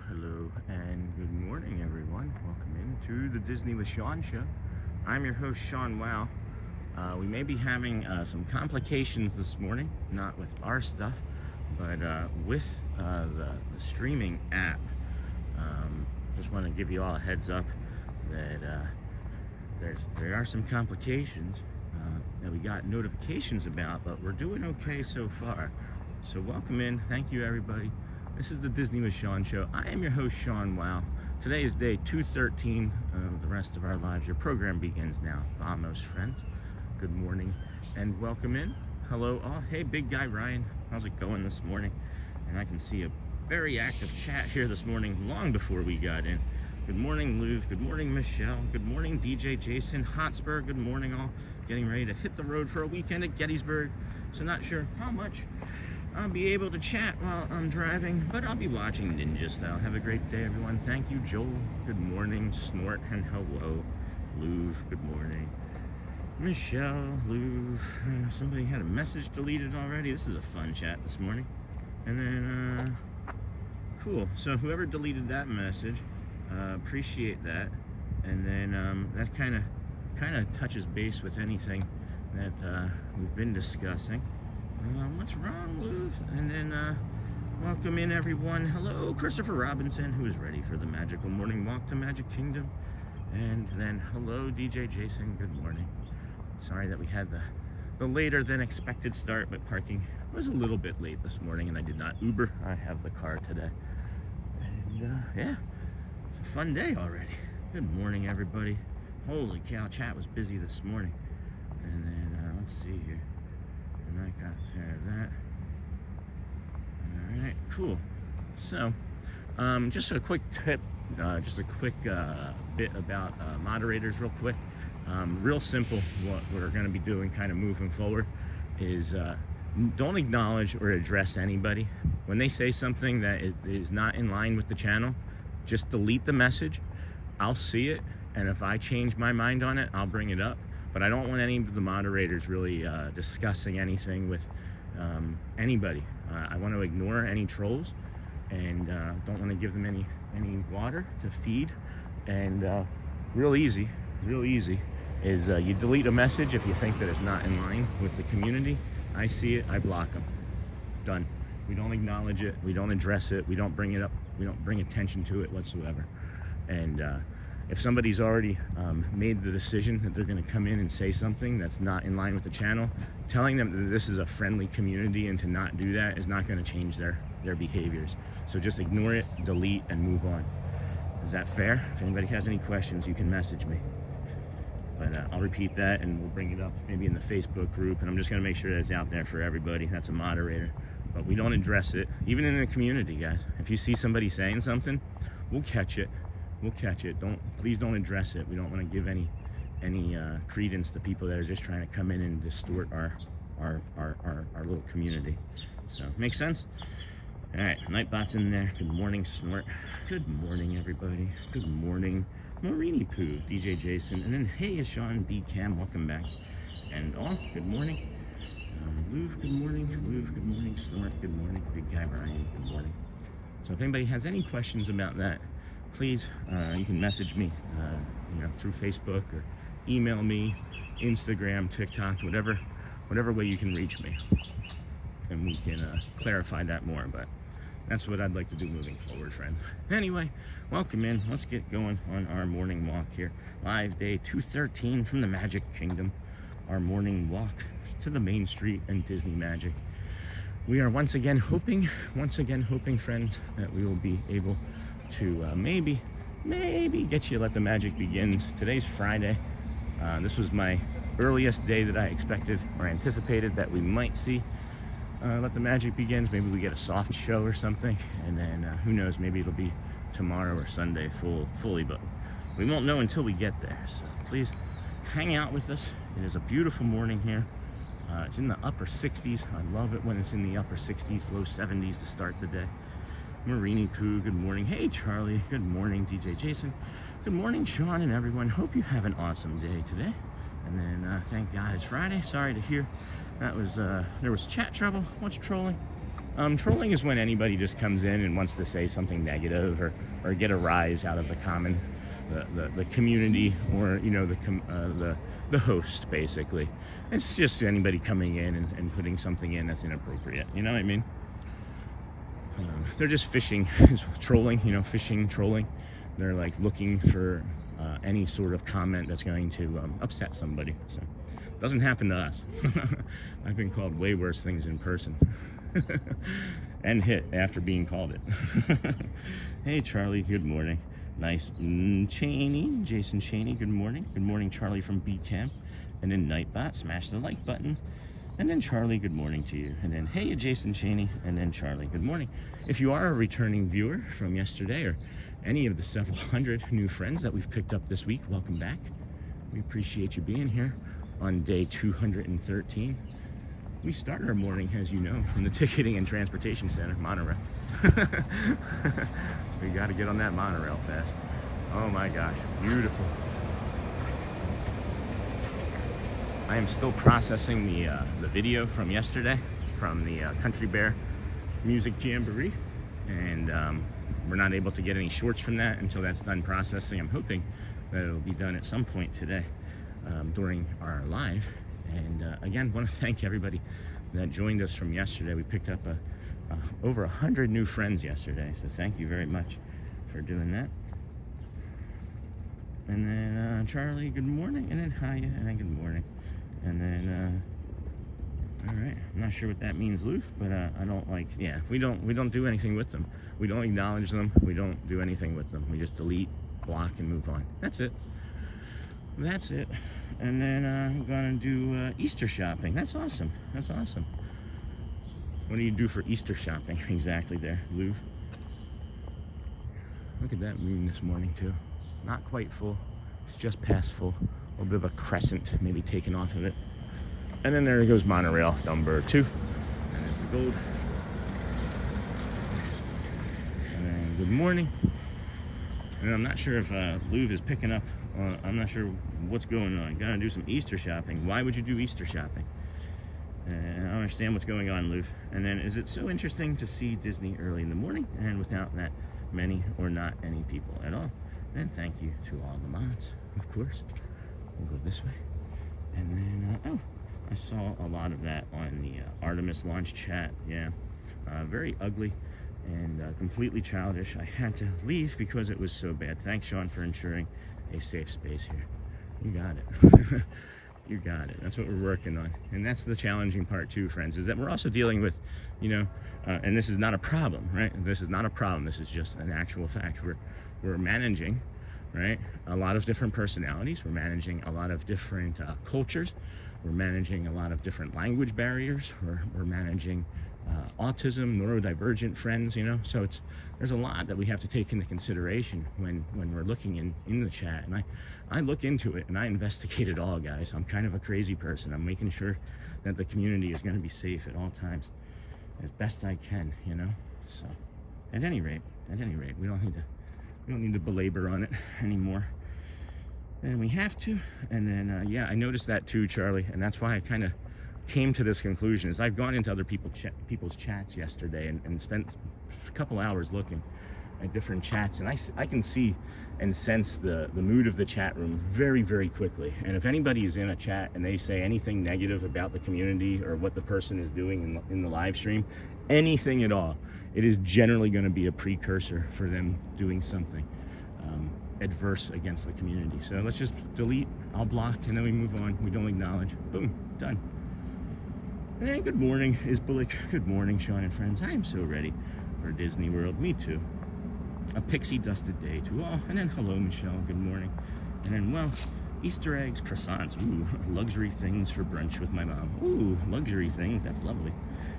Hello, and good morning, everyone. Welcome into the Disney with Sean show. I'm your host, Sean Wow. We may be having some complications this morning, not with our stuff, but with the streaming app. Just want to give you all a heads up that there are some complications that we got notifications about, but we're doing okay so far. So welcome in. Thank you, everybody. This is the Disney with Sean show. I am your host, Sean Wow. Today is day 213 of the rest of our lives. Your program begins now. Vamos, friends. Good morning and welcome in. Hello all. Hey, big guy Ryan. How's it going this morning? And I can see a very active chat here this morning, long before we got in. Good morning, Lou. Good morning, Michelle. Good morning, DJ Jason. Hotspur. Good morning, all. Getting ready to hit the road for a weekend at Gettysburg. So not sure how much I'll be able to chat while I'm driving, but I'll be watching Ninja Style. Have a great day, everyone. Thank you, Joel. Good morning, Snort, and hello. Louv, good morning. Michelle, Louv. Somebody had a message deleted already. This is a fun chat this morning. And then, cool. So whoever deleted that message, appreciate that. And then that kind of touches base with anything that we've been discussing. What's wrong, Louv? And then welcome in, everyone. Hello, Christopher Robinson, who is ready for the magical morning walk to Magic Kingdom. And then hello, DJ Jason. Good morning. Sorry that we had the later than expected start, but parking was a little bit late this morning, and I did not Uber. I have the car today. And yeah, it's a fun day already. Good morning, everybody. Holy cow, chat was busy this morning. And then let's see here. And I got care of that. All right, cool. So, just a quick tip, just a quick bit about moderators real quick. Real simple, what we're going to be doing kind of moving forward is don't acknowledge or address anybody. When they say something that is not in line with the channel, just delete the message. I'll see it, and if I change my mind on it, I'll bring it up. But I don't want any of the moderators really discussing anything with anybody. I want to ignore any trolls, and don't want to give them any water to feed. And real easy is you delete a message if you think that it's not in line with the community. I see it, I block them. Done. We don't acknowledge it, we don't address it, we don't bring it up, we don't bring attention to it whatsoever. And if somebody's already made the decision that they're going to come in and say something that's not in line with the channel, telling them that this is a friendly community and to not do that is not going to change their behaviors. So just ignore it, delete, and move on. Is that fair? If anybody has any questions, you can message me. But I'll repeat that, and we'll bring it up maybe in the Facebook group, and I'm just going to make sure that it's out there for everybody. That's a moderator. But we don't address it, even in the community, guys. If you see somebody saying something, we'll catch it. We'll catch it. Please don't address it. We don't want to give any credence to people that are just trying to come in and distort our little community. So, make sense? All right, Nightbot's in there. Good morning, Snort. Good morning, everybody. Good morning, Marini Poo, DJ Jason, and then hey, Sean B. Cam. Welcome back. And all, good morning. Louv, good morning. Louv, good morning. Snort, good morning. Big guy Ryan, good morning. So, if anybody has any questions about that, please, you can message me, through Facebook or email me, Instagram, TikTok, whatever way you can reach me, and we can clarify that more. But that's what I'd like to do moving forward, friends. Anyway, welcome in. Let's get going on our morning walk here. Live day 213 from the Magic Kingdom. Our morning walk to the Main Street and Disney Magic. We are once again hoping, friends, that we will be able to maybe get you Let the Magic Begin. Today's Friday. This was my earliest day that I expected or anticipated that we might see Let the Magic Begins. Maybe we get a soft show or something, and then who knows, maybe it'll be tomorrow or Sunday fully booked. We won't know until we get there, so please hang out with us. It is a beautiful morning here. It's in the upper 60s. I love it when it's in the upper 60s, low 70s to start the day. Marini Poo, good morning. Hey Charlie, good morning. DJ Jason, good morning. Sean and everyone, hope you have an awesome day today. And then thank God it's Friday. Sorry to hear that was there was chat trouble. What's trolling? Trolling is when anybody just comes in and wants to say something negative or get a rise out of the community, or you know, the host, basically. It's just anybody coming in and putting something in that's inappropriate, you know what I mean? They're just fishing, trolling, you know, fishing, trolling. They're like looking for any sort of comment that's going to upset somebody. So it doesn't happen to us. I've been called way worse things in person. And hit after being called it. Hey Charlie, good morning. Nice. Cheney, Jason Cheney, good morning. Good morning, Charlie from B Camp. And then Nightbot, smash the like button. And then Charlie, good morning to you. And then hey, Jason Cheney. And then Charlie, good morning. If you are a returning viewer from yesterday, or any of the several hundred new friends that we've picked up this week, welcome back. We appreciate you being here on day 213. We start our morning, as you know, from the Ticketing and Transportation Center, Monorail. We got to get on that monorail fast. Oh my gosh, beautiful. I am still processing the video from yesterday, from the Country Bear Music Jamboree, and we're not able to get any shorts from that until that's done processing. I'm hoping that it'll be done at some point today during our live. And again, want to thank everybody that joined us from yesterday. We picked up over 100 new friends yesterday, so thank you very much for doing that. And then Charlie, good morning. And then Hiya, and then good morning. And then all right, I'm not sure what that means, Lou, but I don't like, yeah, we don't do anything with them. We don't acknowledge them. We don't do anything with them. We just delete, block, and move on. That's it. That's it. And then I'm gonna do Easter shopping. That's awesome. That's awesome. What do you do for Easter shopping exactly there, Lou? Look at that moon this morning too. Not quite full. It's just past full. A little bit of a crescent maybe taken off of it. And then there goes Monorail number 2. And there's the gold. And then good morning. And I'm not sure if Louvre is picking up. I'm not sure what's going on. Gotta do some Easter shopping. Why would you do Easter shopping? I don't understand what's going on, Louvre. And then, is it so interesting to see Disney early in the morning and without that many or not any people at all? And thank you to all the mods, of course. We'll go this way. And then, oh, I saw a lot of that on the Artemis launch chat. Yeah, very ugly and completely childish. I had to leave because it was so bad. Thanks, Sean, for ensuring a safe space here. You got it. You got it. That's what we're working on. And that's the challenging part too, friends, is that we're also dealing with, you know, and this is not a problem, right? This is not a problem. This is just an actual fact. We're managing, right, a lot of different personalities. We're managing a lot of different cultures. We're managing a lot of different language barriers. We're managing autism, neurodivergent friends, you know. So there's a lot that we have to take into consideration when we're looking in the chat. And I look into it and I investigate it all, guys. I'm kind of a crazy person. I'm making sure that the community is going to be safe at all times as best I can, you know. So at any rate, we don't need to belabor on it anymore. And we have to. And then yeah, I noticed that too, Charlie, and that's why I kind of came to this conclusion. Is I've gone into other people's chats yesterday and spent a couple hours looking at different chats, and I can see and sense the mood of the chat room very, very quickly. And if anybody is in a chat and they say anything negative about the community or what the person is doing in the live stream, anything at all, it is generally going to be a precursor for them doing something adverse against the community. So let's just delete, I'll block, and then we move on. We don't acknowledge. Boom, done. And good morning, Isbalik. Good morning, Sean and friends. I am so ready for Disney World. Me too. A pixie dusted day to all. And then hello, Michelle. Good morning. And then, well, Easter eggs, croissants. Ooh, luxury things for brunch with my mom. Ooh, luxury things. That's lovely.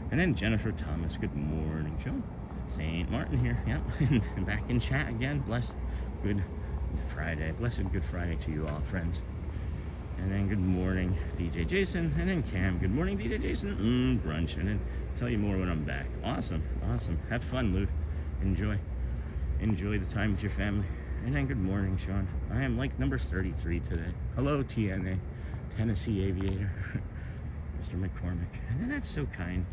And then Jennifer Thomas. Good morning, Sean. St. Martin here, yep, and back in chat again. Blessed Good Friday. Blessed Good Friday to you all, friends. And then good morning, DJ Jason, and then Cam. Good morning, DJ Jason. Brunch, and then tell you more when I'm back. Awesome, awesome. Have fun, Lou. Enjoy the time with your family. And then good morning, Sean. I am like number 33 today. Hello, TNA, Tennessee Aviator, Mr. McCormick. And then that's so kind.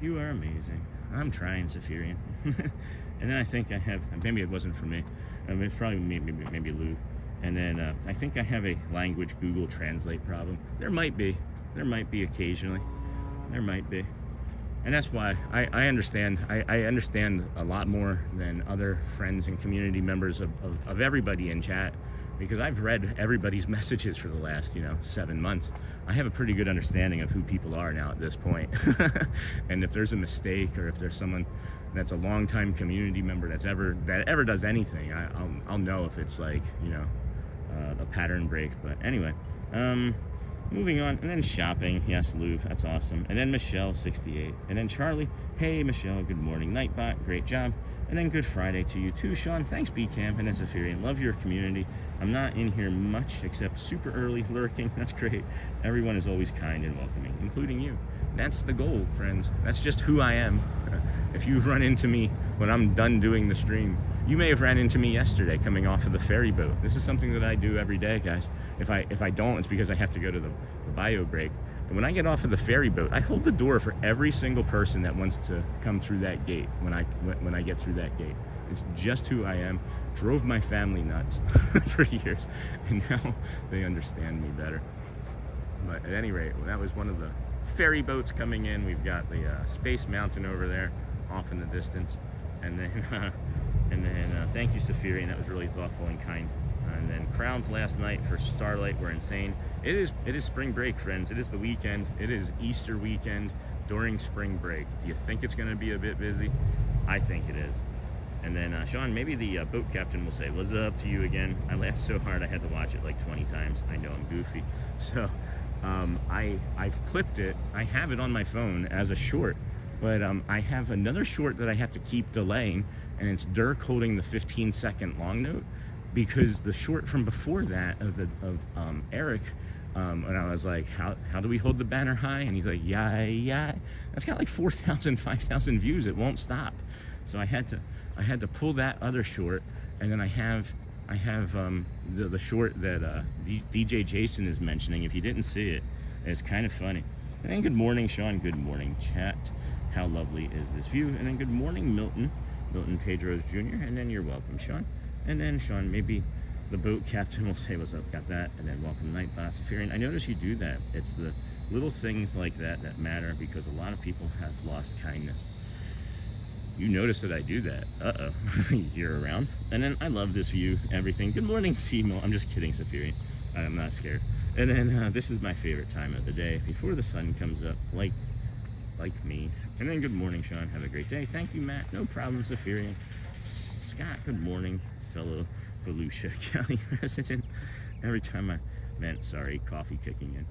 You are amazing. I'm trying, Zephyrian. And then I think I have, maybe it wasn't for me. It's probably maybe Lou. And then I think I have a language Google Translate problem. There might be occasionally. There might be. And that's why I understand. I understand a lot more than other friends and community members of everybody in chat, because I've read everybody's messages for the last, 7 months. I have a pretty good understanding of who people are now at this point. And if there's a mistake, or if there's someone that's a longtime community member that ever does anything, I'll know if it's like, a pattern break. But anyway, moving on. And then shopping, yes, Louvre, that's awesome. And then Michelle 68, and then Charlie, hey Michelle, good morning. Nightbot, great job. And then good Friday to you too, Sean. Thanks, Bcamp and Zephyrian. Love your community. I'm not in here much except super early lurking. That's great. Everyone is always kind and welcoming, including you. That's the goal, friends. That's just who I am. If you run into me when I'm done doing the stream, you may have ran into me yesterday coming off of the ferry boat. This is something that I do every day, guys. If I don't, it's because I have to go to the bio break. But when I get off of the ferry boat, I hold the door for every single person that wants to come through that gate when I get through that gate. It's just who I am. Drove my family nuts for years, and now they understand me better. But at any rate, that was one of the ferry boats coming in. We've got the Space Mountain over there off in the distance, and then thank you, Zephyrian. That was really thoughtful and kind. And then crowds last night for Starlight were insane. It is spring break, friends. It is the weekend. It is Easter weekend during spring break. Do you think it's going to be a bit busy? I think it is. And then Sean, maybe the boat captain will say, "What's up to you again?" I laughed so hard I had to watch it like 20 times. I know I'm goofy. So I've clipped it. I have it on my phone as a short, but I have another short that I have to keep delaying, and it's Dirk holding the 15-second long note, because the short from before that of Eric, and I was like, how do we hold the banner high? And he's like, yeah. That's got like 4,000, 5,000 views. It won't stop. So I had to pull that other short, and then I have the short that DJ Jason is mentioning. If you didn't see it, it's kind of funny. And then good morning, Sean. Good morning, chat. How lovely is this view? And then good morning, Milton Pedros Jr. And then you're welcome, Sean. And then Sean, maybe the boat captain will say what's up. Got that. And then welcome night, boss. I notice you do that. It's the little things like that that matter, because a lot of people have lost kindness. You notice that I do that. You're around. And then I love this view, everything. Good morning, Simo. I'm just kidding, Zephyrian. I'm not scared. And then this is my favorite time of the day, before the sun comes up, like me. And then good morning, Sean. Have a great day. Thank you, Matt. No problem, Zephyrian. Scott, good morning, fellow Volusia County resident. Every time I meant sorry, coffee kicking in.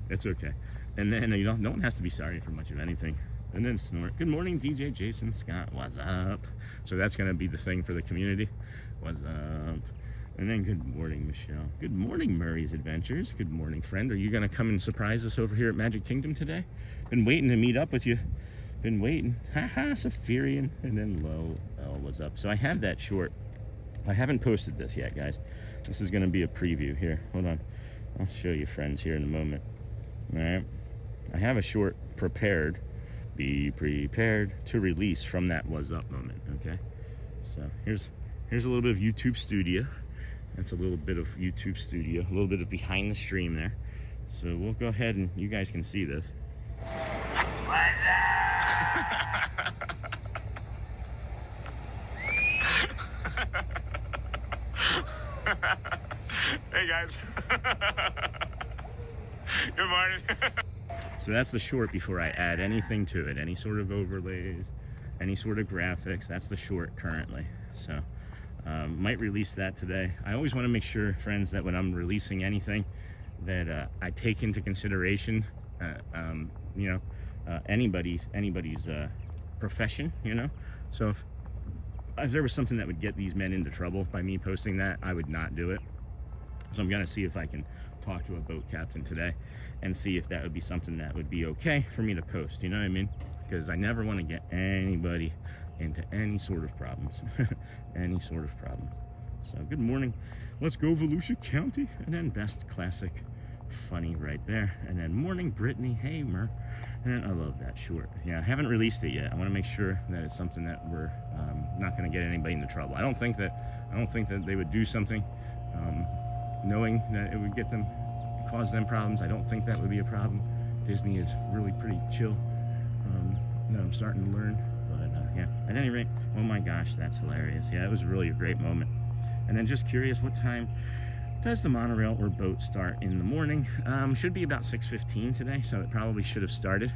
It's okay. And then no one has to be sorry for much of anything. And then snort. Good morning, DJ Jason Scott. What's up? So that's gonna be the thing for the community. What's up? And then good morning, Michelle. Good morning, Murray's Adventures. Good morning, friend. Are you gonna come and surprise us over here at Magic Kingdom today? Been waiting to meet up with you. Been waiting. Haha, Zephyrian. And then L was up. So I have that short. I haven't posted this yet, guys. This is gonna be a preview here. Hold on. I'll show you, friends, here in a moment. All right. I have a short prepared. Be prepared to release from that was up moment. Okay. So here's a little bit of YouTube Studio. That's a little bit of YouTube Studio. A little bit of behind the stream there. So we'll go ahead and you guys can see this. Hey guys. Good morning. So that's the short before I add anything to it, any sort of overlays, any sort of graphics. That's the short currently. So might release that today. I always want to make sure, friends, that when I'm releasing anything, that I take into consideration, anybody's profession, So if there was something that would get these men into trouble by me posting that, I would not do it. So I'm gonna see if I can talk to a boat captain today and see if that would be something that would be okay for me to post, you know what I mean? Because I never want to get anybody into any sort of problems. Any sort of problems. So good morning, let's go Volusia County, and then best classic funny right there, and then morning Brittany, hey Mer, and then I love that short. Yeah, I haven't released it yet. I want to make sure that it's something that we're not going to get anybody into trouble. I don't think that they would do something knowing that it would cause them problems. I don't think that would be a problem. Disney is really pretty chill. I'm starting to learn, but yeah, at any rate, oh my gosh, that's hilarious. Yeah, it was really a great moment. And then just curious, what time does the monorail or boat start in the morning? Should be about 6:15 today, so it probably should have started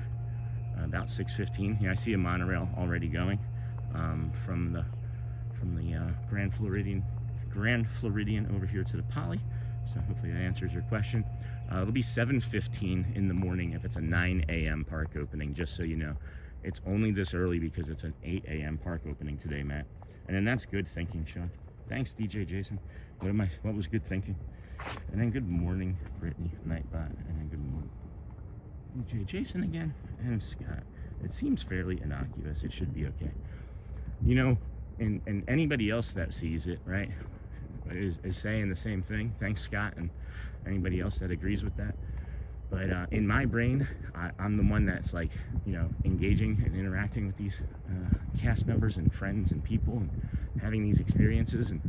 about 6:15. Yeah, I see a monorail already going from the Grand Floridian over here to the Poly. So hopefully that answers your question. It'll be 7:15 in the morning if it's a 9 a.m. park opening, just so you know. It's only this early because it's an 8 a.m. park opening today, Matt. And then that's good thinking, Sean. Thanks, DJ Jason. What was good thinking? And then good morning, Brittany, Nightbot, and then good morning, DJ Jason again, and Scott. It seems fairly innocuous. It should be okay. You know, and anybody else that sees it, right, is saying the same thing. Thanks, Scott, and anybody else that agrees with that. But in my brain, I'm the one that's like, engaging and interacting with these cast members and friends and people and having these experiences. And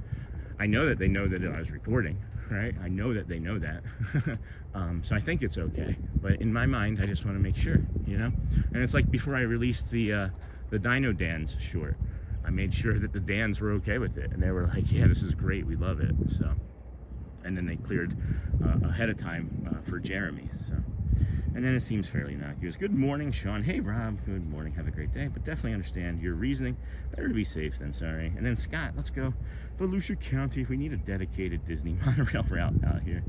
I know that they know that I was recording, right? I know that they know that. So I think it's okay. But in my mind, I just want to make sure, And it's like before I released the Dino Dans short, I made sure that the Dans were okay with it. And they were like, yeah, this is great. We love it. So. And then they cleared ahead of time for Jeremy. So, and then it seems fairly innocuous. Good morning, Sean. Hey, Rob. Good morning. Have a great day. But definitely understand your reasoning. Better to be safe than sorry. And then Scott, let's go Volusia County. We need a dedicated Disney monorail route out here.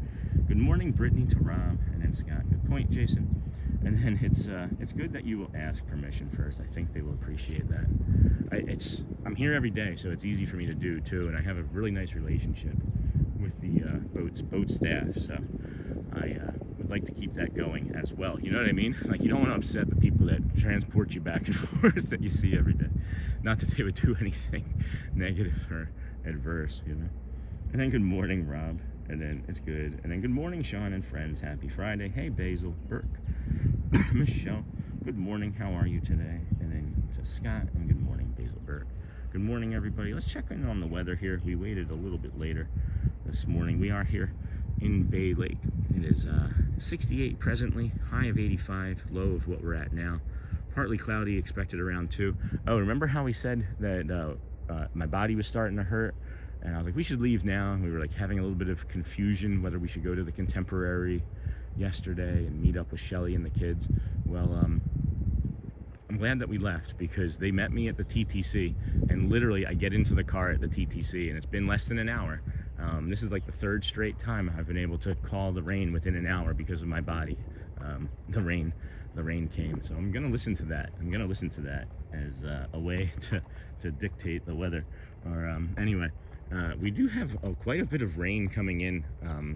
Good morning, Brittany to Rob, and then Scott. Good point, Jason. And then it's good that you will ask permission first. I think they will appreciate that. I'm here every day, so it's easy for me to do too, and I have a really nice relationship with the boat staff, so I would like to keep that going as well. You know what I mean? Like, you don't want to upset the people that transport you back and forth that you see every day. Not that they would do anything negative or adverse, And then good morning, Rob, and then it's good. And then good morning, Sean and friends. Happy Friday. Hey, Basil, Burke, Michelle. Good morning. How are you today? And then to Scott, and good morning, Basil, Burke. Good morning, everybody. Let's check in on the weather here. We waited a little bit later this morning. We are here in Bay Lake. It is 68 presently, high of 85, low of what we're at now. Partly cloudy, expected around 2. Oh, remember how we said that my body was starting to hurt? And I was like, we should leave now. And we were like having a little bit of confusion whether we should go to the Contemporary yesterday and meet up with Shelly and the kids. Well, I'm glad that we left because they met me at the TTC, and literally I get into the car at the TTC and it's been less than an hour. This is like the 3rd straight time I've been able to call the rain within an hour because of my body. The rain came. So I'm gonna listen to that. I'm gonna listen to that as a way to dictate the weather. Or anyway, we do have quite a bit of rain coming in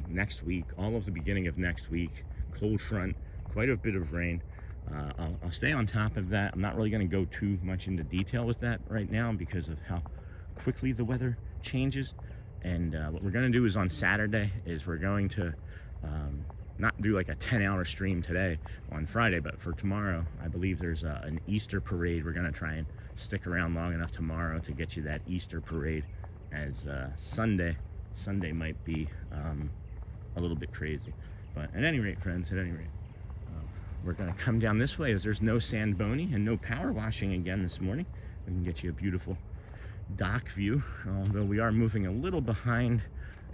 next week, all of the beginning of next week. Cold front, quite a bit of rain. I'll stay on top of that. I'm not really going to go too much into detail with that right now because of how quickly the weather changes. And what we're going to do is on Saturday is we're going to not do like a 10-hour stream today on Friday, but for tomorrow, I believe there's an Easter parade. We're going to try and stick around long enough tomorrow to get you that Easter parade, as Sunday might be a little bit crazy. But at any rate, friends, we're going to come down this way as there's no Sandboni and no power washing again this morning. We can get you a beautiful dock view, although we are moving a little behind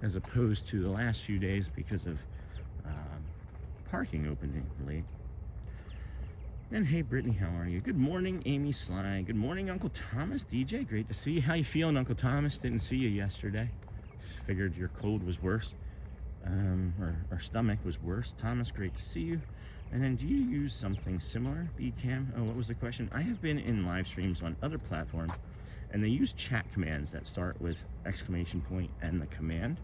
as opposed to the last few days because of parking opening late. And hey, Brittany, how are you? Good morning, Amy Sly. Good morning, Uncle Thomas. DJ, great to see you. How you feeling, Uncle Thomas? Didn't see you yesterday. Figured your cold was worse, or stomach was worse. Thomas, great to see you. And then, do you use something similar, BCam? Oh, what was the question? I have been in live streams on other platforms and they use chat commands that start with exclamation point and the command.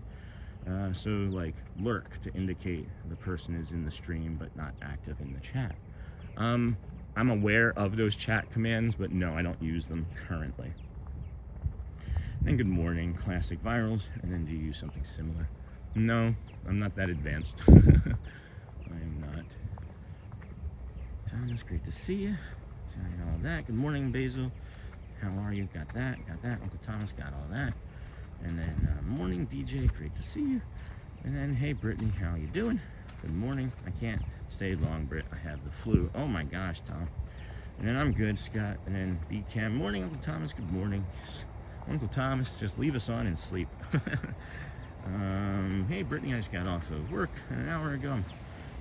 So like lurk to indicate the person is in the stream but not active in the chat. I'm aware of those chat commands, but no, I don't use them currently. And good morning, classic virals. And then do you use something similar? No, I'm not that advanced. I am not. Thomas, great to see you. Telling all that. Good morning, Basil. How are you? Got that. Uncle Thomas got all that. And then morning, DJ. Great to see you. And then hey, Brittany, how you doing? Good morning. I can't stay long, Britt. I have the flu. Oh my gosh, Tom. And then I'm good, Scott. And then B Cam. Morning, Uncle Thomas. Good morning. Uncle Thomas, just leave us on and sleep. Hey, Brittany, I just got off of work an hour ago. I'm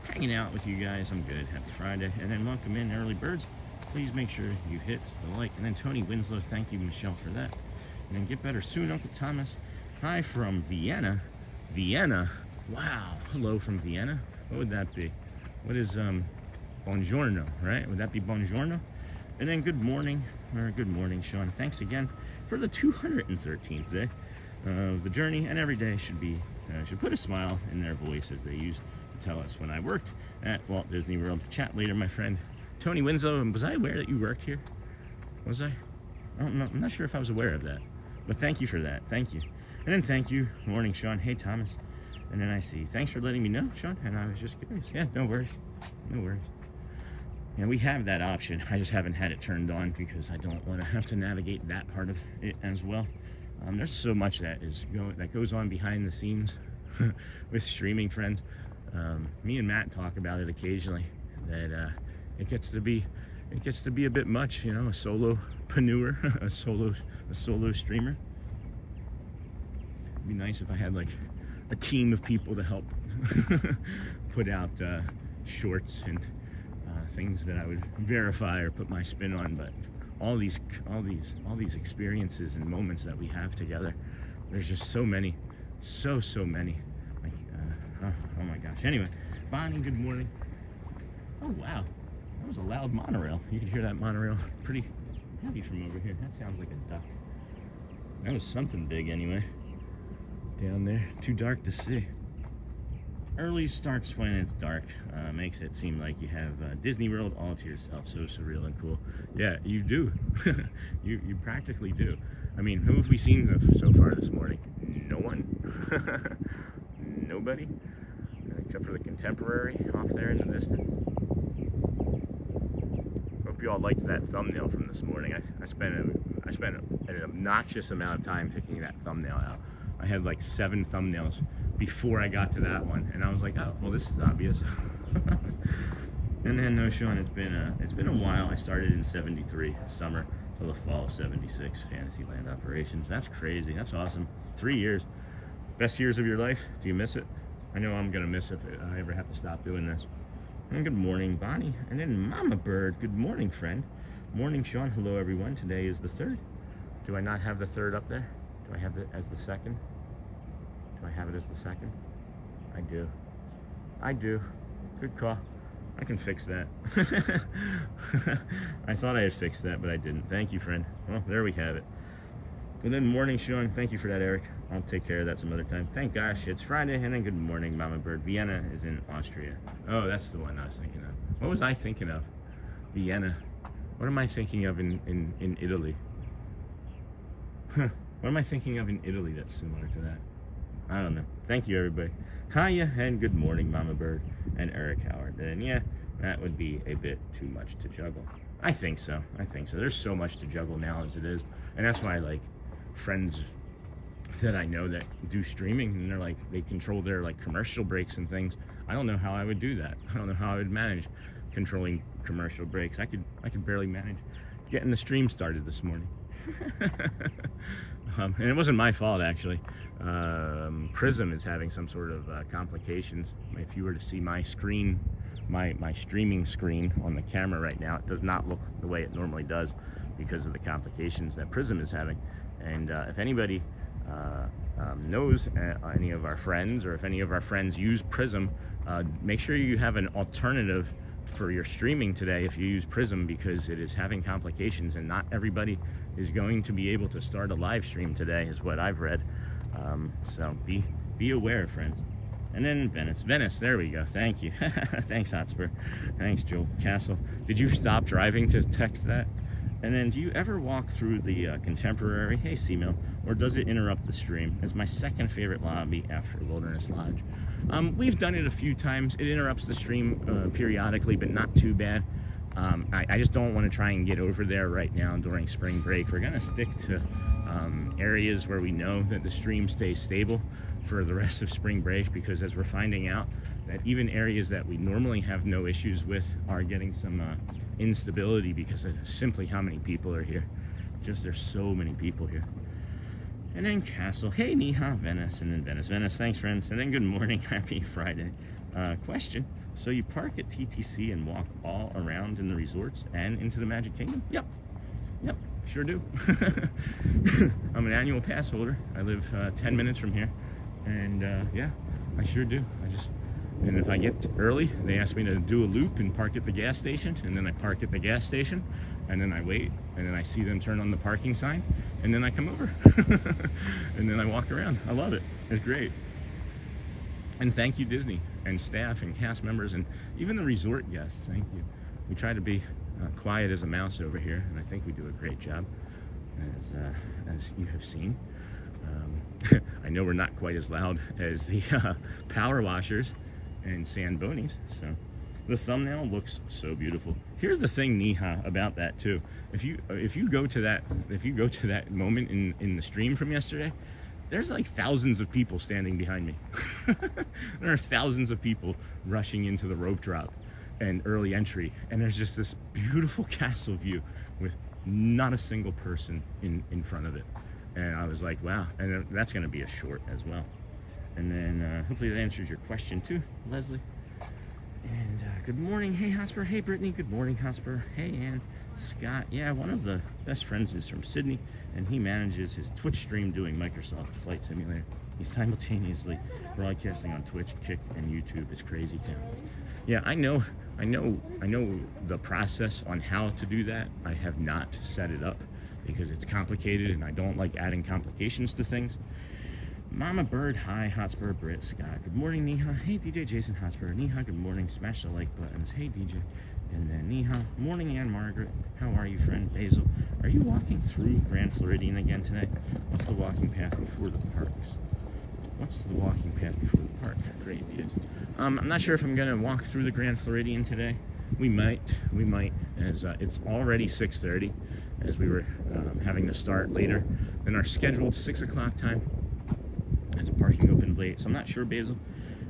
hanging out with you guys. I'm good. Happy Friday. And then welcome in, early birds. Please make sure you hit the like. And then Tony Winslow, thank you, Michelle, for that. And then get better soon, Uncle Thomas. Hi from Vienna. Vienna. Wow. Hello from Vienna. What would that be? What is buongiorno, right? Would that be buongiorno? And then good morning, Sean. Thanks again for the 213th day of the journey, and every day should put a smile in their voice as they used to tell us when I worked at Walt Disney World. Chat later, my friend Tony Winslow. Was I aware that you worked here? Was I? I don't know. I'm not sure if I was aware of that, but thank you for that. Thank you. And then thank you. Morning, Sean. Hey, Thomas. And then I see. Thanks for letting me know, Sean. And I was just curious. Yeah, no worries. No worries. And we have that option. I just haven't had it turned on because I don't want to have to navigate that part of it as well. There's so much that goes on behind the scenes with streaming, friends. Me and Matt talk about it occasionally. That it gets to be a bit much, you know, a solopreneur, a solo streamer. It'd be nice if I had like a team of people to help put out shorts and things that I would verify or put my spin on. But all these experiences and moments that we have together, there's just so many, so many. Like, oh my gosh. Anyway, Bonnie, good morning. Oh wow, that was a loud monorail. You could hear that monorail pretty heavy from over here. That sounds like a duck. That was something big anyway. Down there, too dark to see. Early starts when it's dark. Makes it seem like you have Disney World all to yourself. So surreal and cool. Yeah, you do. you practically do. I mean, who have we seen so far this morning? No one. Nobody, except for the Contemporary off there in the distance. Hope you all liked that thumbnail from this morning. I spent an obnoxious amount of time picking that thumbnail out. I had like 7 thumbnails before I got to that one, and I was like, oh, well, this is obvious. And then no, Sean, it's been a while. I started in '73 summer till the fall of '76 Fantasyland operations. That's crazy. That's awesome. 3 years, best years of your life. Do you miss it? I know I'm gonna miss it if I ever have to stop doing this. And good morning, Bonnie. And then Mama Bird. Good morning, friend. Morning, Sean. Hello, everyone. Today is the 3rd. Do I not have the 3rd up there? Do I have it as the 2nd? Do I have it as the 2nd? I do. I do. Good call. I can fix that. I thought I had fixed that, but I didn't. Thank you, friend. Well, there we have it. And then morning, Sean. Thank you for that, Eric. I'll take care of that some other time. Thank gosh, it's Friday. And then good morning, Mama Bird. Vienna is in Austria. Oh, that's the one I was thinking of. What was I thinking of? Vienna. What am I thinking of in Italy? What am I thinking of in Italy that's similar to that? I don't know. Thank you, everybody. Hiya and good morning, Mama Bird and Eric Howard. And yeah, that would be a bit too much to juggle. I think so. There's so much to juggle now as it is. And that's why, like, friends that I know that do streaming, and they're like, they control their like commercial breaks and things. I don't know how I would do that. I don't know how I would manage controlling commercial breaks. I could barely manage getting the stream started this morning. And it wasn't my fault, actually. Prism is having some sort of complications. If you were to see my screen, my streaming screen on the camera right now, it does not look the way it normally does because of the complications that Prism is having. And if anybody knows any of our friends, or if any of our friends use Prism, make sure you have an alternative for your streaming today if you use Prism, because it is having complications and not everybody is going to be able to start a live stream today, is what I've read. So be aware, friends. And then Venice, there we go. Thank you. Thanks, Hotspur. Thanks, Joel Castle. Did you stop driving to text that? And then, do you ever walk through the Contemporary? Hey, C-Mill. Or does it interrupt the stream? It's my second favorite lobby after Wilderness Lodge. We've done it a few times. It interrupts the stream periodically, but not too bad. I just don't want to try and get over there right now during spring break. We're going to stick to areas where we know that the stream stays stable for the rest of spring break, because as we're finding out that even areas that we normally have no issues with are getting some instability because of simply how many people are here. Just there's so many people here. And then Castle, hey Neha, Venice, and then Venice, thanks friends. And then good morning, happy Friday. Question, so you park at TTC and walk all around in the resorts and into the Magic Kingdom? Yep, sure do. I'm an annual pass holder. I live 10 minutes from here, and yeah, I sure do. And if I get early, they ask me to do a loop and park at the gas station, and then I park at the gas station, and then I wait, and then I see them turn on the parking sign, and then I come over, and then I walk around. I love it. It's great. And thank you, Disney, and staff, and cast members, and even the resort guests. Thank you. We try to be quiet as a mouse over here, and I think we do a great job, as you have seen. I know we're not quite as loud as the power washers and Sandbonis, so the thumbnail looks so beautiful. Here's the thing, Neha, about that too. If you go to that moment in the stream from yesterday, there's like thousands of people standing behind me. There are thousands of people rushing into the rope drop and early entry, and there's just this beautiful castle view with not a single person in front of it. And I was like, wow. And that's going to be a short as well. And then hopefully that answers your question too, Leslie. And good morning. Hey, Hotspur. Hey, Brittany. Good morning, Hotspur. Hey, Ann. Scott. Yeah, one of the best friends is from Sydney, and he manages his Twitch stream doing Microsoft Flight Simulator. He's simultaneously broadcasting on Twitch, Kick, and YouTube. It's crazy town. Yeah, I know the process on how to do that. I have not set it up because it's complicated, and I don't like adding complications to things. Mama Bird, hi, Hotspur, Britt, Scott. Good morning, Neha. Hey, DJ Jason Hotspur. Neha, good morning. Smash the like buttons. Hey, DJ. And then Neha. Morning, Ann Margaret. How are you, friend? Basil. Are you walking through Grand Floridian again today? What's the walking path before the parks? What's the walking path before the park? Great, yes. I'm not sure if I'm going to walk through the Grand Floridian today. We might, as it's already 6:30, as we were having to start later than our scheduled 6 o'clock time. It's parking open late, so I'm not sure, Basil.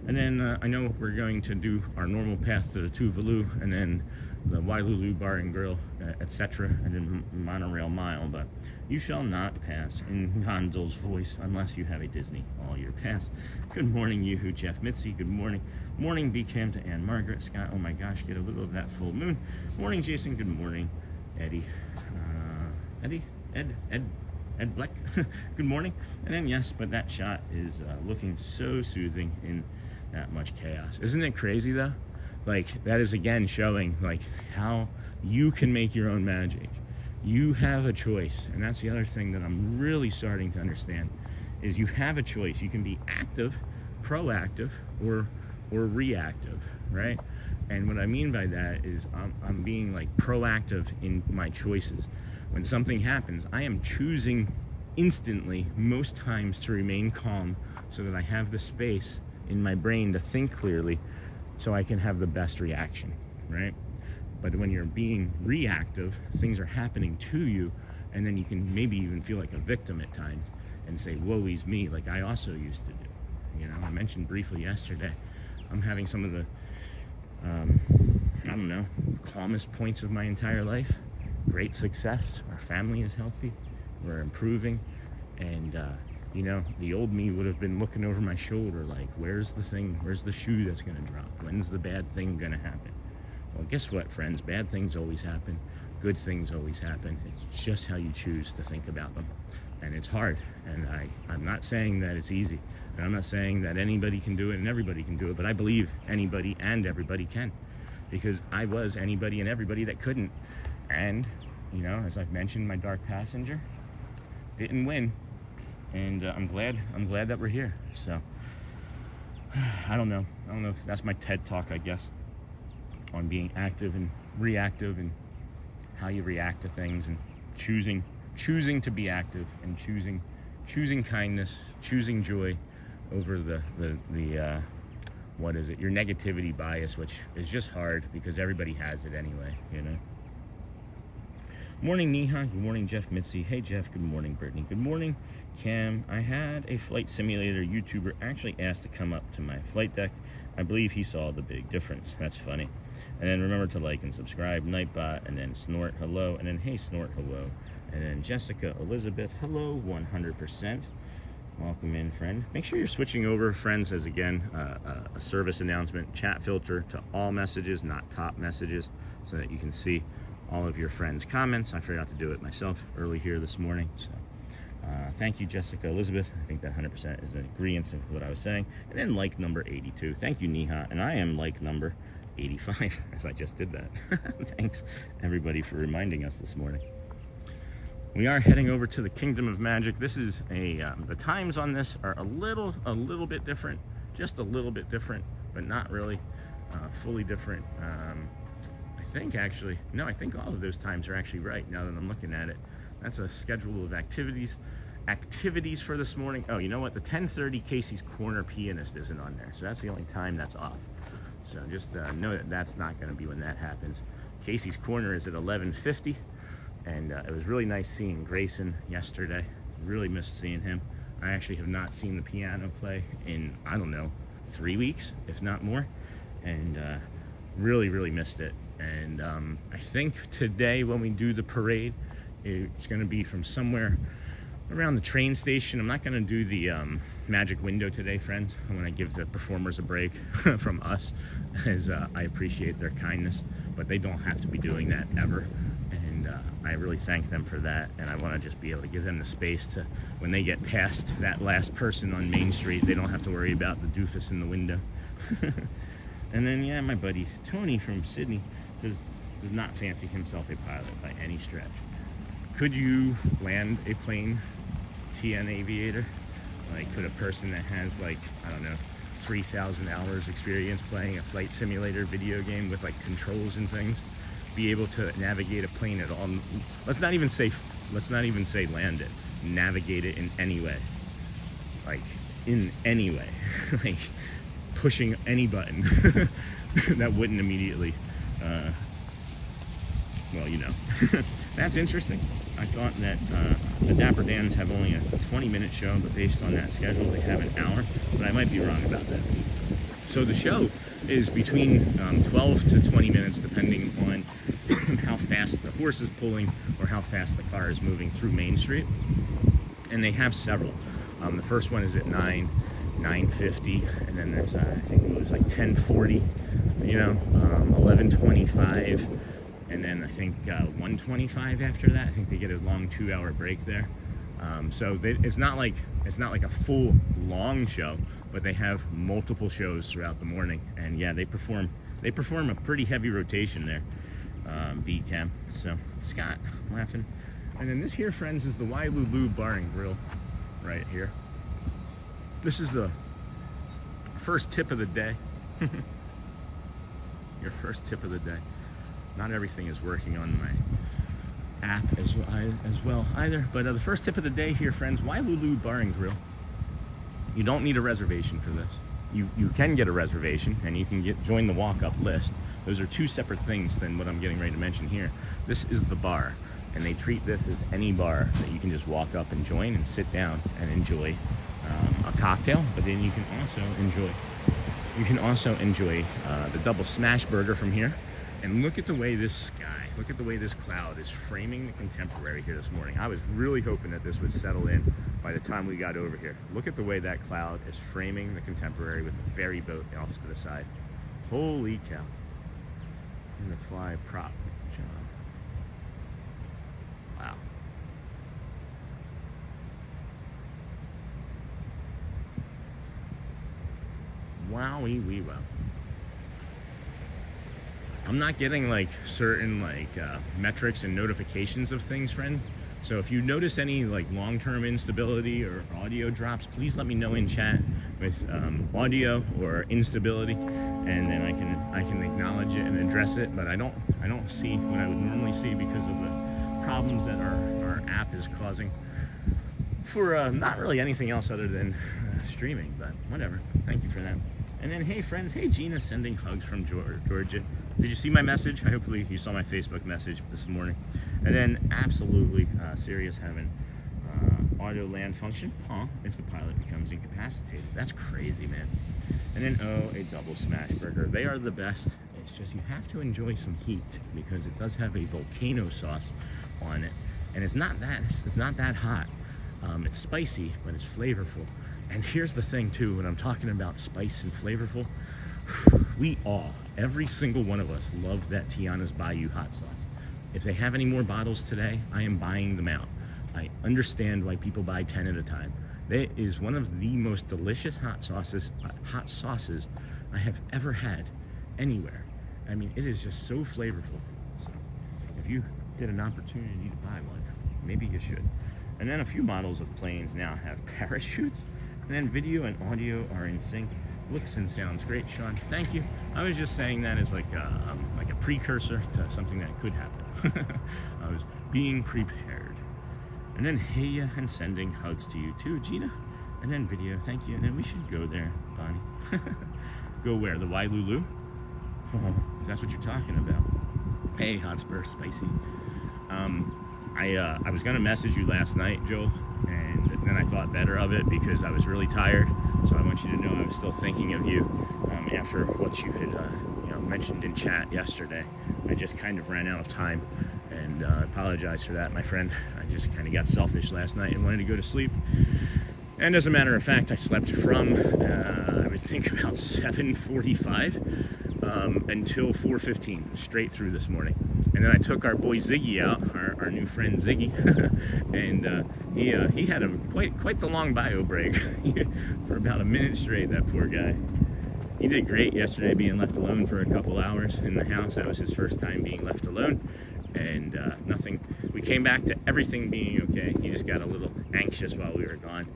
And then I know we're going to do our normal path to the Tuvalu, and then the Wailulu Bar and Grill, etc., and then Monorail Mile. But you shall not pass in Gonzo's voice unless you have a Disney all-year pass. Good morning, Yoo-Hoo, Jeff Mitzi. Good morning. Morning, B-Cam to Ann Margaret. Scott, oh my gosh, get a little of that full moon. Morning, Jason. Good morning, Eddie. Ed Black. Good morning. And then yes, but that shot is looking so soothing in that much chaos. Isn't it crazy though? Like, that is again showing like how you can make your own magic. You have a choice, and that's the other thing that I'm really starting to understand, is you have a choice. You can be active, proactive, or reactive, right? And what I mean by that is I'm being like proactive in my choices. When something happens, I am choosing instantly, most times, to remain calm so that I have the space in my brain to think clearly so I can have the best reaction, right? But when you're being reactive, things are happening to you, and then you can maybe even feel like a victim at times and say, woe is me, like I also used to do. You know, I mentioned briefly yesterday, I'm having some of the, I don't know, calmest points of my entire life. Great success. Our family is healthy. We're improving. And, you know, the old me would have been looking over my shoulder like, where's the shoe that's going to drop? When's the bad thing going to happen? Well, guess what, friends? Bad things always happen. Good things always happen. It's just how you choose to think about them. And it's hard. And I'm not saying that it's easy. And I'm not saying that anybody can do it and everybody can do it. But I believe anybody and everybody can. because I was anybody and everybody that couldn't. And, you know, as I've mentioned, my dark passenger didn't win. And I'm glad that we're here. So, I don't know if that's my TED talk, I guess, on being active and reactive and how you react to things, and choosing to be active, and choosing kindness, choosing joy over the what is it, your negativity bias, which is just hard because everybody has it anyway, you know. Morning, Neha. Good morning, Jeff Mitzi. Hey, Jeff. Good morning, Brittany. Good morning, Cam. I had a flight simulator YouTuber actually asked to come up to my flight deck. I believe he saw the big difference. That's funny. And then remember to like and subscribe, Nightbot, and then Snort, hello, and then hey, Snort, hello. And then Jessica Elizabeth, hello, 100%. Welcome in, friend. Make sure you're switching over, friends, as again, a service announcement, chat filter to all messages, not top messages, so that you can see all of your friends' comments. I forgot to do it myself early here this morning. So thank you, Jessica Elizabeth. I think that 100% is an agreement with what I was saying. And then like number 82. Thank you, Neha. And I am like number 85, as I just did that. Thanks, everybody, for reminding us this morning. We are heading over to the Kingdom of Magic. This is the times on this are a little bit different, just a little bit different, but not really fully different. I think all of those times are actually right now that I'm looking at it. That's a schedule of activities for this morning. Oh, you know what? The 10:30 Casey's Corner pianist isn't on there, so that's the only time that's off. So just know that that's not going to be when that happens. Casey's Corner is at 11:50, and it was really nice seeing Grayson yesterday. Really missed seeing him. I actually have not seen the piano play in, I don't know, 3 weeks, if not more, and really missed it. And I think today when we do the parade, it's going to be from somewhere around the train station. I'm not going to do the magic window today, friends. I'm going to give the performers a break from us, as I appreciate their kindness, but they don't have to be doing that ever. And I really thank them for that. And I want to just be able to give them the space to, when they get past that last person on Main Street, they don't have to worry about the doofus in the window. And then, yeah, my buddy Tony from Sydney does not fancy himself a pilot by any stretch. Could you land a plane, TN Aviator? Like, could a person that has, like, I don't know, 3,000 hours experience playing a flight simulator video game with, like, controls and things, be able to navigate a plane at all? Let's not even say land it. Navigate it in any way. Like, in any way. Like, pushing any button that wouldn't immediately, well, you know. That's interesting. I thought that the Dapper Dans have only a 20-minute show, but based on that schedule, they have an hour. But I might be wrong about that. So the show is between 12 to 20 minutes, depending on how fast the horse is pulling or how fast the car is moving through Main Street. And they have several. The first one is at 9:50, and then there's I think it was like 10:40, you know, 11:25. And then I think 1:25 after that. I think they get a long 2-hour break there. So it's not like a full long show, but they have multiple shows throughout the morning. And yeah, they perform a pretty heavy rotation there. Beat Cam. So Scott laughing. And then this here, friends, is the Wailulu Bar and Grill right here. This is the first tip of the day. Your first tip of the day. Not everything is working on my app as well either. But the first tip of the day here, friends, Wailulu Bar and Grill. You don't need a reservation for this. You can get a reservation, and you can join the walk-up list. Those are two separate things than what I'm getting ready to mention here. This is the bar, and they treat this as any bar that you can just walk up and join and sit down and enjoy a cocktail. But then you can also enjoy the double smash burger from here. And look at the way this sky, look at the way this cloud is framing the contemporary here this morning. I was really hoping that this would settle in by the time we got over here. Look at the way that cloud is framing the contemporary with the ferry boat off to the side. Holy cow. And the fly prop job. Wow. Wowie wee wow. I'm not getting like certain like metrics and notifications of things, friend. So if you notice any like long-term instability or audio drops, please let me know in chat with audio or instability, and then I can acknowledge it and address it. But I don't see what I would normally see because of the problems that our app is causing for not really anything else other than streaming. But whatever. Thank you for that. And then, hey friends, hey Gina, sending hugs from Georgia. Did you see my message? Hopefully you saw my Facebook message this morning. And then absolutely Sirius having auto land function if the pilot becomes incapacitated. That's crazy, man. And then a double smash burger. They are the best. It's just you have to enjoy some heat because it does have a volcano sauce on it, and it's not that hot. It's spicy, but it's flavorful. And here's the thing too, when I'm talking about spice and flavorful, every single one of us loves that Tiana's Bayou hot sauce. If they have any more bottles today, I am buying them out. I understand why people buy 10 at a time. It is one of the most delicious hot sauces I have ever had anywhere. I mean, it is just so flavorful. So if you get an opportunity to buy one, maybe you should. And then a few models of planes now have parachutes. And then video and audio are in sync. Looks and sounds great, Sean. Thank you. I was just saying that as like a precursor to something that could happen. I was being prepared. And then hey, and sending hugs to you too, Gina. And then video, thank you. And then we should go there, Bonnie. Go where? The Wailulu? If that's what you're talking about. Hey, Hotspur, spicy. I was gonna message you last night, Joel, and then I thought better of it because I was really tired. So I want you to know I was still thinking of you after what you had mentioned in chat yesterday. I just kind of ran out of time, and I apologize for that, my friend. I just kind of got selfish last night and wanted to go to sleep. And as a matter of fact, I slept from I would think about 7:45 until 4:15, straight through this morning. And then I took our boy Ziggy out, our new friend Ziggy, and he had quite the long bio break for about a minute straight. That poor guy. He did great yesterday, being left alone for a couple hours in the house. That was his first time being left alone, and nothing. We came back to everything being okay. He just got a little anxious while we were gone,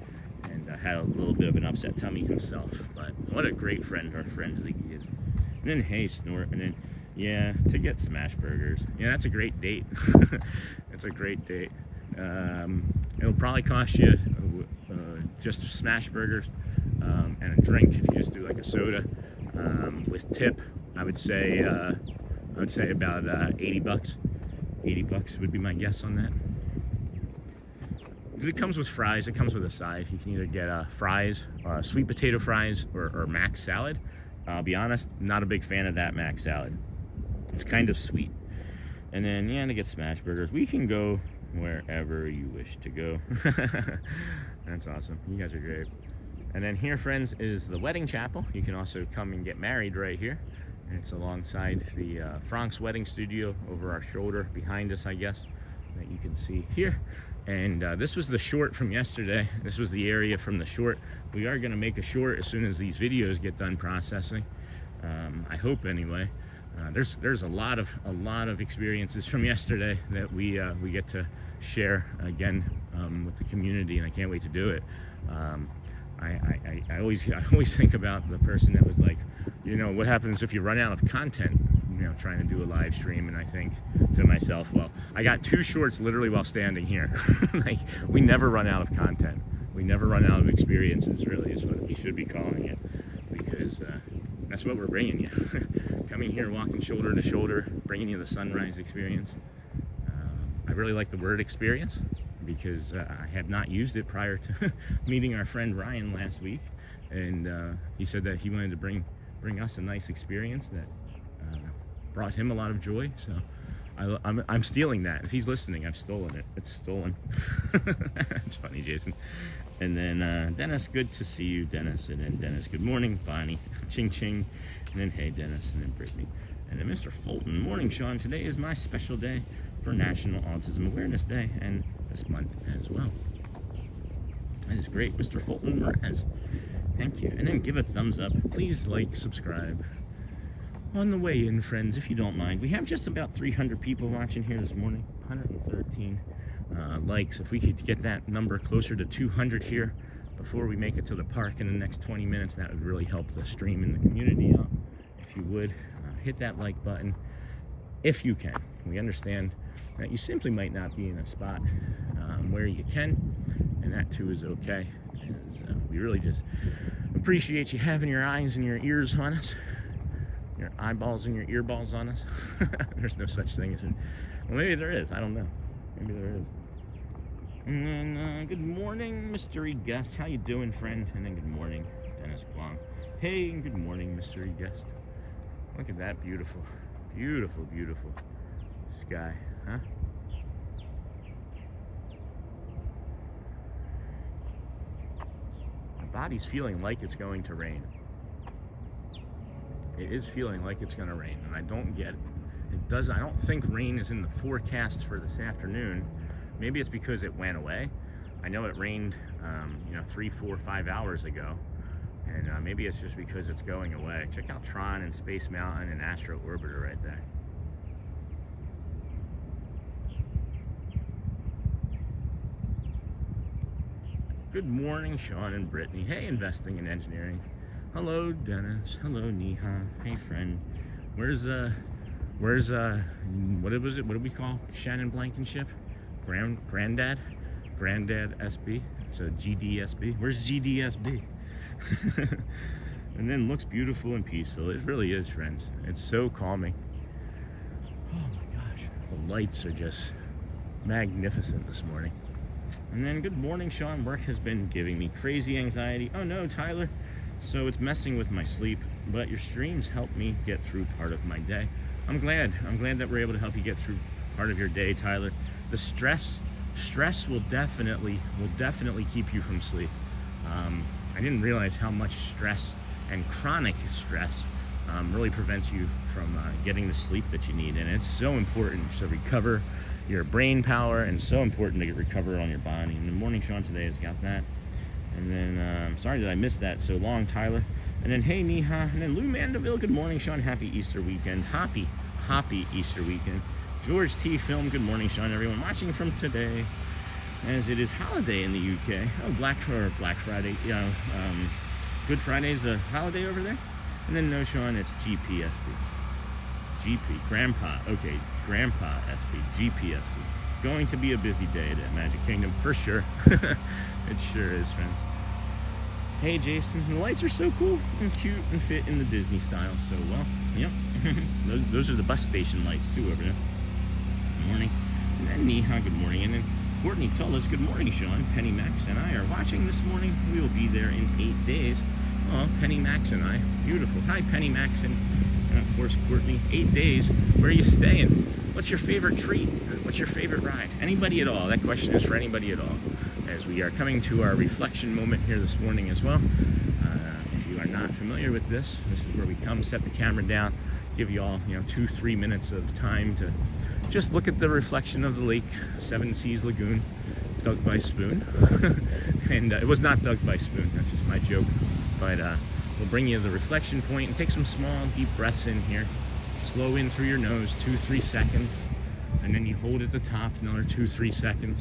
and had a little bit of an upset tummy himself. But what a great friend our friend Ziggy is. And then hey, Snort, and then yeah, to get smash burgers. Yeah, that's a great date. That's a great date. It'll probably cost you just smash burgers and a drink if you just do like a soda with tip. I would say about $80. $80 would be my guess on that. Because it comes with fries. It comes with a side. You can either get fries, sweet potato fries, or mac salad. I'll be honest, not a big fan of that mac salad. It's kind of sweet. And then, yeah, to get smash burgers, we can go wherever you wish to go. That's awesome. You guys are great. And then here, friends, is the wedding chapel. You can also come and get married right here. And it's alongside the Frank's wedding studio over our shoulder, behind us, I guess, that you can see here. And this was the short from yesterday. This was the area from the short. We are going to make a short as soon as these videos get done processing. I hope anyway. There's a lot of experiences from yesterday that we get to share again with the community, and I can't wait to do it. I always think about the person that was like, what happens if you run out of content, trying to do a live stream. And I think to myself, well, I got 2 shorts literally while standing here. Like, we never run out of content. We never run out of experiences, really, is what we should be calling it, because that's what we're bringing you. Coming here, walking shoulder to shoulder, bringing you the sunrise experience. I really like the word experience because I have not used it prior to meeting our friend Ryan last week, and he said that he wanted to bring us a nice experience that brought him a lot of joy. So I'm stealing that. If he's listening, I've stolen it. It's stolen. It's funny, Jason. And then Dennis, good to see you, Dennis. And then Dennis, good morning, Bonnie, ching ching. And then hey, Dennis, and then Brittany. And then Mr. Fulton, morning, Sean. Today is my special day for National Autism Awareness Day, and this month as well. That is great, Mr. Fulton Perez. Thank you. And then give a thumbs up. Please like, subscribe. on the way in, friends, if you don't mind. We have just about 300 people watching here this morning, 113 likes. If we could get that number closer to 200 here before we make it to the park in the next 20 minutes, that would really help the stream and the community out. If you would, hit that like button if you can. We understand that you simply might not be in a spot where you can, and that too is okay. We really just appreciate you having your eyes and your ears on us, your eyeballs and your earballs on us. There's no such thing as it. Well, maybe there is. I don't know. Maybe there is. And then, good morning, mystery guest. How you doing, friend? And then good morning, Dennis Guang. Hey, and good morning, mystery guest. Look at that beautiful, beautiful, beautiful sky, huh? My body's feeling like it's going to rain. It is feeling like it's going to rain, and I don't get it. I don't think rain is in the forecast for this afternoon. Maybe it's because it went away. I know it rained, 3, 4, 5 hours ago. And maybe it's just because it's going away. Check out Tron and Space Mountain and Astro Orbiter right there. Good morning, Sean and Brittany. Hey, Investing in Engineering. Hello, Dennis. Hello, Neha. Hey, friend. Where's what was it? What do we call Shannon Blankenship? Granddad SB. So GDSB. Where's GDSB? And then looks beautiful and peaceful. It really is, friends. It's so calming. Oh my gosh, the lights are just magnificent this morning. And then good morning, Sean. Work has been giving me crazy anxiety. Oh no, Tyler. So it's messing with my sleep, but your streams help me get through part of my day. I'm glad that we're able to help you get through part of your day, Tyler. The stress will definitely keep you from sleep. I didn't realize how much stress and chronic stress really prevents you from getting the sleep that you need. And it's so important to recover your brain power, and so important to recover on your body. And the morning Sean today has got that. And then, sorry that I missed that so long, Tyler. And then, hey, Neha. And then Lou Mandeville, good morning, Sean. Happy Easter weekend. Happy Easter weekend. George T. Film, good morning, Sean. Everyone watching from today, as it is holiday in the UK. Oh, Black Friday. Good Friday's a holiday over there. And then no, Sean, it's GPSB. Grandpa SB, GPSB. Going to be a busy day at Magic Kingdom for sure. It sure is, friends. Hey, Jason, the lights are so cool and cute and fit in the Disney style so well. Yep. those are the bus station lights too over there. Good morning. And then Neha, good morning. And then Courtney told us, good morning, Sean. Penny Max and I are watching this morning. We will be there in 8 days. Oh, Penny Max and I. Beautiful. Hi, Penny Max and of course, Courtney. 8 days. Where are you staying? What's your favorite treat? What's your favorite ride? Anybody at all? That question is for anybody at all. As we are coming to our reflection moment here this morning as well. If you are not familiar with this is where we come, set the camera down, give you all 2-3 minutes of time to just look at the reflection of the lake, Seven Seas Lagoon, dug by spoon. And it was not dug by spoon, that's just my joke. But we'll bring you the reflection point and take some small, deep breaths in here. Slow in through your nose, 2-3 seconds. And then you hold at the top, another 2-3 seconds.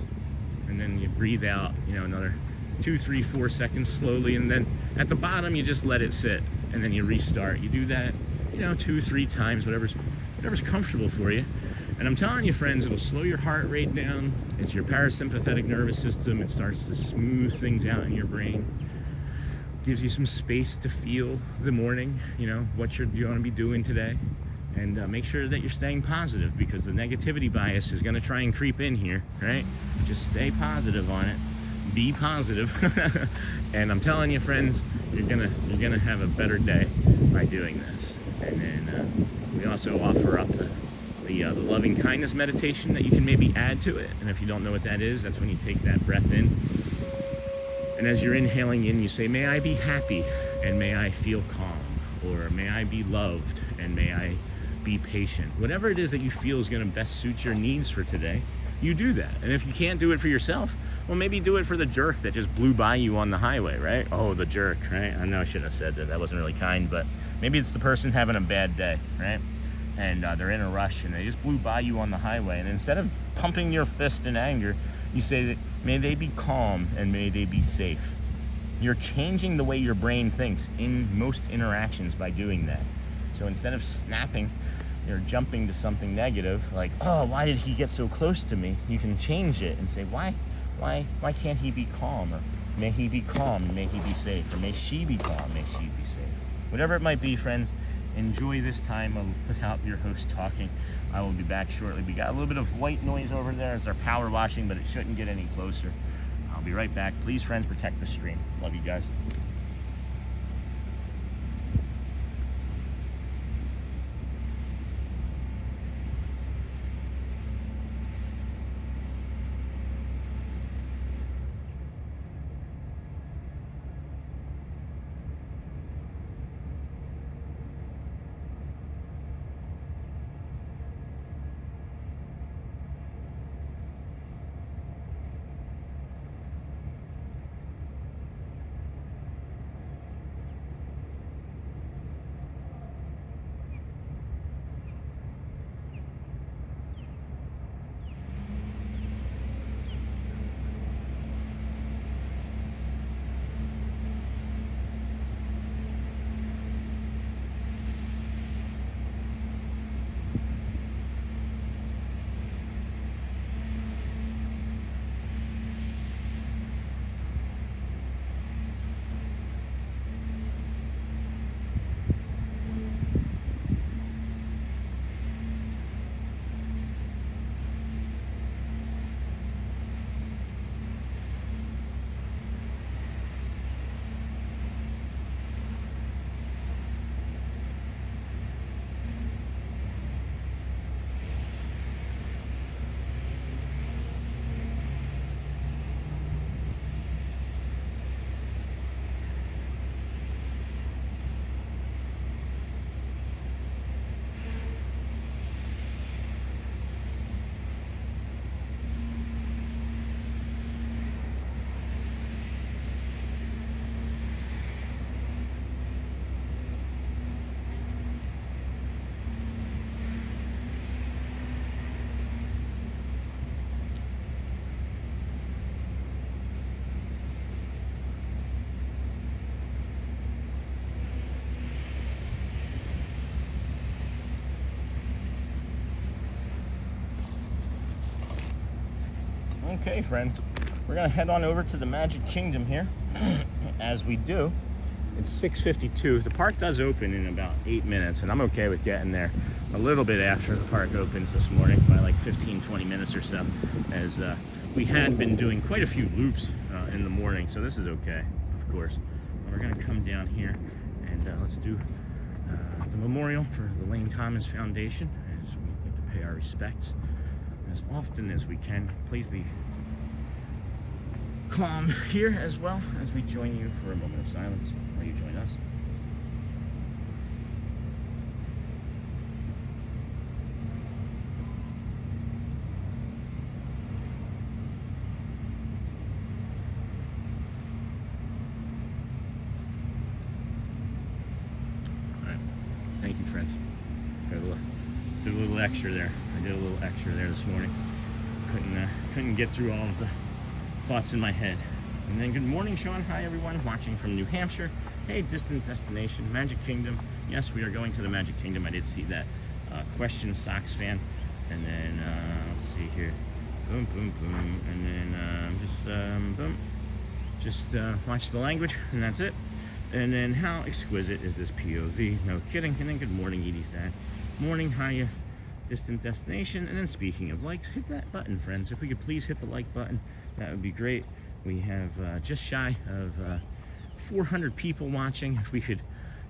And then you breathe out, another 2-3-4 seconds slowly. And then at the bottom, you just let it sit. And then you restart. You do that, 2-3 times, whatever's comfortable for you. And I'm telling you, friends, it'll slow your heart rate down. It's your parasympathetic nervous system. It starts to smooth things out in your brain. Gives you some space to feel the morning, what you're going to be doing today. And make sure that you're staying positive, because the negativity bias is going to try and creep in here, right? Just stay positive on it. Be positive. And I'm telling you, friends, you're gonna have a better day by doing this. And then we also offer up the loving kindness meditation that you can maybe add to it. And if you don't know what that is, that's when you take that breath in. And as you're inhaling in, you say, may I be happy and may I feel calm, or may I be loved and may I be patient. Whatever it is that you feel is going to best suit your needs for today, you do that. And if you can't do it for yourself, Well, maybe do it for the jerk that just blew by you on the highway, right? Oh, the jerk, right? I know I shouldn't have said that. That wasn't really kind, but maybe it's the person having a bad day, right? And they're in a rush and they just blew by you on the highway. And instead of pumping your fist in anger, you say that may they be calm and may they be safe. You're changing the way your brain thinks in most interactions by doing that. So instead of snapping, you're jumping to something negative, like, oh, why did he get so close to me? You can change it and say, why can't he be calm? Or may he be calm, may he be safe. Or may she be calm, may she be safe. Whatever it might be, friends, enjoy this time without your host talking. I will be back shortly. We got a little bit of white noise over there as they're power washing, but it shouldn't get any closer. I'll be right back. Please, friends, protect the stream. Love you guys. Okay, friends, we're gonna head on over to the Magic Kingdom here. As we do, it's 6:52. The park does open in about 8 minutes, and I'm okay with getting there a little bit after the park opens this morning, by like 15-20 minutes or so, as we had been doing quite a few loops in the morning, so this is okay, of course. We're gonna come down here and let's do the memorial for the Lane Thomas Foundation, as we need to pay our respects as often as we can. Please be calm here as well as we join you for a moment of silence while you join us. All right, thank you, friends. Did a little extra there. I did a little extra there this morning. Couldn't get through all of the thoughts in my head. And then good morning, Sean. Hi, everyone watching from New Hampshire. Hey, distant destination, Magic Kingdom. Yes, we are going to the Magic Kingdom. I did see that. Question Sox fan. And then let's see here. Boom, boom, boom. And then boom. Just watch the language, and that's it. And then how exquisite is this POV? No kidding. And then good morning, Edie's dad. Morning, hiya, distant destination. And then speaking of likes, hit that button, friends. If we could please hit the like button, that would be great. We have just shy of 400 people watching. If we could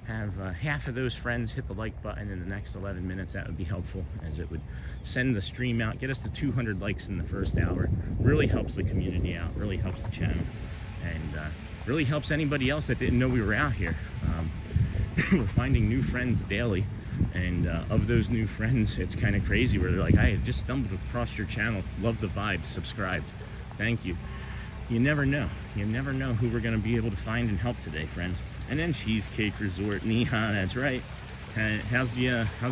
have half of those friends hit the like button in the next 11 minutes, that would be helpful, as it would send the stream out, get us to 200 likes in the first hour. Really helps the community out, really helps the channel, and really helps anybody else that didn't know we were out here. We're finding new friends daily. And of those new friends, it's kind of crazy where they're like, I just stumbled across your channel, love the vibe, subscribed, thank you. you never know. You never know who we're going to be able to find and help today, friends. And then Cheesecake Resort, Neha, that's right. How's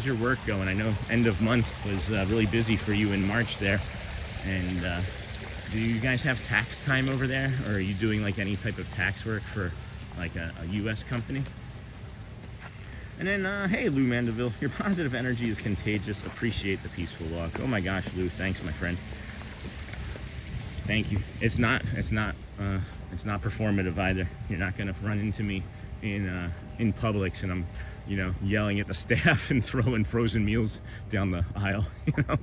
your work going? I know end of month was really busy for you in March there. And do you guys have tax time over there? Or are you doing like any type of tax work for like a U.S. company? And then, hey, Lou Mandeville, your positive energy is contagious. Appreciate the peaceful walk. Oh my gosh, Lou, thanks, my friend. Thank you. It's not performative either. You're not gonna run into me in Publix and I'm, you know, yelling at the staff and throwing frozen meals down the aisle. You know,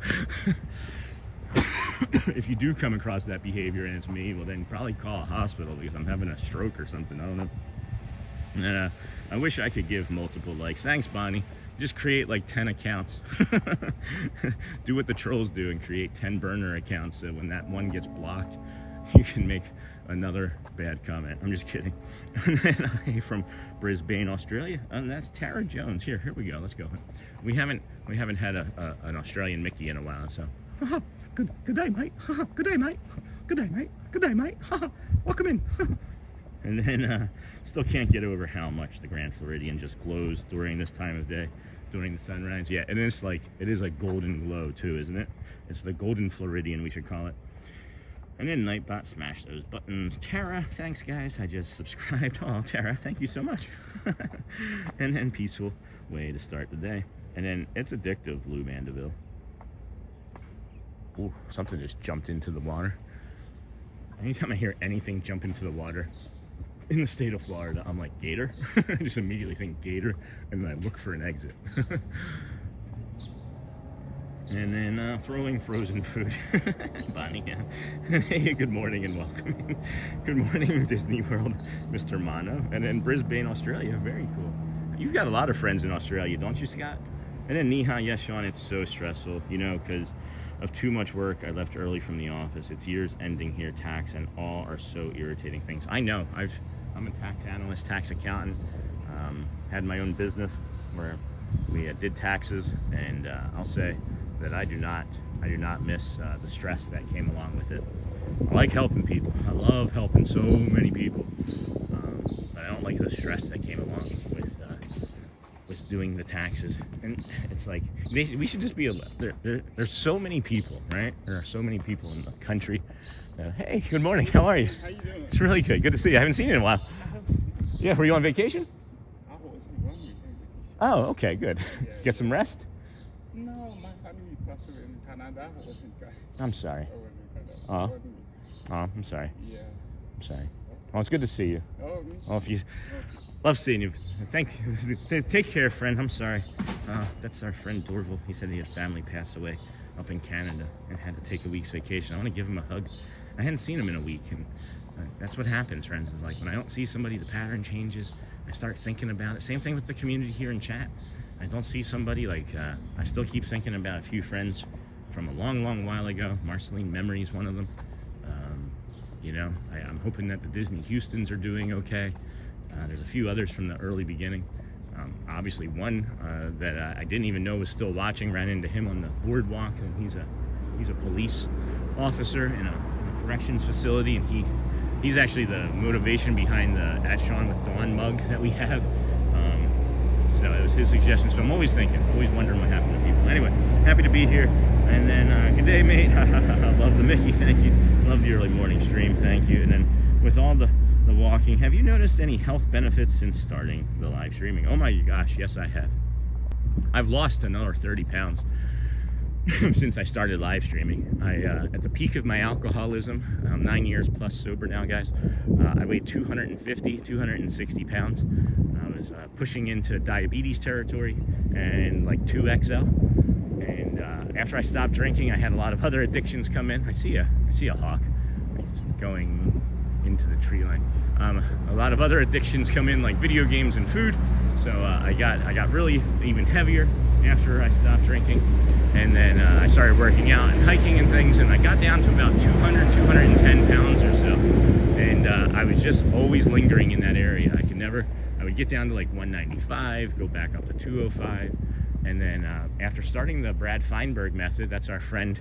if you do come across that behavior and it's me, well then probably call a hospital because I'm having a stroke or something. I don't know. And I wish I could give multiple likes. Thanks, Bonnie. Just create like 10 accounts. Do what the trolls do and create 10 burner accounts so when that one gets blocked, you can make another bad comment. I'm just kidding. And then from Brisbane, Australia. That's Tara Jones. Here we go. Let's go. We haven't had an Australian Mickey in a while, so good day, mate. Good day, mate. Good day, mate. Good day, mate. Welcome in. And then still can't get over how much the Grand Floridian just glows during this time of day, during the sunrise. Yeah, and it's like, it is a golden glow too, isn't it? It's the golden Floridian, we should call it. And then Nightbot, smash those buttons. Tara, thanks guys, I just subscribed. Oh, Tara, thank you so much. And then peaceful way to start the day. And then it's addictive, Lou Mandeville. Ooh, something just jumped into the water. Anytime I hear anything jump into the water in the state of Florida, I'm like, gator? I just immediately think gator, and then I look for an exit. And then throwing frozen food. Bonnie, yeah. Hey, good morning and welcome. Good morning, Disney World, Mr. Mono. And then Brisbane, Australia, very cool. You've got a lot of friends in Australia, don't you, Scott? And then Neha, yes, Sean, it's so stressful, you know, because of too much work. I left early from the office. It's years ending here, tax and all are so irritating things. I know, I'm a tax analyst, tax accountant, had my own business where we did taxes, and I'll say that I do not miss the stress that came along with it. I like helping people. I love helping so many people, but I don't like the stress that came along with doing the taxes. And it's like we should just be there's so many people, right? There are so many people in the country. Hey, good morning. How are you? How you doing? It's really good. Good to see you. I haven't seen you in a while. Yeah, were you on vacation? I was on vacation. Oh, okay, good. Yeah, Get some rest? No, my family passed away in Canada. I was in Canada. I'm sorry. I was in Canada. Oh, I'm sorry. Yeah. I'm sorry. Oh, it's good to see you. Oh, me too. Oh, if you love seeing you. Thank you. Take care, friend. I'm sorry. That's our friend Dorval. He said he had family pass away up in Canada and had to take a week's vacation. I want to give him a hug. I hadn't seen him in a week, and that's what happens, friends. Is like when I don't see somebody, the pattern changes. I start thinking about it. Same thing with the community here in chat. I don't see somebody, like I still keep thinking about a few friends from a long while ago. Marceline Memory is one of them. You know, I'm hoping that the Disney Houstons are doing okay. There's a few others from the early beginning. Obviously one that I didn't even know was still watching, ran into him on the boardwalk, and he's a police officer in a corrections facility, and he's actually the motivation behind the At Sean with Dawn mug that we have. So it was his suggestion. So I'm always thinking, always wondering what happened to people. Anyway, happy to be here. And then good day, mate. Love the Mickey, thank you. Love the early morning stream, thank you. And then with all the walking, have you noticed any health benefits since starting the live streaming? Oh my gosh, yes I have. I've lost another 30 pounds since I started live streaming. At the peak of my alcoholism, I'm 9 years plus sober now, guys. I weighed 260 pounds. I was pushing into diabetes territory and like 2XL. And after I stopped drinking, I had a lot of other addictions come in. I see a hawk just going into the tree line. A lot of other addictions come in, like video games and food. So I got really even heavier after I stopped drinking, and then I started working out and hiking and things, and I got down to about 210 pounds or so. And I was just always lingering in that area. I would get down to like 195, go back up to 205, and then after starting the Feinberg method, that's our friend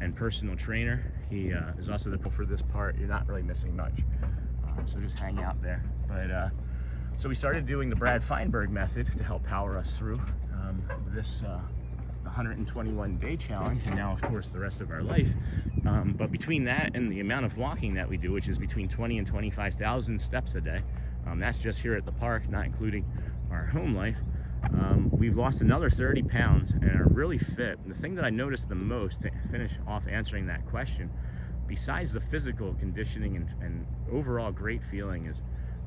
and personal trainer. He is also the for this part. You're not really missing much, so just hang out there. But so we started doing the Brad Feinberg method to help power us through this 121-day challenge, and now of course the rest of our life. But between that and the amount of walking that we do, which is between 20 and 25,000 steps a day, that's just here at the park, not including our home life. We've lost another 30 pounds and are really fit. And the thing that I noticed the most, to finish off answering that question, besides the physical conditioning and overall great feeling, is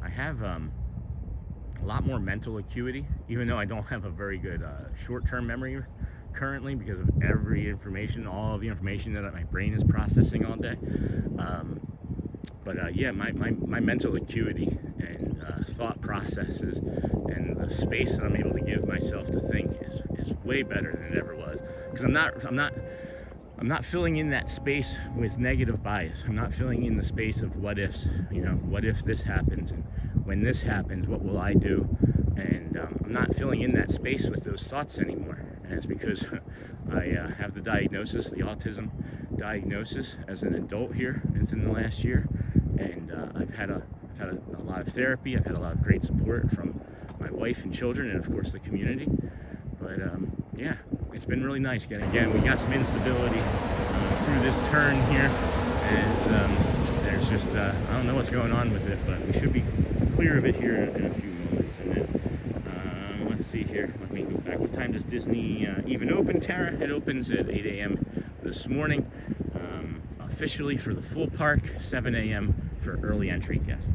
I have a lot more mental acuity, even though I don't have a very good short-term memory currently because of all of the information that my brain is processing all day. Yeah, my mental acuity and thought processes and the space that I'm able to give myself to think is way better than it ever was. Because I'm not filling in that space with negative bias. I'm not filling in the space of what ifs. You know, what if this happens, and when this happens, what will I do? And I'm not filling in that space with those thoughts anymore. And it's because I have the diagnosis, the autism diagnosis, as an adult here within the last year, and I've had a lot of therapy. I've had a lot of great support from my wife and children, and of course the community. But yeah, it's been really nice getting. Again, we got some instability through this turn here, as there's just I don't know what's going on with it, but we should be clear of it here in a few moments. And then let's see here. Let me go back. What time does Disney even open, Tara? It opens at 8 a.m. this morning. Officially for the full park, 7 a.m. for early entry guests.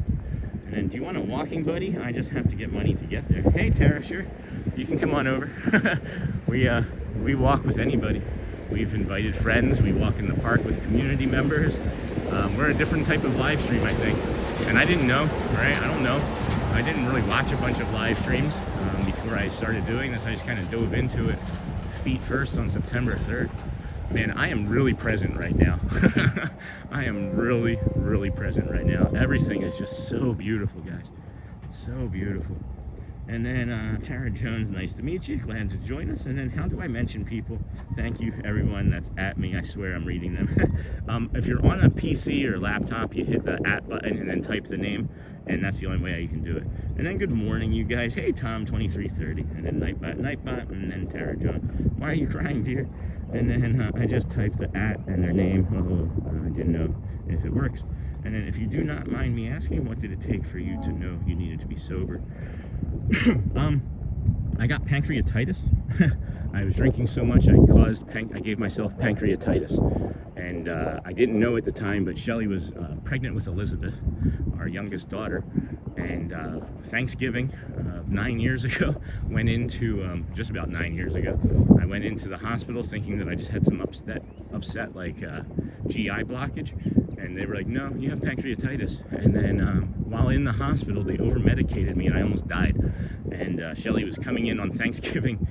And then, do you want a walking buddy? I just have to get money to get there. Hey Tara, sure, you can come on over. We walk with anybody. We've invited friends. We walk in the park with community members. We're a different type of live stream, I think. And I didn't know, right? I don't know. I didn't really watch a bunch of live streams before I started doing this. I just kind of dove into it feet first on September 3rd. Man, I am really present right now. I am really, really present right now. Everything is just so beautiful, guys. So beautiful. And then Tara Jones, nice to meet you. Glad to join us. And then how do I mention people? Thank you, everyone that's at me. I swear I'm reading them. If you're on a PC or laptop, you hit the @ button and then type the name. And that's the only way you can do it. And then good morning, you guys. Hey, Tom, 2330. And then Nightbot, and then Tara Jones. Why are you crying, dear? And then I just typed the @ and their name. I didn't know if it works. And then if you do not mind me asking, what did it take for you to know you needed to be sober? I got pancreatitis. I was drinking so much I gave myself pancreatitis. And I didn't know at the time, but Shelly was pregnant with Elizabeth, our youngest daughter. And Thanksgiving 9 years ago, went into, just about 9 years ago, I went into the hospital thinking that I just had some upset like GI blockage. And they were like, no, you have pancreatitis. And then while in the hospital, they over-medicated me and I almost died. And Shelly was coming in on Thanksgiving,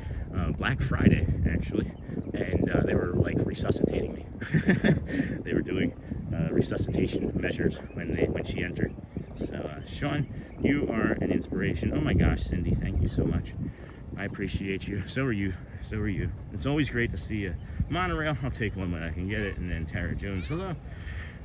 Black Friday, actually. And they were like resuscitating me. They were doing resuscitation measures when she entered. So Sean, you are an inspiration. Oh my gosh, Cindy, thank you so much. I appreciate you. So are you. So are you. It's always great to see you. Monorail, I'll take one when I can get it. And then Tara Jones, hello.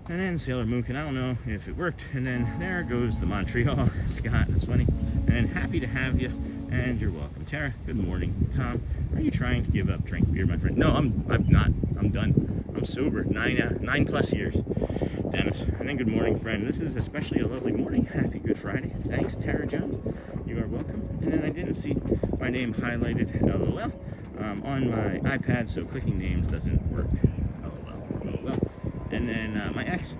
And then Sailor Moonkin, I don't know if it worked. And then there goes the Montreal. Scott, that's funny. And then happy to have you. And you're welcome. Tara, good morning. Tom, are you trying to give up drink beer, my friend? No, I'm not. I'm done. I'm sober. 9+ years. Dennis. And then good morning, friend. This is especially a lovely morning. Happy Good Friday. Thanks, Tara Jones. You are welcome. And then I didn't see my name highlighted, LOL, on my iPad, so clicking names doesn't work. LOL. And then my ex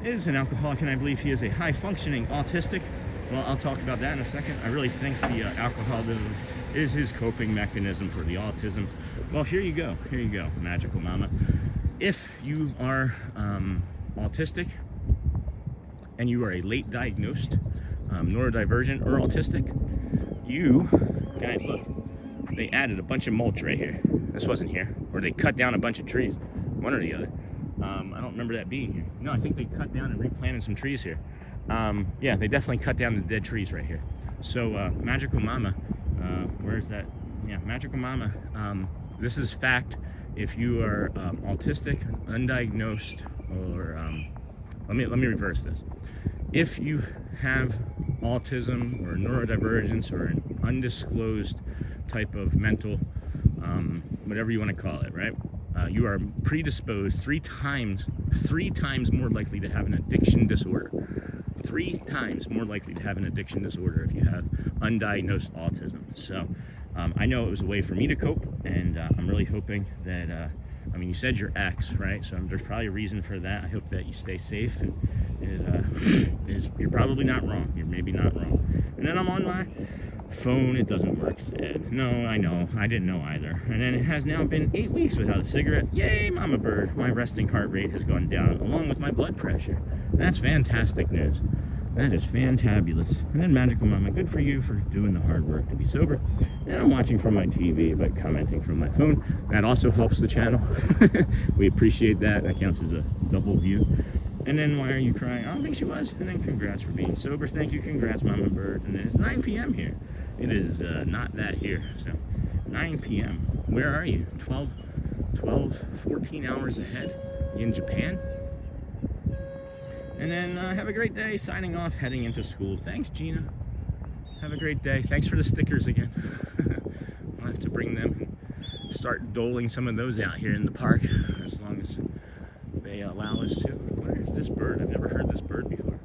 is an alcoholic, and I believe he is a high-functioning autistic. Well, I'll talk about that in a second. I really think the alcoholism is his coping mechanism for the autism. Well, here you go. Here you go, magical mama. If you are autistic and you are a late diagnosed neurodivergent or autistic, you guys, look, they added a bunch of mulch right here. This wasn't here. Or they cut down a bunch of trees, one or the other. I don't remember that being here. No, I think they cut down and replanted some trees here. Yeah, they definitely cut down the dead trees right here. So magical mama, where's that? Yeah, magical mama, this is fact. If you are autistic, undiagnosed, or let me reverse this. If you have autism or neurodivergence or an undisclosed type of mental, whatever you want to call it, right? You are predisposed three times more likely to have an addiction disorder. 3 times more likely to have an addiction disorder if you have undiagnosed autism. So I know it was a way for me to cope, and I'm really hoping that, I mean, you said you're X, right? So there's probably a reason for that. I hope that you stay safe, and you're probably not wrong. You're maybe not wrong. And then I'm on my phone. It doesn't work, sad. No, I know. I didn't know either. And then it has now been 8 weeks without a cigarette. Yay, mama bird. My resting heart rate has gone down, along with my blood pressure. That's fantastic news. That is fantabulous. And then Magical Mama, good for you for doing the hard work to be sober. And I'm watching from my TV, but commenting from my phone. That also helps the channel. We appreciate that. That counts as a double view. And then, why are you crying? I don't think she was. And then, congrats for being sober. Thank you. Congrats, Mama Bird. And then it's 9 p.m. here. It is not that here. So, 9 p.m. Where are you? 14 hours ahead in Japan. And then have a great day. Signing off, heading into school. Thanks, Gina. Have a great day. Thanks for the stickers again. I'll have to bring them and start doling some of those out here in the park, as long as they allow us to. Where's this bird? I've never heard this bird before.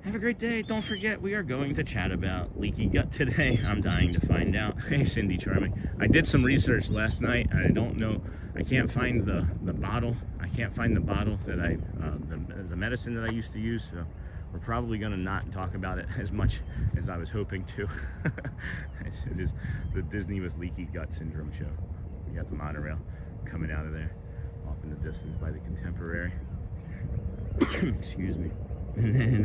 Have a great day. Don't forget, we are going to chat about leaky gut today. I'm dying to find out. Hey, Cindy Charming. I did some research last night. I don't know. I can't find the bottle. I can't find the bottle that the medicine that I used to use. So we're probably going to not talk about it as much as I was hoping to. It is the Disney with leaky gut syndrome show. You got the monorail coming out of there, off in the distance by the Contemporary. Excuse me. And then,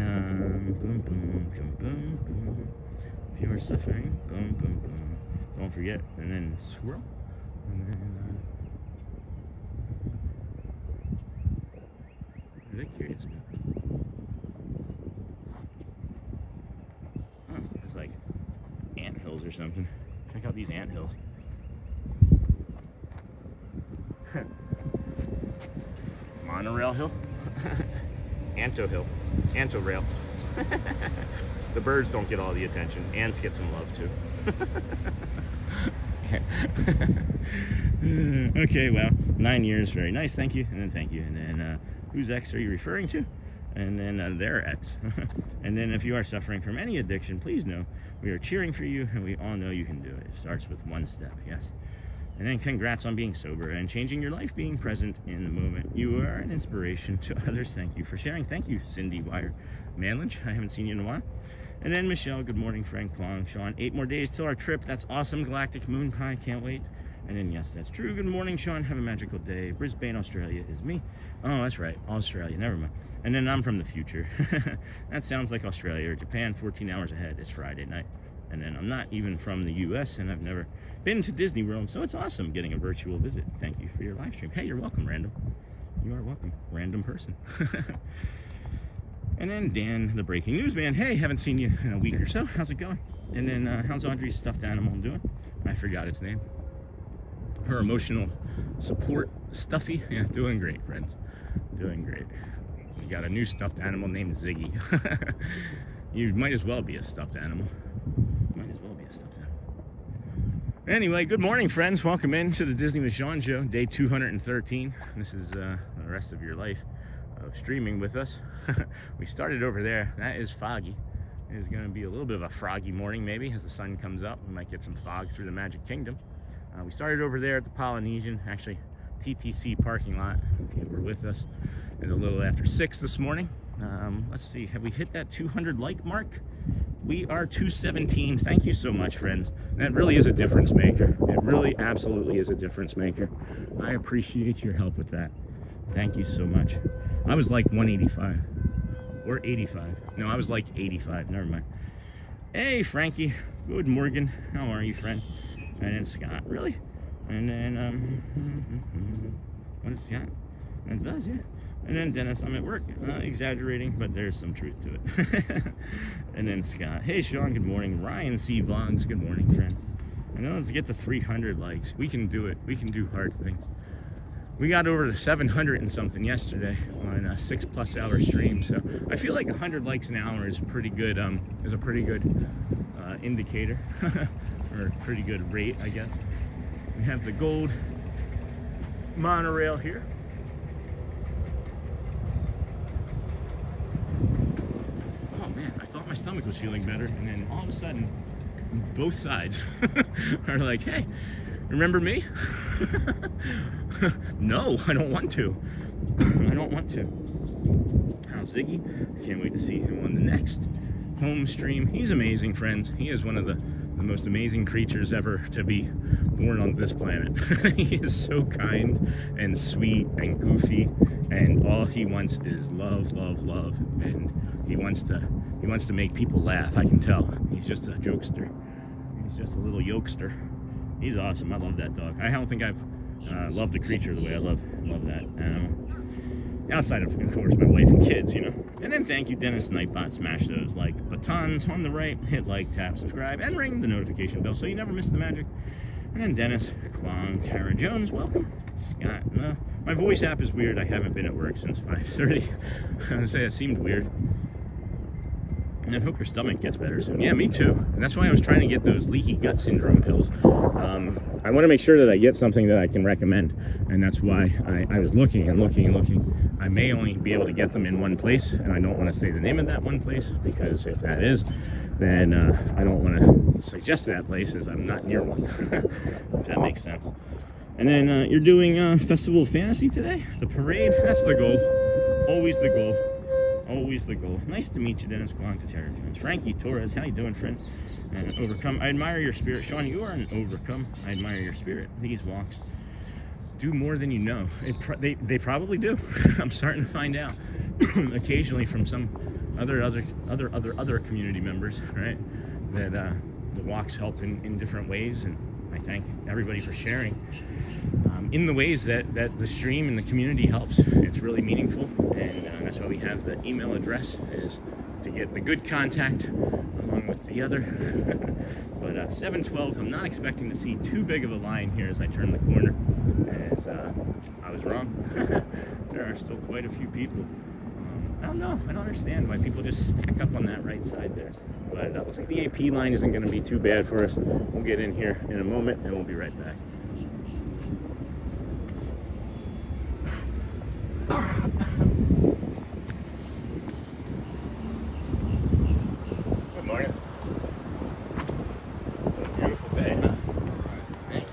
boom, boom, boom, boom, boom. If you are suffering, boom, boom, boom. Don't forget. And then squirrel. And then, what are they curious about? Oh, it's like ant hills or something. Check out these ant hills. Monorail hill. Anto hill. Anto rail. The birds don't get all the attention. Ants get some love too. Okay, well, 9 years, very nice, thank you, and then thank you, and then whose X are you referring to? And then their X. And then if you are suffering from any addiction, please know we are cheering for you, and we all know you can do it. It starts with one step, yes. And then congrats on being sober and changing your life, being present in the moment. You are an inspiration to others. Thank you for sharing. Thank you, Cindy Wire Manlinge. I haven't seen you in a while. And then Michelle, good morning, Frank Kwong, Sean. 8 more days till our trip. That's awesome. Galactic Moon Pie, can't wait. And then, yes, that's true. Good morning, Sean. Have a magical day. Brisbane, Australia is me. Oh, that's right. Australia. Never mind. And then I'm from the future. That sounds like Australia or Japan. 14 hours ahead. It's Friday night. And then I'm not even from the U.S. and I've never been to Disney World. So it's awesome getting a virtual visit. Thank you for your live stream. Hey, you're welcome, random. You are welcome. Random person. And then Dan, the breaking news man. Hey, haven't seen you in a week or so. How's it going? And then how's Audrey's stuffed animal doing? I forgot its name. Her emotional support stuffy. Yeah, doing great, friends. Doing great. You got a new stuffed animal named Ziggy. You might as well be a stuffed animal. Might as well be a stuffed animal. Anyway, good morning, friends. Welcome in to the Disney with Sean show, day 213. This is the rest of your life of streaming with us. We started over there. That is foggy. It is going to be a little bit of a froggy morning, maybe, as the sun comes up. We might get some fog through the Magic Kingdom. We started over there at the Polynesian, actually TTC parking lot, if you were with us, at a little after 6 this morning. Let's see, have we hit that 200 like mark? We are 217. Thank you so much, friends. That really is a difference maker. It really absolutely is a difference maker. I appreciate your help with that. Thank you so much. I was like 185 or 85. No, I was like 85. Never mind. Hey, Frankie. Good morning. How are you, friend? And then Scott. Really? And then, what is Scott? It does, yeah. And then Dennis, I'm at work. Exaggerating, but there's some truth to it. And then Scott. Hey, Sean, good morning. Ryan C. Vlogs, good morning, friend. And then let's get to 300 likes. We can do it. We can do hard things. We got over to 700 and something yesterday on a 6+ hour stream. So I feel like 100 likes an hour is pretty good. Is a pretty good indicator or a pretty good rate, I guess. We have the gold monorail here. Oh man, I thought my stomach was feeling better, and then all of a sudden, both sides are like, "Hey, remember me?" No, I don't want to. I don't want to. How's Ziggy? Can't wait to see him on the next home stream. He's amazing, friends. He is one of the most amazing creatures ever to be born on this planet. He is so kind and sweet and goofy, and all he wants is love, love, love, and he wants to make people laugh. I can tell. He's just a jokester. He's just a little yokester. He's awesome. I love that dog. I don't think I've loved a creature the way I love that animal. Outside of course, my wife and kids, you know. And then thank you, Dennis Nightbot. Smash those like buttons on the right, hit like, tap, subscribe, and ring the notification bell so you never miss the magic. And then Dennis, Kwong, Tara Jones, welcome. Scott, my voice app is weird. I haven't been at work since 5:30. I would say it seemed weird. And I hope your stomach gets better soon. Yeah, me too. And that's why I was trying to get those leaky gut syndrome pills. I want to make sure that I get something that I can recommend. And that's why I was looking and looking and looking. I may only be able to get them in one place, and I don't want to say the name of that one place, because if that is, then I don't want to suggest that place, as I'm not near one. If that makes sense. And then you're doing Festival of Fantasy today? The parade? That's the goal. Always the goal. Always the goal. Nice to meet you, Dennis Kwong, Tara Jones. Frankie Torres, how you doing, friend? And Overcome. I admire your spirit. Sean, you are an Overcome. I admire your spirit. These walks do more than you know. They probably do. I'm starting to find out occasionally from some other community members, right? That the walks help in different ways, and I thank everybody for sharing in the ways that the stream and the community helps. It's really meaningful, and that's why we have the email address, is to get the good contact along with the other. But 7:12, I'm not expecting to see too big of a line here as I turn the corner, as I was wrong. There are still quite a few people. I don't know, I don't understand why people just stack up on that right side there. But it looks like the AP line isn't going to be too bad for us. We'll get in here in a moment and we'll be right back. Good morning. Beautiful day, huh? Thank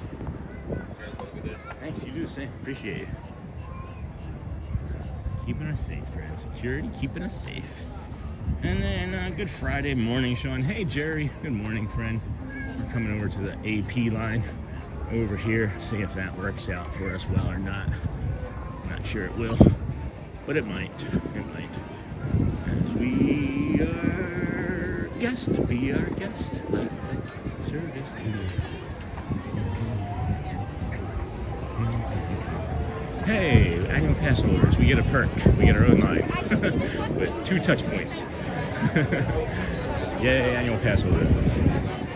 you. Thanks, you do the same. Appreciate you. Keeping us safe, friends. Security, keeping us safe. And then Good Friday morning, Sean. Hey, Jerry. Good morning, friend. We're coming over to the AP line over here. See if that works out for us well or not. I'm not sure it will, but it might. It might. As we are guest, be our guest. Service. Hey, annual pass holders, we get a perk. We get our own line with 2 touch points. Yay, annual pass holders.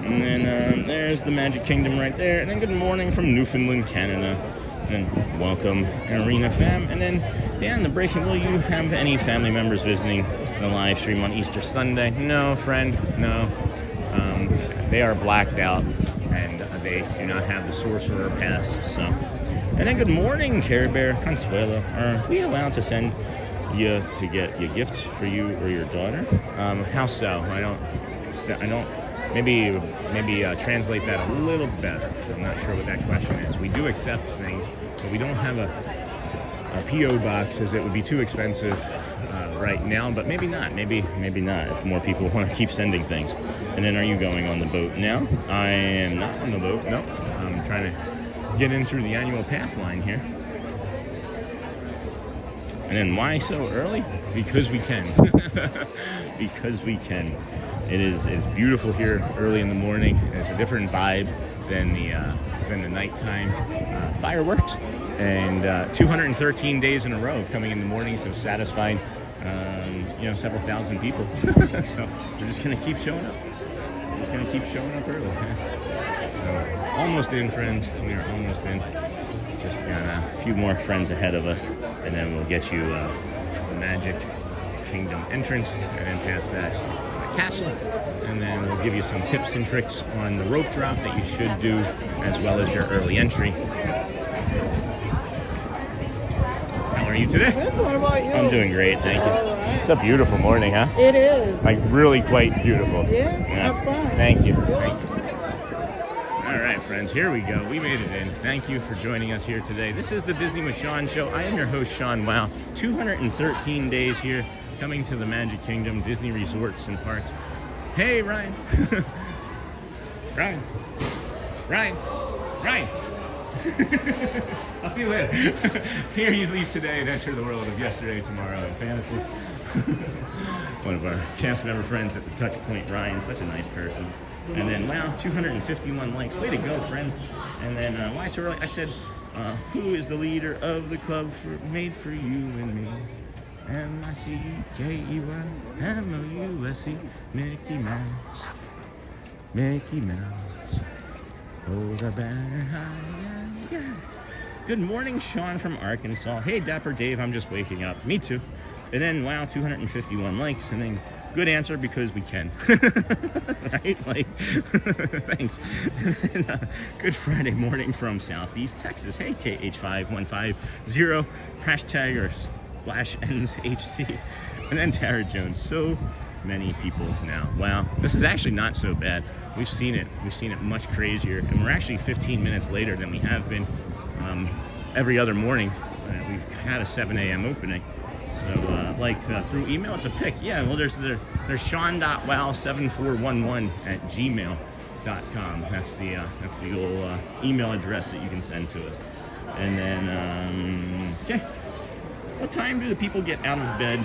And then there's the Magic Kingdom right there. And then good morning from Newfoundland, Canada. And welcome, Arena Fam. And then Dan, the breaking, will you have any family members visiting the live stream on Easter Sunday? No, friend, no. They are blacked out, and they do not have the Sorcerer Pass, so. And then good morning, Care Bear, Consuelo. Are we allowed to send you to get your gifts for you or your daughter? How so? I don't. Maybe translate that a little better. I'm not sure what that question is. We do accept things, but we don't have a PO box, as it would be too expensive right now. But maybe not. Maybe not. If more people want to keep sending things. And then, are you going on the boat now? I am not on the boat. No, I'm trying to get in through the annual pass line here. And then why so early? Because we can. Because we can. It's beautiful here early in the morning. It's a different vibe than the nighttime fireworks. And 213 days in a row of coming in the mornings have satisfied several thousand people. So we're just gonna keep showing up. We're just gonna keep showing up early. So almost in, friends. We are almost in. Just got a few more friends ahead of us, and then we'll get you the Magic Kingdom entrance, and then past that castle, and then we'll give you some tips and tricks on the rope drop that you should do, as well as your early entry. How are you today? Good. What about you? I'm doing great, thank you. All right. It's a beautiful morning, huh? It is. Like really quite beautiful. Yeah, have fun. Thank you. Yeah. Thank you. All right, friends, here we go. We made it in. Thank you for joining us here today. This is the Disney with Sean show. I am your host, Sean Wow. 213 days here, coming to the Magic Kingdom, Disney resorts and parks. Hey, Ryan. Ryan. Ryan. Ryan. I'll see you later. Here you leave today and enter the world of yesterday, tomorrow, and fantasy. One of our cast member friends at the touch point, Ryan, such a nice person. And then, wow, 251 likes. Way to go, friends. And then, why so early? I said, who is the leader of the club made for you and me? M-I-C-K-E-Y-M-O-U-S-E, Mickey Mouse. Mickey Mouse. Hold a banner high, yeah. Good morning, Sean from Arkansas. Hey, Dapper Dave, I'm just waking up. Me too. And then, wow, 251 likes. And then, good answer, because we can. Right? Like, thanks. And then, good Friday morning from Southeast Texas. Hey, KH5150, hashtag or /NHC. And then Tara Jones. So many people now. Wow. This is actually not so bad. We've seen it much crazier. And we're actually 15 minutes later than we have been every other morning. We've had a 7 a.m. opening. So, through email, it's a pick. Yeah, well, there's sean.wow7411@gmail.com. That's the old email address that you can send to us. And then, okay. What time do the people get out of bed?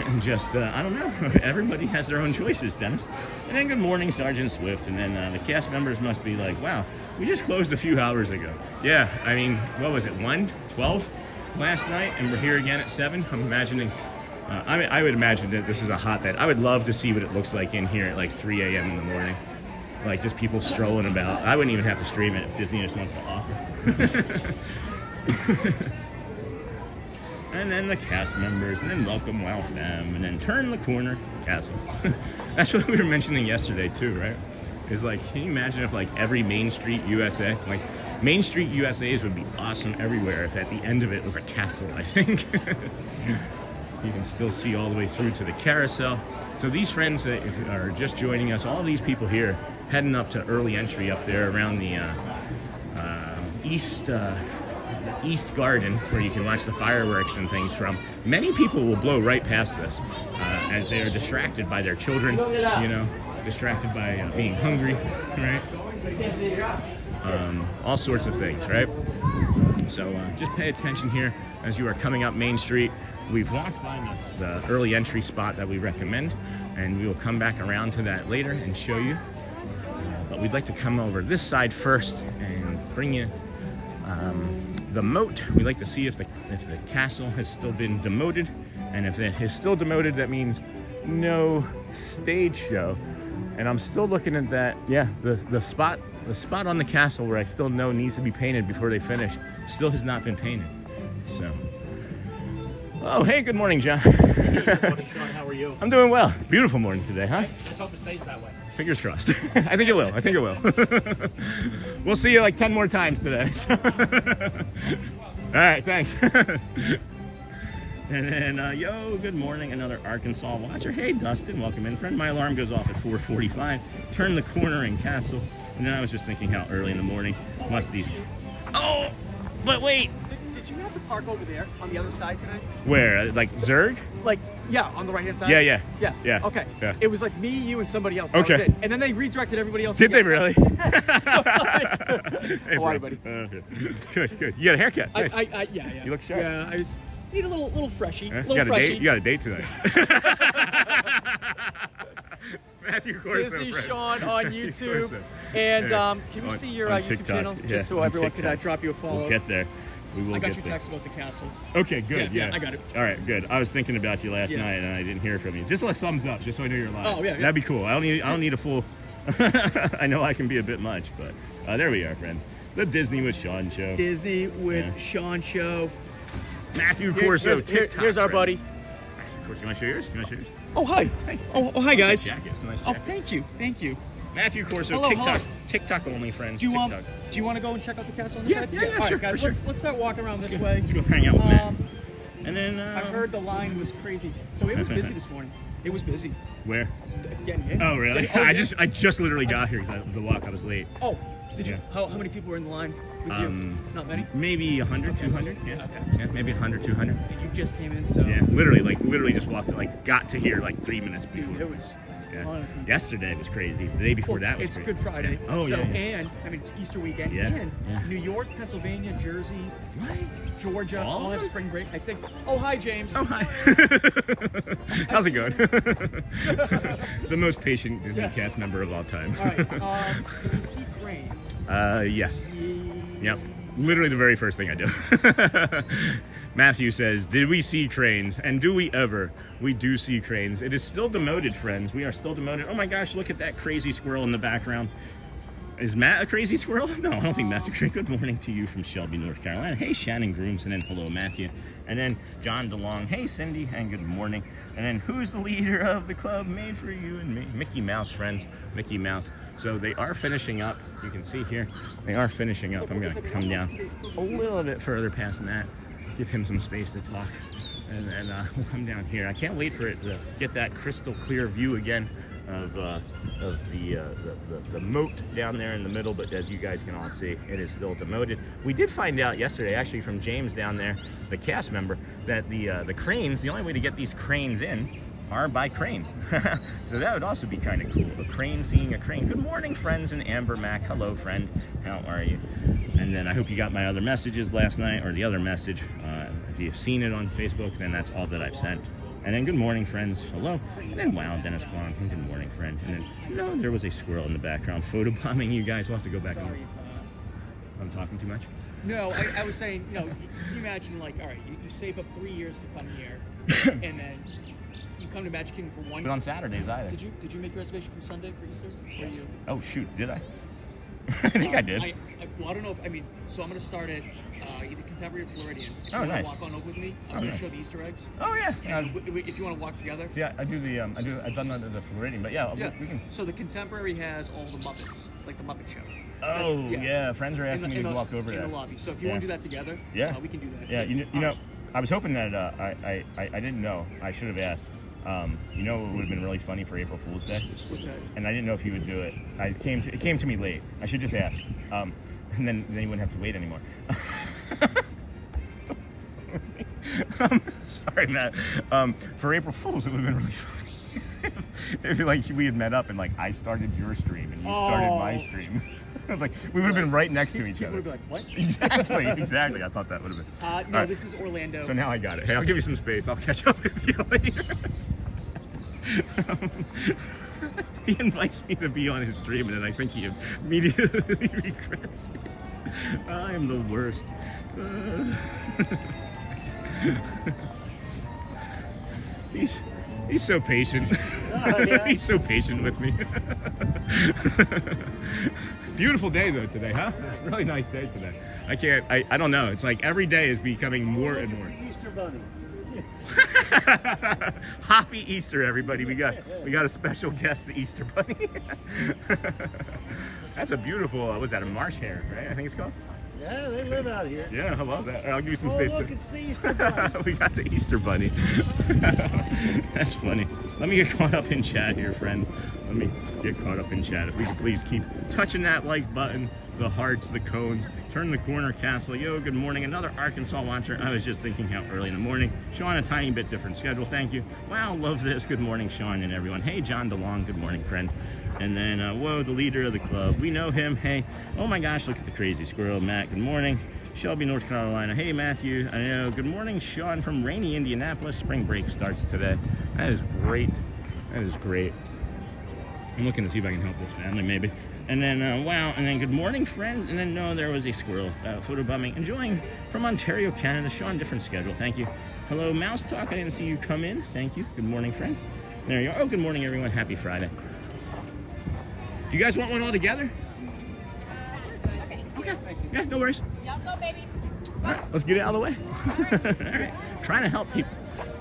And just, I don't know. Everybody has their own choices, Dennis. And then good morning, Sergeant Swift. And then the cast members must be like, wow, we just closed a few hours ago. Yeah, I mean, what was it, 1:12 last night? And we're here again at 7. I'm imagining, I would imagine that this is a hotbed. I would love to see what it looks like in here at like 3 a.m. in the morning. Like just people strolling about. I wouldn't even have to stream it if Disney just wants to offer. And then the cast members, and then welcome Wow Fam, and then turn the corner, castle. That's what we were mentioning yesterday too, right? Because like, can you imagine if like every Main Street USA, like Main Street USA's would be awesome everywhere if at the end of it was a castle, I think. You can still see all the way through to the carousel. So these friends that are just joining us, all these people here, heading up to early entry up there around the East Garden, where you can watch the fireworks and things from. Many people will blow right past this as they are distracted by their children, you know, distracted by being hungry, right? All sorts of things, right? So just pay attention here as you are coming up Main Street. We've walked by the early entry spot that we recommend, and we will come back around to that later and show you. But we'd like to come over this side first and bring you the moat. We'd like to see if the castle has still been demoted, and if it is still demoted, that means no stage show. And I'm still looking at that. Yeah, the spot on the castle where I still know needs to be painted before they finish still has not been painted. So, oh hey, good morning, John. Good morning, Sean. How are you? I'm doing well. Beautiful morning today, huh? Let's hope it stays that way. Fingers crossed. I think it will. We'll see you like 10 more times today. All right, thanks. And then, yo, good morning, another Arkansas watcher. Hey, Dustin, welcome in, friend. My alarm goes off at 4:45. Turn the corner in Castle. And then I was just thinking how early in the morning must these... Oh, but wait. Did you have to park over there on the other side today? Where? Like Zurg? Like, yeah, on the right-hand side? Yeah. Okay. Yeah. It was like me, you, and somebody else. That Okay. was it. And then they redirected everybody else. Did they again. really? Yes. I was like, Hey, how are you, bro. buddy? Good. You got a haircut. Nice. Yeah. You look sharp. Yeah, I just need a little freshy. You Little got a freshy. date? You got a date tonight. Matthew Corso, Disney friend. Sean on Matthew YouTube. Corso. And Yeah. can we On- see your on YouTube TikTok. channel? Yeah, Just so on everyone can TikTok. drop you a follow. We'll get there. We will I got get your there. text about the castle. Okay, good. Yeah, Yeah, I got it. All right, good. I was thinking about you last Yeah. night and I didn't hear from you. Just a thumbs up, just so I know you're alive. Oh, yeah. That'd be cool. I don't need a full. I know I can be a bit much, but there we are, friends. The Disney with Sean show. Disney with Yeah. Sean show. Matthew Corso, Here's our buddy. Of course, you want to show yours? You want to show yours? Oh, hi. Hey. Oh, hi, guys. Jacket. It's a nice Oh, jacket. thank you. Thank you. Matthew Corso, Hello, TikTok, hello. TikTok only friends. Do you TikTok. want to go and check out the castle on this side? Yeah, All right, sure, guys. for Let's start walking around this way. Let's go hang out with Matt. And then I heard the line was crazy, so it was busy this morning. It was busy. Where? Getting in. Oh, really? Oh, I yeah. just literally got here because it was the walk. I was late. Oh, did you? Yeah. How many people were in the line with you? Not many. Maybe 100, 200. Yeah. Yeah, maybe 100, 200. And you just came in, so. Yeah, literally just walked. Got to here like 3 minutes before. Dude, it was. Yeah. Fun. Yesterday was crazy. The day before that was It's crazy. Good Friday. Oh, so, yeah. And I mean, it's Easter weekend. Yeah, And yeah. New York, Pennsylvania, Jersey, Georgia, All all have of them? spring break. I think. Oh, hi, James. Oh, hi. How's it going? The most patient Disney Yes. cast member of all time. All right. Do we see cranes? Yes. Yep. Literally the very first thing I do. Matthew says, did we see cranes? And do we ever? We do see cranes. It is still demoted, friends. We are still demoted. Oh my gosh, look at that crazy squirrel in the background. Is Matt a crazy squirrel? No, I don't think Matt's a crazy. Good morning to you from Shelby, North Carolina. Hey, Shannon Grooms, and then hello, Matthew. And then John DeLong. Hey, Cindy, and good morning. And then who's the leader of the club made for you and me? Mickey Mouse, friends. Mickey Mouse. So they are finishing up. You can see here, they are finishing up. I'm going to come down a little bit further past Matt, give him some space to talk. And then we'll come down here. I can't wait for it to get that crystal clear view again of the moat down there in the middle, but as you guys can all see, it is still demoted. We did find out yesterday, actually from James down there, the cast member, that the cranes, the only way to get these cranes in are by crane. So that would also be kind of cool. A crane seeing a crane. Good morning, friends, and Amber Mac. Hello, friend. How are you? And then I hope you got my other messages last night, or the other message. If you've seen it on Facebook, then that's all that I've sent. And then good morning, friends. Hello. And then wow, Dennis Kwong. Good morning, friend. And then no, there was a squirrel in the background photobombing you guys. We'll have to go back and look. I'm talking too much? No, I was saying, can you imagine, like, all right, you save up 3 years to come here, and then you come to Magic Kingdom for 1 But on Saturdays either. Did you make a reservation for Sunday for Easter? Or you? Oh shoot, did I? I think I did. Well, I don't know if, so I'm going to start at either Contemporary or Floridian. If you Oh, want nice. to walk on over with me, I'm Oh, going to nice. show the Easter eggs. Oh yeah. And if you want to walk together. See, I do the I've done the Floridian, but yeah, Yeah. we can. So the Contemporary has all the Muppets, like the Muppet Show. Oh That's- yeah, friends are asking me to walk over in there. the lobby. So if you Yeah. want to do that together, Yeah. we can do that. Yeah, you know, I was hoping that I didn't know. I should have asked. You know, it would have been really funny for April Fool's Day, What's that? and I didn't know if you would do it. It came to me late. I should just ask, and then you wouldn't have to wait anymore. Sorry, Matt. For April Fool's, it would have been really funny if like we had met up and like I started your stream and you started my stream. Like we would have been right next to each People other. would be like, what? Exactly. I thought that would have been. No, Alright. this is Orlando. So now I got it. Hey, I'll give you some space. I'll catch up with you later. He invites me to be on his stream, and then I think he immediately regrets it. I am the worst. He's so patient. Yeah. He's so patient with me. Beautiful day though today, huh? Really nice day today. I don't know. It's like every day is becoming more and more. Easter bunny. Happy Easter, everybody. We got a special guest, the Easter Bunny. That's a beautiful, what's that, a marsh hare, right? I think it's called? Yeah, they live out here. Yeah, I love that. I'll give you some Oh, space look, too. it's the Easter bunny. We got the Easter Bunny. That's funny. Let me get caught up in chat here, friend. Let me get caught up in chat. If we could please keep touching that like button, the hearts, the cones. Turn the corner, Castle. Yo, good morning. Another Arkansas watcher. I was just thinking how early in the morning. Sean, a tiny bit different schedule. Thank you. Wow, love this. Good morning, Sean and everyone. Hey, John DeLong. Good morning, friend. And then, whoa, the leader of the club. We know him. Hey, oh my gosh, look at the crazy squirrel. Matt, good morning. Shelby, North Carolina. Hey, Matthew. I know. Good morning, Sean from rainy Indianapolis. Spring break starts today. That is great. That is great. I'm looking to see if I can help this family, maybe. And then, wow, and then good morning, friend. And then, no, there was a squirrel photobombing. Enjoying from Ontario, Canada. Sean, different schedule. Thank you. Hello, Mouse Talk. I didn't see you come in. Thank you. Good morning, friend. There you are. Oh, good morning, everyone. Happy Friday. You guys want one all together? Okay. Thank you. Yeah, no worries. Y'all go, babies. All right, let's get it out of the way. All right. Trying to help people.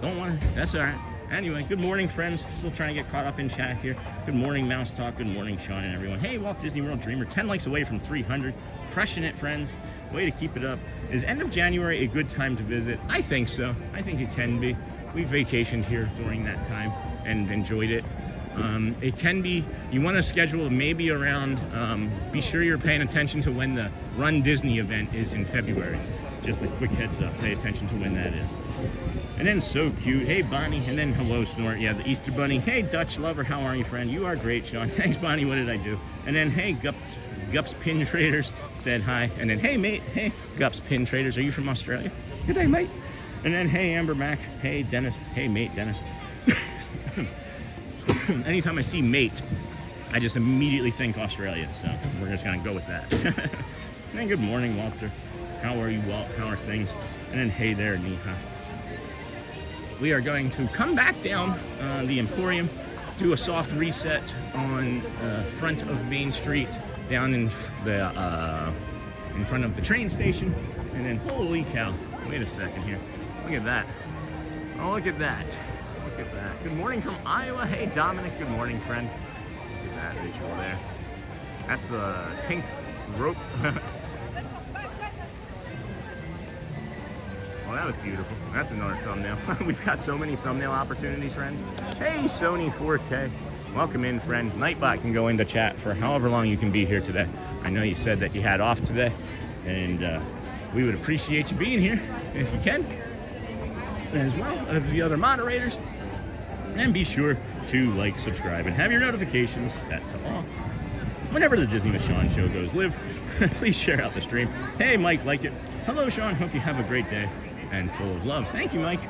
Don't want to. That's all right. Anyway, good morning, friends. Still trying to get caught up in chat here. Good morning, Mouse Talk. Good morning, Sean and everyone. Hey, Walt Disney World Dreamer. 10 likes away from 300. Crushing it, friend. Way to keep it up. Is end of January a good time to visit? I think so. I think it can be. We vacationed here during that time and enjoyed it. It can be, you want to schedule maybe around, be sure you're paying attention to when the Run Disney event is in February. Just a quick heads up, pay attention to when that is. And then so cute, hey Bonnie, and then hello Snort, yeah, the Easter Bunny. Hey Dutch Lover, how are you, friend? You are great, Sean. Thanks Bonnie, what did I do? And then hey Gups Pin Traders said hi. And then hey mate, hey Gups Pin Traders, are you from Australia? Good day mate. And then hey Amber Mac, hey Dennis, hey mate Dennis. Anytime I see mate, I just immediately think Australia, so we're just gonna go with that. And then good morning, Walter. How are you, Walt? How are things? And then hey there, Neha. We are going to come back down the Emporium, do a soft reset on front of Main Street, down in front of the train station, and then holy cow! Wait a second here. Look at that. Oh, look at that. Look at that. Good morning from Iowa. Hey, Dominic. Good morning, friend. Look at that visual there. That's the Tink rope. Well, that was beautiful. That's another thumbnail. We've got so many thumbnail opportunities, friend. Hey, Sony 4K. Welcome in, friend. Nightbot can go into chat for however long you can be here today. I know you said that you had off today, and we would appreciate you being here if you can, as well as the other moderators. And be sure to like, subscribe, and have your notifications set to all. Whenever the Disney with Sean show goes live, please share out the stream. Hey, Mike, like it. Hello, Sean. Hope you have a great day and full of love. Thank you, Mike.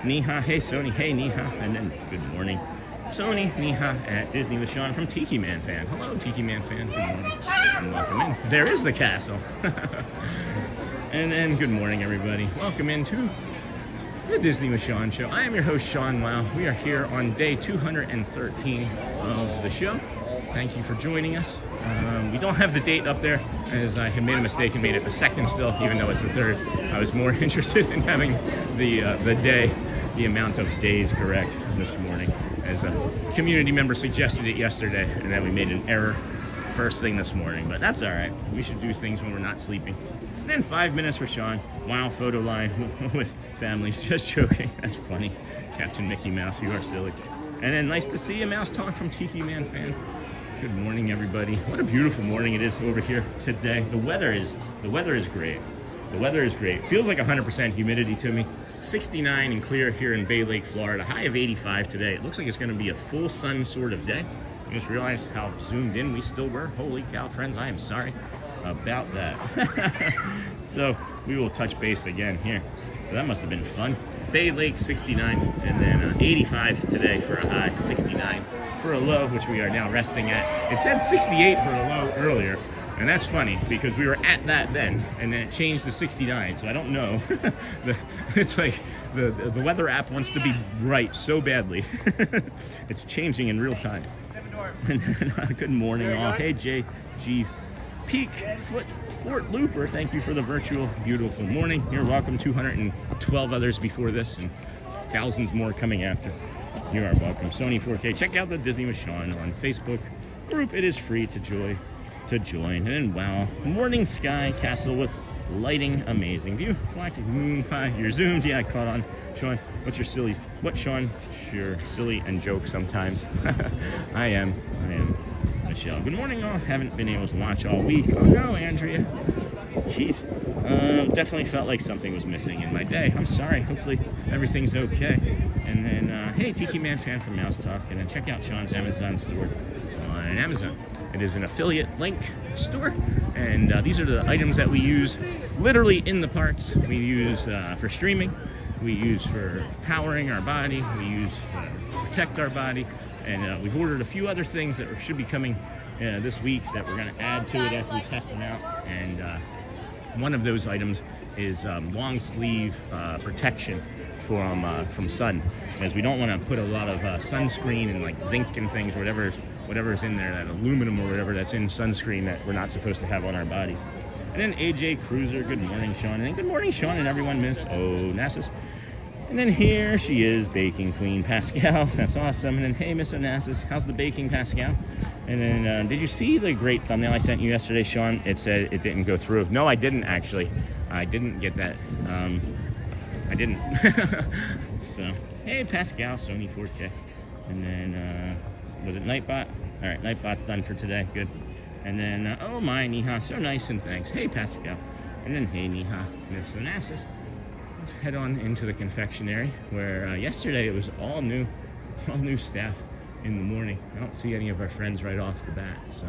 Neha. Hey, Sony. Hey, Neha. And then good morning, Sony, Neha at Disney with Sean from Tiki Man Fan. Hello, Tiki Man Fan. Good morning. And welcome in. There is the castle. And then good morning, everybody. Welcome into the Disney with Sean show. I am your host, Sean Wow. We are here on day 213 of the show. Thank you for joining us. We don't have the date up there, as I had made a mistake and made it the second still, even though it's the third. I was more interested in having the amount of days correct this morning, as a community member suggested it yesterday, and then we made an error first thing this morning. But that's all right. We should do things when we're not sleeping. And then 5 minutes for Sean. Wow, photo line with families. Just joking. That's funny. Captain Mickey Mouse, you are silly. And then nice to see you, Mouse Talk from Tiki Man Fan. Good morning, everybody. What a beautiful morning it is over here today. The weather is great. The weather is great. Feels like 100% humidity to me. 69 and clear here in Bay Lake, Florida. High of 85 today. It looks like it's going to be a full sun sort of day. I just realized how zoomed in we still were. Holy cow, friends, I am sorry about that. So we will touch base again here. So that must have been fun. Bay Lake 69, and then 85 today for a high, 69 for a low, which we are now resting at. It said 68 for a low earlier, and that's funny because we were at that then, and then it changed to 69. So I don't know. It's like the weather app wants to be right so badly. It's changing in real time. And then, good morning, all. Hey, JG Peak Fort Looper, thank you for the virtual beautiful morning. You're welcome. 212 others before this and thousands more coming after. You are welcome. Sony 4K. Check out the Disney with Sean on Facebook group. It is free to join. And wow, morning sky castle with lighting, amazing view. Galactic moon pie. You're zoomed. Yeah, I caught on. Sean, Sean? Sure, silly and joke sometimes. I am. Michelle. Good morning, all. Haven't been able to watch all week. Oh no, Andrea. Keith. Definitely felt like something was missing in my day. I'm sorry. Hopefully everything's okay. And then, hey, Tiki Man Fan from Mouse Talk. And then check out Sean's Amazon store on Amazon. It is an affiliate link store. And these are the items that we use literally in the parks. We use for streaming. We use for powering our body. We use to protect our body. And we've ordered a few other things that should be coming this week that we're going to add to it after we test them out. And one of those items is long sleeve protection from sun, as we don't want to put a lot of sunscreen and like zinc and things, whatever's in there, that aluminum or whatever that's in sunscreen that we're not supposed to have on our bodies. And then AJ Cruiser, good morning, Sean. And then good morning, Sean, and everyone, Miss Onassis. And then here she is, Baking Queen Pascal. That's awesome. And then, hey, Miss Onassis, how's the baking, Pascal? And then, did you see the great thumbnail I sent you yesterday, Sean? It said it didn't go through. No, I didn't, actually. I didn't get that. I didn't. So, hey, Pascal, Sony 4K. And then, was it Nightbot? All right, Nightbot's done for today. Good. And then, oh my, Neha, so nice and thanks. Hey, Pascal. And then, hey, Neha, Miss Onassis. Let's head on into the confectionery where yesterday it was all new staff in the morning. I don't see any of our friends right off the bat, so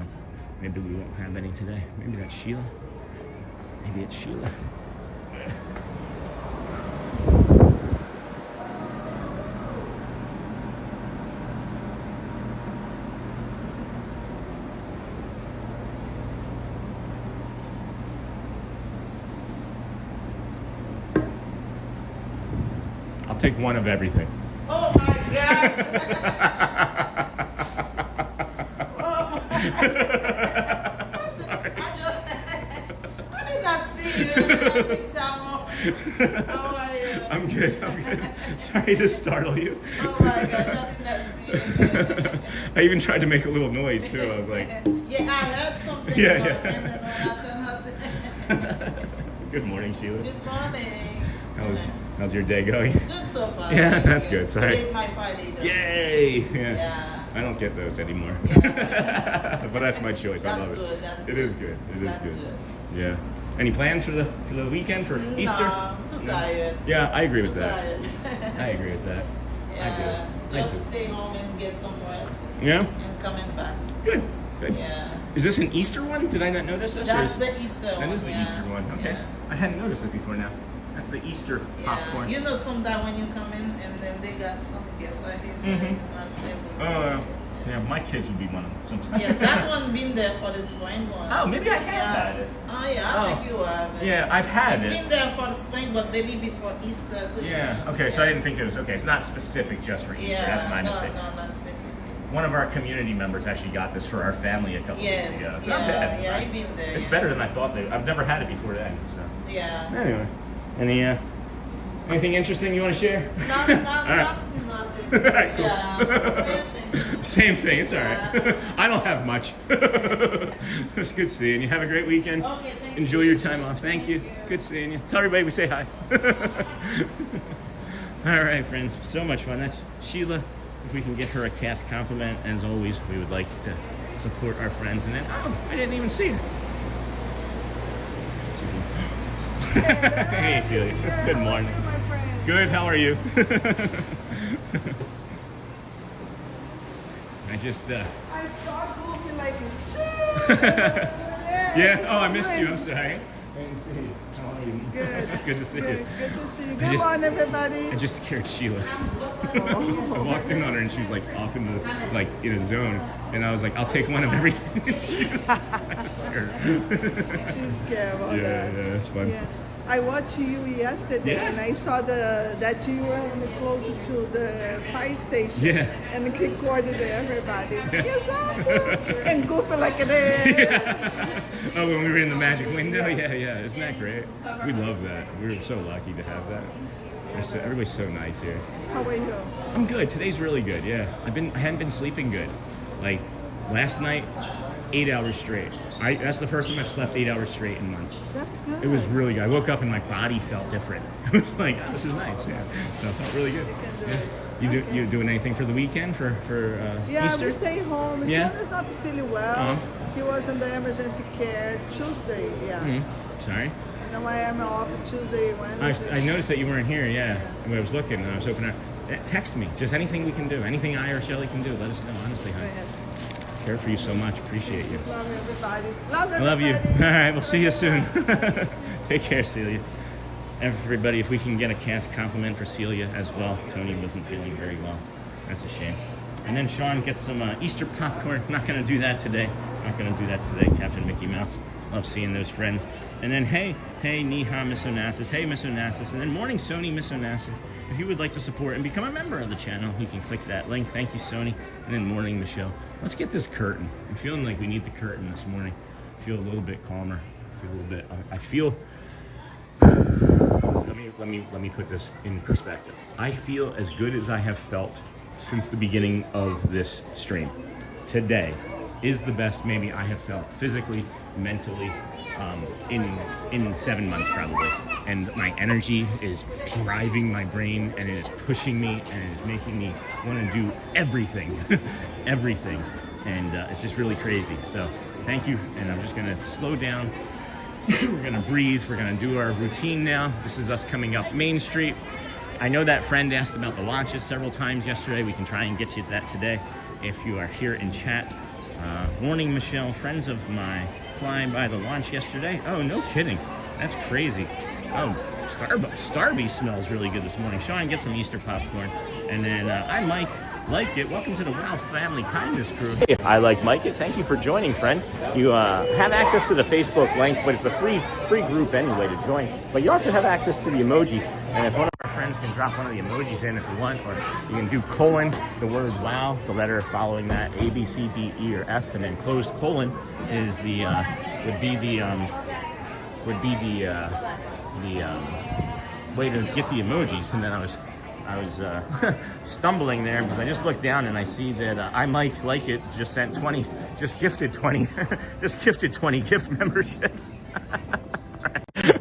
maybe we won't have any today. Maybe that's Sheila. Maybe it's Sheila. I'll take one of everything. Oh my gosh! Oh I did not see you. I did not think that. How are you? I'm good. Sorry to startle you. Oh my gosh, I did not see you. I even tried to make a little noise too. I was like, yeah, I heard something. Good morning, Sheila. Good morning. How's your day going? Good so far. Yeah, that's good. Sorry. Today's my Friday. Though. Yay! Yeah. I don't get those anymore. Yeah. But that's my choice. That's I love good, it. that's It good. is good. It is That's good. good. Yeah. Any plans for the weekend for Easter? No, I'm too tired. Yeah, I agree with Too that. tired. I agree with that. Yeah, I do. just stay home and get some rest. Yeah. And coming back. Good. Good. Yeah. Is this an Easter one? Did I not notice this? That's or the Easter one. That is the yeah. Easter one. Okay. Yeah. I hadn't noticed it before now. That's the Easter popcorn. You know sometimes when you come in and then they got some guest ideas Mhm. it's not able to Oh, see. yeah. My kids would be one of them sometimes. Yeah, that one been there for the spring one. Oh, maybe I have Yeah. had it. Oh yeah, I think you have. Yeah, I've had It's it. been there for the spring, but they leave it for Easter too. Yeah. Okay. So I didn't think it was okay. It's not specific just for Easter. Yeah, That's my no, mistake. no, not specific. One of our community members actually got this for our family a couple Yes, weeks ago. It's yeah, not bad. yeah, I've been there. It's yeah. better than I thought. I've never had it before then. So Yeah. anyway, anything interesting you want to share? Not, All right. nothing. All right, cool. Yeah, same thing. Same thing. It's all right. Yeah. I don't have much. It's good seeing you. Have a great weekend. Okay, thank Enjoy you. your time off. Thank you. Good seeing you. Tell everybody we say hi. All right, friends. So much fun. That's Sheila. If we can get her a cast compliment, as always, we would like to support our friends. And then, oh, I didn't even see her. Hey, Sheila. Good morning. Good. How are you? I just. I saw Goofy like, Yeah. Oh, I missed you. I'm sorry. How are you? Good. Good to see you. Good to see you. I Good just- morning, everybody. I just scared Sheila. I walked in on her and she was like off in a zone, and I was like, I'll take one of everything. And she was scared. She's scared about Yeah, that. that's fun. Yeah. I watched you yesterday, Yeah. and I saw that you were closer to the fire station. Yeah. And recorded everybody. Yeah. Yes, awesome. And Goofy like it is. Yeah. Oh, when we were in the magic window? Yeah. Isn't that great? We love that. We were so lucky to have that. Everybody's so nice here. How are you? I'm good. Today's really good. Yeah. I hadn't been sleeping good. Like last night, 8 hours straight. That's the first time I've slept 8 hours straight in months. That's good. It was really good. I woke up and my body felt different. It was like, oh, this is nice. Yeah. So it felt really good. Yeah. You doing anything for the weekend for Yeah, Easter? we stay home. And Yeah? John is not feeling well. Uh-huh. He was in the emergency care Tuesday. Yeah. Mhm. Sorry. And I am off Tuesday, Wednesday. I noticed that you weren't here. Yeah. When I was looking, and I was hoping. Text me. Just anything we can do. Anything I or Shelly can do. Let us know. Honestly, Go honey. ahead. Care for you so much. Appreciate you. Love everybody. Love I love you. everybody. All right. We'll see you soon. Take care, Celia. Everybody, if we can get a cast compliment for Celia as well. Tony wasn't feeling very well. That's a shame. And then Sean gets some Easter popcorn. Not going to do that today. Not going to do that today, Captain Mickey Mouse. Love seeing those friends. And then, hey, Neha, Miss Onassis. Hey, Miss Onassis. And then morning, Sony, Miss Onassis. If you would like to support and become a member of the channel, you can click that link. Thank you, Sony. And then morning, Michelle. Let's get this curtain. I'm feeling like we need the curtain this morning. Feel a little bit calmer. a little bit. I feel, let me put this in perspective. I feel as good as I have felt since the beginning of this stream. Today is the best maybe I have felt physically, mentally, in 7 months probably. And my energy is driving my brain, and it is pushing me, and it is making me want to do everything, everything. And it's just really crazy. So thank you, and I'm just gonna slow down. We're gonna breathe, we're gonna do our routine now. This is us coming up Main Street. I know that friend asked about the launches several times yesterday. We can try and get you that today if you are here in chat. Morning, Michelle. Friends of mine flying by the launch yesterday. Oh, no kidding. That's crazy. Oh, Starby smells really good this morning. Sean, get some Easter popcorn. And then I like it. Welcome to the Wow Family Kindness Crew. Hey, I like it. Thank you for joining, friend. You have access to the Facebook link, but it's a free group anyway to join. But you also have access to the emojis. And if one of our friends can drop one of the emojis in if you want, or you can do colon, the word wow, the letter following that, A, B, C, D, E, or F, and then closed colon is the would be the way to get the emojis. And then I was stumbling there because I just looked down and I see that I Mike Like It just sent 20, just gifted 20 gift memberships.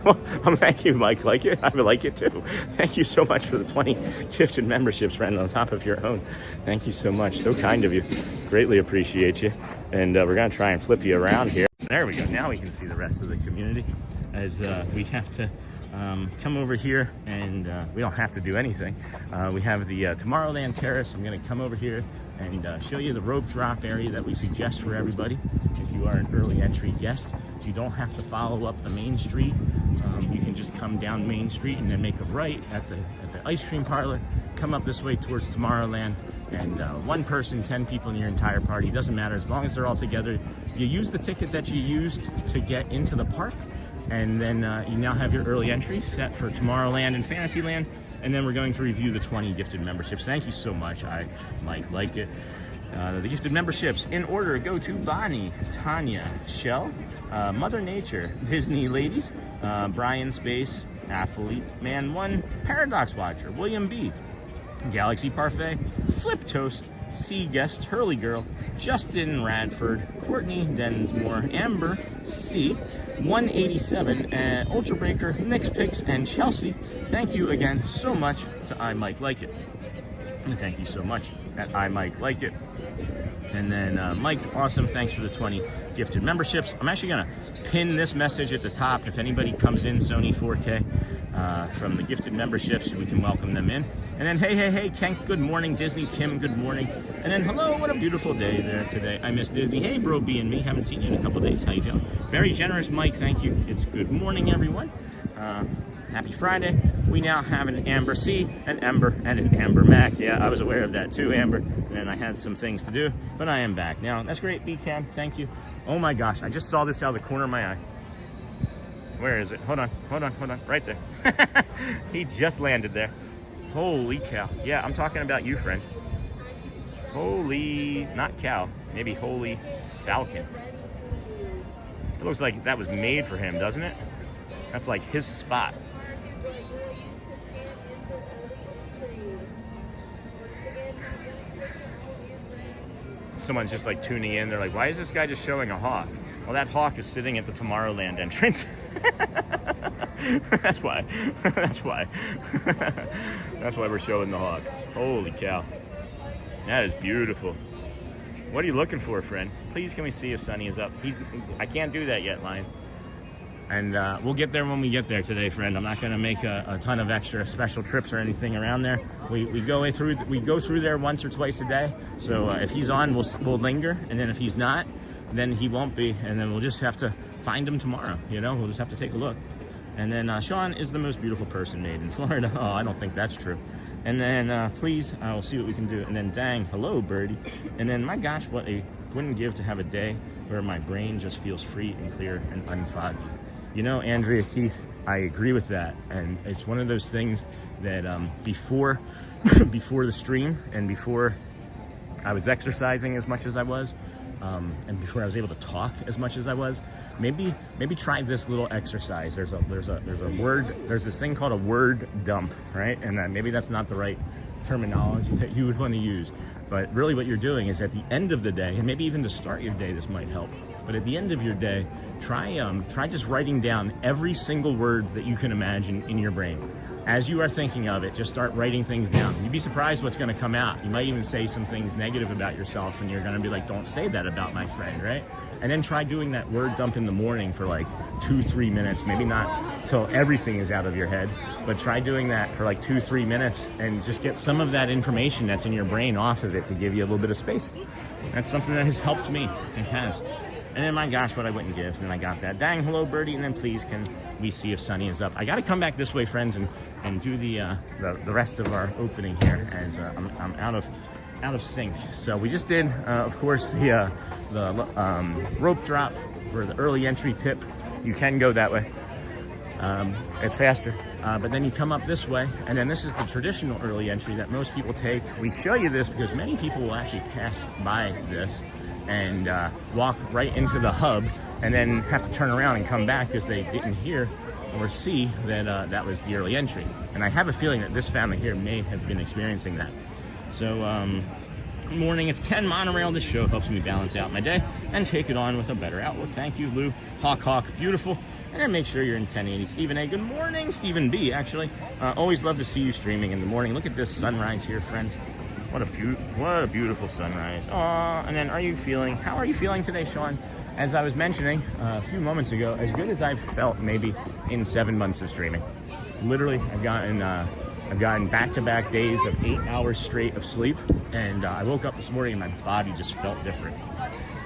Well, thank you, Mike Like It. I would like it too. Thank you so much for the 20 gifted memberships, friend, on top of your own. Thank you so much. So kind of you. Greatly appreciate you. And we're going to try and flip you around here. There we go. Now we can see the rest of the community as we have to come over here, and we don't have to do anything. We have the Tomorrowland Terrace. I'm going to come over here and show you the rope drop area that we suggest for everybody. If you are an early entry guest, you don't have to follow up the main street. You can just come down Main Street and then make a right at the ice cream parlor, come up this way towards Tomorrowland, and one person, 10 people in your entire party, doesn't matter, as long as they're all together. You use the ticket that you used to get into the park, and then you now have your early entry set for Tomorrowland and Fantasyland. And then we're going to review the 20 gifted memberships. Thank you so much. I Mike Like It. The gifted memberships in order go to Bonnie, Tanya, Shell, Mother Nature, Disney Ladies, Brian Space, Athlete Man 1, Paradox Watcher, William B, Galaxy Parfait, Flip Toast, Sea Guest, Hurley Girl, Justin Radford, Courtney Densmore, Amber C, 187, Ultra Breaker, Nick's Picks, and Chelsea. Thank you again so much to I Mike Like It. And thank you so much at I Mike Like It. And then Mike, awesome, thanks for the 20 gifted memberships. I'm actually gonna pin this message at the top. If anybody comes in Sony 4K from the gifted memberships, we can welcome them in. And then hey, Kenk, good morning. Disney Kim, good morning. And then hello, what a beautiful day there today. I miss Disney. Hey, bro, B and me, haven't seen you in a couple days. How you feeling? Very generous, Mike, thank you. It's good morning, everyone. Happy Friday. We now have an Amber C, an Ember, and an Amber Mac. Yeah, I was aware of that too, Amber. And then I had some things to do, but I am back now. That's great, B-Cam, thank you. Oh my gosh, I just saw this out of the corner of my eye. Where is it? Hold on, right there. He just landed there. Holy cow. Yeah, I'm talking about you, friend. Holy, not cow, maybe holy falcon. It looks like that was made for him, doesn't it? That's like his spot. Someone's just like tuning in. They're like, why is this guy just showing a hawk? Well, that hawk is sitting at the Tomorrowland entrance. That's why. That's why. That's why we're showing the hawk. Holy cow. That is beautiful. What are you looking for, friend? Please, can we see if Sunny is up? I can't do that yet, Lion. And we'll get there when we get there today, friend. I'm not going to make a ton of extra special trips or anything around there. We go through there once or twice a day. So if he's on, we'll linger, and then if he's not, then he won't be, and then we'll just have to find him tomorrow. You know, we'll just have to take a look. And then Sean is the most beautiful person made in Florida. Oh, I don't think that's true. And then please, I will see what we can do. And then dang, hello, birdie. And then my gosh, what I wouldn't give to have a day where my brain just feels free and clear and unfoggy. You know, Andrea Keith, I agree with that. And it's one of those things that before the stream and before I was exercising as much as I was, and before I was able to talk as much as I was, maybe try this little exercise. There's this thing called a word dump, right? And maybe that's not the right terminology that you would want to use, but really what you're doing is at the end of the day, and maybe even to start your day this might help, but at the end of your day, try just writing down every single word that you can imagine in your brain. As you are thinking of it, just start writing things down. You'd be surprised what's going to come out. You might even say some things negative about yourself, and you're going to be like, don't say that about my friend, right? And then try doing that word dump in the morning for like 2-3 minutes, maybe not till everything is out of your head, but try doing that for like 2-3 minutes and just get some of that information that's in your brain off of it to give you a little bit of space. That's something that has helped me. It has. And then, my gosh, what I wouldn't give. And then I got that. Dang, hello, birdie. And then please, can we see if Sunny is up? I got to come back this way, friends, and do the rest of our opening here, as I'm out of sync. So we just did, of course, the rope drop for the early entry tip. You can go that way. It's faster. But then you come up this way, and then this is the traditional early entry that most people take. We show you this because many people will actually pass by this and walk right into the hub and then have to turn around and come back because they didn't hear or see that that was the early entry. And I have a feeling that this family here may have been experiencing that. So, good morning, it's Ken Monorail. This show helps me balance out my day and take it on with a better outlook. Thank you, Lou. Hawk, beautiful. And then make sure you're in 1080. Stephen A, good morning. Stephen B, actually. Always love to see you streaming in the morning. Look at this sunrise here, friends. What a beautiful sunrise. Aw, and then how are you feeling today, Sean? As I was mentioning a few moments ago, as good as I've felt maybe in 7 months of streaming. Literally, I've gotten back-to-back days of 8 hours straight of sleep, and I woke up this morning and my body just felt different.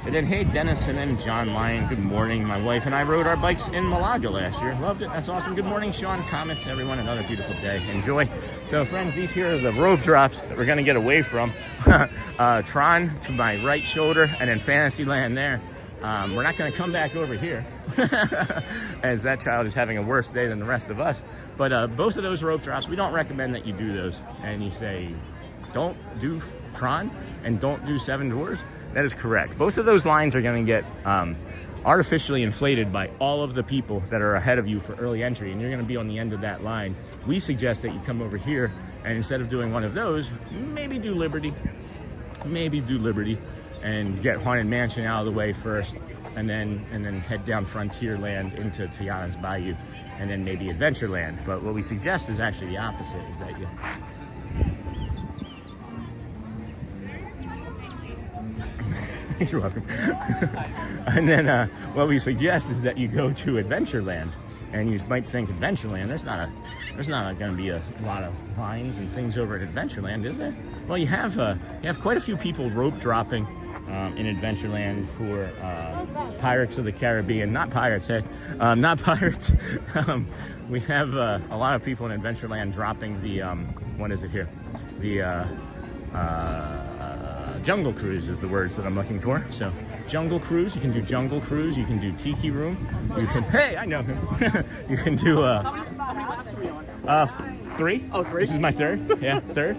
And then, hey, Dennis, and then John Lyon, good morning. My wife and I rode our bikes in Malaga last year. Loved it. That's awesome. Good morning, Sean. Comments, everyone. Another beautiful day. Enjoy. So, friends, these here are the rope drops that we're going to get away from. Tron to my right shoulder, and then Fantasyland there. We're not going to come back over here, as that child is having a worse day than the rest of us. But both of those rope drops, we don't recommend that you do those. And you say, don't do Tron and don't do Seven Dwarfs. That is correct. Both of those lines are going to get artificially inflated by all of the people that are ahead of you for early entry, and you're going to be on the end of that line. We suggest that you come over here, and instead of doing one of those, maybe do Liberty, and get Haunted Mansion out of the way first, and then head down Frontierland into Tiana's Bayou, and then maybe Adventureland. But what we suggest is actually the opposite, is that you... You're welcome. And then what we suggest is that you go to Adventureland, and you might think Adventureland, there's not going to be a lot of lines and things over at Adventureland, is there? Well, you have quite a few people rope dropping in Adventureland for Pirates of the Caribbean. Not pirates, hey, not pirates. We have a lot of people in Adventureland dropping the what is it here? The Jungle Cruise is the words that I'm looking for. So Jungle Cruise, you can do Jungle Cruise, you can do Tiki Room, you can, hey, I know him. You can do How many laps are we on? 3. Oh, 3? This is my third. Yeah, third.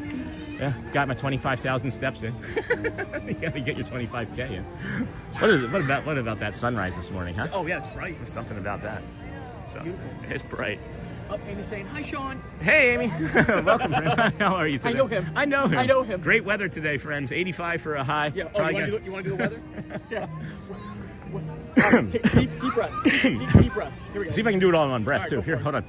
Yeah, got my 25,000 steps in. You gotta get your 25K in. What about that sunrise this morning, huh? Oh yeah, it's bright. There's something about that. So, Beautiful. it's bright. Oh, Amy's saying, hi, Sean. Hey, Amy. Welcome, friend. How are you today? I know him. Great weather today, friends. 85 for a high. Yeah. Oh, Probably you want to do the weather? Yeah. Take deep breath. Deep breath. Here we go. See if I can do it all in one breath, All right, too. go Here, for it. hold on.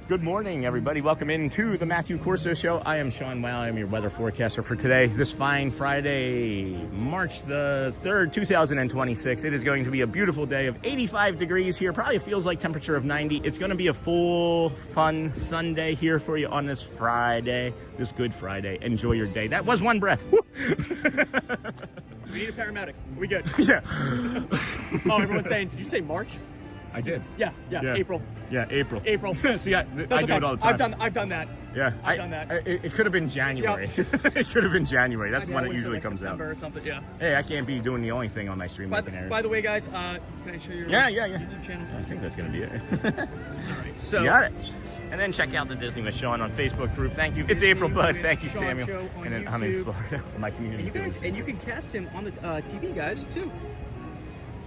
Good morning, everybody. Welcome into the Matthew Corso Show. I am Sean Wow. I'm your weather forecaster for today, this fine Friday, March the 3rd, 2026. It is going to be a beautiful day of 85 degrees here. Probably feels like temperature of 90. It's going to be a full, fun Sunday here for you on this Friday, this Good Friday. Enjoy your day. That was one breath. Do we need a paramedic? Are we good? Yeah. Oh, everyone's saying, did you say March? I did. Yeah. April. Yeah, April. That's See, I do okay. it all the time. I've done that. Yeah, I've done that. It could have been January. Yeah. It could have been January. That's the one that Always usually like comes out. September or something. Yeah. Hey, I can't be doing the only thing on my stream making errors. By the way, guys, can I show your Yeah. YouTube channel? I think that's gonna be it. All right. So You got it. And then check out the Disney with Sean on Facebook group. Thank you. It's April, bud. Thank you, Sean Samuel. Show on And then I'm in YouTube. Florida. My community. And you can cast him on the TV, guys, too.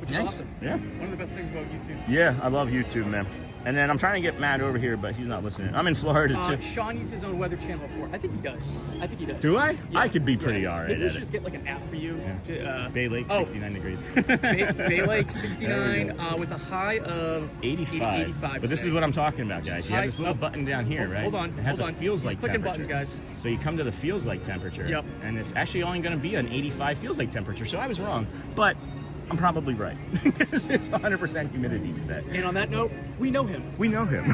Which is Nice. awesome. Yeah. One of the best things about YouTube. Yeah, I love YouTube, man. And then I'm trying to get Matt over here, but he's not listening. I'm in Florida too. Sean uses his own Weather Channel report. I think he does. Do I? Yeah. I could be pretty alright Maybe we at should it. just get like an app for you. To, Bay Lake, oh. 69 degrees. Bay Lake, There 69, we with a high of 85. 85 But this is today. what I'm talking about, guys. You have this little button down here, right? Hold on. It has hold a on. feels He's like clicking temperature. buttons, guys. So you come to the feels like temperature. Yep. And it's actually only going to be an 85 feels like temperature. So I was wrong, but I'm probably right. It's 100% humidity today. And on that note, we know him. We know him.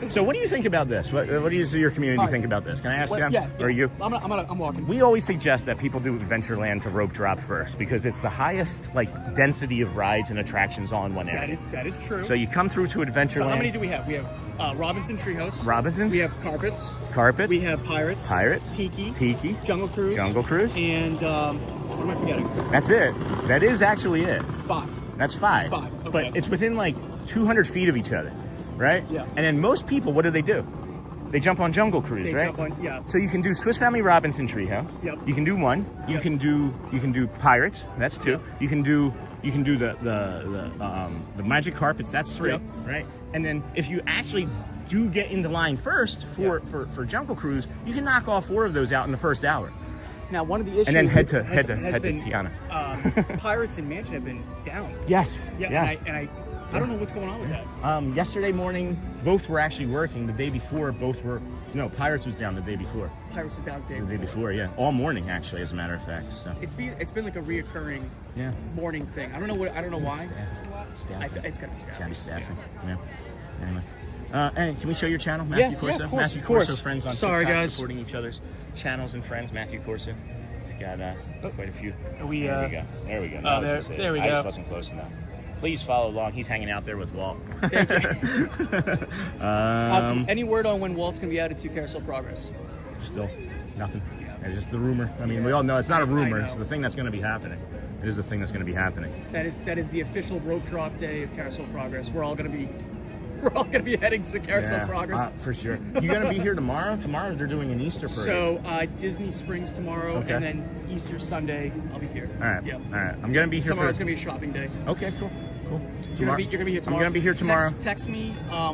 So what do you think about this? What do your community All right. think about this? Can I ask them? Yeah. Or you? I'm walking. We always suggest that people do Adventureland to rope drop first because it's the highest density of rides and attractions all in one area. That is true. So you come through to Adventureland. So how many do we have? We have Robinson Treehouse. Robinsons? We have Carpets. Carpets. We have Pirates. Pirates. Tiki. Jungle Cruise. Jungle Cruise. And what am I forgetting? That's it. That is actually it. 5. That's 5. 5, okay. But it's within 200 feet of each other, right? Yeah. And then most people, what do? They jump on Jungle Cruise, They right? jump on, yeah. So you can do Swiss Family Robinson Treehouse. Yep. You can do 1. You Yep. can do Pirates. That's 2. Yep. You can do the Magic Carpets. That's 3. Yep. Right. And then if you actually do get into line first for Jungle Cruise, you can knock all 4 of those out in the first hour. Now, one of the issues And then head to has been, been, Tiana. Pirates and Mansion have been down. Yes. Yeah, Yes. and I don't know what's going on with that. Yesterday morning, both were actually working. The day before, Pirates was down the day before. Pirates is down The day before, yeah. All morning, actually, as a matter of fact. So. It's been like a reoccurring Yeah. morning thing. I don't know why. Staffing. It's gotta be It's gotta staffing. be staffing. Yeah. Anyway. And can we show your channel, Yes, Matthew Corso? yeah, of course, Matthew of course. Corso friends on Sorry, TikTok, guys. supporting each other's channels and friends. Matthew Corso. He's got quite a few. Are we, there we go. There we go. oh, there we I go. just wasn't close enough. Please follow along. He's hanging out there with Walt. Thank you. Any word on when Walt's gonna be added to Carousel Progress? Still, nothing. It's just the rumor. I mean, we all know it's not a rumor. know. It's the thing that's going to be happening. It is the thing that's going to be happening. That is the official rope drop day of Carousel Progress. We're all gonna be heading to Carousel Progress. For sure. You going to be here tomorrow? Tomorrow they're doing an Easter parade. So Disney Springs tomorrow, Okay. and then Easter Sunday, I'll be here. all right. Yep. All right. I'm going to be here Tomorrow's for. gonna be a shopping day. Okay. Cool. Cool. You're gonna be here tomorrow. I'm going to be here tomorrow. Text me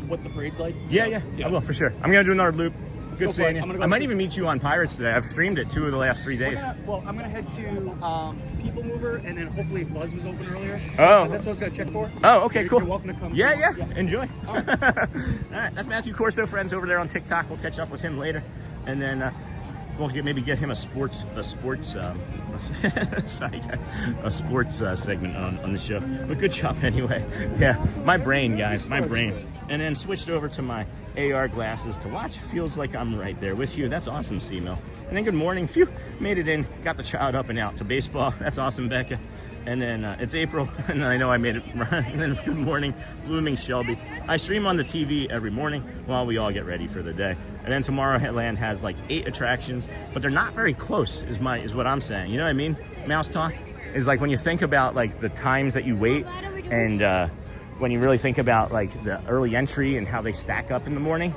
what the parade's like. Yeah. I will for sure. I'm going to do another loop. Good Go for seeing it. you. I'm gonna go I might to- even meet you on Pirates today. I've streamed it 2 of the last 3 days. I'm gonna head to People Mover, and then hopefully Buzz was open earlier. Oh. That's what I was gonna check for. Oh, okay, You're cool. welcome to come. Yeah. Enjoy. All right. All right, that's Matthew Corso, friends over there on TikTok. We'll catch up with him later, and then we'll maybe get him a sports sorry guys, a sports segment on the show. But good job anyway. Yeah, my brain, guys, my brain. And then switched over to my AR glasses to watch. Feels like I'm right there with you. That's awesome, C-Mill. And then good morning. Phew, made it in. Got the child up and out to baseball. That's awesome, Becca. And then it's April, and I know I made it. And then good morning, Blooming Shelby. I stream on the TV every morning while we all get ready for the day. And then Tomorrowland has 8 attractions, but they're not very close. Is what I'm saying. You know what I mean? Mouse talk is when you think about the times that you wait, and when you really think about the early entry and how they stack up in the morning,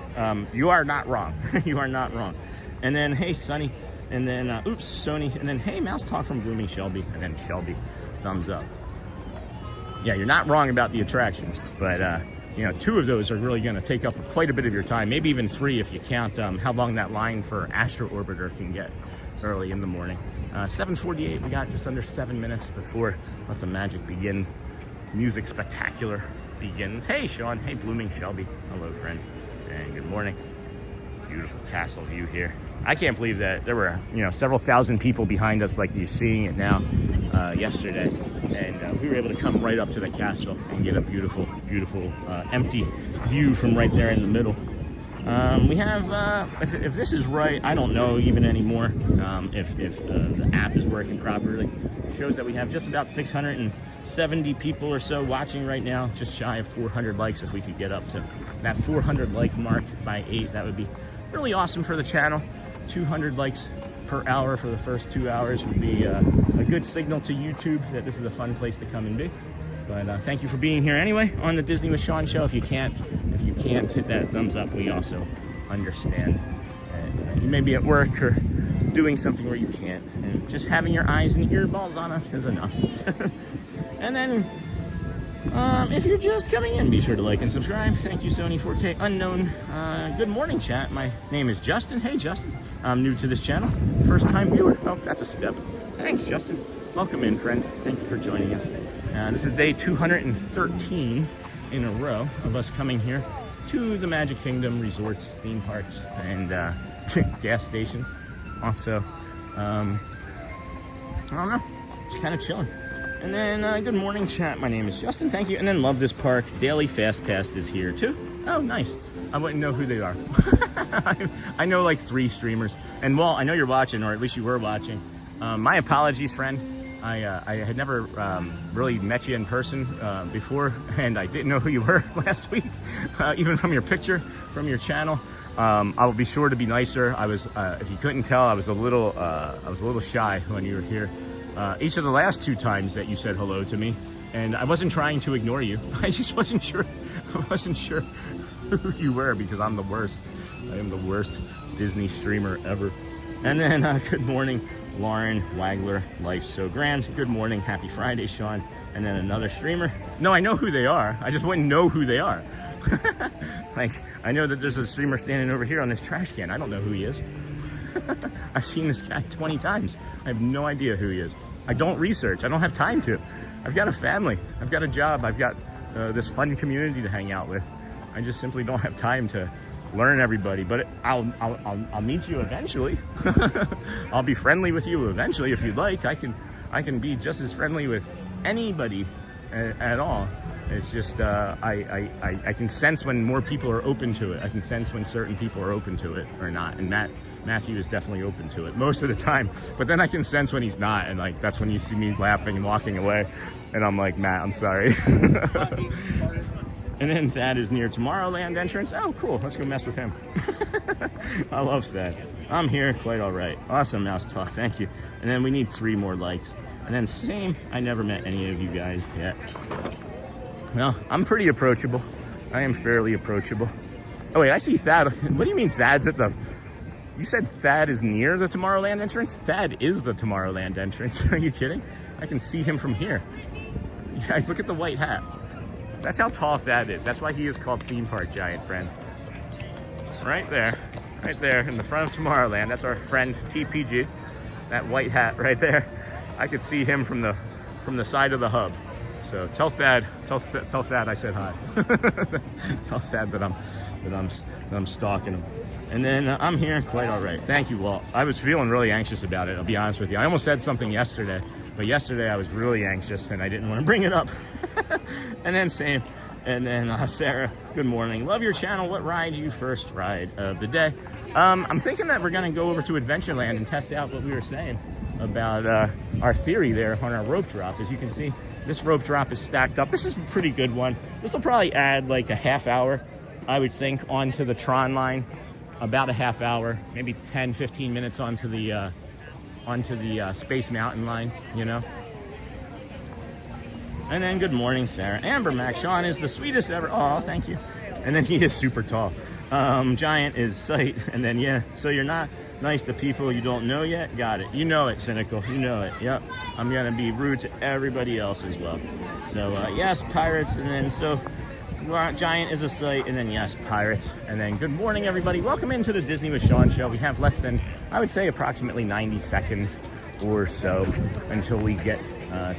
you are not wrong. You are not wrong. And then hey, Sunny, and then oops, Sony, and then hey, Mouse talk from Blooming Shelby, and then Shelby. Thumbs up. Yeah, you're not wrong about the attractions, but 2 of those are really going to take up quite a bit of your time, maybe even 3 if you count how long that line for Astro Orbiter can get early in the morning. 7:48, we got just under 7 minutes before Let the Magic Begins. Music Spectacular begins. Hey, Sean. Hey, Blooming Shelby. Hello, friend. And good morning. Beautiful castle view here. I can't believe that there were, several thousand people behind us like you're seeing it now yesterday. And we were able to come right up to the castle and get a beautiful, beautiful empty view from right there in the middle. We have, if this is right, I don't know even anymore if the app is working properly. It shows that we have just about 670 people or so watching right now, just shy of 400 likes. If we could get up to that 400 like mark by 8, that would be really awesome for the channel. 200 likes per hour for the first 2 hours would be a good signal to YouTube that this is a fun place to come and be. But thank you for being here anyway on the Disney with Sean show. If you can't hit that thumbs up, we also understand. You may be at work or doing something where you can't, and just having your eyes and earballs on us is enough. And then if you're just coming in, be sure to like and subscribe. Thank you, Sony 4K Unknown. Good morning, chat. My name is Justin. Hey, Justin. I'm new to this channel. First time viewer. Oh, that's a step. Thanks, Justin. Welcome in, friend. Thank you for joining us. This is day 213 in a row of us coming here to the Magic Kingdom resorts, theme parks, and gas stations. Also, I don't know, just kind of chilling. And then, good morning, chat. My name is Justin. Thank you. And then, love this park. Daily Fast Pass is here, too. Oh, nice. I wouldn't know who they are. I know like 3 streamers. And, Walt, I know you're watching, or at least you were watching. My apologies, friend. I had never really met you in person before, and I didn't know who you were last week, even from your picture, from your channel. I will be sure to be nicer. I was, if you couldn't tell, I was a little shy when you were here. Each of the last 2 times that you said hello to me, and I wasn't trying to ignore you. I just wasn't sure. I wasn't sure who you were because I'm the worst. I am the worst Disney streamer ever. And then good morning, Lauren Wagler. Life's so grand. Good morning, happy Friday, Sean. And then another streamer. No, I know who they are. I just wouldn't know who they are. Like, I know that there's a streamer standing over here on this trash can. I don't know who he is. I've seen this guy 20 times. I have no idea who he is. I don't research. I don't have time to. I've got a family. I've got a job. I've got this fun community to hang out with. I just simply don't have time to learn everybody. But I'll meet you eventually. I'll be friendly with you eventually if you'd like. I can be just as friendly with anybody at all. It's just I can sense when more people are open to it. I can sense when certain people are open to it or not. And Matthew is definitely open to it most of the time. But then I can sense when he's not, and like that's when you see me laughing and walking away, and I'm like, Matt, I'm sorry. And then Thad is near Tomorrowland entrance. Oh, cool. Let's go mess with him. I love Thad. I'm here, quite all right. Awesome, Mouse Talk. Thank you. And then we need 3 more likes. And then same. I never met any of you guys yet. Well, I'm pretty approachable. I am fairly approachable. Oh, wait, I see Thad. What do you mean Thad's at the... You said Thad is near the Tomorrowland entrance? Thad is the Tomorrowland entrance. Are you kidding? I can see him from here. Guys, look at the white hat. That's how tall Thad is. That's why he is called Theme Park Giant, friends. Right there in the front of Tomorrowland. That's our friend TPG. That white hat right there. I could see him from the side of the hub. So tell Thad I said hi. Tell Thad that I'm stalking him. And then I'm here, quite all right. Thank you, Walt. I was feeling really anxious about it, I'll be honest with you. I almost said something yesterday, but yesterday I was really anxious and I didn't want to bring it up. And then same. And then Sarah, good morning. Love your channel. What ride you first ride of the day? I'm thinking that we're going to go over to Adventureland and test out what we were saying about our theory there on our rope drop. As you can see, this rope drop is stacked up. This is a pretty good one. This will probably add like a half hour, I would think, onto the Tron line. About a half hour, maybe 10-15 minutes onto the Space Mountain line, you know. And then good morning, Sarah. Amber Mac, Sean is the sweetest ever. Oh, thank you. And then he is super tall. Giant is sight. And then yeah, so you're not nice to people you don't know yet. Got it. You know it, cynical. You know it. Yep. I'm gonna be rude to everybody else as well. So yes, pirates. And then so. Giant is a sight, and then yes, pirates. And then good morning, everybody. Welcome into the Disney with Sean show. We have less than, I would say, approximately 90 seconds or so until we get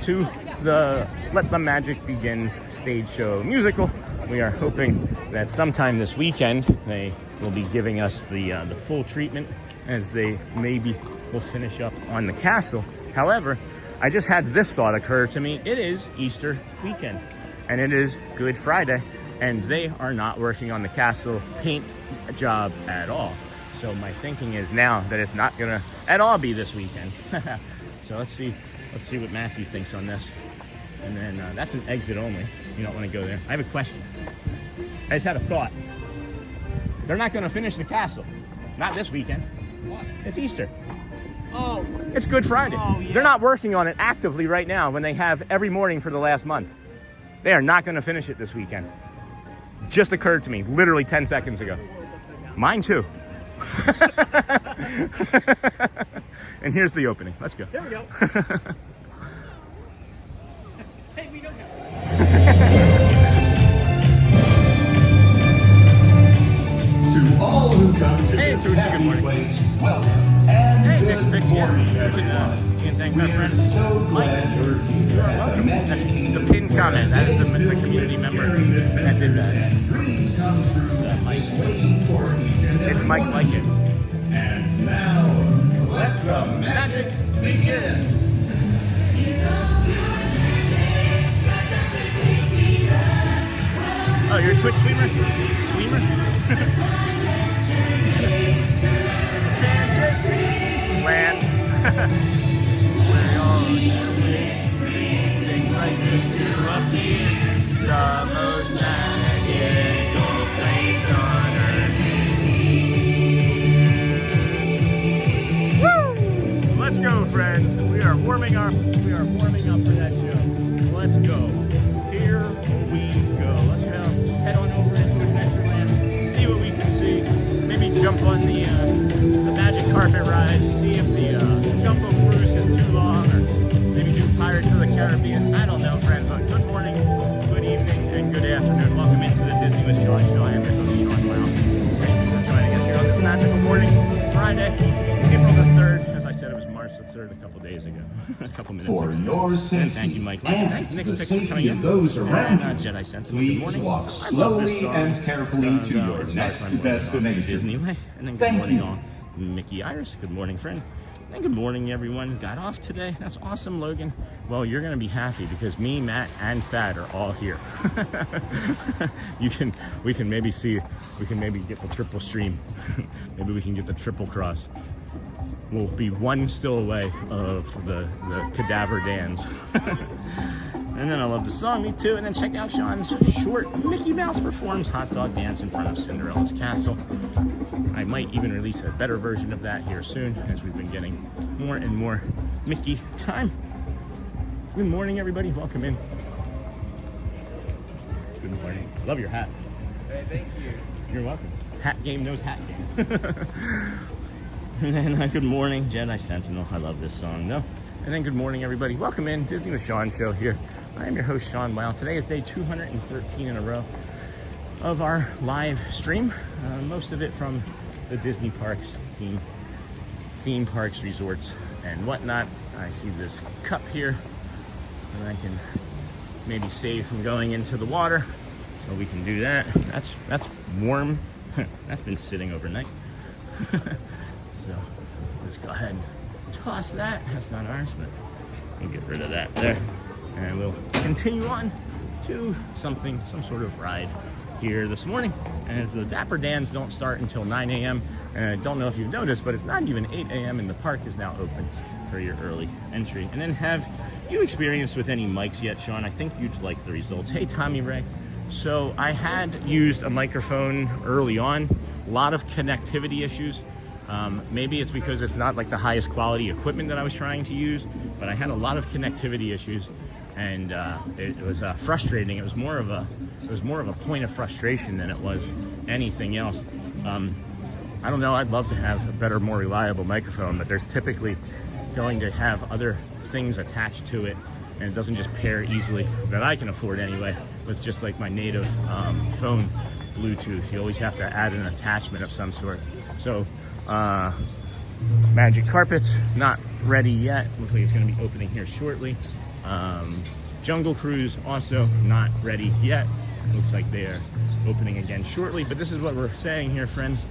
to the Let the Magic Begins stage show musical. We are hoping that sometime this weekend they will be giving us the full treatment, as they maybe will finish up on the castle. However, I just had this thought occur to me. It is Easter weekend. And it is Good Friday, and they are not working on the castle paint job at all. So my thinking is now that it's not gonna at all be this weekend. So let's see what Matthew thinks on this. And then that's an exit only. You don't want to go there. I have a question. I just had a thought. They're not gonna finish the castle. Not this weekend. What? It's Easter. Oh. It's Good Friday. Oh, yeah. They're not working on it actively right now when they have every morning for the last month. They are not going to finish it this weekend. Just occurred to me literally 10 seconds ago. Mine too. And here's the opening. Let's go. There we go. Hey, we don't have. To all who come to Hey, this Fuji, good happy morning. place, welcome and Hey, good Nick's Picks here. morning, Can't everyone. thank We my are friend so Mike. glad you're here at the Welcome. That's Magic the Kingdom, pinned comment. That is the community member that did that. and dreams come true Mike. is waiting for each and It's every Mike one. Like It. And now, let the magic begin. Oh, you're a Twitch streamer? Streamer? Fantasy land. Where all things like this do appear. The most magical place on earth is here. Woo! Let's go, friends. We are warming up. We are warming up for that show. Let's go. Here we go. Let's head on over into Adventureland, see what we can see. Maybe jump on the magic carpet ride, see if the Jumbo Cruise is too long, or maybe do Pirates of the Caribbean. I don't know, friends, but good morning, good evening, and good afternoon. Welcome into the Disney with Sean Show. I am your host, Sean Wow. Thank you for joining us here on this magical morning, Friday, April the 3rd. As I said, it was March the 3rd a couple days ago, a couple minutes For ago. your And safety thank you, Mike. and Thanks, Nick's the Picks for coming safety in. of those around And, you, Jedi Sentinel, good please morning. walk I love this slowly song. and carefully to your It starts next my morning off destination. Disneyland. And then good Thank morning you. all. Mickey Iris, good morning, friend. And good morning, everyone. Got off today. That's awesome, Logan. Well, you're gonna be happy because me, Matt, and Thad are all here. We can maybe get the triple stream. Maybe we can get the triple cross. We'll be one still away of the Cadaver Dans. And then I love the song, me too. And then check out Sean's short Mickey Mouse performs hot dog dance in front of Cinderella's castle. I might even release a better version of that here soon, as we've been getting more and more Mickey time. Good morning, everybody. Welcome in. Good morning. Love your hat. Hey, thank you. You're welcome. Hat game knows hat game. And then good morning, Jedi Sentinel. I love this song, though. And then good morning, everybody. Welcome in, Disney with Sean Show here. I am your host, Sean Wow. Today is day 213 in a row of our live stream. Most of it from the Disney parks, theme parks, resorts, and whatnot. I see this cup here that I can maybe save from going into the water, so we can do that. That's warm. That's been sitting overnight. So let's go ahead and toss that. That's not ours, but we'll get rid of that there. And we'll continue on to some sort of ride here this morning. As the Dapper Dans don't start until 9 a.m. And I don't know if you've noticed, but it's not even 8 a.m. and the park is now open for your early entry. And then have you experienced with any mics yet, Sean? I think you'd like the results. Hey, Tommy Ray. So I had used a microphone early on, a lot of connectivity issues. Maybe it's because it's not like the highest quality equipment that I was trying to use, but I had a lot of connectivity issues, and it was frustrating. It was more of a point of frustration than it was anything else. I don't know. I'd love to have a better, more reliable microphone, but there's typically going to have other things attached to it, and it doesn't just pair easily, that I can afford anyway, with just like my native phone Bluetooth. You always have to add an attachment of some sort. So Magic Carpets, not ready yet. Looks like it's going to be opening here shortly. Jungle Cruise, also not ready yet. Looks like they are opening again shortly. But this is what we're saying here, friends.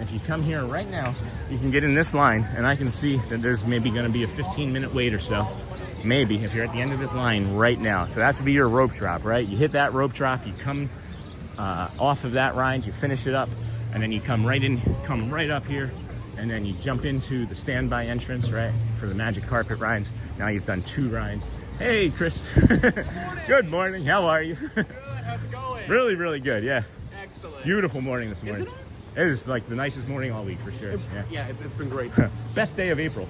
If you come here right now, you can get in this line, and I can see that there's maybe going to be a 15-minute wait or so. Maybe, if you're at the end of this line right now. So that would be your rope drop, right? You hit that rope drop, you come off of that ride, you finish it up, and then you come right up here, and then you jump into the standby entrance, right, for the Magic Carpet rides. Now you've done 2 rides. Hey, Chris. Good morning. How are you? Good, how's it going? Really, really good, yeah. Excellent. Beautiful morning this morning. Isn't it? It is like the nicest morning all week, for sure. Yeah. Yeah, it's been great. Best day of April.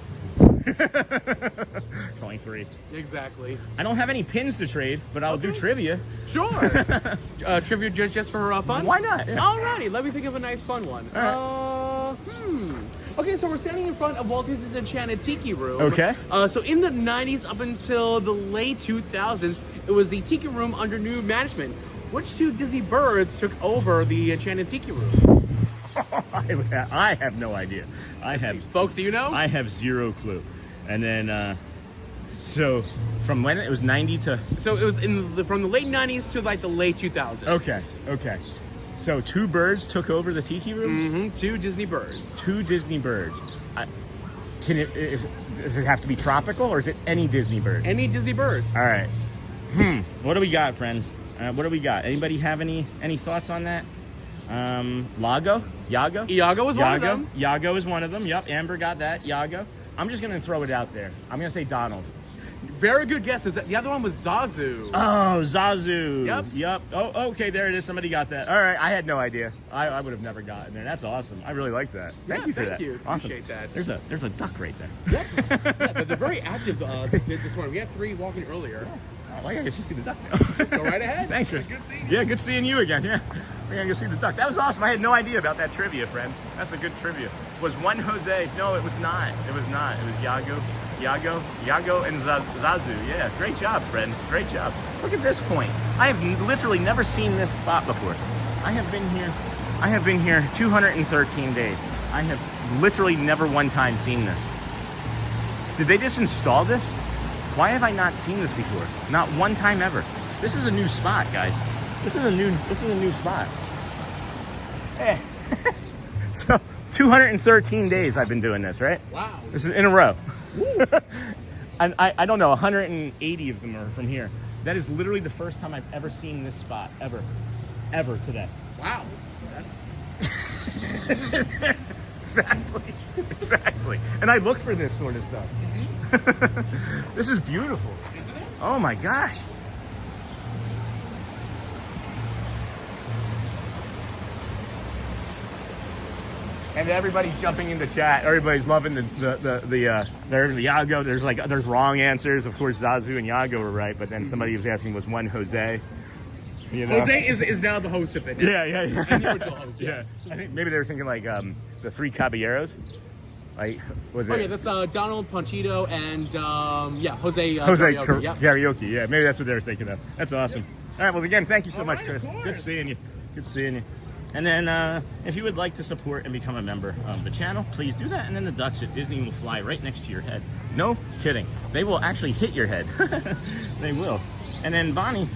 It's only 3. Exactly. I don't have any pins to trade, but I'll do trivia. Sure. Trivia just for fun? Why not? Yeah. Alrighty, let me think of a nice fun one. Okay, so we're standing in front of Walt Disney's Enchanted Tiki Room. Okay. So in the 90s up until the late 2000s, it was the Tiki Room under new management. Which 2 Disney birds took over the Enchanted Tiki Room? I have no idea. Folks, do you know? I have 0 clue. And then, so from when it was 90 to. So it was from the late 90s to like the late 2000s. Okay. So 2 birds took over the Tiki Room. 2 Disney birds. 2 Disney birds. Does it have to be tropical, or is it any Disney bird? Any Disney birds. All right. What do we got, friends? What do we got? Anybody have any thoughts on that? Iago was one of them. Iago is one of them. Yep, Amber got that. Iago. I'm just gonna throw it out there. I'm gonna say Donald. Very good guess. The other one was Zazu. Oh, Zazu. Yep. Oh, okay, there it is. Somebody got that. All right, I had no idea. I would have never gotten there. That's awesome. I really like that. Thank you for that. Thank you. Awesome. Appreciate that. There's a duck right there. Yes. Yeah, they're very active this morning. We had 3 walking earlier. Oh, I guess you see the duck now. Go right ahead. Thanks, Chris. Good seeing you. Yeah, good seeing you again. Yeah, we're gonna go see the duck. That was awesome. I had no idea about that trivia, friends. That's a good trivia. Was one Jose? No, it was not. It was Iago, and Zazu. Yeah, great job, friends. Great job. Look at this point. I have literally never seen this spot before. I have been here 213 days. I have literally never one time seen this. Did they just install this? Why have I not seen this before? Not one time ever. This is a new spot, guys. This is a new spot. Hey. So 213 days I've been doing this, right? Wow. This is in a row. And I don't know, 180 of them are from here. That is literally the first time I've ever seen this spot, ever today. Wow. That's Exactly. And I looked for this sort of stuff. This is beautiful. Isn't it? Oh my gosh. And everybody's jumping in the chat. Everybody's loving the Iago. There's wrong answers. Of course, Zazu and Iago were right, but then somebody was asking, was one Jose? You know? Jose is now the host of it. Yeah. And the original host, yes. I think maybe they were thinking like the 3 Caballeros. Like, was it? Oh yeah, that's Donald, Panchito, and Jose. Jose Karaoke. Yep. Karaoke. Yeah, maybe that's what they were thinking of. That's awesome. All right. Well, again, thank you so much, right, Chris. of course. Good seeing you. And then if you would like to support and become a member of the channel, please do that. And then the ducks at Disney will fly right next to your head. No kidding. They will actually hit your head. They will. And then Bonnie,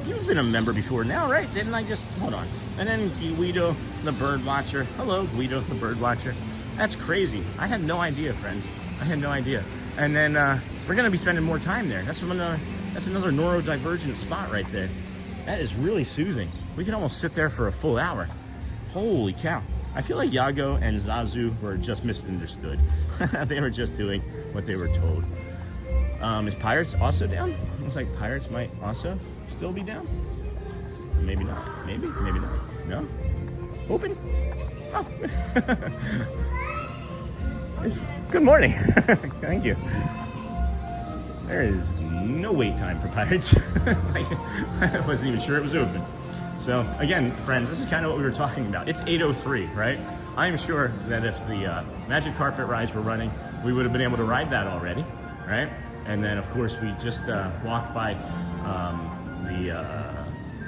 you've been a member before now, right? Didn't I just, hold on. And then Guido, the bird watcher. Hello, Guido, the bird watcher. That's crazy. I had no idea, friends. I had no idea. And then we're going to be spending more time there. That's another neurodivergent spot right there. That is really soothing. We can almost sit there for a full hour. Holy cow. I feel like Iago and Zazu were just misunderstood. They were just doing what they were told. Is Pirates also down? Looks like Pirates might also still be down. Maybe not. Maybe not. No? Open? Oh. Good morning. Thank you. There is no wait time for Pirates. I wasn't even sure it was open. So again, friends, this is kind of what we were talking about. It's 8:03, right? I'm sure that if the Magic Carpet rides were running, we would have been able to ride that already, right? And then of course we just walked by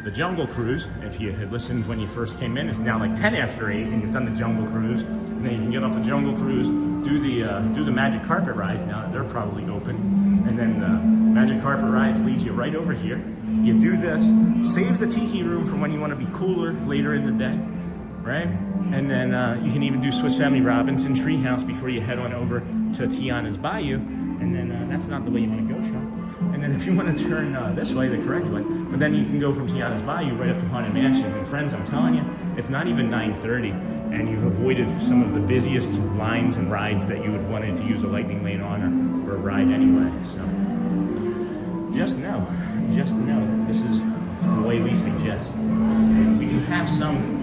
the Jungle Cruise. If you had listened when you first came in, it's now like 10 after 8 and you've done the Jungle Cruise. And then you can get off the Jungle Cruise, do the Magic Carpet rides now that they're probably open. And then the Magic Carpet rides leads you right over here. You do this, saves the Tiki Room for when you want to be cooler later in the day, right? And then you can even do Swiss Family Robinson Treehouse before you head on over to Tiana's Bayou. And then that's not the way you want to go, Sean. And then if you want to turn this way, the correct way, but then you can go from Tiana's Bayou right up to Haunted Mansion. And friends, I'm telling you, it's not even 9:30, and you've avoided some of the busiest lines and rides that you would wanted to use a lightning lane on or a ride anyway. So just know this is the way we suggest. And we do have some.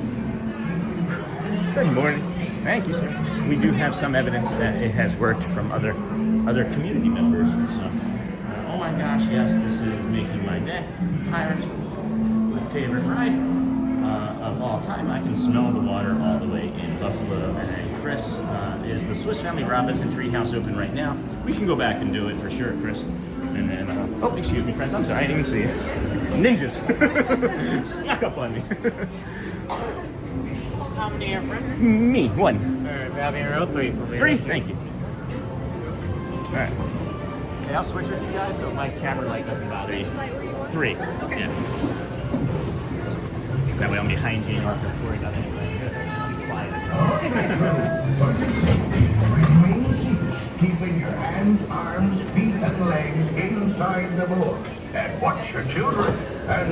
Good morning. Thank you, sir. We do have some evidence that it has worked from other community members. So, oh my gosh, yes, this is making my day. Pirates, my favorite ride of all time. I can smell the water all the way in Buffalo. And Chris, is the Swiss Family Robinson Treehouse open right now? We can go back and do it for sure, Chris. And then, oh, excuse me, friends. I'm sorry, I didn't even see you. Ninjas snuck up on me. How many are friends? Me, one. Alright, we have here 3 for me. 3, thank you. All right. Okay, I'll switch with you guys so my camera light doesn't bother you. 3. Okay. Yeah. That way I'm behind you and you don't have to worry about anything. I'll be quiet. Remain seated, keeping your hands, arms, feet, and legs inside the boat. And watch your children. And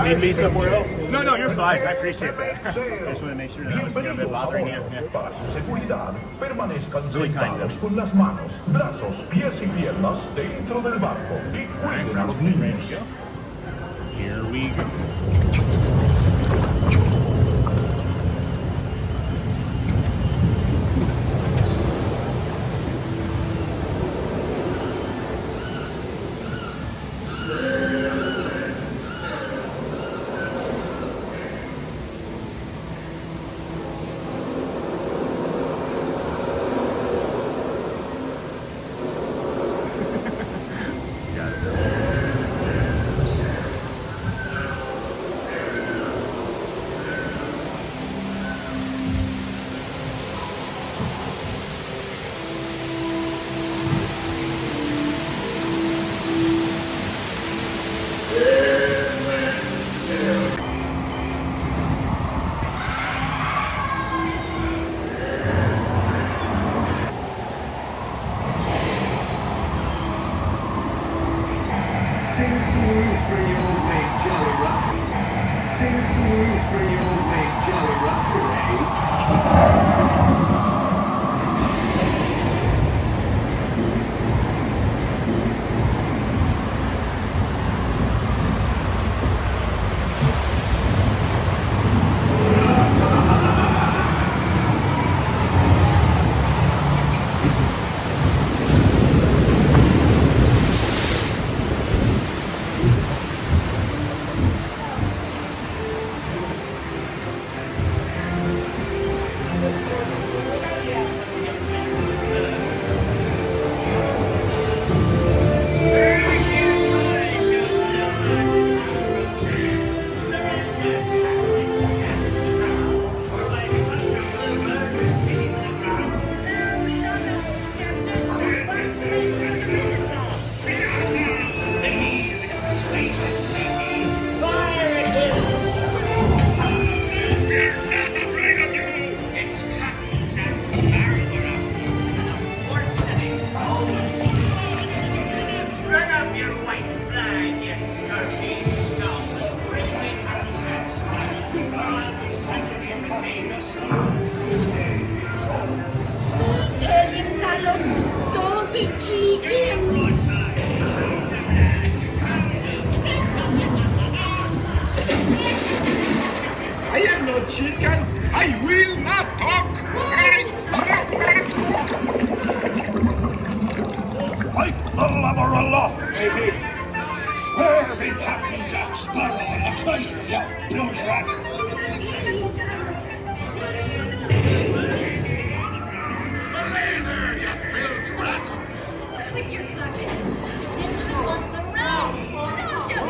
Need me somewhere else? No, you're fine. I appreciate that. I just want to make sure that I wasn't a bit bothering you. Yeah. Para su seguridad, permanezcan Really kind of sentados con las manos, brazos, pies y piernas dentro del barco y cuiden a los niños. Here we go. I am no chicken. I will not talk. Wipe the lubber aloft, matey. Where be Captain Jack Sparrow and the treasure, you blues rat? Belay there, you bilge rat. Quit your clucking. Didn't want the road, don't you?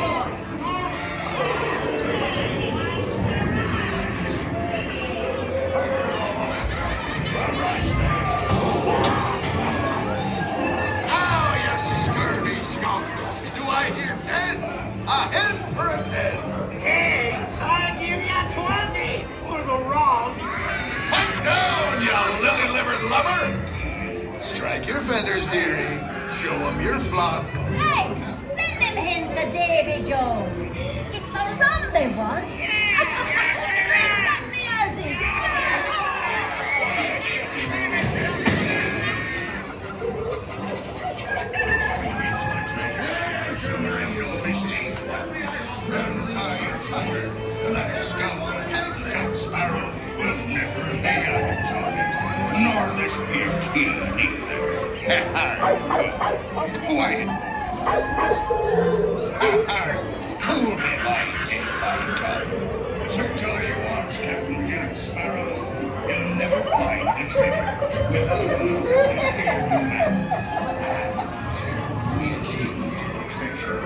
Now, you scurvy skunk. Do I hear 10? A hen for a 10. 10! I'll give you 20 for the wrong. Pipe down, you lily-livered lubber. Strike your feathers, dearie. Show 'em your flock. Hey, send them hens to Davy Jones. It's the rum they want. Bring back the Aussies. Then I thunder, that scoundrel Jack Sparrow will never lay eyes on it. keen either. Quiet. Fool me by day by tongue. Search all you want, Captain Jack Sparrow. You'll never find the treasure without a look at this here man. And we're keen to the treasure.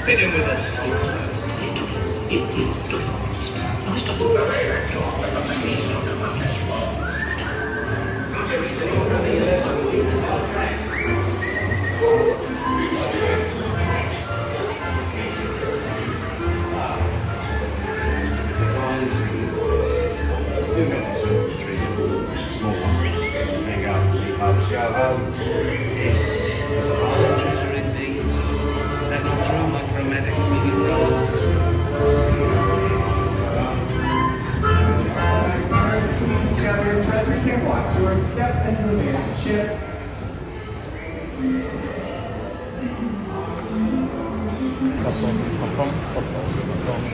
Hit him with a sword.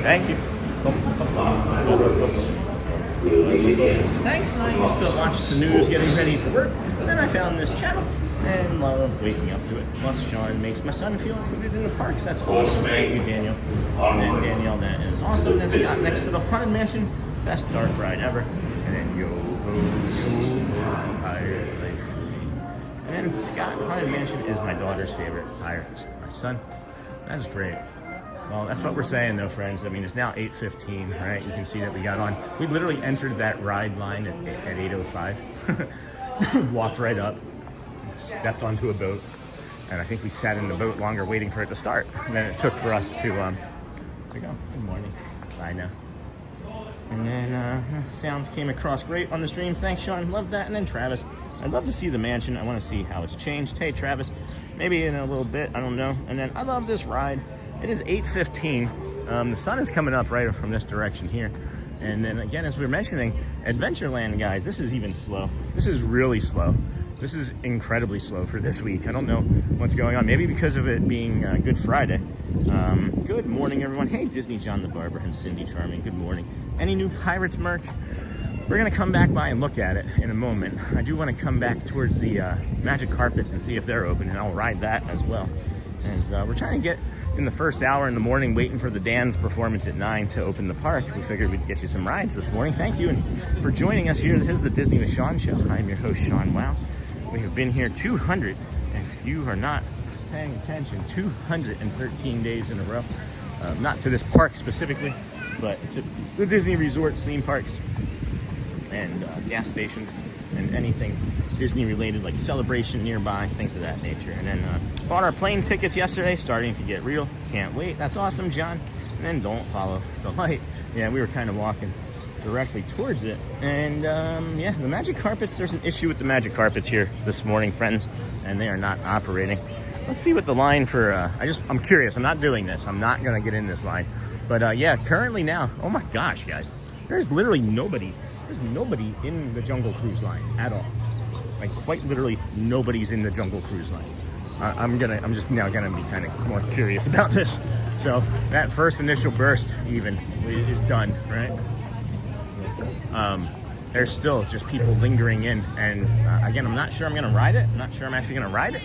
Thank you. Thanks. I used to watch the news getting ready for work, and then I found this channel and love waking up to it. Plus, Sean makes my son feel included in the parks. That's awesome. Thank you, Daniel. And then Danielle, that is awesome. And Scott next to the Haunted Mansion, best dark ride ever. And then yo ho, Pirates Life. And then Scott, Haunted Mansion is my daughter's favorite pirate. My son. That's great. Well, that's what we're saying, though, friends. I mean, it's now 8:15, right? You can see that we got on. We literally entered that ride line at 8:05. Walked right up, stepped onto a boat, and I think we sat in the boat longer waiting for it to start than it took for us to go. Good morning. Bye now. And then sounds came across great on the stream. Thanks, Sean. Love that. And then Travis. I'd love to see the mansion. I want to see how it's changed. Hey, Travis. Maybe in a little bit. I don't know. And then I love this ride. It is 8:15. The sun is coming up right from this direction here. And then again, as we were mentioning, Adventureland, guys, this is even slow. This is really slow. This is incredibly slow for this week. I don't know what's going on. Maybe because of it being Good Friday. Good morning, everyone. Hey, Disney John the Barber and Cindy Charming. Good morning. Any new Pirates merch? We're going to come back by and look at it in a moment. I do want to come back towards the Magic Carpets and see if they're open, and I'll ride that as well. As we're trying to get in the first hour in the morning, waiting for the Dan's performance at 9 to open the park. We figured we'd get you some rides this morning. Thank you and for joining us here. This is the Disney with Sean Show. I'm your host, Sean Wow. We have been here 200, if you are not paying attention, 213 days in a row. Not to this park specifically, but to the Disney resorts, theme parks, and gas stations, and anything Disney related, like Celebration nearby, things of that nature. And then bought our plane tickets yesterday, starting to get real. Can't wait. That's awesome, John. And then don't follow the light. Yeah, we were kind of walking directly towards it. And yeah, the Magic Carpets, there's an issue with the Magic Carpets here this morning, friends, and they are not operating. let's see what the line for, I'm curious. I'm not doing this. I'm not going to get in this line. But yeah, currently now, oh my gosh, guys, there's literally nobody. There's nobody in the Jungle Cruise line at all. Like quite literally nobody's in the Jungle Cruise line. I'm just now gonna be kind of more curious about this. So that first initial burst even is done, right? There's still just people lingering in, and again, I'm not sure I'm gonna ride it. I'm not sure I'm actually gonna ride it,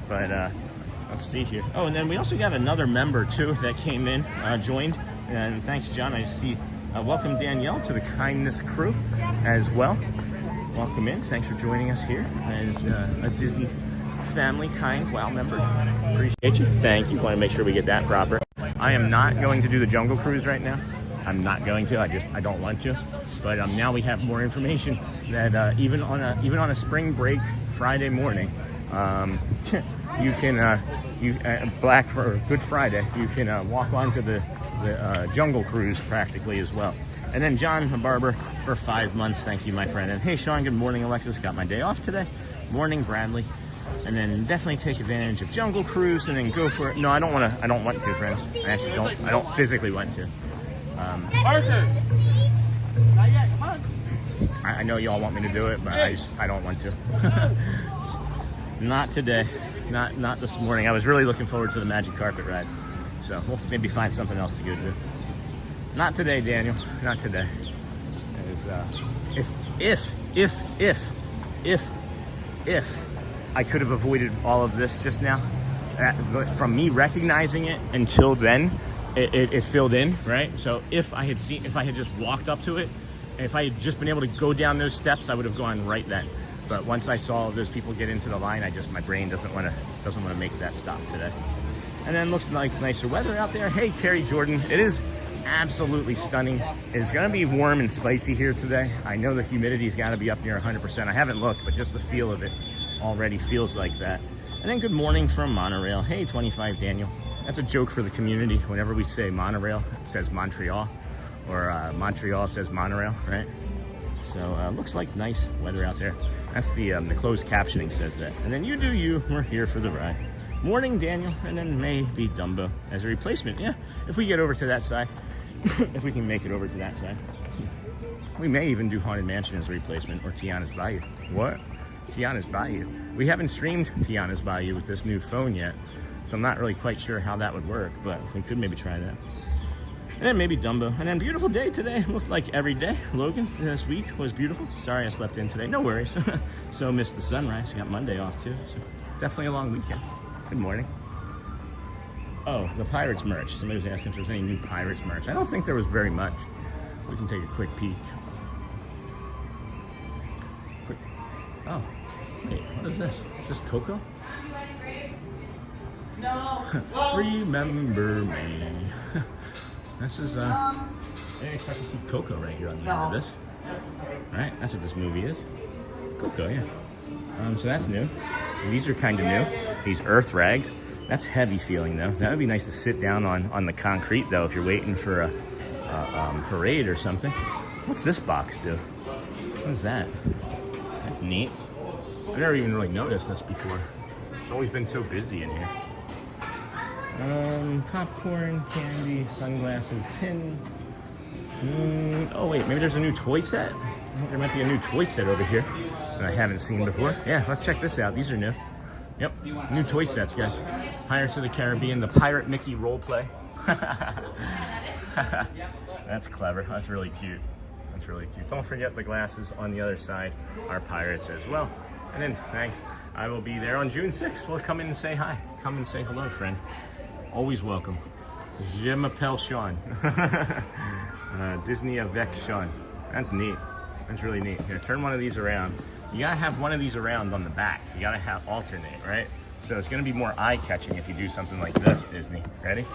but let's see here. Oh, and then we also got another member too that came in, joined, and thanks, John. I see. Welcome Danielle to the Kindness crew as well. Welcome in. Thanks for joining us here as a Disney Family Kind WOW member. Appreciate you. Thank you. Want to make sure we get that proper. I am not going to do the Jungle Cruise right now. I'm not going to. I don't want to. But now we have more information that even on a spring break Friday morning, you can Black for Good Friday, you can walk onto the Jungle Cruise practically as well. And then John, a barber for 5 months. Thank you, my friend. And hey, Sean, good morning, Alexis. Got my day off today. Morning, Bradley. And then definitely take advantage of Jungle Cruise and then go for it. No, I don't want to, friends. I actually don't. I don't physically want to. Arthur! Not yet, come on. I know y'all want me to do it, but I don't want to. Not today. Not this morning. I was really looking forward to the magic carpet rides. So we'll maybe find something else to go do. Not today, Daniel. Not today. If I could have avoided all of this just now, from me recognizing it until then, it filled in, right? So if I had just walked up to it, if I had just been able to go down those steps, I would have gone right then. But once I saw those people get into the line, my brain doesn't want to make that stop today. And then looks like nicer weather out there. Hey, Carrie Jordan, it is absolutely stunning. It's gonna be warm and spicy here today. I know the humidity's gotta be up near 100%. I haven't looked, but just the feel of it already feels like that. And then good morning from Monorail. Hey, 25 Daniel. That's a joke for the community. Whenever we say Monorail, it says Montreal, or Montreal says Monorail, right? So looks like nice weather out there. That's the closed captioning says that. And then you do you, we're here for the ride. Morning, Daniel, and then maybe Dumbo as a replacement. Yeah, if we get over to that side, if we can make it over to that side. We may even do Haunted Mansion as a replacement, or Tiana's Bayou. What? Tiana's Bayou. We haven't streamed Tiana's Bayou with this new phone yet, so I'm not really quite sure how that would work, but we could maybe try that. And then maybe Dumbo. And then beautiful day today. Looked like every day. Logan, this week was beautiful. Sorry I slept in today. No worries. So missed the sunrise. Got Monday off too. So definitely a long weekend. Good morning. Oh, the Pirates merch. Somebody was asking if there was any new Pirates merch. I don't think there was very much. We can take a quick peek. Oh, wait, what is this? Is this Coco? No. Remember me. This is, I didn't expect to see Coco right here on the end of this. Right, that's what this movie is. Coco, yeah. So that's new. These are kind of new. These earth rags. That's heavy feeling though. That would be nice to sit down on the concrete though if you're waiting for a parade or something. What's this box do? What is that? That's neat. I've never even really noticed this before. It's always been so busy in here. Popcorn, candy, sunglasses, pins. Oh wait, maybe there's a new toy set? I think there might be a new toy set over here that I haven't seen before. Yeah, let's check this out. These are new. Yep, new toy sets, guys. Pirates of the Caribbean, the Pirate Mickey role play. That's clever. That's really cute. That's really cute. Don't forget the glasses on the other side are pirates as well. And then, thanks. I will be there on June 6th. Well, come in and say hi. Come and say hello, friend. Always welcome. Je m'appelle Sean. Disney avec Sean. That's neat. That's really neat. Here, turn one of these around. You gotta have one of these around on the back. You gotta have alternate, right? So it's gonna be more eye-catching if you do something like this, Disney. Ready?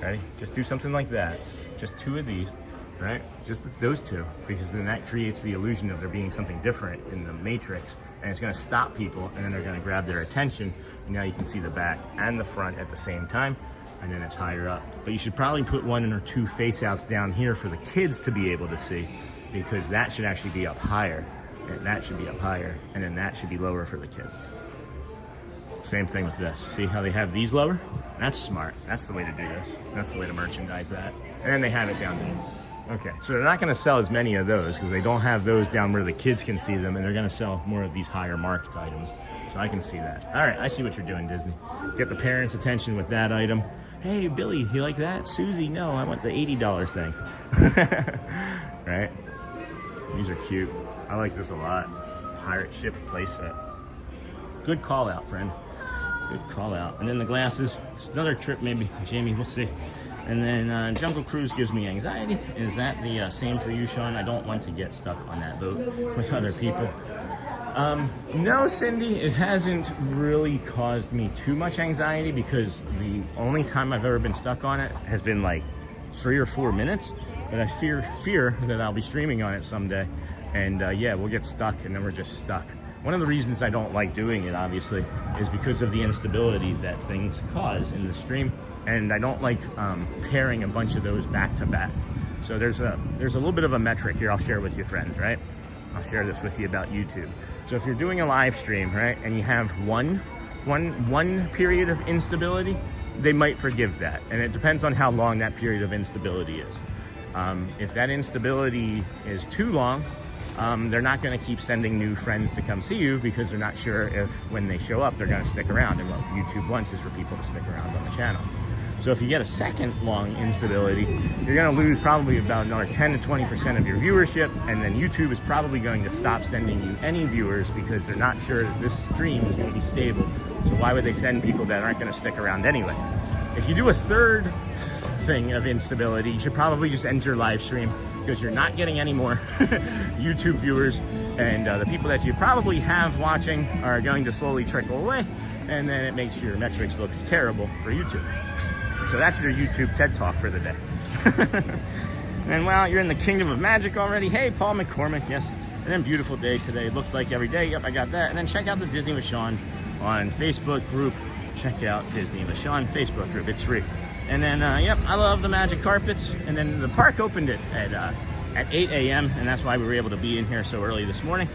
Ready? Just do something like that. Just two of these, right? Just those two, because then that creates the illusion of there being something different in the matrix, and it's gonna stop people, and then they're gonna grab their attention, and now you can see the back and the front at the same time, and then it's higher up. But you should probably put one or two face outs down here for the kids to be able to see, because that should actually be up higher, and that should be up higher, and then that should be lower for the kids. Same thing with this. See how they have these lower? That's smart. That's the way to do this. That's the way to merchandise that. And then they have it down there. Okay, so they're not going to sell as many of those because they don't have those down where the kids can see them, and they're going to sell more of these higher marked items. So I can see that. All right, I see what you're doing, Disney. Get the parents' attention with that item. Hey, Billy, you like that? Susie, no, I want the $80 thing. Right? These are cute. I like this a lot. Pirate ship playset. Good call out, friend. Good call out. And then the glasses. It's another trip, maybe, Jamie. We'll see. And then Jungle Cruise gives me anxiety. Is that the same for you, Sean? I don't want to get stuck on that boat with other people. No, Cindy, it hasn't really caused me too much anxiety because the only time I've ever been stuck on it has been like 3 or 4 minutes. But I fear that I'll be streaming on it someday. And yeah, we'll get stuck and then we're just stuck. One of the reasons I don't like doing it, obviously, is because of the instability that things cause in the stream. And I don't like pairing a bunch of those back to back. So there's a little bit of a metric here I'll share with you, friends, right? I'll share this with you about YouTube. So if you're doing a live stream, right, and you have one period of instability, they might forgive that. And it depends on how long that period of instability is. If that instability is too long, they're not going to keep sending new friends to come see you because they're not sure if when they show up, they're going to stick around. And what YouTube wants is for people to stick around on the channel. So if you get a second long instability, you're going to lose probably about another 10 to 20% of your viewership. And then YouTube is probably going to stop sending you any viewers because they're not sure that this stream is going to be stable. So why would they send people that aren't going to stick around anyway? If you do a third thing of instability, you should probably just end your live stream because you're not getting any more YouTube viewers, and the people that you probably have watching are going to slowly trickle away, and then it makes your metrics look terrible for YouTube. So that's your YouTube TED Talk for the day. And wow, you're in the Kingdom of Magic already. Hey, Paul McCormick, yes. And then beautiful day today. Looked like every day. Yep, I got that. And then check out the Disney with Sean on Facebook group. Check out Disney with Sean Facebook group. It's free. And then, yep, I love the magic carpets. And then the park opened it at 8 a.m. And that's why we were able to be in here so early this morning.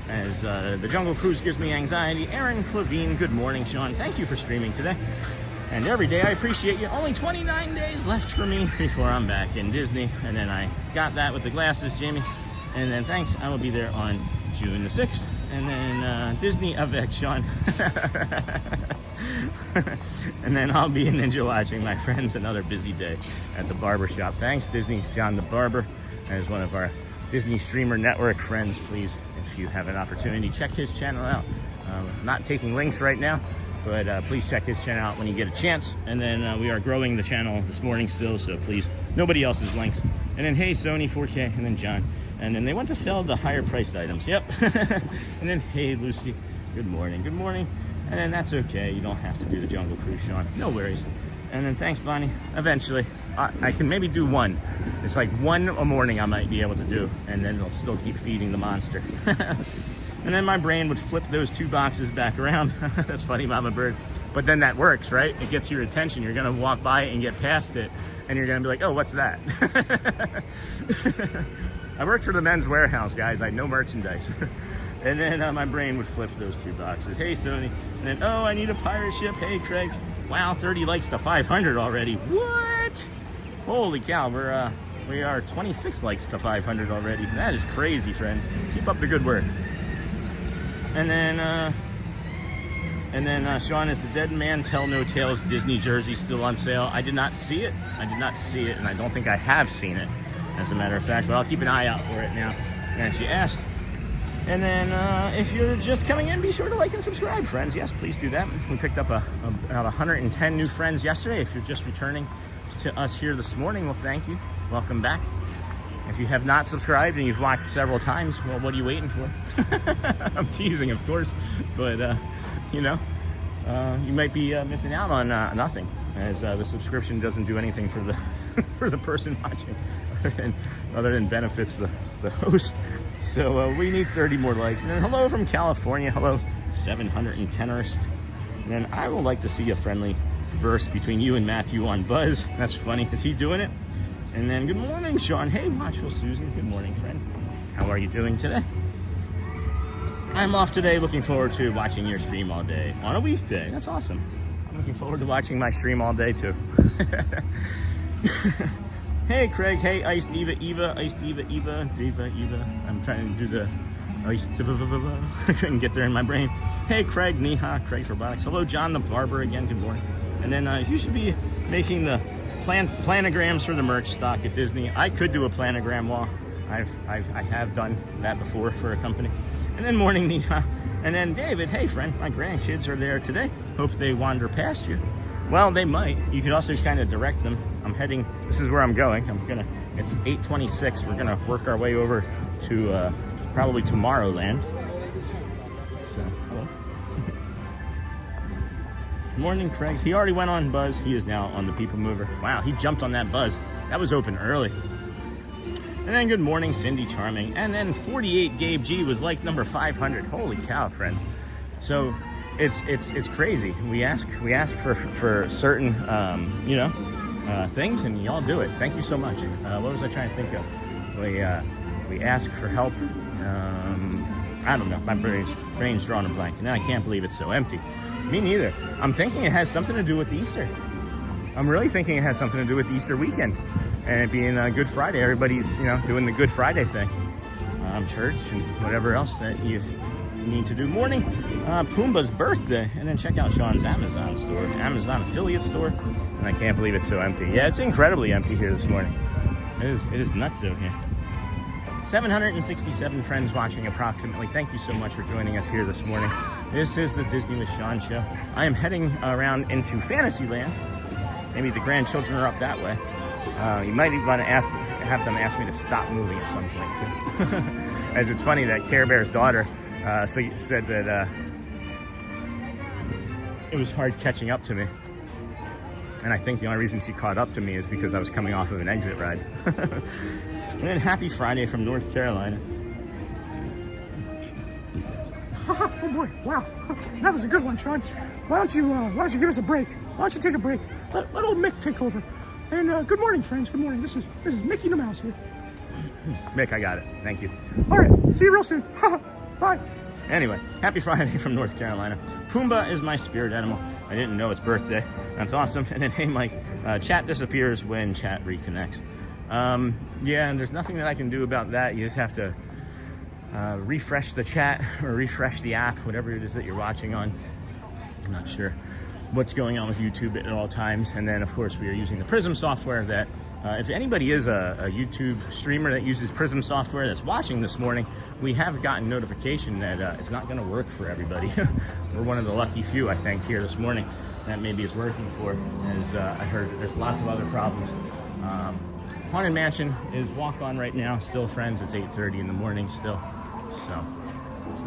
As the Jungle Cruise gives me anxiety. Aaron Clavine, good morning, Sean. Thank you for streaming today. And every day I appreciate you. Only 29 days left for me before I'm back in Disney. And then I got that with the glasses, Jamie. And then thanks, I will be there on June the 6th. And then Disney avec Sean. And then I'll be in Ninja watching my friends another busy day at the barber shop. Thanks, Disney John the Barber, as one of our Disney Streamer Network friends. Please, if you have an opportunity, check his channel out. Not taking links right now, but please check his channel out when you get a chance. And then we are growing the channel this morning still, so please, nobody else's links. And then hey, Sony 4K, and then John. And then they want to sell the higher priced items. Yep. And then hey, Lucy, good morning. Good morning. And then that's okay. You don't have to do the Jungle Cruise, Sean. No worries. And then thanks, Bonnie. Eventually, I can maybe do one. It's like one a morning I might be able to do, and then it'll still keep feeding the monster. And then my brain would flip those 2 boxes back around. That's funny, Mama Bird. But then that works, right? It gets your attention. You're gonna walk by it and get past it, and you're gonna be like, oh, what's that? I worked for the Men's Warehouse, guys. I had no merchandise. And then my brain would flip those 2 boxes. Hey, Sony. And then, oh, I need a pirate ship. Hey, Craig. Wow, 30 likes to 500 already. What? Holy cow, we are 26 likes to 500 already. That is crazy, friends. Keep up the good work. And then Sean, is the Dead Man Tell No Tales Disney jersey still on sale? I did not see it. I did not see it, and I don't think I have seen it, as a matter of fact. But I'll keep an eye out for it now, as you asked. And then if you're just coming in, be sure to like and subscribe, friends. Yes, please do that. We picked up about 110 new friends yesterday. If you're just returning to us here this morning, well, thank you. Welcome back. If you have not subscribed and you've watched several times, well, what are you waiting for? I'm teasing, of course, but you know, you might be missing out on nothing, as the subscription doesn't do anything for the for the person watching, other than benefits the host. So we need 30 more likes. And then hello from California. Hello, 710ers. And then I would like to see a friendly verse between you and Matthew on Buzz. That's funny. Is he doing it? And then good morning, Sean. Hey, Watchful Susan. Good morning, friend. How are you doing today? I'm off today. Looking forward to watching your stream all day on a weekday. That's awesome. I'm looking forward to watching my stream all day too. Hey Craig, hey Ice Diva Eva, Ice Diva Eva, Diva Eva. I'm trying to do the Ice Diva. I couldn't get there in my brain. Hey Craig, Niha, Craig Robotics. Hello John the Barber again, good morning. And then you should be making the planograms for the merch stock at Disney. I could do a planogram wall. I have done that before for a company. And then morning Niha. And then David, hey friend, my grandkids are there today. Hope they wander past you. Well, they might. You could also kind of direct them. I'm heading, this is where I'm going. It's 8:26. We're gonna work our way over to probably Tomorrowland. So, hello. Morning, Craig. He already went on Buzz. He is now on the People Mover. Wow, he jumped on that Buzz. That was open early. And then good morning, Cindy Charming. And then 48 Gabe G was like number 500. Holy cow, friends. So it's crazy. We ask for certain things, and y'all do it. Thank you so much. What was I trying to think of? We ask for help. I don't know. My brain's drawing a blank, and then I can't believe it's so empty. Me neither. I'm thinking it has something to do with Easter. I'm really thinking it has something to do with Easter weekend, and it being Good Friday. Everybody's doing the Good Friday thing, church and whatever else that you need to do. Morning, Pumbaa's birthday, and then check out Sean's Amazon store, Amazon affiliate store, and I can't believe it's so empty. Yeah, it's incredibly empty here this morning. It is nuts out here. 767 friends watching approximately. Thank you so much for joining us here this morning. This is the Disney with Sean show. I am heading around into Fantasyland. Maybe the grandchildren are up that way. You might even want to have them ask me to stop moving at some point too. As it's funny that Care Bear's daughter said that it was hard catching up to me. And I think the only reason she caught up to me is because I was coming off of an exit ride. And then happy Friday from North Carolina. Oh boy, wow. That was a good one, Sean. Why don't you give us a break? Why don't you take a break? Let old Mick take over. And good morning, friends. Good morning. This is Mickey the Mouse here. Mick, I got it. Thank you. All right. See you real soon. Bye. Anyway, happy Friday from North Carolina. Pumbaa is my spirit animal. I didn't know it's birthday. That's awesome. And then, hey, Mike, chat disappears when chat reconnects. Yeah, and there's nothing that I can do about that. You just have to refresh the chat or refresh the app, whatever it is that you're watching on. I'm not sure what's going on with YouTube at all times. And then, of course, we are using the Prism software that if anybody is a YouTube streamer that uses Prism software that's watching this morning, we have gotten notification that it's not going to work for everybody. We're one of the lucky few, I think, here this morning that maybe it's working for, as I heard there's lots of other problems. Haunted Mansion is walk on right now, still, friends. It's 8:30 in the morning still. So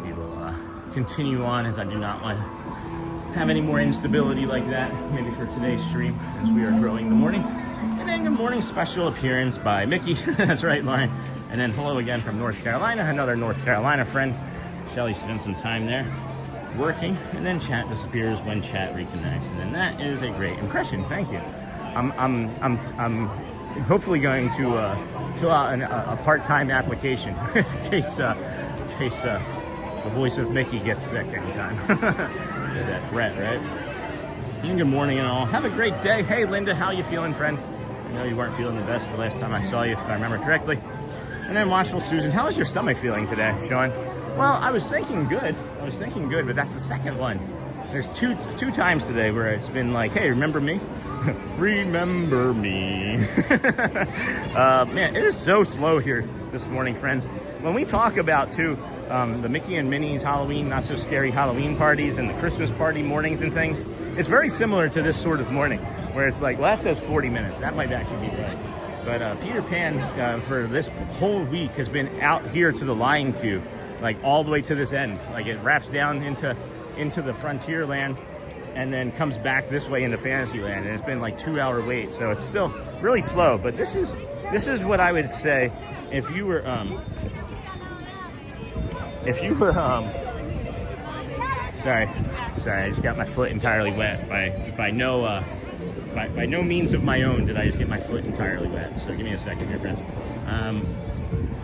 we will continue on, as I do not want to have any more instability like that, maybe for today's stream, as we are growing the morning. And then good morning special appearance by Mickey. That's right, Lauren. And then hello again from North Carolina, another North Carolina friend. Shelly spent some time there working, and then chat disappears when chat reconnects. And then that is a great impression. Thank you. I'm hopefully going to fill out a part-time application in case the voice of Mickey gets sick anytime. Is that Brett, right? And good morning and all. Have a great day. Hey, Linda, how you feeling, friend? I know you weren't feeling the best the last time I saw you, if I remember correctly. And then Watchful Susan, how is your stomach feeling today, Sean? Well, I was thinking good, but that's the second one. There's two times today where it's been like, hey, remember me? Remember me. Man, it is so slow here this morning, friends. When we talk about, too, the Mickey and Minnie's Halloween, not so scary Halloween parties and the Christmas party mornings and things, it's very similar to this sort of morning, where it's like, well, that says 40 minutes. That might actually be right. But Peter Pan, for this whole week, has been out here to the line queue, like all the way to this end. Like it wraps down into the Frontierland and then comes back this way into Fantasyland. And it's been like 2-hour wait. So it's still really slow. But this is what I would say if you were, sorry, I just got my foot entirely wet. By no means of my own did I just get my foot entirely wet. So give me a second here, friends.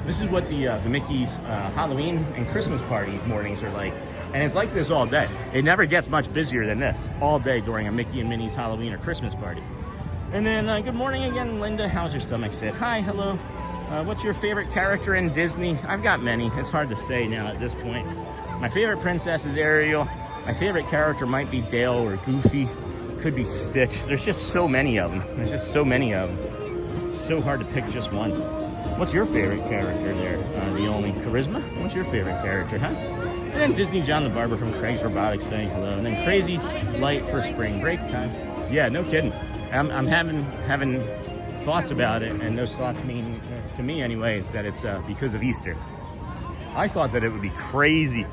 This is what the Mickey's Halloween and Christmas party mornings are like. And it's like this all day. It never gets much busier than this all day during a Mickey and Minnie's Halloween or Christmas party. And then, good morning again, Linda. How's your stomach? Said, hi, hello. What's your favorite character in Disney? I've got many. It's hard to say now at this point. My favorite princess is Ariel. My favorite character might be Dale or Goofy. Could be Stitch. There's just so many of them. There's just so many of them. It's so hard to pick just one. What's your favorite character there? The only charisma? What's your favorite character, huh? And then Disney John the Barber from Craig's Robotics saying hello. And then Crazy Light for spring break time. Yeah, no kidding. I'm having thoughts about it, and those thoughts mean, to me anyways, that it's because of Easter. I thought that it would be crazy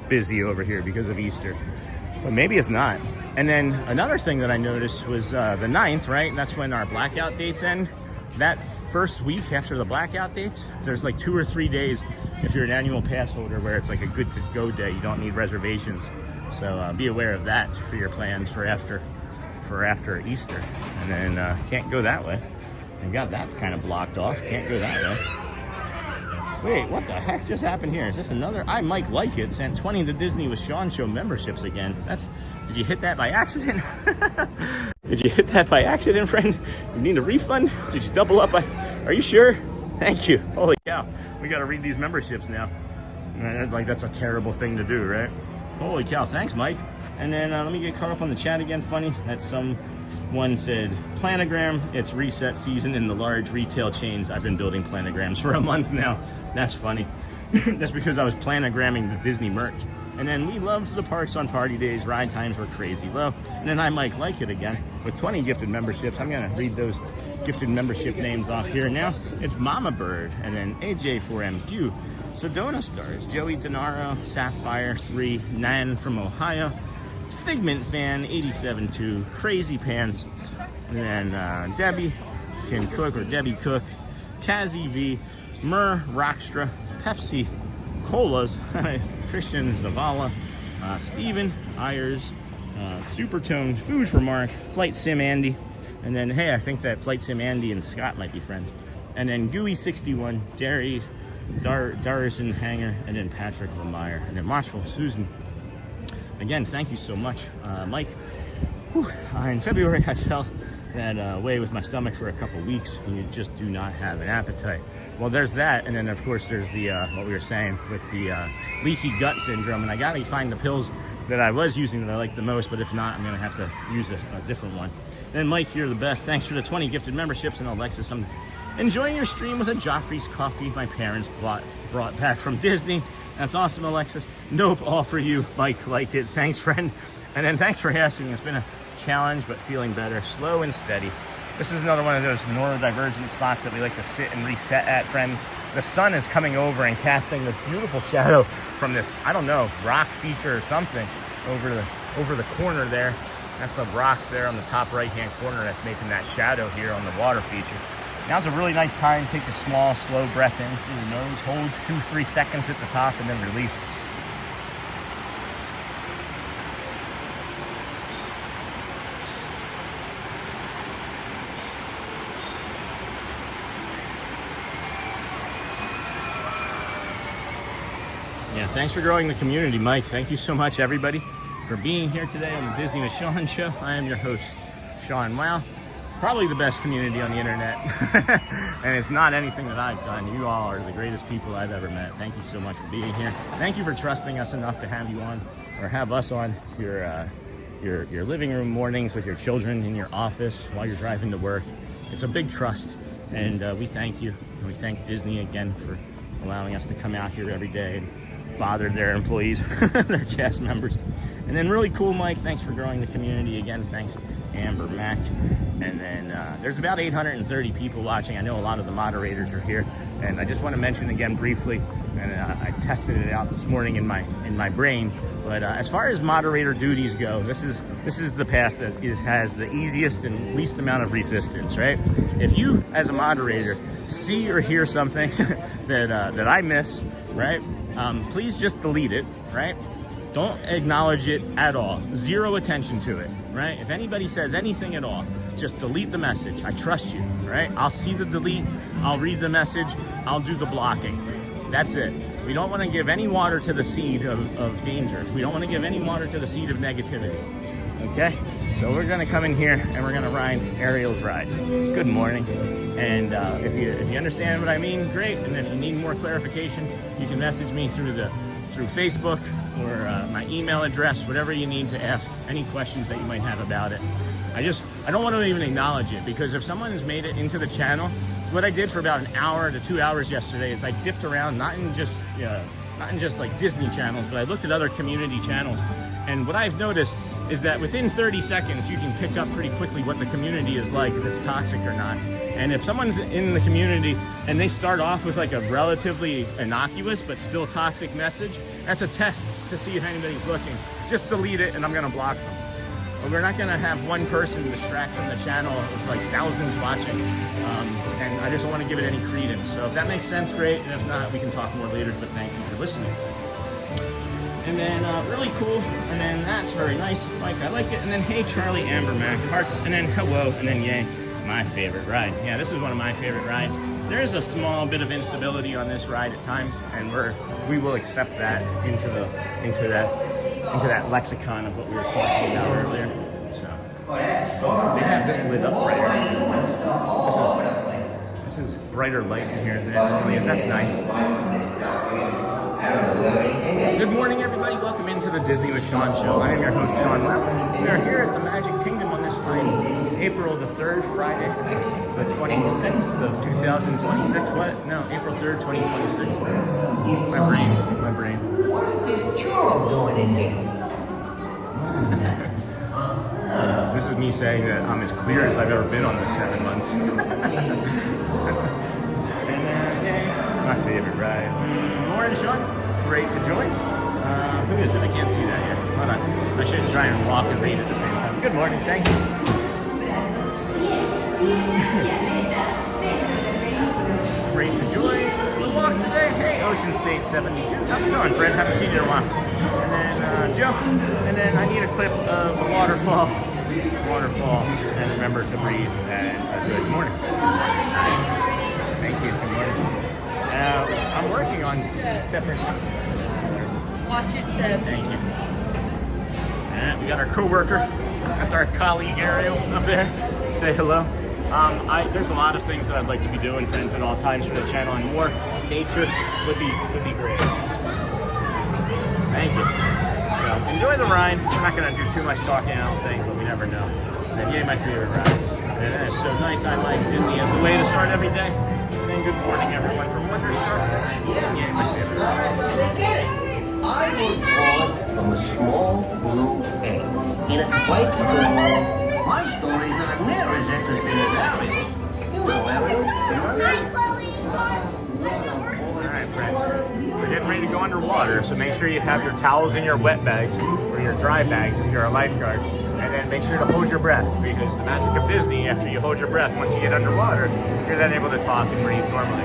busy over here because of Easter, but maybe it's not. And then another thing that I noticed was the 9th, right? That's when our blackout dates end. That first week after the blackout dates, there's like 2 or 3 days if you're an annual pass holder where it's like a good to go day. You don't need reservations. So be aware of that for your plans for after Easter. And then can't go that way. I got that kind of blocked off. Can't go that way. Wait, what the heck just happened here? Is this another? I Mike Like It sent 20 to Disney with Sean Show memberships again. Did you hit that by accident? Did you hit that by accident, friend? You need a refund? Did you double up? Are you sure? Thank you. Holy cow. We got to read these memberships now. Like, that's a terrible thing to do, right? Holy cow. Thanks, Mike. And then let me get caught up on the chat again. Funny that someone said planogram. It's reset season in the large retail chains. I've been building planograms for a month now. That's funny. That's because I was planogramming the Disney merch. And then we loved the parks on party days. Ride times were crazy low. And then I Mike Like It again with 20 gifted memberships. I'm going to read those gifted membership names off here now. It's Mama Bird, and then AJ4MQ, Sedona Stars, Joey Denaro, Sapphire 3, Nan from Ohio, Figment Fan 87.2, Crazy Pants, and then Debbie Can Cook or Debbie Cook, Kazzy V, Mur Rockstra, Pepsi Colas, Christian Zavala, Steven Ayers, Supertone, Food for Mark, Flight Sim Andy, and then hey, I think that Flight Sim Andy and Scott might be friends, and then Gooey61, Jerry, Darrison Hanger, and then Patrick Lemire, and then Marshall Susan. Again, thank you so much, Mike. Whew. In February, I felt that way with my stomach for a couple weeks, and you just do not have an appetite. Well, there's that, and then of course there's the what we were saying with the leaky gut syndrome, and I gotta find the pills that I was using that I like the most, but if not, I'm gonna have to use a different one. And then Mike, you're the best. Thanks for the 20 gifted memberships, and Alexis, I'm enjoying your stream with a Joffrey's coffee my parents brought back from Disney. That's awesome, Alexis. Nope, all for you, Mike Like It. Thanks, friend. And then thanks for asking. It's been a challenge, but feeling better, slow and steady. This is another one of those neurodivergent spots that we like to sit and reset at, friends. The sun is coming over and casting this beautiful shadow from this, I don't know, rock feature or something over the corner there. That's the rock there on the top right-hand corner that's making that shadow here on the water feature. Now's a really nice time. Take a small, slow breath in through the nose. Hold 2-3 seconds at the top and then release. Yeah, thanks for growing the community, Mike. Thank you so much, everybody, for being here today on the Disney with Sean show. I am your host, Sean Wow. Probably the best community on the internet. And it's not anything that I've done. You all are the greatest people I've ever met. Thank you so much for being here. Thank you for trusting us enough to have you on, or have us on your living room mornings with your children in your office while you're driving to work. It's a big trust, and we thank you. And we thank Disney again for allowing us to come out here every day and bother their employees, their cast members. And then really cool, Mike, thanks for growing the community again. Thanks, Amber Mack. And then there's about 830 people watching. I know a lot of the moderators are here, and I just want to mention again briefly, and I tested it out this morning in my brain, but as far as moderator duties go, this is the path that has the easiest and least amount of resistance, right? If you as a moderator see or hear something that I miss, right, please just delete it, right? Don't acknowledge it at all. Zero attention to it, right? If anybody says anything at all, just delete the message. I trust you, right? I'll see the delete, I'll read the message, I'll do the blocking. That's it. We don't want to give any water to the seed of danger. We don't want to give any water to the seed of negativity. Okay? So we're gonna come in here and we're gonna ride Ariel's ride. Good morning. And if you understand what I mean, great. And if you need more clarification, you can message me through Facebook or my email address, whatever you need to ask any questions that you might have about it. I don't want to even acknowledge it, because if someone's made it into the channel, what I did for about an hour to 2 hours yesterday is I dipped around, not in just like Disney channels, but I looked at other community channels. And what I've noticed is that within 30 seconds, you can pick up pretty quickly what the community is like, if it's toxic or not. And if someone's in the community and they start off with like a relatively innocuous but still toxic message, that's a test to see if anybody's looking. Just delete it and I'm gonna block them. But we're not gonna have one person distract from the channel with like thousands watching. And I just don't wanna give it any credence. So if that makes sense, great. And if not, we can talk more later, but thank you for listening. And then really cool, and then that's very nice, Mike, I like it. And then hey Charlie, Amber, Mac, hearts, and then hello, and then yay, my favorite ride. Yeah, this is one of my favorite rides. There's a small bit of instability on this ride at times, and we will accept that into that lexicon of what we were talking about earlier. So they have this lit up brighter. This is brighter light in here than it normally is. That's nice. Good morning, everybody. Welcome into the Disney with Sean show. I am your host, Sean Well. We are here at the Magic Kingdom on this fine April the 3rd, Friday, the 26th of 2026. What? No, April 3rd, 2026. My brain. What is this churro doing in here? This is me saying that I'm as clear as I've ever been on this 7 months. And my favorite ride. Morning, Sean. Great to join. Who is it? I can't see that yet. Hold on. I should try and walk and read at the same time. Good morning. Thank you. Great to join the walk today. Hey, Ocean State 72. How's it going, friend? Haven't seen you in a while. And then Joe. And then I need a clip of the waterfall. And remember to breathe. And good morning. Thank you. Good morning. I'm working on different. Watch your step. Thank you. And we got our co-worker. That's our colleague Ariel up there. Say hello. There's a lot of things that I'd like to be doing, friends, at all times for the channel, and more nature would be great. Thank you. So enjoy the ride. We're not going to do too much talking, I don't think, but we never know. And yay, my favorite ride. And that is so nice. I like Disney as the way to start every day. And good morning, everyone from Wonderstar. Yay, my favorite ride. I was born from a small blue egg in a quite blue world. My story is not near as interesting as Ariel's. You know Ariel. Alright, friends. We're getting ready to go underwater, so make sure you have your towels in your wet bags or your dry bags if you're a lifeguard. And then make sure to hold your breath, because the magic of Disney, after you hold your breath, once you get underwater, you're then able to talk and breathe normally.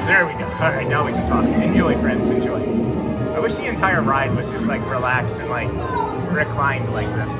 There we go. All right, now we can talk. Enjoy, friends, enjoy. I wish the entire ride was just like relaxed and like reclined like this.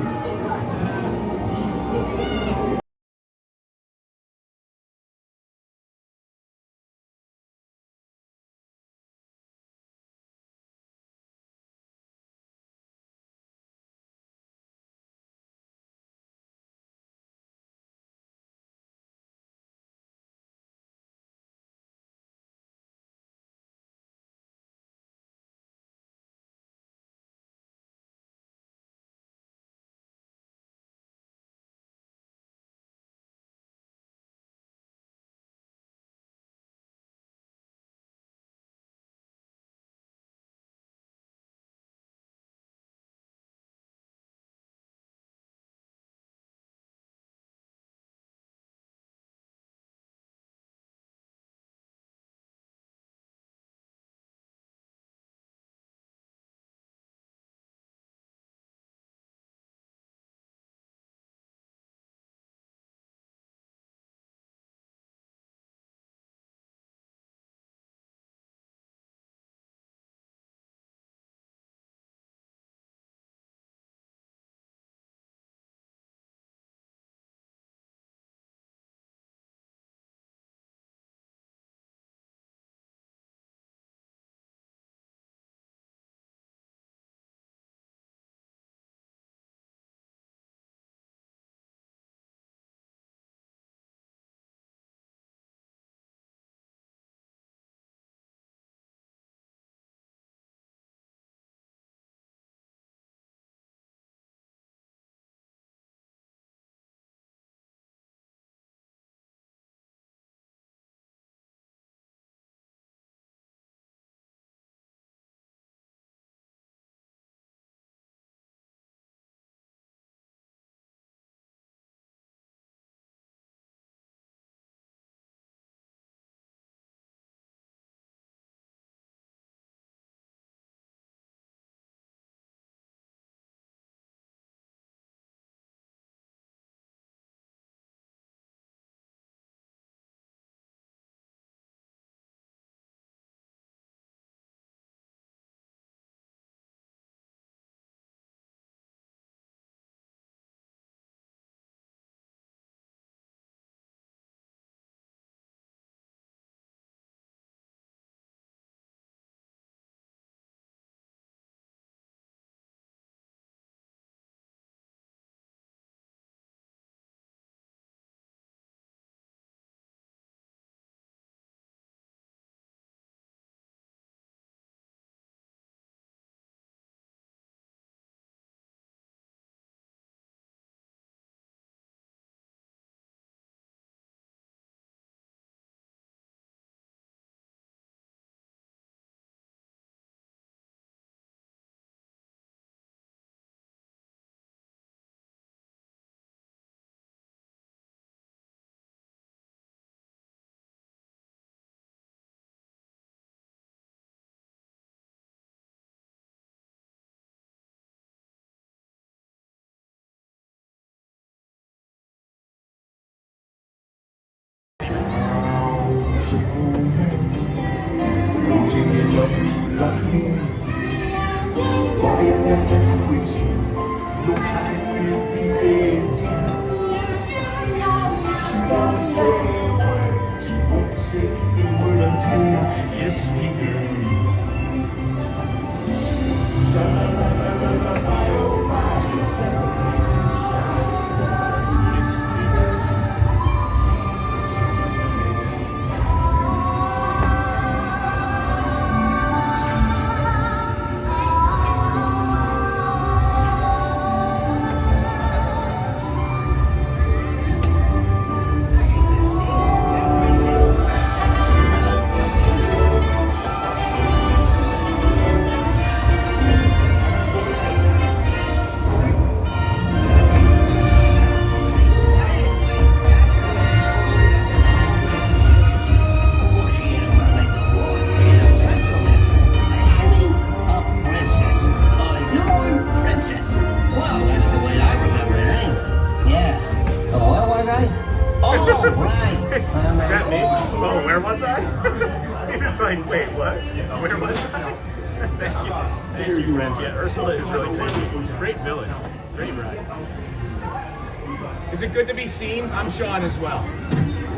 Is it good to be seen? I'm Sean as well.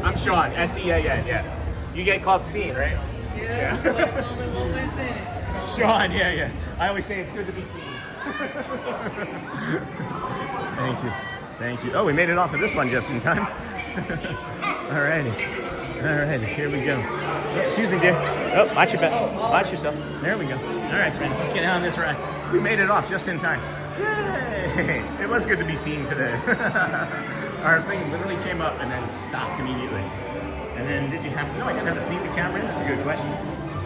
I'm Sean, S-E-A-N, yeah. You get called seen, right? Yeah. Sean, yeah. I always say it's good to be seen. Thank you. Oh, we made it off of this one just in time. Alrighty, here we go. Oh, excuse me, dear. Oh, watch your back. Watch yourself. There we go. All right, friends, let's get on this ride. We made it off just in time. Yay! It was good to be seen today. Our thing literally came up and then stopped immediately. And then did you have to? No, I didn't have to sneak the camera in. That's a good question.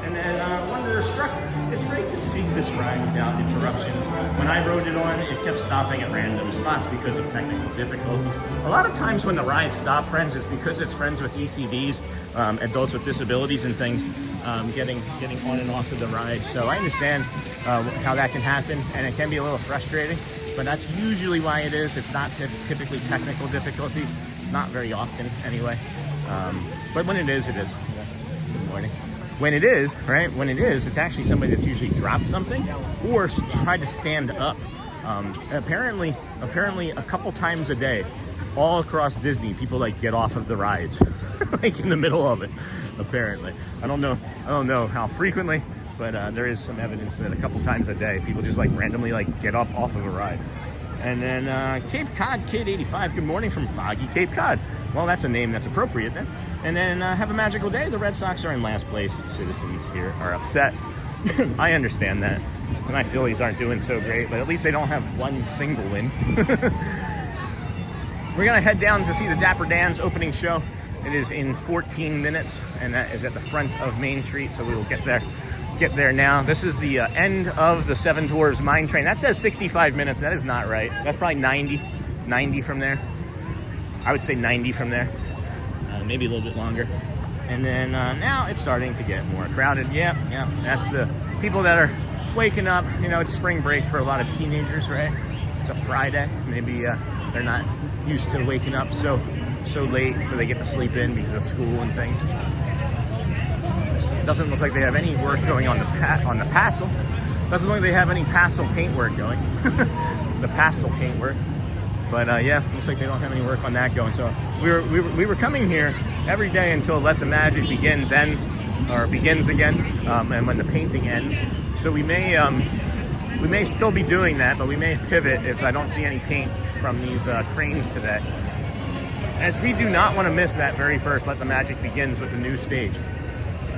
And then wonder struck. It's great to see this ride without interruption. When I rode it on, it kept stopping at random spots because of technical difficulties. A lot of times when the rides stop, friends, it's because it's friends with ECVs, adults with disabilities and things, getting on and off of the ride. So I understand how that can happen, and it can be a little frustrating, but that's usually why it is. It's not typically technical difficulties, not very often anyway. But when it is, it is. Good morning. When it is, right? When it is, it's actually somebody that's usually dropped something or tried to stand up. Apparently, a couple times a day, all across Disney, people like get off of the rides, like in the middle of it. Apparently, I don't know how frequently, but there is some evidence that a couple times a day, people just like randomly like get up off of a ride. And then Cape Cod Kid 85, good morning from foggy Cape Cod. Well, that's a name that's appropriate then. And then have a magical day. The Red Sox are in last place. Citizens here are upset. I understand that. And my Phillies aren't doing so great, but at least they don't have one single win. We're gonna head down to see the Dapper Dans opening show. It is in 14 minutes, and that is at the front of Main Street, so we will get there now. This is the end of the Seven Dwarfs Mine Train. That says 65 minutes. That is not right. That's probably 90 from there. I would say 90 from there, maybe a little bit longer. And then now it's starting to get more crowded. Yeah, that's the people that are waking up. You know, it's spring break for a lot of teenagers, right? It's a Friday. Maybe they're not used to waking up so late, so they get to sleep in because of school and things. Doesn't look like they have any work going on the pastel. Doesn't look like they have any pastel paint work going. The pastel paint work. But yeah, looks like they don't have any work on that going. So we were coming here every day until Let the Magic begins again, and when the painting ends. So we may still be doing that, but we may pivot if I don't see any paint from these cranes today. As we do not want to miss that very first Let the Magic begins with the new stage,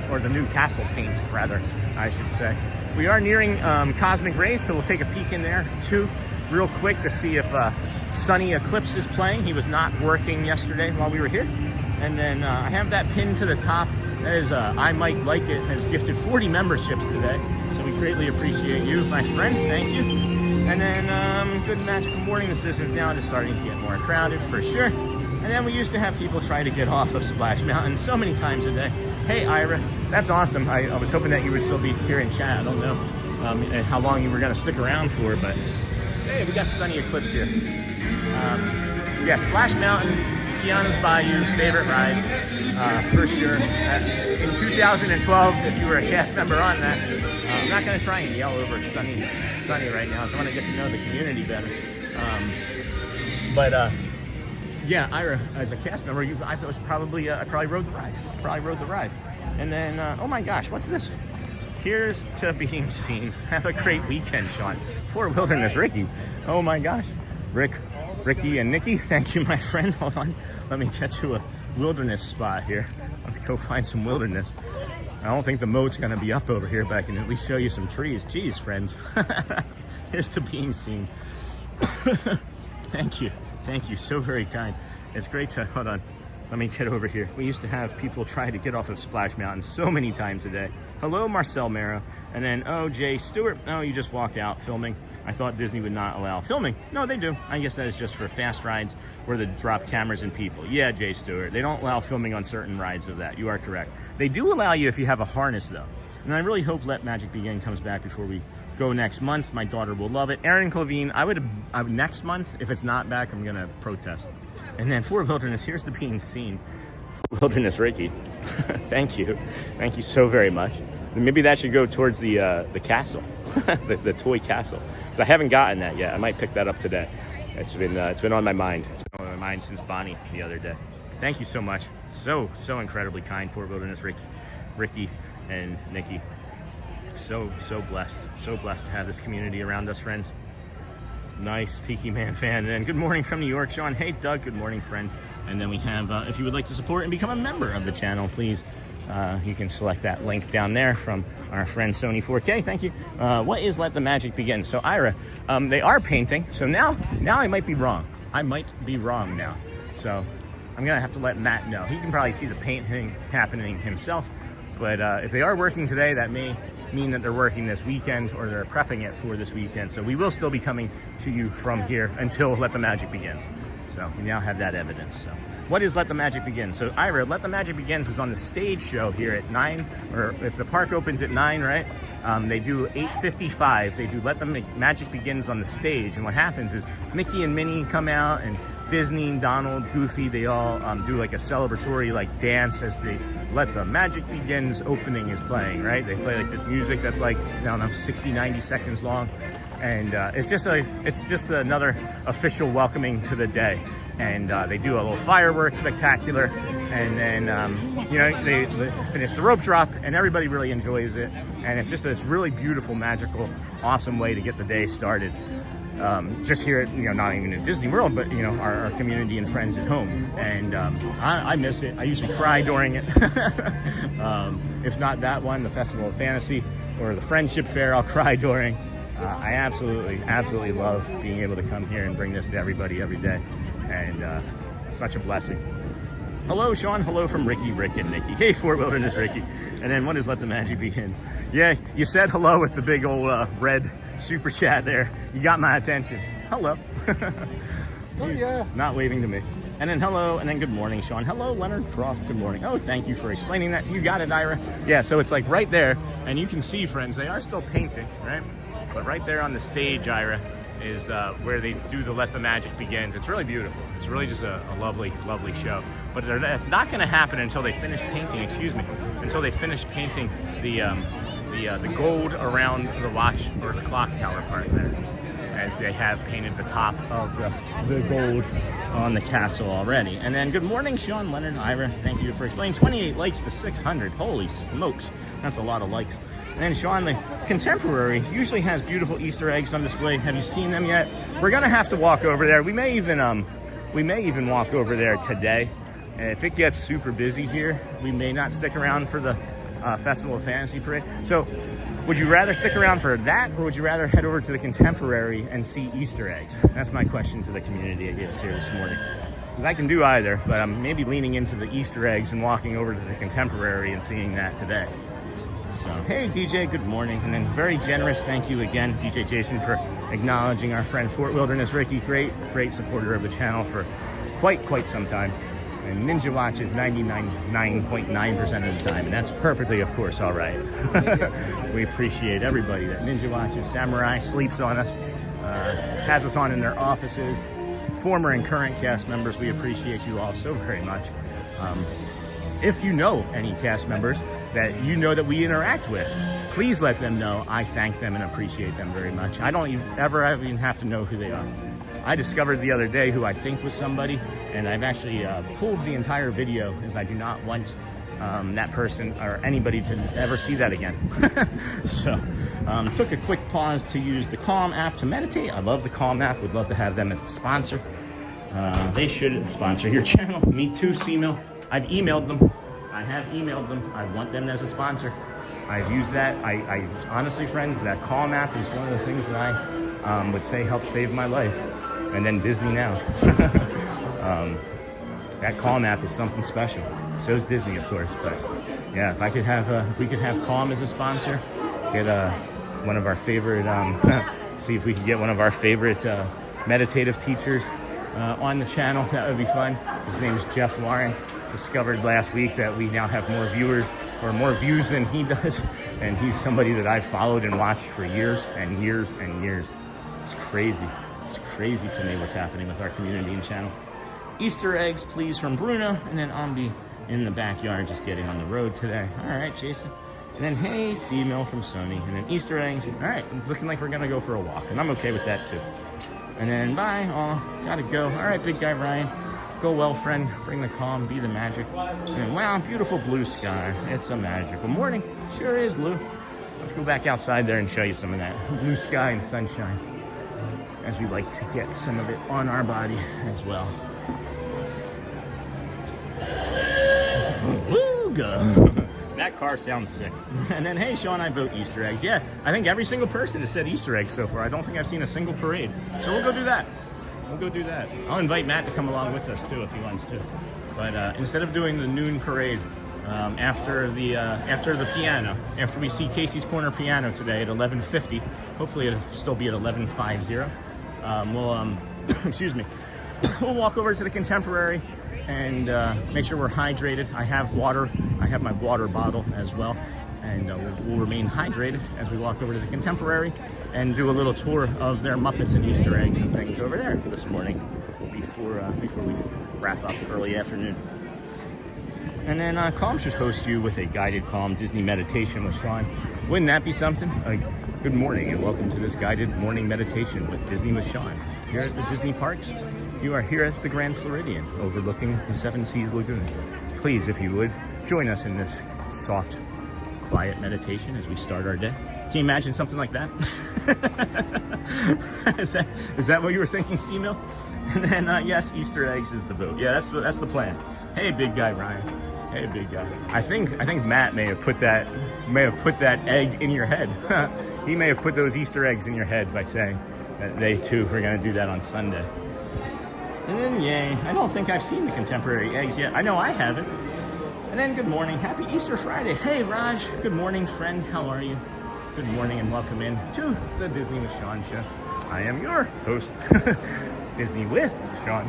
or the new castle paint, rather, I should say. We are nearing Cosmic Rays, so we'll take a peek in there too, real quick, to see if Sunny Eclipse is playing. He was not working yesterday while we were here. And then I have that pinned to the top. That is I Might Like It has gifted 40 memberships today, so we greatly appreciate you, my friend. Thank you. And then good magical morning. This is now just starting to get more crowded for sure. And then we used to have people try to get off of Splash Mountain so many times a day. Hey, Ira, that's awesome. I was hoping that you would still be here in chat. I don't know how long you were going to stick around for, but hey, we got Sunny Eclipse here. Yeah, Splash Mountain, Tiana's Bayou, favorite ride, for sure. In 2012, if you were a cast member on that, I'm not going to try and yell over Sunny right now, so I want to get to know the community better. Yeah, Ira, as a cast member, I probably rode the ride. And then, oh my gosh, what's this? Here's to being seen. Have a great weekend, Sean. Fort Wilderness Ricky. Oh my gosh. Ricky and Nikki, thank you, my friend. Hold on. Let me get to a wilderness spot here. Let's go find some wilderness. I don't think the moat's going to be up over here, but I can at least show you some trees. Geez, friends. Here's to being seen. Thank you. Thank you. So very kind. It's great to... Hold on. Let me get over here. We used to have people try to get off of Splash Mountain so many times a day. Hello, Marcel Mero. And then, oh, Jay Stewart. Oh, you just walked out filming. I thought Disney would not allow filming. No, they do. I guess that is just for fast rides where they drop cameras and people. Yeah, Jay Stewart. They don't allow filming on certain rides of that. You are correct. They do allow you if you have a harness, though. And I really hope Let Magic Begin comes back before we go next month. My daughter will love it. Aaron Clavine, I would next month, if it's not back, I'm going to protest. And then Fort Wilderness, here's the being seen. Wilderness Ricky. Thank you. Thank you so very much. Maybe that should go towards the castle, the toy castle. Because I haven't gotten that yet. I might pick that up today. It's been on my mind. It's been on my mind since Bonnie the other day. Thank you so much. So incredibly kind, Fort Wilderness Ricky and Nikki. So blessed. So blessed to have this community around us, friends. Nice Tiki Man fan. And good morning from New York, Sean. Hey, Doug. Good morning, friend. And then we have, if you would like to support and become a member of the channel, please, you can select that link down there from our friend Sony 4K. Thank you. What is Let the Magic Begin? So, Ira, they are painting. So now I might be wrong. I might be wrong now. So I'm going to have to let Matt know. He can probably see the painting happening himself. But if they are working today, that may mean that they're working this weekend or they're prepping it for this weekend. So we will still be coming to you from here until Let the Magic Begins. So we now have that evidence. So what is Let the Magic Begin? So Ira, Let the Magic Begins was on the stage show here at 9, or if the park opens at 9, right? They do 8:55. They do Let the Magic Begins on the stage. And what happens is Mickey and Minnie come out, and Disney, Donald, Goofy, they all do like a celebratory like dance as the Let the Magic Begins opening is playing, right? They play like this music that's like, I don't know, 60, 90 seconds long. And it's just another official welcoming to the day. And they do a little fireworks spectacular. And then, they finish the rope drop and everybody really enjoys it. And it's just this really beautiful, magical, awesome way to get the day started. Just here at, not even at Disney World, but, our community and friends at home. And I miss it. I usually cry during it. If not that one, the Festival of Fantasy or the Friendship Fair, I'll cry during. I absolutely love being able to come here and bring this to everybody every day. And such a blessing. Hello, Sean. Hello from Ricky, Rick, and Nikki. Hey, Fort Wilderness Ricky. And then what is Let the Magic Begin? Yeah, you said hello with the big old red super chat there. You got my attention. Hello. Oh, yeah. Not waving to me. And then hello, and then good morning, Sean. Hello, Leonard Croft. Good morning. Oh, thank you for explaining that. You got it, Ira. Yeah, so it's like right there, and you can see, friends, they are still painting, right? But right there on the stage, Ira, is where they do the Let the Magic Begins. It's really beautiful. It's really just a lovely, lovely show. But it's not going to happen until they finish painting, until they finish painting the gold around the watch or the clock tower part there, as they have painted the top of the gold on the castle already. And then good morning, Sean, Leonard, Ira. Thank you for explaining. 28 likes to 600. Holy smokes. That's a lot of likes. And then Sean, the Contemporary usually has beautiful Easter eggs on display. Have you seen them yet? We're gonna have to walk over there. We may even walk over there today. And if it gets super busy here, we may not stick around for the Festival of Fantasy Parade. So would you rather stick around for that, or would you rather head over to the Contemporary and see Easter eggs? That's my question to the community I gave us here this morning. Because I can do either, but I'm maybe leaning into the Easter eggs and walking over to the Contemporary and seeing that today. So, hey, DJ, good morning. And then very generous thank you again, DJ Jason, for acknowledging our friend Fort Wilderness Ricky. Great supporter of the channel for quite some time. And Ninja watches 99.9% of the time, and that's perfectly, of course, all right. We appreciate everybody that Ninja watches. Samurai sleeps on us, has us on in their offices. Former and current cast members, we appreciate you all so very much. if you know any cast members that you know that we interact with, please let them know. I thank them and appreciate them very much. I don't ever even have to know who they are. I discovered the other day who I think was somebody, and I've actually pulled the entire video, as I do not want that person or anybody to ever see that again. So took a quick pause to use the Calm app to meditate. I love the Calm app. Would love to have them as a sponsor. They should sponsor your channel. Me too, CMIL. I've emailed them. I have emailed them. I want them as a sponsor. I've used that. I honestly, friends, that Calm app is one of the things that I would say helped save my life. And then Disney Now. That Calm app is something special. So is Disney, of course. But yeah, if I could have, if we could have Calm as a sponsor, get one of our favorite, see if we could get one of our favorite meditative teachers on the channel. That would be fun. His name is Jeff Warren. Discovered last week that we now have more viewers or more views than he does, and he's somebody that I've followed and watched for years and years and years. It's crazy. It's crazy to me what's happening with our community and channel. Easter eggs, please, from Bruno, and then Ambi in the backyard just getting on the road today. All right, Jason. And then, hey, C-Mill from Sony, and then Easter eggs. All right, it's looking like we're gonna go for a walk, and I'm okay with that too. And then, bye, oh, gotta go. All right, big guy Ryan. Go well, friend. Bring the calm, be the magic. And wow, beautiful blue sky. It's a magical morning. Sure is, Lou. Let's go back outside there and show you some of that blue sky and sunshine, as we like to get some of it on our body as well. Woo, go. That car sounds sick. And then, hey, Sean, I vote Easter eggs. Yeah, I think every single person has said Easter eggs so far. I don't think I've seen a single parade. So we'll go do that. We'll go do that. I'll invite Matt to come along with us too if he wants to. But instead of doing the noon parade after the piano, after we see Casey's Corner piano today at 11:50, hopefully it'll still be at 11:50. We'll excuse me. We'll walk over to the Contemporary and make sure we're hydrated. I have water. I have my water bottle as well, and we'll remain hydrated as we walk over to the Contemporary and do a little tour of their Muppets and Easter eggs and things over there this morning before we wrap up early afternoon. And then Calm should host you with a guided Calm Disney meditation with Sean. Wouldn't that be something? Good morning and welcome to this guided morning meditation with Disney with Sean. Here at the Disney parks, you are here at the Grand Floridian overlooking the Seven Seas Lagoon. Please, if you would, join us in this soft, quiet meditation as we start our day. Can you imagine something like that? Is that what you were thinking, C-Mill? And then, yes, Easter eggs is the vote. Yeah, that's the plan. Hey, big guy Ryan. Hey, big guy. I think Matt may have put that egg in your head. He may have put those Easter eggs in your head by saying that they too are going to do that on Sunday. And then, yay! I don't think I've seen the Contemporary eggs yet. I know I haven't. And then, good morning, happy Easter Friday. Hey, Raj. Good morning, friend. How are you? Good morning and welcome in to the Disney with Sean show. I am your host, Disney with Sean.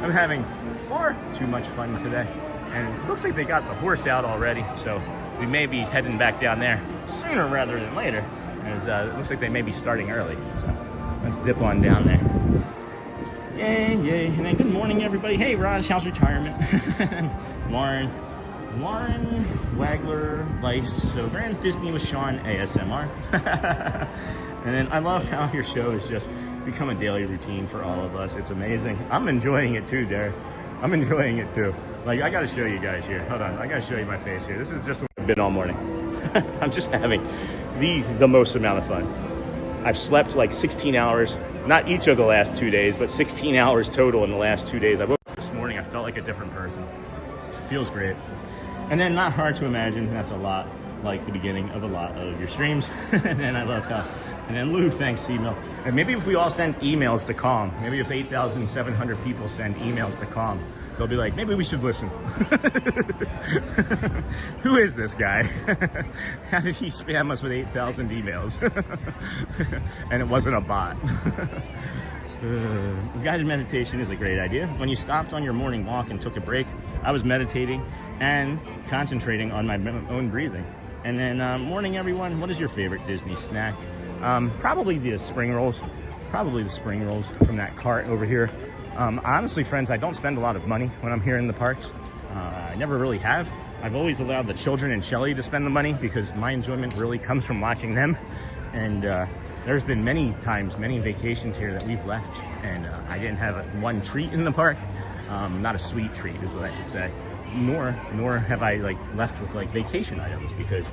I'm having far too much fun today. And it looks like they got the horse out already, so we may be heading back down there sooner rather than later, as it looks like they may be starting early. So let's dip on down there. Yay, yay. And then good morning, everybody. Hey, Raj, how's retirement? Lauren Wagler, Life, so Grand Disney with Sean, ASMR. And then I love how your show has just become a daily routine for all of us. It's amazing. I'm enjoying it too, Derek. I'm enjoying it too. Like, I gotta show you guys here. Hold on, I gotta show you my face here. This is just what I've been all morning. I'm just having the most amount of fun. I've slept like 16 hours, not each of the last 2 days, but 16 hours total in the last 2 days. I woke up this morning, I felt like a different person. It feels great. And then not hard to imagine, that's a lot like the beginning of a lot of your streams. And then I love how, and then Lou, thanks, C-Mill. And maybe if we all send emails to Calm, maybe if 8,700 people send emails to Calm, they'll be like, maybe we should listen. Who is this guy? How did he spam us with 8,000 emails? And it wasn't a bot. Guided meditation is a great idea. When you stopped on your morning walk and took a break, I was meditating and concentrating on my own breathing. And then, morning everyone, what is your favorite Disney snack? Probably the spring rolls. Probably the spring rolls from that cart over here. Honestly, friends, I don't spend a lot of money when I'm here in the parks. I never really have. I've always allowed the children and Shelly to spend the money because my enjoyment really comes from watching them. And there's been many times, many vacations here that we've left and I didn't have one treat in the park. Not a sweet treat is what I should say. Nor have I like left with like vacation items because,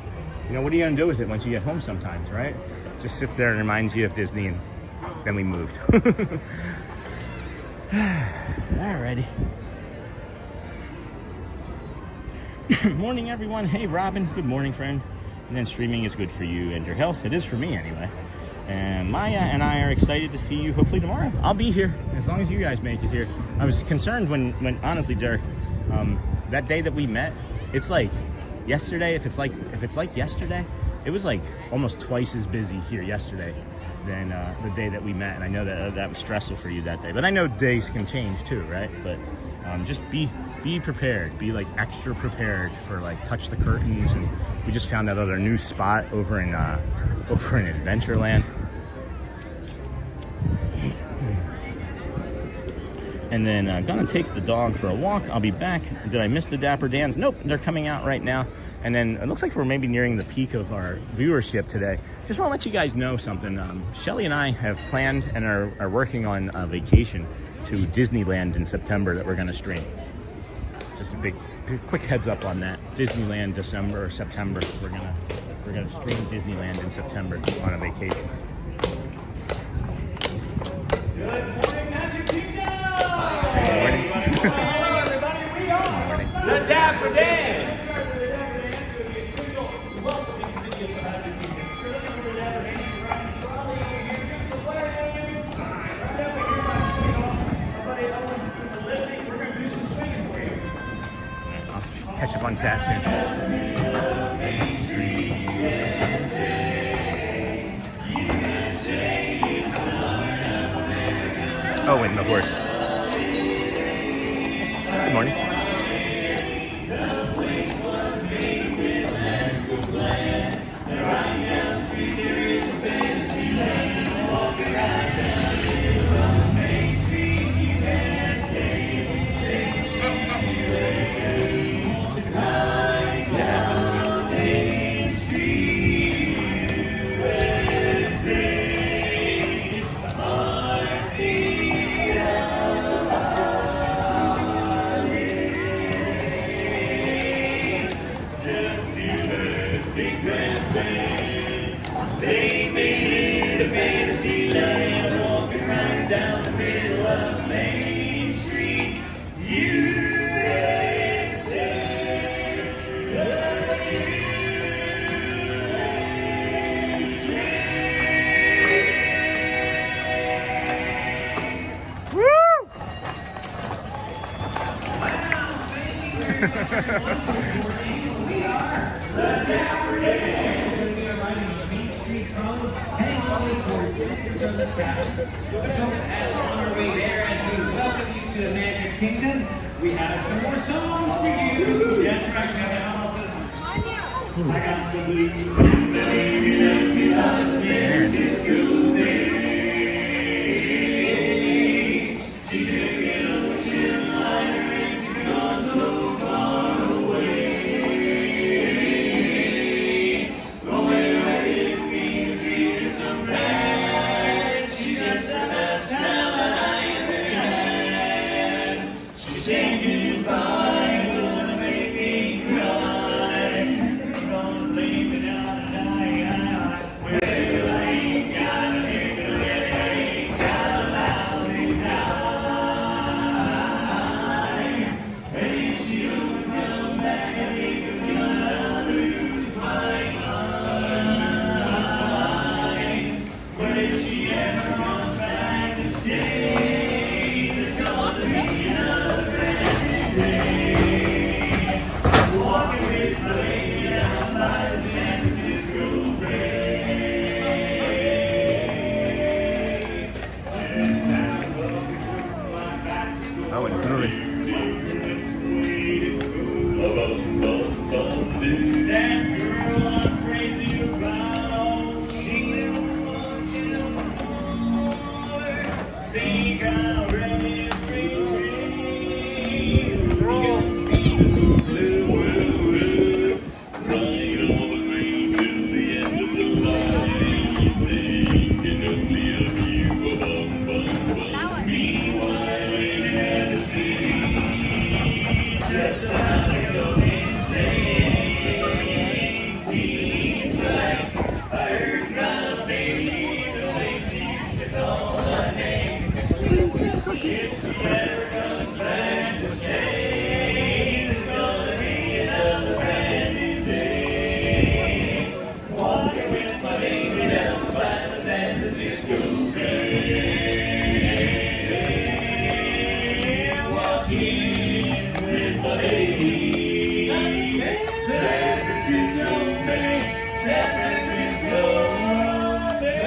you know, what are you gonna do with it once you get home sometimes, right? It just sits there and reminds you of Disney, and then we moved. Alrighty. Morning, everyone. Hey, Robin. Good morning, friend. And then streaming is good for you and your health. It is for me anyway. And Maya and I are excited to see you hopefully tomorrow. I'll be here as long as you guys make it here. I was concerned when honestly, Derek, that day that we met, it's like yesterday. If it's like yesterday, it was like almost twice as busy here yesterday than the day that we met. And I know that was stressful for you that day. But I know days can change too, right? But just be prepared. Be like extra prepared for like touch the curtains. And we just found that other new spot over in Adventureland. And then I'm gonna take the dog for a walk. I'll be back. Did I miss the Dapper Dans? Nope, they're coming out right now. And then it looks like we're maybe nearing the peak of our viewership today. Just want to let you guys know something. Shelly and I have planned and are working on a vacation to Disneyland in September that we're gonna stream. Just a quick heads up on that. Disneyland December or September. We're gonna stream Disneyland in September on a vacation. Good morning, Magic Kingdom! Good morning. Hello, everybody. We are the Dapper Dans. I'll catch up on chat soon. Oh, and the horse. Good morning. We have some more songs for you. That's right, I got the blues. Baby, let me love San Francisco Bay. She didn't get ocean liner and she's gone so far away. Going right in me to treat her so bad. She's just the best time I ever had. She's saying goodbye, gonna make me cry. Gonna leave me down to die. Well, I ain't got a nickel and I ain't got a lousy dime. Hey, she don't come back, I think I'm gonna lose my mind. When she ever comes back to stay, there's gonna be another brand new day. Walking with my lady down by the San Francisco Bay. Oh, and Druid. That girl I'm crazy about, she never wants you no more. Think I'm ready to free trade. just about to go insane. Seems like I heard my baby the way she used to call my name. If she ever comes back to stay, it's gonna be another brand new day. Walking with my baby down by the San Francisco Bay. Walking with my baby. San Francisco Bay, San Francisco Bay.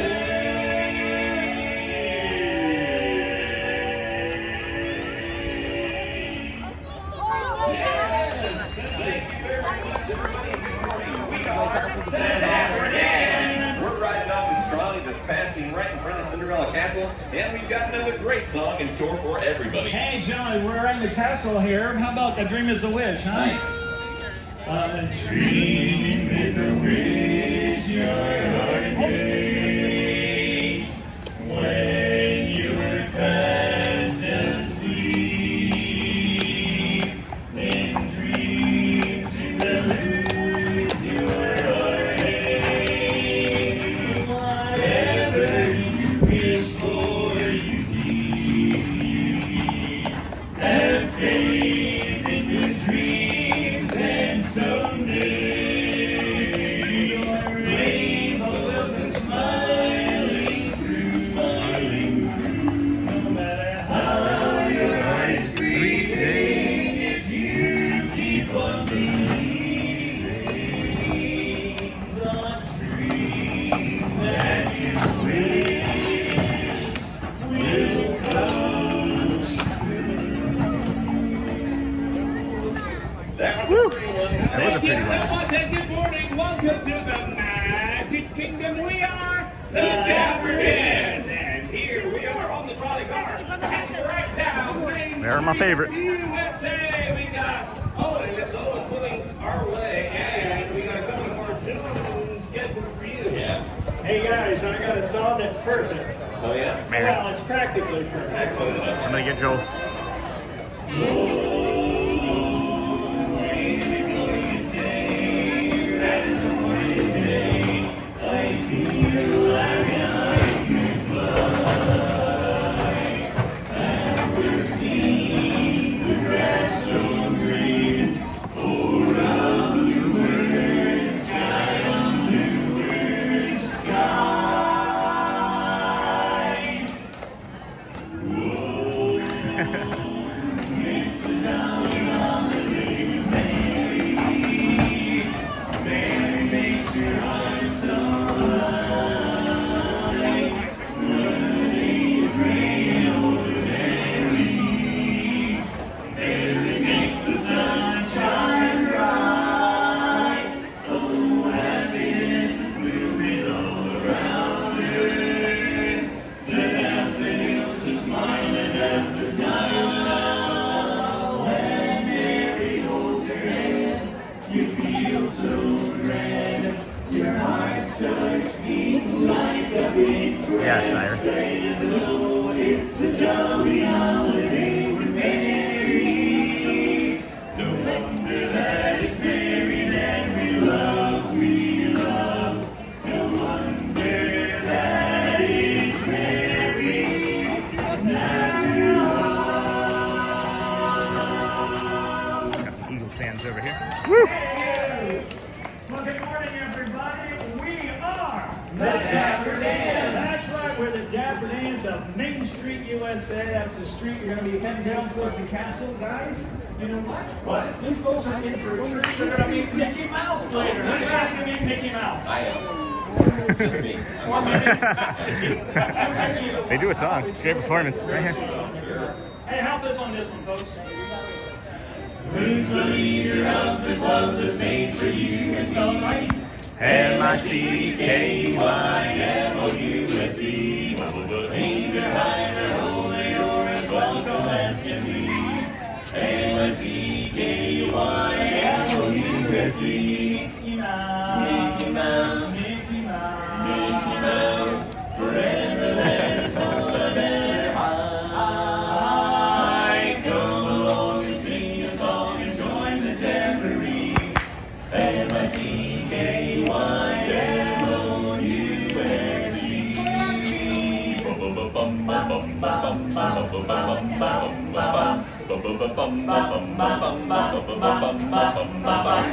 We're riding off this trolley that's passing right in front of Cinderella Castle, and we've got another great song in store for everybody. Hey, Johnny, we're in the castle here. How about A Dream is a Wish, huh? A dream is a wish your heart makes when you're fast asleep. In dreams you will lose your heartache. Whatever you wish for, you keep. Have faith in your dreams, and someday your rainbow will come smiling through. No matter how your heart is grieving, if you keep on believing, the dream that you wish will come true. That was a pretty one. That was a pretty one. So much and good morning. Welcome to the Magic Kingdom. We are the Dapper Dans, and here we are on the trolley car. Heading right down Main They're my favorite. USA. We got Owen. It's Owen pulling our way, and we got a couple more gentlemen scheduled for you. Yeah. Hey guys, I got a song that's perfect. Oh, yeah? Well, it's practically perfect. I'm gonna get Joel. Yeah, Sire. It's a jolly holiday with Mary. No wonder that it's Mary that we love, we love. No wonder that it's Mary that we love. Got some Eagles fans over here. Hey! Well, good morning, everybody. We are the Dapper Dans. That's right, we're the Dapper Dans of Main Street, USA. That's the street you're going to be heading down towards the castle, guys. You know what? What? These folks are in for a treat. They're going to meet Mickey Mouse later. Who's going to meet Mickey Mouse? I am. Just me. They do a song. It's a great performance. Right here. Hey, help us on this one, folks. Who's the leader of the club that's made for you? It's spelled right. M-I-C-K-E-Y-M-O-U-S-E. Finger high, they're holding your as welcome as can be. M-I-C-K-E-Y-M-O-U-S-E. Mickey Mouse, Mickey Mouse, Mickey Mouse, Mickey Mouse. Forever that's all I've ever. I come along and sing a song and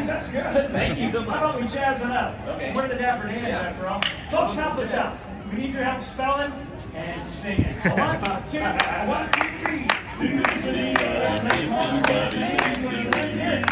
That's good. Thank you so much. Why don't we jazz it up? Okay. We're the Dapper Dans after all. Folks, help us out. We need your help spelling and singing. 1, 2, 1, 2, 3. Let's hear it.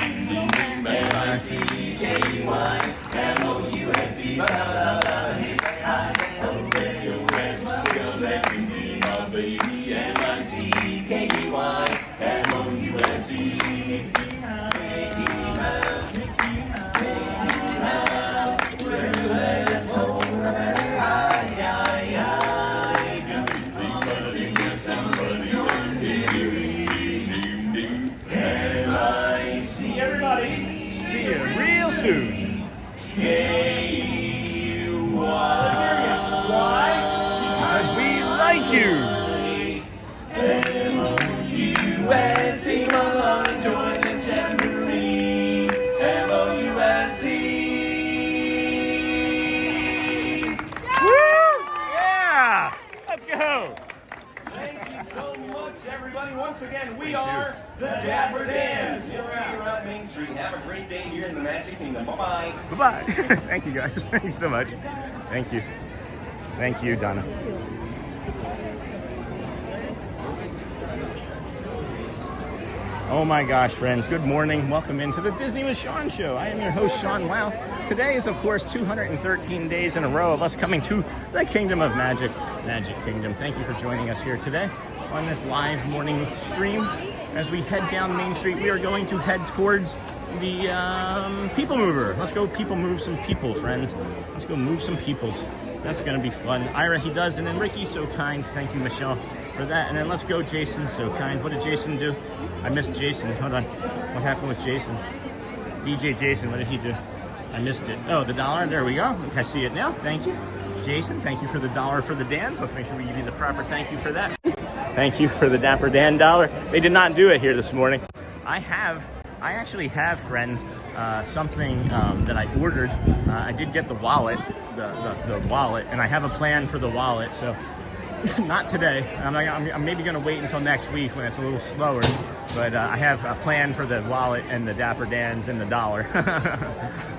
See you real soon. Why? Because we like you. M-O-U-S-E, come along and join this jamboree. M-O-U-S-E. Woo! Yeah! Let's go. Thank you so much, everybody. Once again, we are the Dapper Dans. We'll see you around Main Street. Have a great day here in the Magic Kingdom. Bye-bye. Bye-bye. Thank you, guys. Thank you so much. Thank you. Thank you, Donna. Oh my gosh, friends. Good morning. Welcome into the Disney with Sean show. I am your host, Sean Wow. Today is, of course, 213 days in a row of us coming to the Kingdom of Magic, Magic Kingdom. Thank you for joining us here today on this live morning stream. As we head down Main Street, we are going to head towards the People Mover. Let's go people move some people, friends. Let's go move some peoples. That's going to be fun. Ira, he does, and then Ricky, so kind. Thank you, Michelle, for that. And then let's go Jason, so kind. What did Jason do? I missed Jason. Hold on. What happened with Jason? DJ Jason, what did he do? I missed it. Oh, the dollar. There we go. I see it now. Thank you. Jason, thank you for the dollar for the dance. Let's make sure we give you the proper thank you for that. Thank you for the Dapper Dan dollar. They did not do it here this morning. I actually have, friends, something that I ordered. I did get the wallet, the wallet, and I have a plan for the wallet. So not today. I'm maybe going to wait until next week when it's a little slower. But I have a plan for the wallet and the Dapper Dans and the dollar.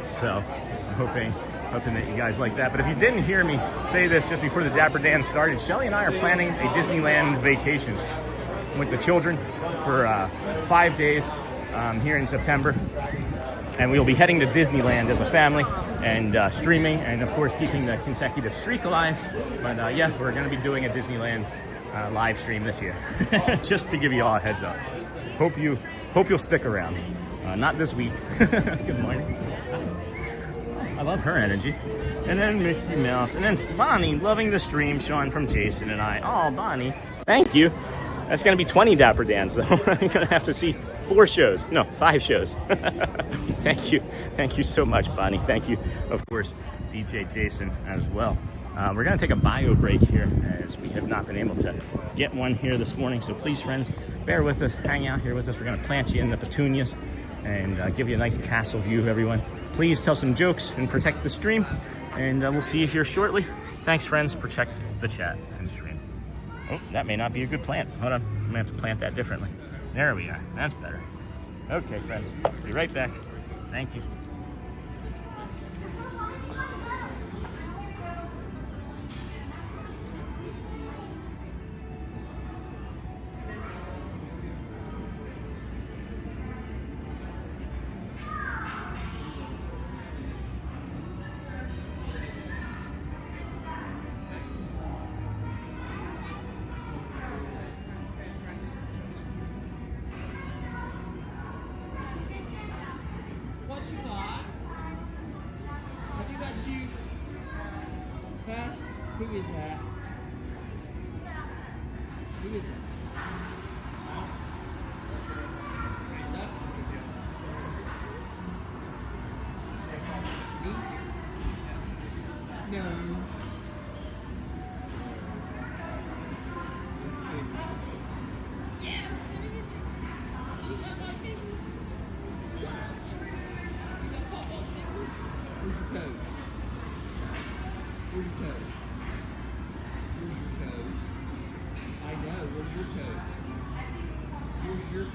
So I'm hoping that you guys like that. But if you didn't hear me say this just before the Dapper Dans started, Shelly and I are planning a Disneyland vacation with the children for 5 days here in September. And we'll be heading to Disneyland as a family and streaming and, of course, keeping the consecutive streak alive. But yeah, we're going to be doing a Disneyland live stream this year, just to give you all a heads up. Hope you'll stick around. Not this week. Good morning. I love her energy. And then Mickey Mouse. And then Bonnie, loving the stream. Sean from Jason and I. Oh, Bonnie. Thank you. That's going to be 20 Dapper Dans, though. I'm going to have to see 4 shows. No, 5 shows. Thank you. Thank you so much, Bonnie. Thank you, of course, DJ Jason as well. We're going to take a bio break here as we have not been able to get one here this morning. So please, friends, bear with us. Hang out here with us. We're going to plant you in the petunias and give you a nice castle view, everyone. Please tell some jokes and protect the stream. And we'll see you here shortly. Thanks, friends. Protect the chat and stream. Oh, that may not be a good plant. Hold on. I'm going to have to plant that differently. There we are. That's better. Okay, friends. Be right back. Thank you. Who is that? Who is that? Me? No. Where's your toes? Where's your toes? I know. Use your toes.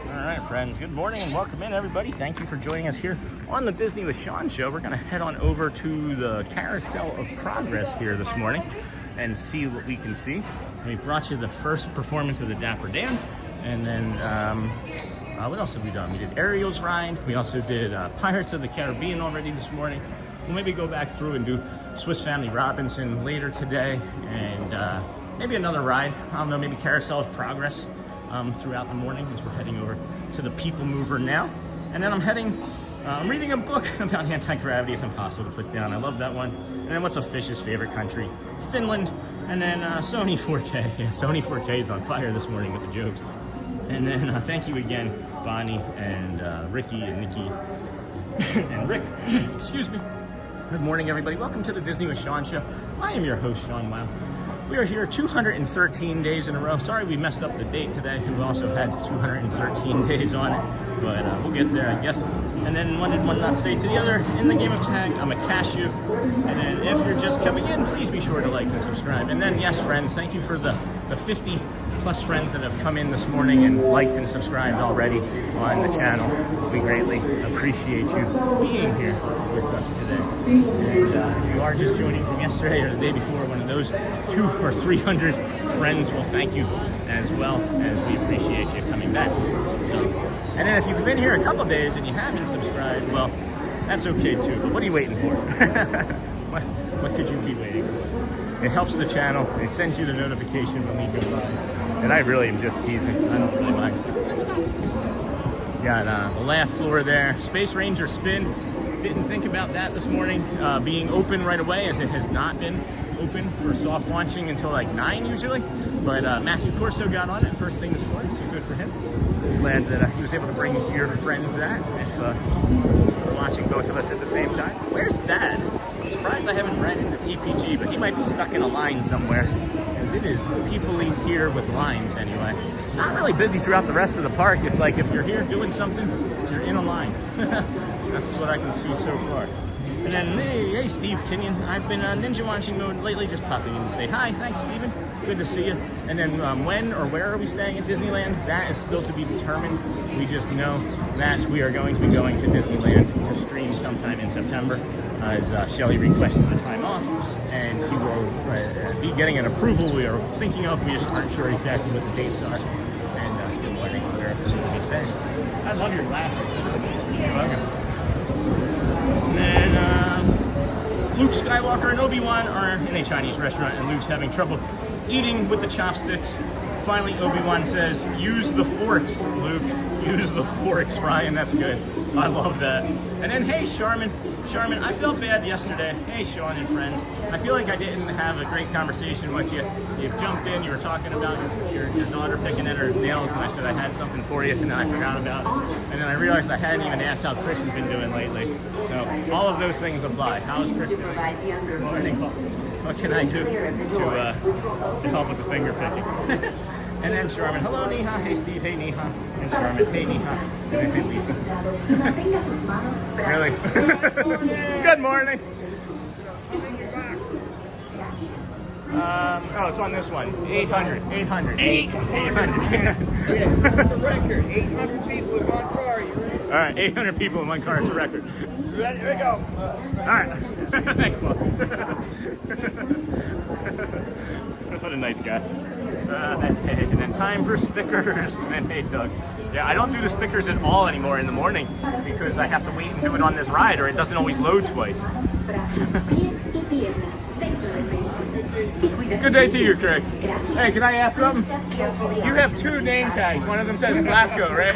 All right, friends, good morning and welcome in, everybody. Thank you for joining us here on the Disney with Sean show. We're going to head on over to the Carousel of Progress here this morning and see what we can see. We brought you the first performance of the Dapper Dans, and then what else have we done? We did Ariel's ride. We also did Pirates of the Caribbean already this morning. We'll maybe go back through and do Swiss Family Robinson later today, and maybe another ride. I don't know, maybe Carousel of Progress throughout the morning as we're heading over to the People Mover now. And then I'm reading a book about anti-gravity. It's impossible to put down. I love that one. And then what's a fish's favorite country? Finland. And then Sony 4K. Yeah, Sony 4K is on fire this morning with the jokes. And then thank you again, Bonnie and Ricky and Nikki and Rick. Excuse me. Good morning, everybody. Welcome to the Disney with Sean show. I am your host, Sean Weil. We are here 213 days in a row. Sorry we messed up the date today. We also had 213 days on it, but we'll get there, I guess. And then one did one not say to the other. In the game of tag, I'm a cashew. And then if you're just coming in, please be sure to like and subscribe. And then, yes, friends, thank you for the 50 plus friends that have come in this morning and liked and subscribed already on the channel. We greatly appreciate you being here with us today. And if you are just joining from yesterday or the day before, one of those 200 or 300 friends, well, thank you as well, as we appreciate you coming back. So, and then if you've been here a couple days and you haven't subscribed, well, that's okay too. But what are you waiting for? what could you be waiting for? It helps the channel. It sends you the notification when we go live. And I really am just teasing. I don't really mind. Got the laugh floor there. Space Ranger spin. Didn't think about that this morning being open right away, as it has not been open for soft launching until like 9 usually. But Matthew Corso got on it first thing this morning, so good for him. Glad that he was able to bring your friends that if we're watching both of us at the same time. Where's Dad? I'm surprised I haven't ran into TPG, but he might be stuck in a line somewhere, as it is people-y here with lines anyway. Not really busy throughout the rest of the park. It's like if you're here doing something, you're in a line. That's what I can see so far. And then, hey Steve Kenyon, I've been ninja watching mode lately, just popping in to say hi. Thanks, Steven. Good to see you. And then when or where are we staying at Disneyland? That is still to be determined. We just know that we are going to be going to Disneyland to stream sometime in September, as Shelly requested the time off, and she will be getting an approval we are thinking of. We just aren't sure exactly what the dates are. And good morning, where we will be staying. I love your glasses. You're welcome. And then Luke Skywalker and Obi-Wan are in a Chinese restaurant, and Luke's having trouble eating with the chopsticks. Finally, Obi-Wan says, use the forks, Luke. Use the forks, Ryan. That's good. I love that. And then, hey, Charmin, I felt bad yesterday. Hey, Sean and friends. I feel like I didn't have a great conversation with you. You jumped in, you were talking about your daughter picking at her nails, and I said I had something for you, and then I forgot about it. And then I realized I hadn't even asked how Chris has been doing lately. So all of those things apply. How's Chris doing? Good morning. What can I do to help with the finger picking? And then Charmin, hello Neha, hey Steve, hey Neha. And Charmin, hey Neha. And then hey Lisa. Really? Good morning. Oh, it's on this one. 800. 800. It's a record. 800 people in one car. You ready? All right, 800 people in one car. It's a record. You ready? Here we go. All right. Thanks, Paul. What a nice guy. And then time for stickers. And then, hey, Doug. Yeah, I don't do the stickers at all anymore in the morning because I have to wait and do it on this ride, or it doesn't always load twice. Good day to you, Craig. Hey, can I ask something? You have 2 name tags. One of them says Glasgow, right?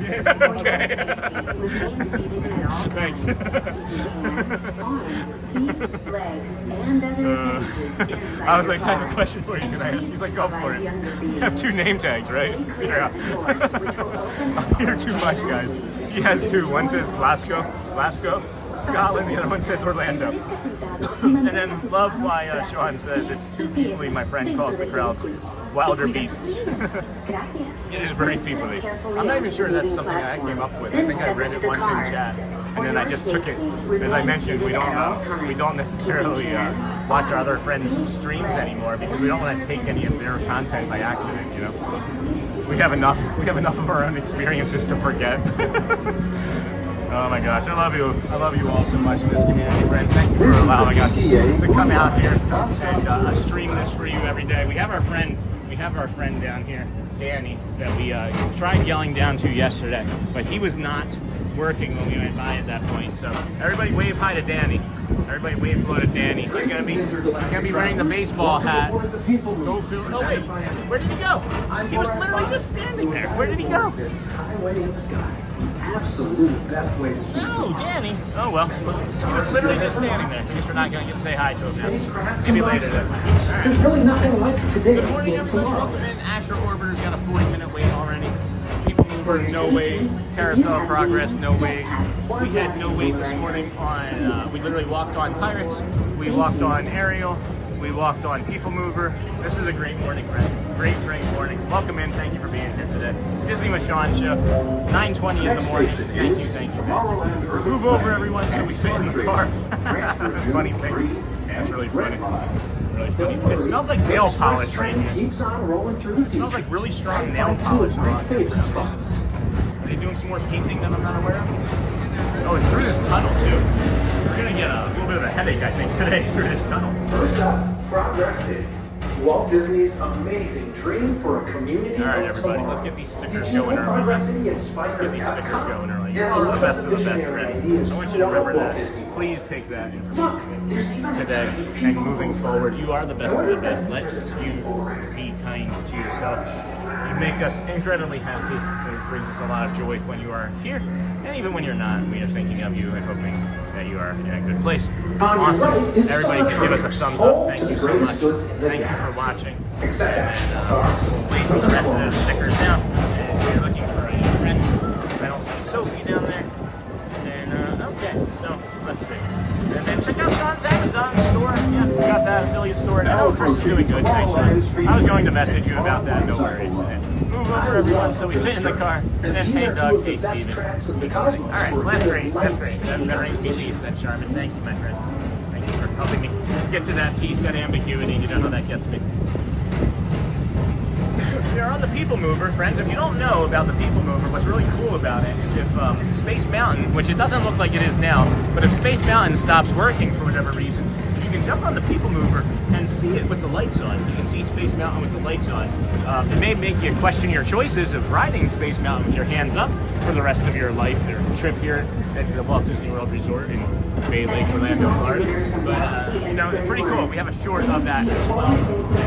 Yes. Okay. Thanks. I was like, I have a question for you. Can I ask? He's like, go for it. You have 2 name tags, right? Yeah. You're too much, guys. He has 2. One says Glasgow. Scotland, the other one says Orlando. And then love why Sean says it's too peoply, my friend calls the crowds wilder beasts. It is very peoply. I'm not even sure that's something I came up with. I think I read it once in chat, and then I just took it. As I mentioned, we don't necessarily watch our other friends' streams anymore because we don't want to take any of their content by accident. You know, we have enough of our own experiences to forget. Oh my gosh, I love you all so much in this community, friends. Thank you for allowing us to come out here and stream this for you every day. We have our friend down here, Danny, that we tried yelling down to yesterday, but he was not working when we went by at that point. So everybody wave hi to Danny. Everybody wave hello to Danny. He's gonna be wearing the baseball hat. Go Phil. Oh wait, where did he go? He was literally just standing there. Where did he go? Absolute best way to see it. Oh, Danny. Oh well. He was literally just standing there. I guess we're not gonna get to say hi to him now. Maybe later then. Right. There's really nothing like today. Good morning, everybody. Welcome in. Asher Orbiter's got a 40-minute wait already. People Mover, no wait. Carousel of Progress, no wait. We had no wait this morning on. We literally walked on Pirates. We walked on Ariel. We walked on People Mover. This is a great morning, friends. Great morning. Welcome in. Thank you for being here today. Disney with Sean show. 9:20 in the morning. Thank you. Move over, everyone, so we fit in the car. That's a funny thing. Yeah, it's really funny. It smells like nail polish right here. It smells like really strong nail polish. Are they doing some more painting that I'm not aware of? Oh, it's through this tunnel too. We're gonna get a little bit of a headache, I think, today through this tunnel. First up, Progress City. Walt Disney's amazing dream for a community. All right, everybody, let's get these stickers going early. Let's get these stickers going early. You're the best of the best, friends. I want you to remember that. Please take that information today and moving forward. You are the best of the best. Let you be kind to yourself. You make us incredibly happy. It brings us a lot of joy when you are here, and even when you're not. We are thinking of you and hoping that you are in a good place. Awesome. Everybody can give us a thumbs up. Thank you so much. Thank you for watching. And we'll wait for the rest of those stickers now. And we're looking for any friends. I don't see Sophie down there. And okay, so let's see. And then check out Sean's Amazon store. Yeah, we got that affiliate store. And I know Chris is doing good. Thanks, Sean. I was going to message you about that. No worries. Move over, everyone, so we fit in the car. And then, hey, Doug, hey, Steven. All right, well, that's great. That brings me peace, then, Charmin. Thank you, my friend. Thank you for helping me get to that peace, that ambiguity. You know how that gets me. We are on the People Mover, friends. If you don't know about the People Mover, what's really cool about it is if Space Mountain, which it doesn't look like it is now, but if Space Mountain stops working for whatever reason, you can jump on the People Mover and see it with the lights on. You can see Space Mountain with the lights on. It may make you question your choices of riding Space Mountain with your hands up for the rest of your life, or trip here at the Walt Disney World Resort in Bay Lake, Orlando, Florida. But, you know, it's pretty cool. We have a short of that as well.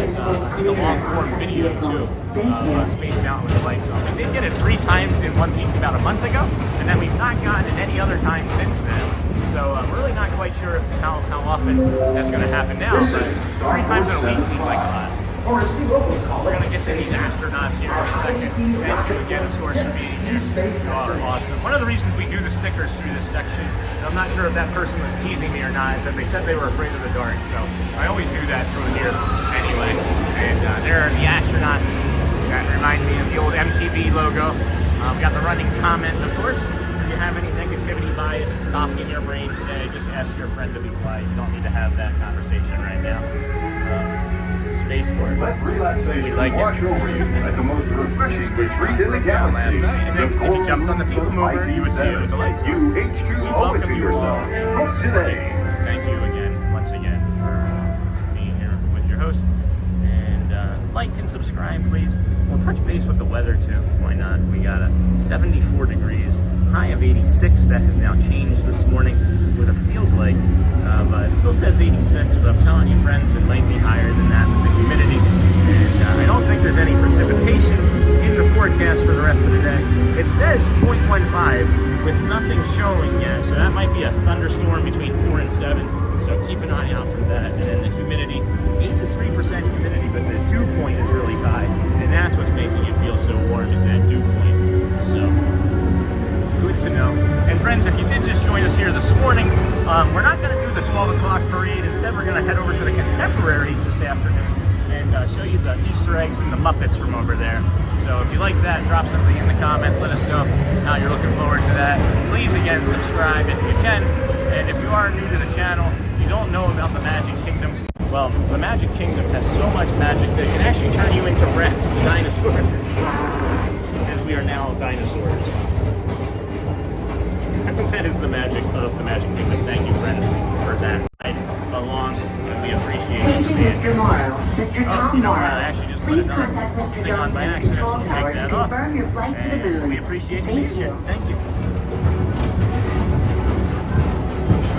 It's, I think, a long-form video, too, of Space Mountain with the lights on. We did get it 3 times in 1 week about a month ago, and then we've not gotten it any other time since then. So I'm really not quite sure how often that's going to happen now, but 3 times in a week seems like a lot. We're going to get to these astronauts here in a second. Thank you again, of course, for being here. You are awesome. One of the reasons we do the stickers through this section, and I'm not sure if that person was teasing me or not, is that they said they were afraid of the dark. So I always do that through here anyway. And there are the astronauts that remind me of the old MTV logo. We've got the running comment, of course. If you have any negativity bias stalking your brain today, just ask your friend to be quiet. You don't need to have that conversation right now. Spaceport. Let relaxation like wash over you at the most refreshing retreat in the galaxy. And then if you jumped on the People Mover, you would see it with the lights. You H2 owe it to yourself. Book today. Thank you again, once again, for being here with your host. And like and subscribe, please. We'll touch base with the weather too. Why not? We got a 74 degrees, high of 86. That has now changed this morning. What it feels like. It still says 86, but I'm telling you, friends, it might be higher than that with the humidity. And I don't think there's any precipitation in the forecast for the rest of the day. It says 0.15 with nothing showing yet, so that might be a thunderstorm between 4 and 7. So keep an eye out for that. And then the humidity, 83% humidity, but the dew point is really high, and that's what's making it feel so warm, is that dew point. So good to know. And friends, if you did just join us here this morning, We're not going to do the 12 o'clock parade. Instead, we're going to head over to the Contemporary this afternoon and show you the Easter eggs and the Muppets from over there. So if you like that, drop something in the comments. Let us know how you're looking forward to that. Please, again, subscribe if you can. And if you are new to the channel, you don't know about the Magic Kingdom. Well, the Magic Kingdom has so much magic that it can actually turn you into Rex, the dinosaur. As we are now dinosaurs. That is the magic of the Magic Kingdom. Thank you, friends, for that ride along, and we appreciate it. Thank you, Mr. Morrow. Mr. Tom Morrow, please contact Mr. Jones at the control tower to confirm your flight to the moon. We appreciate you. Thank you. Thank you.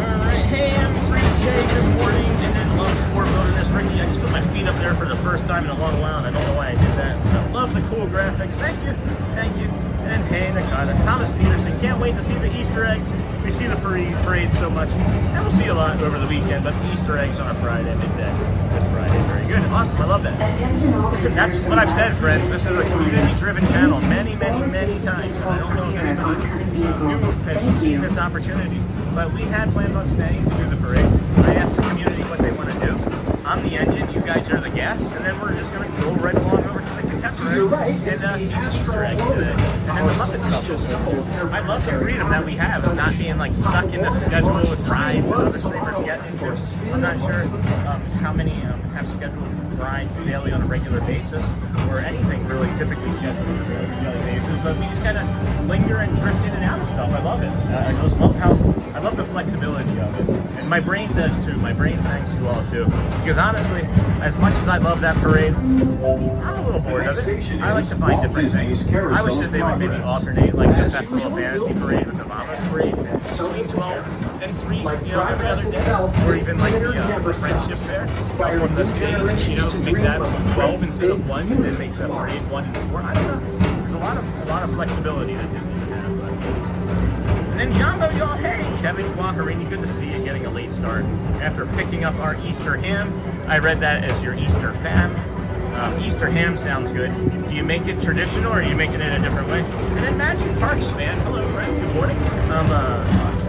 Alright, hey, I'm 3J, good morning, and then love for Wilderness Ricky. I just put my feet up there for the first time in a long while, and I don't know why I did that. I love the cool graphics. Thank you. Thank you. And hey, Nakata. Thomas Peterson, can't wait to see the Easter eggs. We see the parade so much, and we'll see a lot over the weekend, but the Easter eggs on a Friday, midday. Good Friday, very good. Awesome, I love that. That's what I've said, friends. This is a community-driven channel many, many, many times. And I don't know if anybody has seen this opportunity, but we had planned on staying to do the parade. I asked the community what they want to do. I'm the engine, you guys are the guests, and then we're just going to go right along over to the Contemporary and see some Easter eggs today. And then the Muppet stuff. I love the freedom that we have of not being like stuck in a schedule with rides and other streamers get into. I'm not sure how many have scheduled rides daily on a regular basis or anything really typically scheduled on a daily basis, but we just kind of linger and drift in and out of stuff. I love it. I just love I love the flexibility of it. And my brain does too. My brain thanks you all too. Because honestly, as much as I love that parade, I'm a little bored of it. I like to find different things. I wish that they would maybe alternate like the Festival of Fantasy parade with the Mama's parade between 12 and 3, every other day. Or even like the Friendship Faire up on the stage, make that 12 instead of 1 and then make the parade 1 and 4. I don't know. There's a lot of flexibility that Disney can have. And then Jumbo, y'all, hey, Kevin Quaccarini, good to see you getting a late start. After picking up our Easter ham, I read that as your Easter fam. Easter ham sounds good. Do you make it traditional or are you making it a different way? And then Magic Parks fan, hello friend, good morning. I'm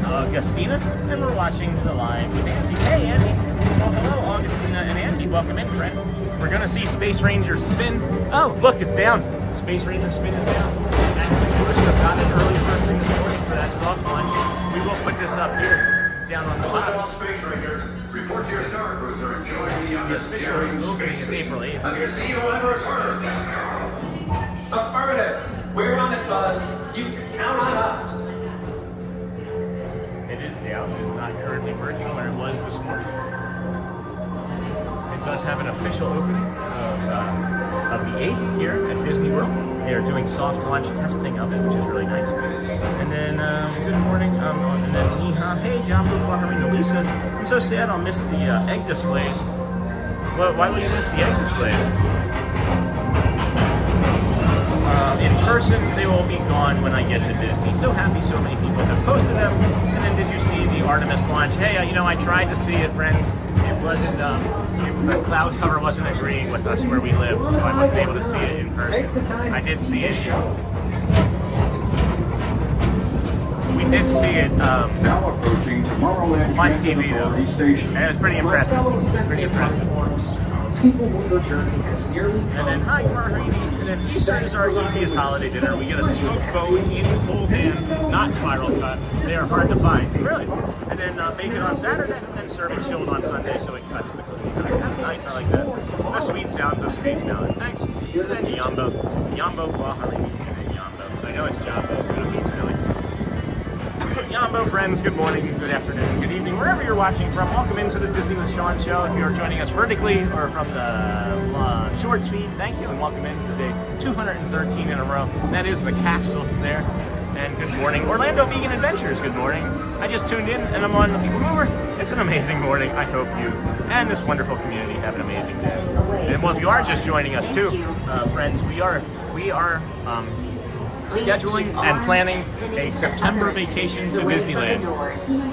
Augustina, and we're watching the live with Andy. Hey Andy, well hello Augustina and Andy, welcome in friend. We're gonna see Space Ranger spin. Oh, look, it's down. Space Ranger spin is down. Actually, we should have gotten it early first thing this morning for that soft launch. We will put this up here, down on the bottom. All Space Rangers, report to your Star Cruiser and join me on The this official daring opening space is April 8th. I'm your CEO, Emperor's Heart. Affirmative. We're on it, Buzz. You can count on us. It is down. It is not currently working where it was this morning. It does have an official opening of the 8th here at Disney World. They are doing soft launch testing of it, which is really nice. And then, good morning, and then Neha, hey, John Blue, Marina, Lisa. I'm so sad I'll miss the egg displays. Well, why would you miss the egg displays? In person, they will be gone when I get to Disney. So happy so many people have posted them. And then did you see the Artemis launch? Hey, I tried to see it, friends. It wasn't, the cloud cover wasn't agreeing with us where we live, so I wasn't able to see it in person. I did see it. We did see it now approaching Tomorrowland on TV, though. And it was pretty impressive. Pretty impressive. People Mover journey has nearly come. And then, hi, Marguerite. And then Easter is our easiest holiday dinner. We get a smoked bone in whole ham, not spiral cut. They are hard to find. Really. And then bake it on Saturday, and then serve it chilled on Sunday so it cuts the cooking time. That's nice. I like that. The sweet sounds of Space Mountain. Thanks. And then Yambo. Yambo Quahari. And then Yambo. I know it's Jumbo, but I'm being silly. Yambo friends, good morning, good afternoon, good evening, wherever you're watching from. Welcome into the Disney with Sean show. If you're joining us vertically or from the short feed, thank you, and welcome into day 213 in a row. That is the castle there. And good morning, Orlando Vegan Adventures, good morning. I just tuned in and I'm on the People Mover. It's an amazing morning. I hope you and this wonderful community have an amazing day. And well, if you are just joining us too, friends, we are scheduling and planning a September vacation to Disneyland.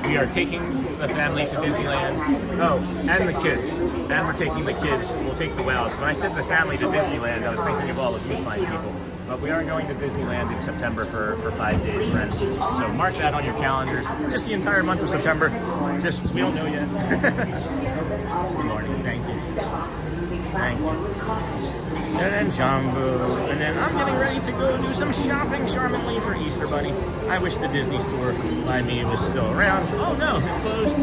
We are taking the family to Disneyland. Oh, and the kids. And we're taking the kids. We'll take the wows. When I said the family to Disneyland, I was thinking of all of you fine people. But we are going to Disneyland in September for 5 days, friends. So mark that on your calendars. Just the entire month of September. just, we don't know yet. Good morning, thank you. Thank you. And then Jumbo, and then I'm getting ready to go do some shopping charmingly for Easter Bunny. I wish the Disney store by me was still around. Oh no, it's closed.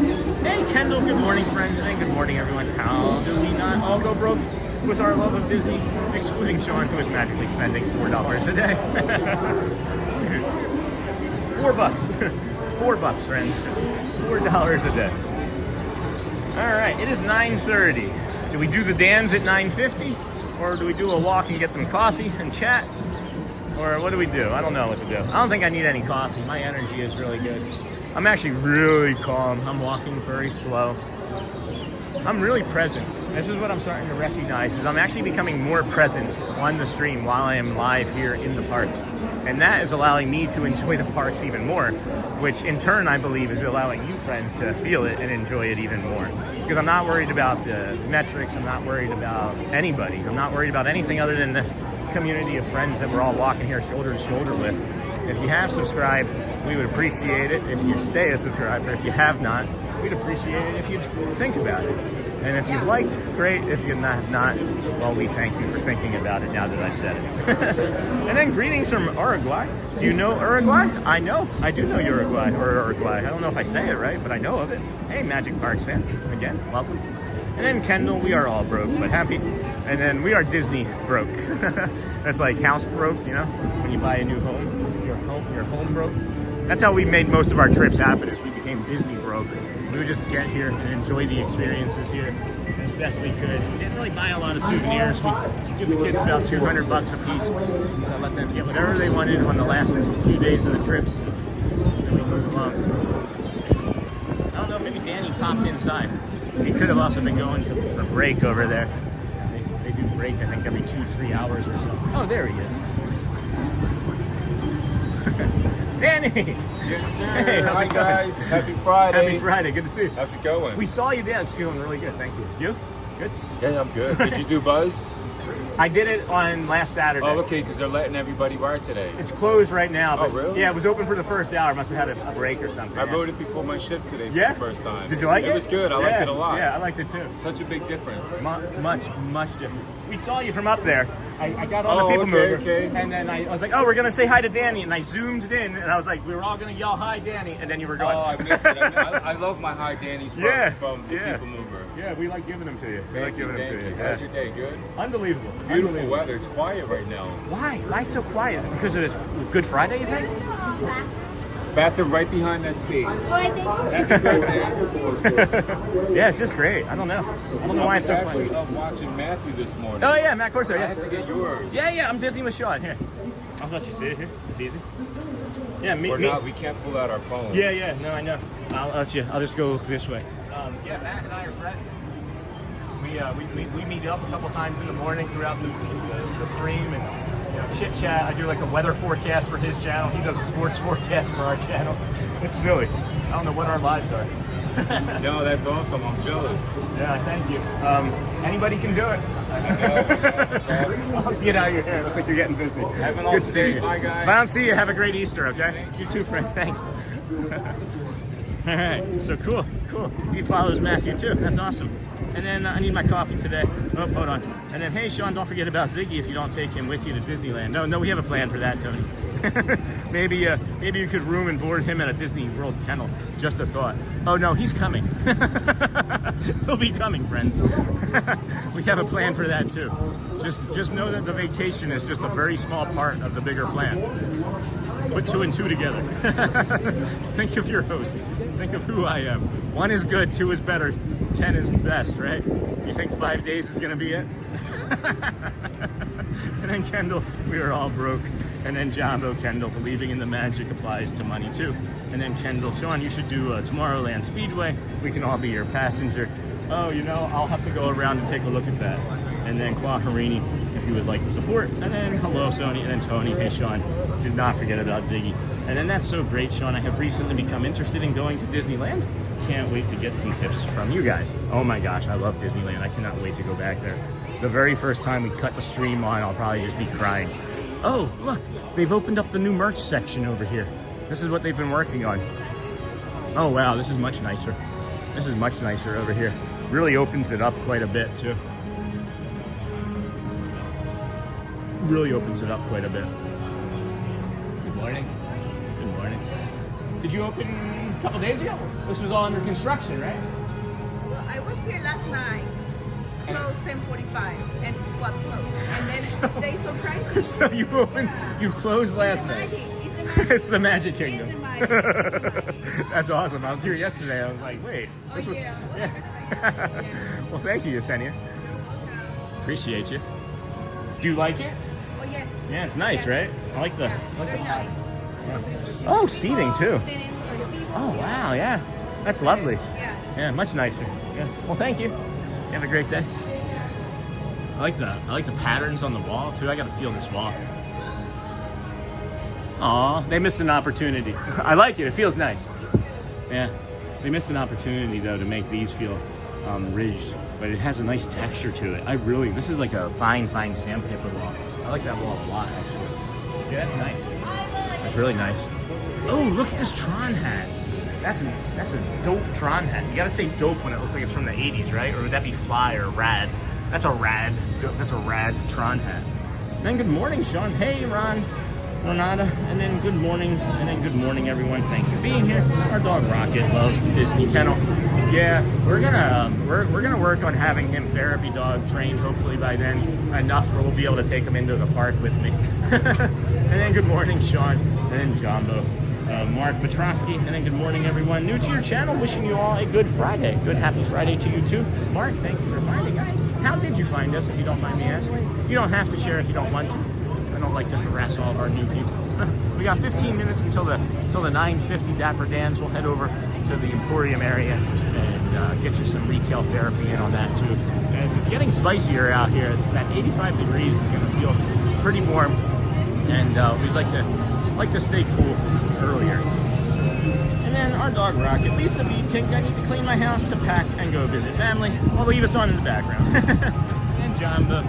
Hey Kendall, good morning friend, and good morning everyone. How do we not all go broke with our love of Disney, excluding Sean, who is magically spending $4 a day? $4. $4, friends. $4 a day. All right, it is 9:30. Do we do the dance at 9:50? Or do we do a walk and get some coffee and chat? Or what do we do? I don't know what to do. I don't think I need any coffee. My energy is really good. I'm actually really calm. I'm walking very slow. I'm really present. This is what I'm starting to recognize, is I'm actually becoming more present on the stream while I am live here in the parks. And that is allowing me to enjoy the parks even more, which in turn I believe is allowing you friends to feel it and enjoy it even more. Because I'm not worried about the metrics, I'm not worried about anybody, I'm not worried about anything other than this community of friends that we're all walking here shoulder to shoulder with. If you have subscribed, we would appreciate it if you stay a subscriber. If you have not, we'd appreciate it if you'd think about it. And if you've liked, great. If you have not, well, we thank you for thinking about it now that I've said it. And then greetings from Uruguay. Do you know Uruguay? I know. I do know Uruguay, or Uruguay. I don't know if I say it right, but I know of it. Hey, Magic Parks fan. Again, welcome. And then Kendall, we are all broke, but happy. And then we are Disney broke. That's like house broke, you know? When you buy a new home, your home broke. That's how we made most of our trips happen, is we became Disney broke. We would just get here and enjoy the experiences here as best we could. We didn't really buy a lot of souvenirs. We give the kids about $200 a piece to let them get whatever they wanted on the last few days of the trips. And we move along. I don't know, maybe Danny popped inside. He could have also been going for break over there. They do break, I think, every 2-3 hours or so. Oh, there he is. Danny! Yes, sir. Hey, how's it going? Guys. Happy Friday. Happy Friday. Good to see you. How's it going? We saw you dance. Feeling really good. Thank you. You? Good? Yeah, I'm good. Did you do Buzz? I did it on last Saturday. Oh, okay, because they're letting everybody ride today. It's closed right now. But oh, really? Yeah, it was open for the first hour. Must have had a break or something. I rode it before my shift today for the first time. Did you like it? It was good. I liked it a lot. Yeah, I liked it too. Such a big difference. Much different. We saw you from up there. I got on the people mover, and then I was like, oh, we're going to say hi to Danny, and I zoomed in, and I was like, we were all going to yell hi, Danny, and then you were going. Oh, I missed it. I love my hi, Danny's from the people mover. Yeah, we like giving them to you. Thank you. How's your day? Good? Unbelievable. Beautiful weather. It's quiet right now. Why? Why so quiet? Is it because of Good Friday, you think? Bathroom right behind that stage. Yeah, it's just great. I don't know. I don't know why it's so funny. I'm watching Matthew this morning. Oh yeah, Matt Corso. Yeah. I have to get yours. Yeah. I'm Disney with Sean. Here, I'll let you see it here. It's easy. Yeah, Or not, we can't pull out our phones. Yeah. No, I know. I'll let you. I'll just go this way. Yeah, Matt and I are friends. We meet up a couple times in the morning throughout the stream and. Chit chat. I do like a weather forecast for his channel. He does a sports forecast for our channel. It's silly. I don't know what our lives are. No, that's awesome. I'm jealous. Yeah, thank you. Anybody can do it. I know. That's awesome. I'll get out of your hair. Looks like you're getting busy. Have an good to see you. Bye, guys. If I don't see you, have a great Easter, okay? You too, friend. Thanks. All right. So cool. He follows Matthew too. That's awesome. And then I need my coffee today. Oh, hold on. And then, hey, Sean, don't forget about Ziggy if you don't take him with you to Disneyland. No, we have a plan for that, Tony. maybe you could room and board him at a Disney World kennel. Just a thought. Oh, no, he's coming. He'll be coming, friends. We have a plan for that, too. Just know that the vacation is just a very small part of the bigger plan. Put 2 and 2 together. Think of your host. Think of who I am. 1 is good, 2 is better, 10 is best, right? You think 5 days is gonna be it? And then Kendall, we are all broke. And then Jumbo Kendall, believing in the magic applies to money too. And then Kendall, Sean, you should do Tomorrowland Speedway. We can all be your passenger. Oh, I'll have to go around and take a look at that. And then Quaharini, if you would like to support. And then hello, Sony. And then Tony, hey, Sean, did not forget about Ziggy. And then that's so great, Sean. I have recently become interested in going to Disneyland. Can't wait to get some tips from you guys. Oh my gosh, I love Disneyland. I cannot wait to go back there. The very first time we cut the stream on, I'll probably just be crying. Oh, look, they've opened up the new merch section over here. This is what they've been working on. Oh wow, this is much nicer. This is much nicer over here. Really opens it up quite a bit too. Really opens it up quite a bit. Good morning. Good morning. Did you open a couple days ago? This was all under construction, right? Well, I was here last night. Closed 10:45 and was closed. And then they surprised me. So you opened, you closed last night. It's the Magic Kingdom. That's awesome. I was here yesterday. I was like, wait. This was, yeah. Well, thank you, Yesenia. Appreciate you. Do you like it? Oh, yes. Yeah, it's nice, right? I like the. Very nice. Yeah. Oh, seating too. Oh, wow, yeah. That's lovely. Yeah, much nicer. Yeah. Well, thank you. You have a great day. I like the patterns on the wall too. I got to feel this wall. Aw, they missed an opportunity. I like it. It feels nice. Yeah, they missed an opportunity though to make these feel ridged, but it has a nice texture to it. This is like a fine sandpaper wall. I like that wall a lot actually. Yeah, that's nice. That's really nice. Oh, look at this Tron hat. That's a dope Tron hat. You gotta say dope when it looks like it's from the 80s, right? Or would that be fly or rad? That's a rad Tron hat. And then good morning, Sean. Hey, Ron. Renata, and then good morning, everyone. Thanks for being here. Our dog Rocket loves the Disney kennel. Yeah, we're gonna work on having him therapy dog trained. Hopefully by then, enough where we'll be able to take him into the park with me. And then good morning, Sean, and then Jumbo, Mark Petrosky, and then good morning, everyone. New to your channel, wishing you all a good Friday. Good happy Friday to you too. Mark, thank you for finding us. How did you find us, if you don't mind me asking? You don't have to share if you don't want to. I don't like to harass all of our new people. We got 15 minutes until the 9:50 Dapper Dans. We'll head over to the Emporium area and get you some retail therapy in on that too. As it's getting spicier out here, that 85 degrees is going to feel pretty warm, and we'd like to stay cool earlier. And then our dog Rocket, Lisa B. Tink, I need to clean my house, to pack and go visit family. I'll leave us on in the background. And Jamba,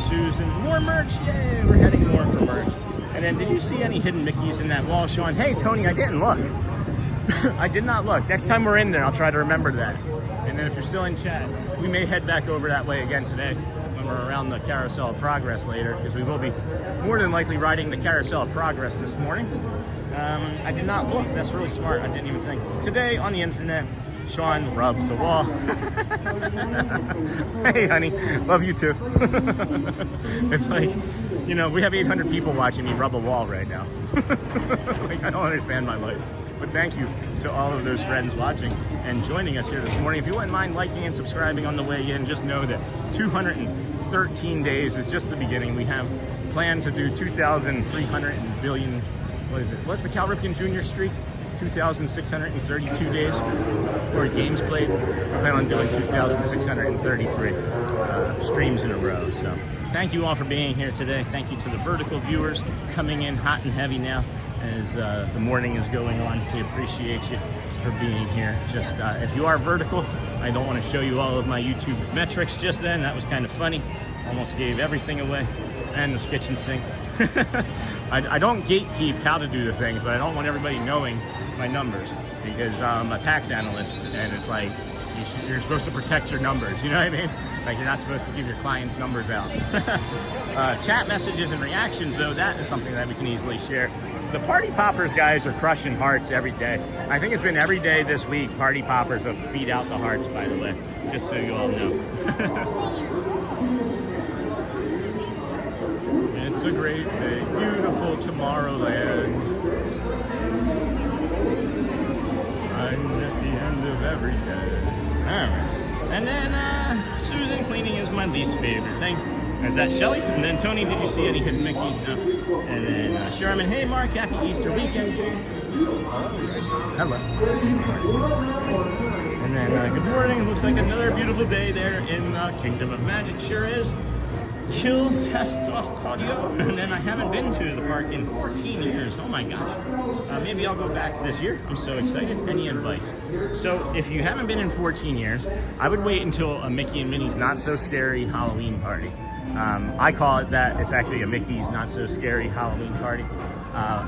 Susan, more merch, yay, we're heading more for merch. And then did you see any hidden Mickeys in that wall, Sean? Hey, Tony, I didn't look. I did not look. Next time we're in there, I'll try to remember that. And then if you're still in chat, we may head back over that way again today when we're around the Carousel of Progress later, because we will be more than likely riding the Carousel of Progress this morning. I did not look. That's really smart. I didn't even think. Today on the internet, Sean rubs a wall. Hey, honey. Love you too. It's like, you know, we have 800 people watching me rub a wall right now. Like, I don't understand my life. But thank you to all of those friends watching and joining us here this morning. If you wouldn't mind liking and subscribing on the way in, just know that 213 days is just the beginning. We have planned to do 2,300 billion. What is it? What's the Cal Ripken Jr. streak? 2,632 days or games played. I plan on doing 2,633 streams in a row. So thank you all for being here today. Thank you to the vertical viewers coming in hot and heavy now as the morning is going on. We appreciate you for being here. Just if you are vertical, I don't want to show you all of my YouTube metrics just then. That was kind of funny. Almost gave everything away. And this kitchen sink. I don't gatekeep how to do the things, but I don't want everybody knowing my numbers because I'm a tax analyst, and it's like you're supposed to protect your numbers. You know what I mean? Like you're not supposed to give your clients' numbers out. Chat messages and reactions, though, that is something that we can easily share. The Party Poppers guys are crushing hearts every day. I think it's been every day this week. Party Poppers have beat out the hearts, by the way, just so you all know. It's a great day, beautiful Tomorrowland. I'm at the end of every day. Alright. And then Susan cleaning is my least favorite thing. Is that Shelly? And then Tony, did you see any hidden Mickeys? No. And then Sherman, hey Mark, happy Easter weekend to you. Hello. And then good morning. Looks like another beautiful day there in the Kingdom of Magic. Sure is. Chill test Claudio, and then I haven't been to the park in 14 years. Oh my gosh. Maybe I'll go back this year. I'm so excited. Any advice? So if you haven't been in 14 years, I would wait until a Mickey and Minnie's Not So Scary Halloween party. I call it that. It's actually a Mickey's Not So Scary Halloween party.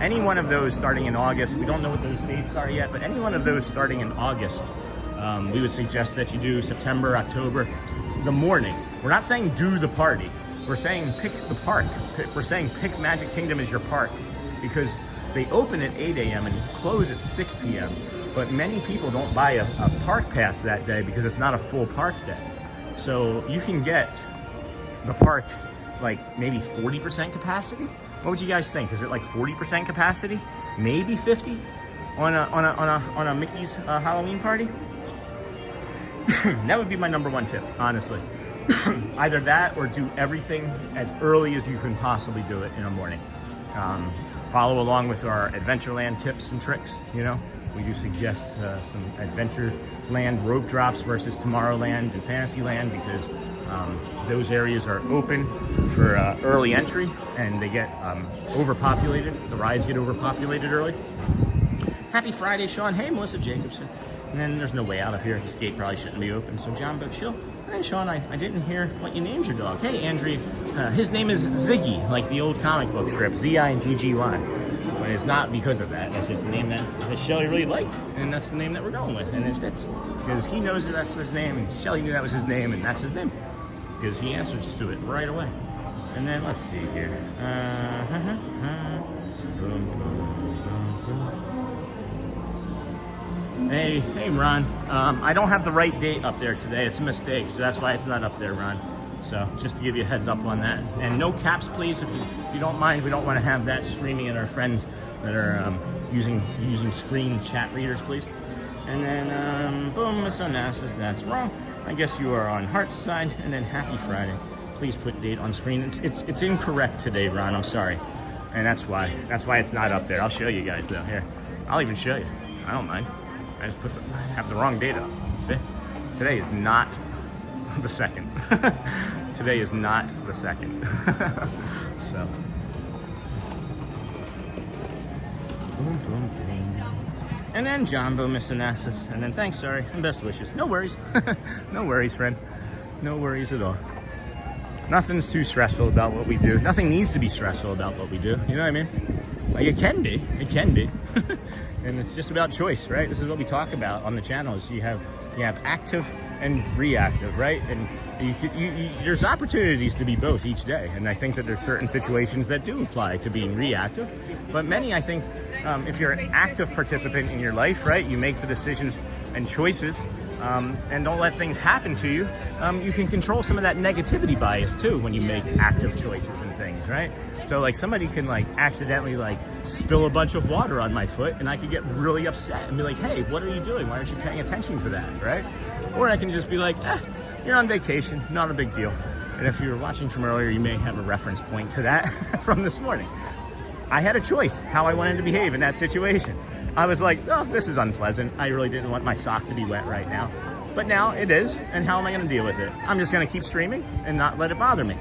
Any one of those starting in August, we don't know what those dates are yet, but any one of those starting in August We would suggest that you do September, October, the morning. We're not saying do the party. We're saying pick the park. We're saying pick Magic Kingdom as your park, because they open at 8 a.m. and close at 6 p.m. But many people don't buy a park pass that day because it's not a full park day. So you can get the park like maybe 40% capacity. What would you guys think? Is it like 40% capacity? Maybe 50 on a Mickey's Halloween party? That would be my number one tip, honestly. Either that or do everything as early as you can possibly do it in the morning. Follow along with our Adventureland tips and tricks, you know. We do suggest some Adventureland rope drops versus Tomorrowland and Fantasyland, because those areas are open for early entry and they get overpopulated. The rides get overpopulated early. Happy Friday, Sean. Hey, Melissa Jacobson. And then there's no way out of here. This gate probably shouldn't be open. So John Bo Chill. And then Sean, I didn't hear what you named your dog. Hey, Andrea. His name is Ziggy, like the old comic book strip, Z-I-G-G-Y. But it's not because of that. That's just the name that Shelly really liked, and that's the name that we're going with, and it fits because he knows that that's his name, and Shelly knew that was his name, and that's his name because he answers to it right away. And then let's see here. Boom, boom, boom, boom. Hey, Ron. I don't have the right date up there today. It's a mistake, so that's why it's not up there, Ron. So just to give you a heads up on that. And no caps, please, if you don't mind. We don't want to have that screaming at our friends that are using screen chat readers, please. And then, boom, Miss Onassis, that's wrong. I guess you are on Heart's side. And then Happy Friday. Please put date on screen. It's incorrect today, Ron. I'm sorry. And that's why it's not up there. I'll show you guys, though. Here, I'll even show you. I don't mind. I just have the wrong date up. See? Today is not the 2nd. Today is not the 2nd. So. Boom, boom, boom. And then Jumbo, Miss Onassis. And then thanks, sorry, and best wishes. No worries. No worries, friend. No worries at all. Nothing's too stressful about what we do. Nothing needs to be stressful about what we do. You know what I mean? Like it can be. It can be. And it's just about choice, right? This is what we talk about on the channel. Is you have active and reactive, right? And there's opportunities to be both each day. And I think that there's certain situations that do apply to being reactive. But many, I think, if you're an active participant in your life, right? You make the decisions and choices and don't let things happen to you. You can control some of that negativity bias too when you make active choices and things, right? So like somebody can like accidentally like spill a bunch of water on my foot and I could get really upset and be like, hey, what are you doing? Why aren't you paying attention to that, right? Or I can just be like, you're on vacation, not a big deal. And if you were watching from earlier, you may have a reference point to that from this morning. I had a choice how I wanted to behave in that situation. I was like, oh, this is unpleasant. I really didn't want my sock to be wet right now. But now it is, and how am I gonna deal with it? I'm just gonna keep streaming and not let it bother me.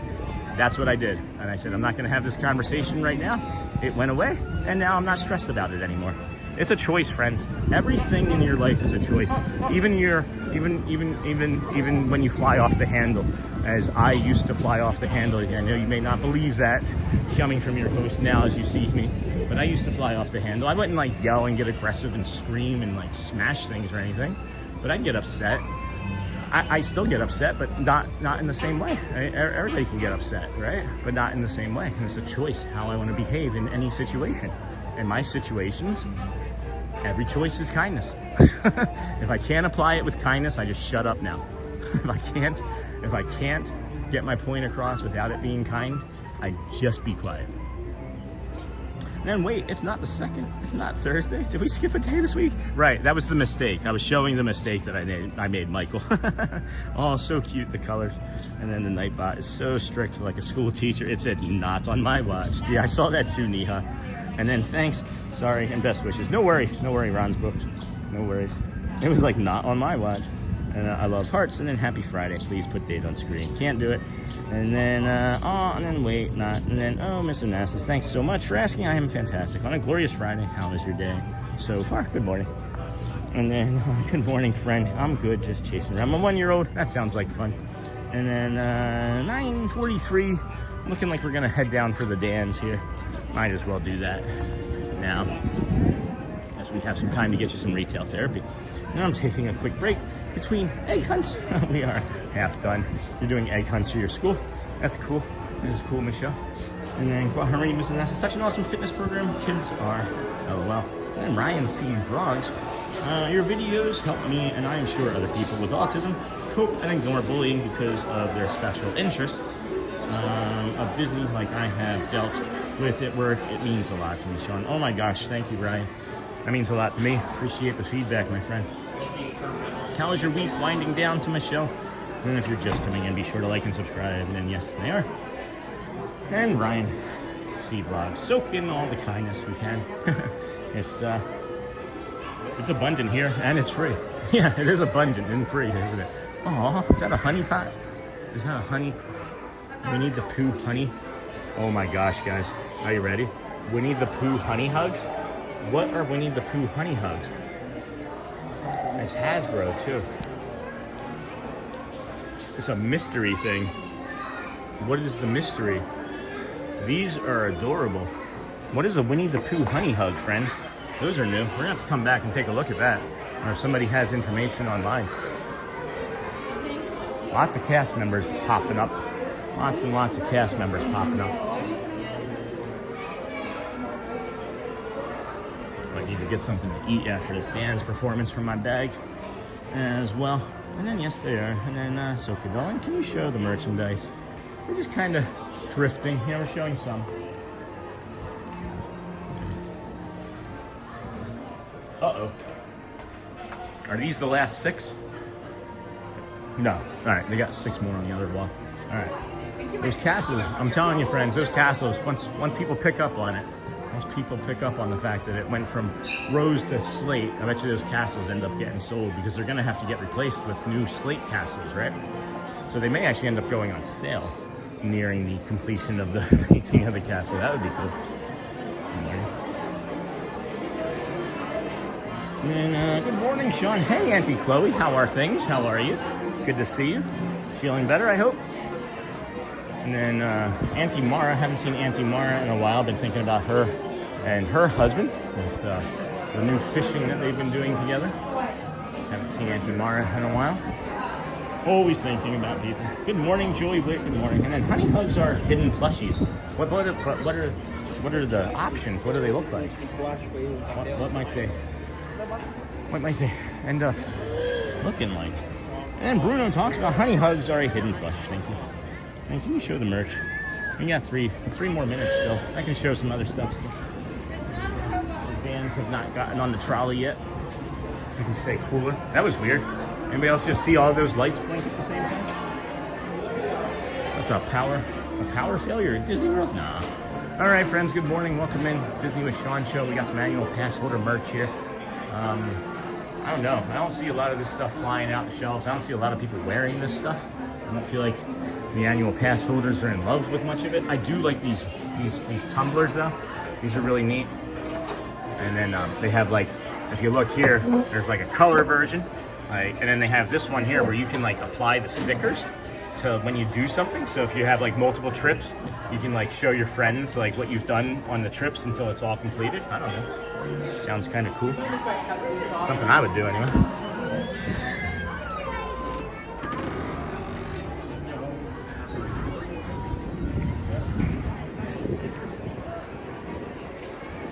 That's what I did. And I said, I'm not gonna have this conversation right now. It went away, and now I'm not stressed about it anymore. It's a choice, friends. Everything in your life is a choice. Even when you fly off the handle, as I used to fly off the handle. I know you may not believe that coming from your host now as you see me, but I used to fly off the handle. I wouldn't like yell and get aggressive and scream and like smash things or anything, but I'd get upset. I still get upset, but not in the same way. Everybody can get upset, right? But not in the same way. And it's a choice how I want to behave in any situation. In my situations, every choice is kindness. If I can't apply it with kindness, I just shut up now. If I can't get my point across without it being kind, I just be quiet. And then wait, it's not the 2nd. It's not Thursday. Did we skip a day this week? Right, that was the mistake. I was showing the mistake that I made, Michael. Oh, so cute, the colors. And then the Nightbot is so strict, like a school teacher. It said, not on my watch. Yeah, I saw that too, Neha. And then thanks, sorry, and best wishes. No worry, Ron's booked. No worries. It was like, not on my watch. And I love hearts. And then Happy Friday. Please put date on screen. Can't do it. And then, and then wait, not. And then, Miss Onassis, thanks so much for asking. I am fantastic. On a glorious Friday, how was your day so far? Good morning. And then, good morning, friend. I'm good, just chasing around my 1-year-old. That sounds like fun. And then, 9:43. Looking like we're going to head down for the Dans here. Might as well do that now, as we have some time to get you some retail therapy. Now I'm taking a quick break between egg hunts. We are half done. You're doing egg hunts for your school. That's cool. That is cool, Michelle. And then Guaharani Ms. Vanessa, such an awesome fitness program. Kids are LOL. And then Ryan C's vlogs. Your videos help me, and I am sure other people with autism, cope and ignore bullying because of their special interest of Disney, like I have dealt with at work. It means a lot to me, Sean. Oh my gosh, thank you, Ryan. That means a lot to me. Appreciate the feedback, my friend. How is your week winding down to Michelle? And if you're just coming in, be sure to like and subscribe. And then yes, they are. And Ryan C vlog. Soak in all the kindness we can. It's abundant here and it's free. Yeah, it is abundant and free, isn't it? Oh, is that a honey pot? Is that a honey? Winnie the Pooh honey. Oh my gosh, guys. Are you ready? Winnie the Pooh honey hugs? What are Winnie the Pooh honey hugs? It's Hasbro too. It's a mystery thing. What is the mystery? These are adorable. What is a Winnie the Pooh honey hug, friends? Those are new. We're gonna have to come back and take a look at that. Or if somebody has information online. Lots of cast members popping up. Lots and lots of cast members popping up. I need to get something to eat after this dance performance from my bag as well. And then yes, they are. And then Sokadon, can you show the merchandise? We're just kind of drifting. Yeah, we're showing some. Uh-oh. Are these the last 6? No. All right, they got 6 more on the other wall. All right. Those castles, I'm telling you, friends, those castles, once people pick up on it, once people pick up on the fact that it went from rose to slate, I bet you those castles end up getting sold because they're going to have to get replaced with new slate castles, right? So they may actually end up going on sale nearing the completion of the painting of the castle. That would be cool. And then, good morning, Sean. Hey, Auntie Chloe. How are things? How are you? Good to see you. Feeling better, I hope. And then Auntie Mara. Haven't seen Auntie Mara in a while. Been thinking about her and her husband with the new fishing that they've been doing together. Haven't seen Auntie Mara in a while. Always thinking about people. Good morning, Joey Witt. Good morning. And then honey hugs are hidden plushies. What are the options? What do they look like? What might they end up looking like? And Bruno talks about honey hugs are a hidden plush. Thank you. And can you show the merch? We got three more minutes still. I can show some other stuff still. The vans have not gotten on the trolley yet. You can stay cooler. That was weird. Anybody else just see all those lights blink at the same time? That's a power failure at Disney World? Nah. All right, friends. Good morning. Welcome in Disney with Sean show. We got some annual pass holder merch here. I don't know. I don't see a lot of this stuff flying out the shelves. I don't see a lot of people wearing this stuff. I don't feel like the annual pass holders are in love with much of it. I do like these tumblers though. These are really neat. And then they have like, if you look here, there's like a color version. And then they have this one here where you can like apply the stickers to when you do something. So if you have like multiple trips, you can like show your friends like what you've done on the trips until it's all completed. I don't know. Sounds kind of cool. Something I would do anyway.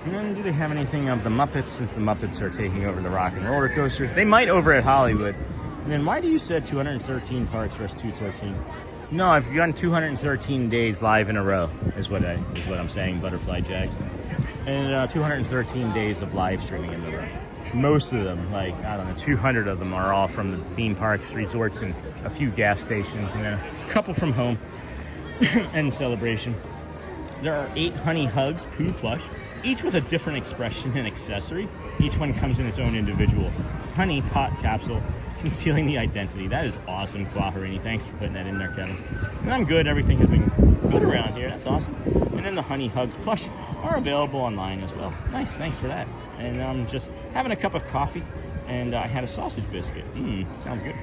And then do they have anything of the Muppets, since the Muppets are taking over the Rock and Roller Coaster? They might over at Hollywood. And then why do you said 213 parks versus 213? No, I've done 213 days live in a row, is what I'm saying, Butterfly Jags. And 213 days of live streaming in a row. Most of them, like, I don't know, 200 of them are all from the theme parks, resorts, and a few gas stations, and then a couple from home and Celebration. There are 8 Honey Hugs Pooh plush, each with a different expression and accessory. Each one comes in its own individual honey pot capsule, concealing the identity. That is awesome, Quaharini. Thanks for putting that in there, Kevin. And I'm good. Everything has been good around here. That's awesome. And then the Honey Hugs plush are available online as well. Nice. Thanks for that. And I'm just having a cup of coffee, and I had a sausage biscuit. Sounds good.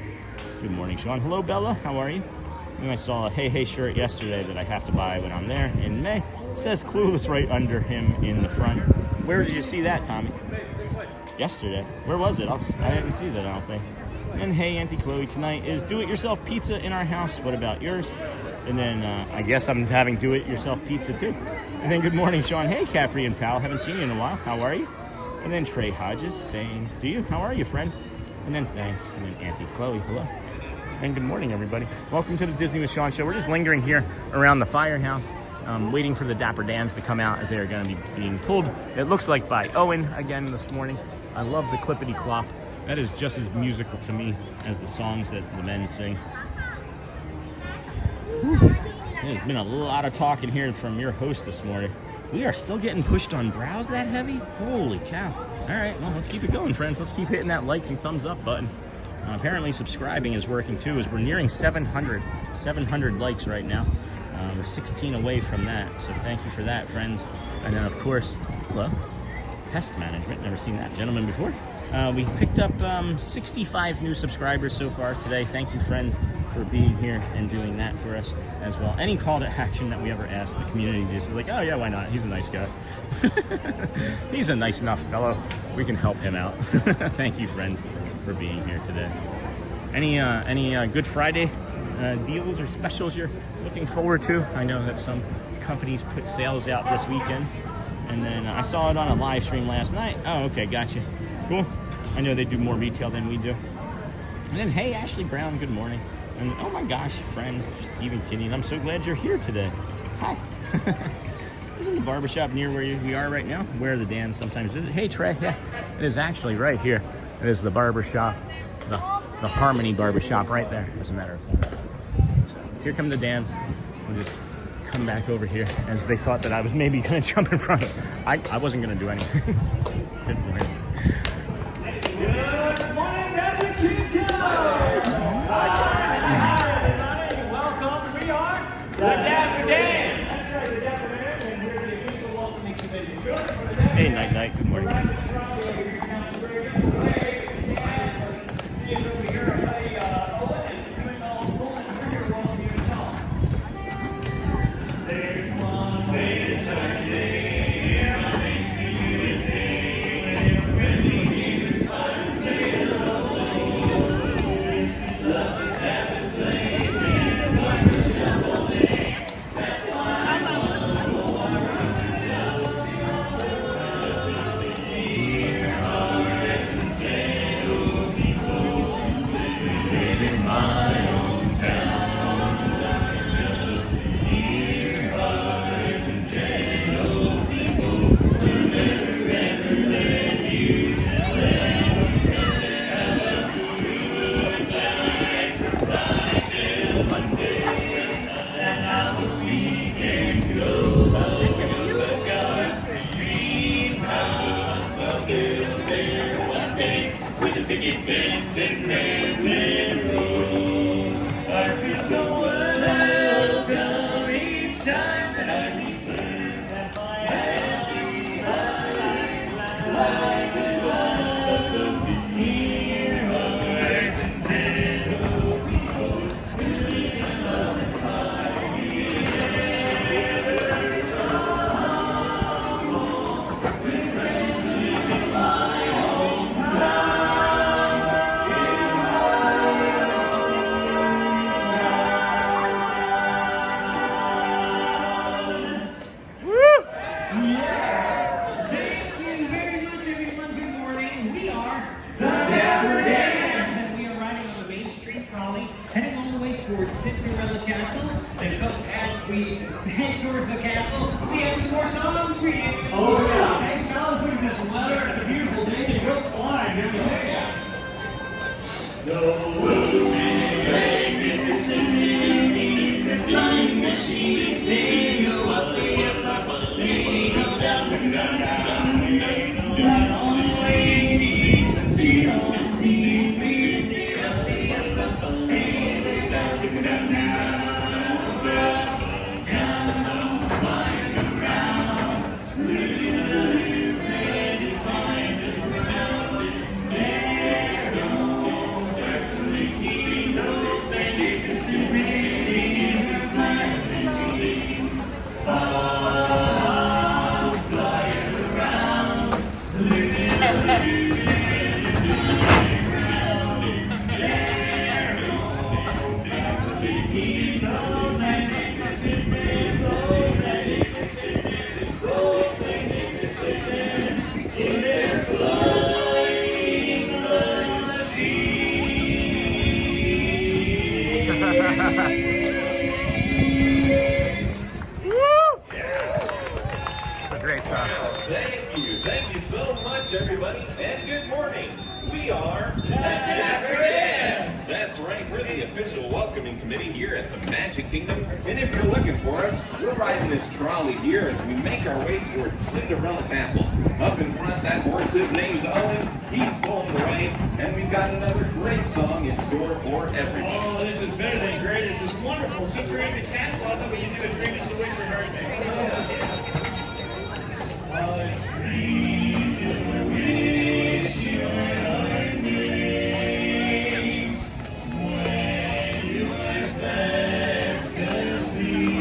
Good morning, Sean. Hello, Bella. How are you? And I saw a Hey Hey shirt yesterday that I have to buy when I'm there in May. It says Clueless right under him in the front. Where did you see that, Tommy? yesterday. Where was it? I didn't see that, I don't think. And hey, Auntie Chloe, tonight is do-it-yourself pizza in our house. What about yours? And then I guess I'm having do-it-yourself pizza too. And then good morning, Sean. Hey, Capri and pal, haven't seen you in a while. How are you? And then Trey Hodges saying to you, how are you, friend? And then thanks. And then Auntie Chloe, hello. And good morning, everybody. Welcome to the Disney with Sean show. We're just lingering here around the firehouse, waiting for the Dapper Dans to come out as they are going to be being pulled. It looks like by Owen again this morning. I love the clippity clop. That is just as musical to me as the songs that the men sing. Whew. There's been a lot of talking here from your host this morning. We are still getting pushed on brows that heavy? Holy cow. All right, well, let's keep it going, friends. Let's keep hitting that like and thumbs up button. Apparently subscribing is working too, as we're nearing 700 likes right now. We're 16 away from that, so thank you for that, friends. And then, of course, hello, pest management. Never seen that gentleman before. We picked up 65 new subscribers so far today. Thank you, friends, for being here and doing that for us as well. Any call to action that we ever ask, the community just is like, oh yeah, why not? He's a nice guy. He's a nice enough fellow. We can help him out. Thank you, friends, for being here today. Any Good Friday deals or specials you're looking forward to? I know that some companies put sales out this weekend, and then I saw it on a live stream last night. Oh, okay, gotcha. Cool. I know they do more retail than we do. And then, hey, Ashley Brown, good morning. And oh my gosh, friend Stephen Kinney, I'm so glad you're here today. Hi. Isn't the barbershop near where we are right now? Where the Dans sometimes visit? Hey, Trey, yeah, it is actually right here. It is the barbershop, the Harmony barbershop right there, as a matter of fact. So here come the Dans. We'll just come back over here, as they thought that I was maybe going to jump in front of them. I wasn't going to do anything. Good morning. Good morning, Magic Kingdom! Hi, welcome. We are the Dapper Dans. That's right, the Dapper Dans, and we're the official welcoming committee. Hey, night. Good morning. Thank you so much, everybody, and good morning. We are the Dapper Dans. That's right, we're the official welcoming committee here at the Magic Kingdom. And if you're looking for us, we're riding this trolley here as we make our way towards Cinderella Castle. Up in front, that horse, his name's Owen. He's pulling the way, and we've got another great song in store for everybody. Oh, this is better than great. This is wonderful. Since we're in the castle, I thought we could do a dream is a wish for birthday. A dream is a wish your heart makes when you're fast asleep.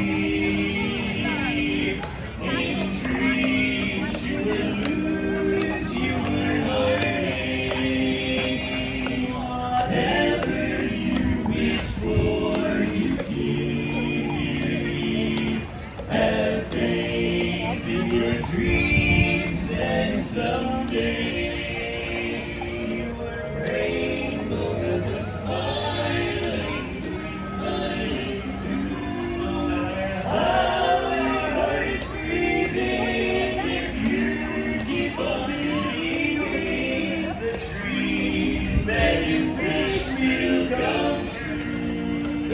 In dreams you will lose your heartache. Whatever you wish for, you keep. Have faith in your dreams, and someday your rainbow will be smiling through. No matter how your heart is grieving, if you keep on believing, the dream that you wish will come true.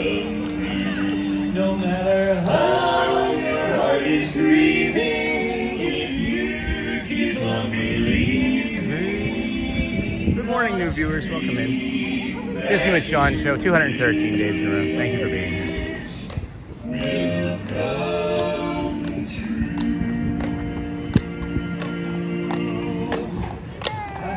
No matter how your heart is grieving, if you keep on believing. Good morning, new viewers. Welcome in. Disney with Sean show, 213 days in a row. Thank you for being here. Will come true.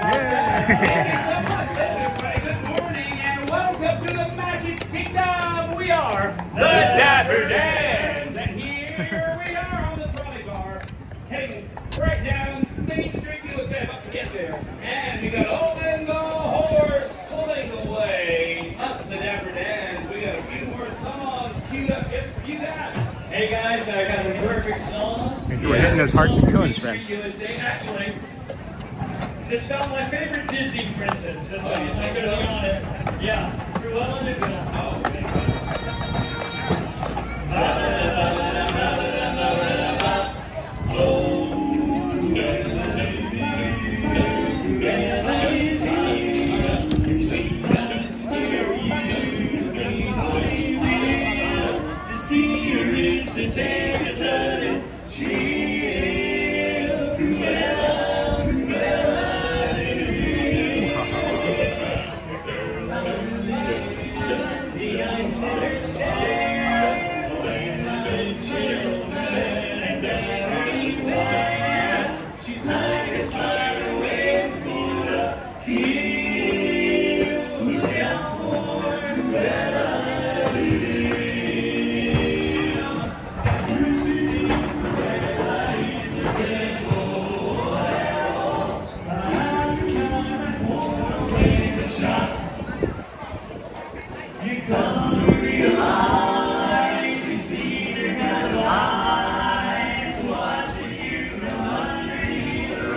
Thank you so much, everybody. Good morning and welcome to the Magic Kingdom. We are the Dapper Dans, and here we are on the trolley car, heading right down Main Street, USA, about to get there. And we got Olin the horse pulling the way. Us, the Dapper Dans. We got a few more songs queued up just for you guys. Hey guys, I got a perfect song. We're hitting those hearts and feelings, friends. USA. Actually, this felt my favorite Disney princess. That's I'm gonna be honest. Yeah, Cruella de Vil. Oh, thanks. To see her is to take a sudden chill. Cruella, the ice in her stare, and everywhere. She's like a spider waiting for the kill. Look out for Cruella. You come to realize we see her kind of eyes, watching you from underneath her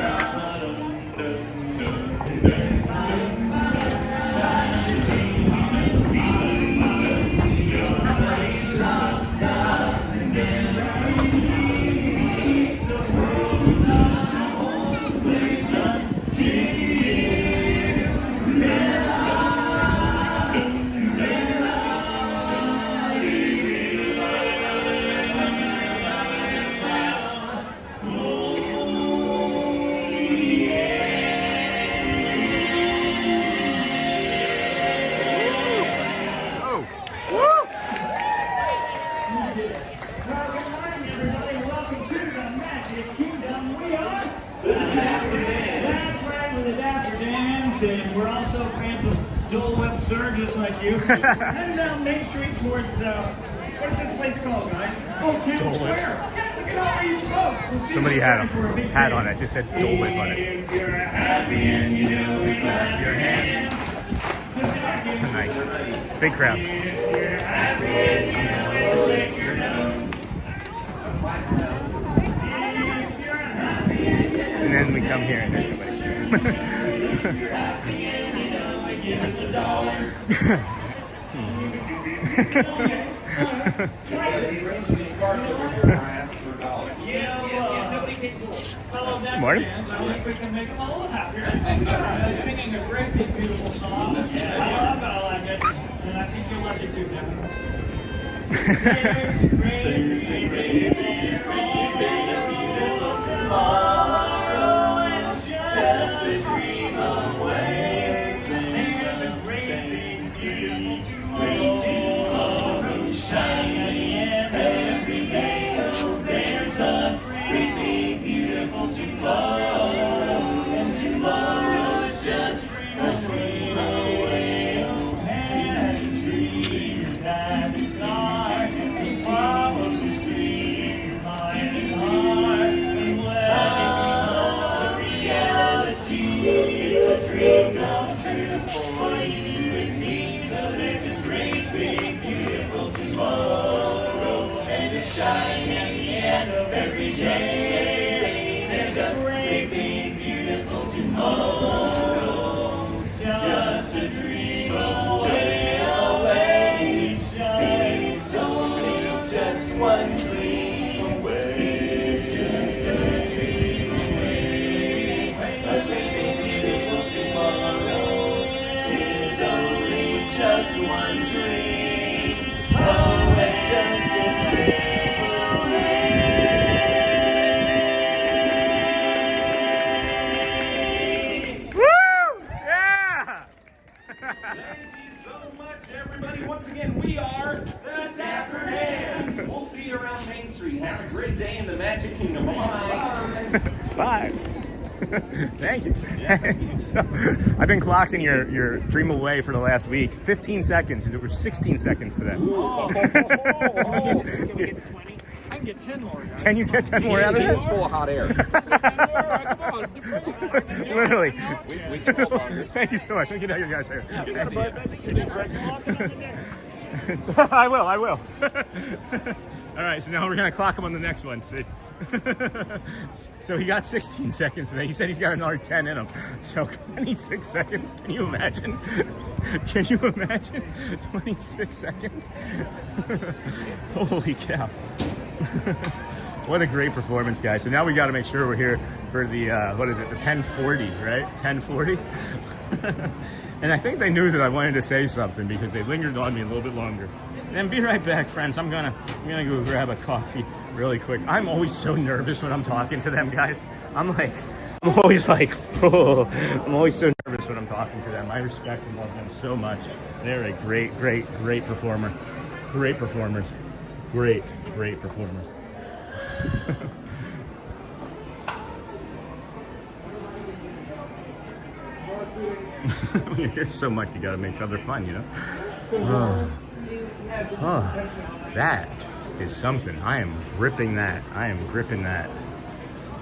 And we're also fans of Dole Whip Sir, just like you. Heading down Main Street towards, what is this place called, guys? Oh, Town Square. Yeah, look at all these folks. We'll see Somebody you had a for big hat day. on it. Just said Dole Whip on it. If you're happy and you know we clap your hands. Nice. Big crowd. If you're happy and you know we'll lick your nose. If you're happy and you know And then we come here and there's nobody. if you're happy and you know it gives us $1. He arranged these cars over here and asked for $1. Yeah, nobody paid for it. Good morning. So if we can make them a little happier. Singing a great big beautiful song. I like it. And I think you'll like it too, Kevin. There's a great beautiful tomorrow. It's just a dream away. There's a great big beautiful tomorrow shining every day. Oh, there's a great big beautiful tomorrow, and tomorrow's just a dream away. Oh, and a dream that is not, he follows his dream, mind and heart, and when it becomes a reality, it's a dream come true for you and me. So there's a great big beautiful tomorrow, and it's shining at the end of every day. There's a great big beautiful tomorrow, just a dream away, away. It's only just one dream away. It's just a dream away. A great big beautiful tomorrow is only just one dream away. Just a dream away. Thank you so much, everybody. Once again, we are the Dapper Dans. We'll see you around Main Street. Have a great day in the Magic Kingdom. Bye. Bye. Thank you. So, I've been clocking your dream away for the last week. 15 seconds. It was 16 seconds today. I can get 10 more. Can you get 10 more out of this? It's full of hot air. Literally. We can hold on. Thank you so much. Let me get out your guys' hair. I will. All right, so now we're going to clock him on the next one, Sid. So he got 16 seconds today. He said he's got another 10 in him. So 26 seconds. Can you imagine? Can you imagine? 26 seconds? Holy cow. What a great performance, guys. So now we got to make sure we're here for the, what is it, the 1040, right? 1040? And I think they knew that I wanted to say something because they lingered on me a little bit longer. And be right back, friends. I'm gonna go grab a coffee really quick. I'm always so nervous when I'm talking to them, guys. I'm always so nervous when I'm talking to them. I respect and love them so much. They're a great performer. Great performers. Great performers. When you're here so much, you gotta make sure they're fun, you know? Oh, that is something. I am gripping that.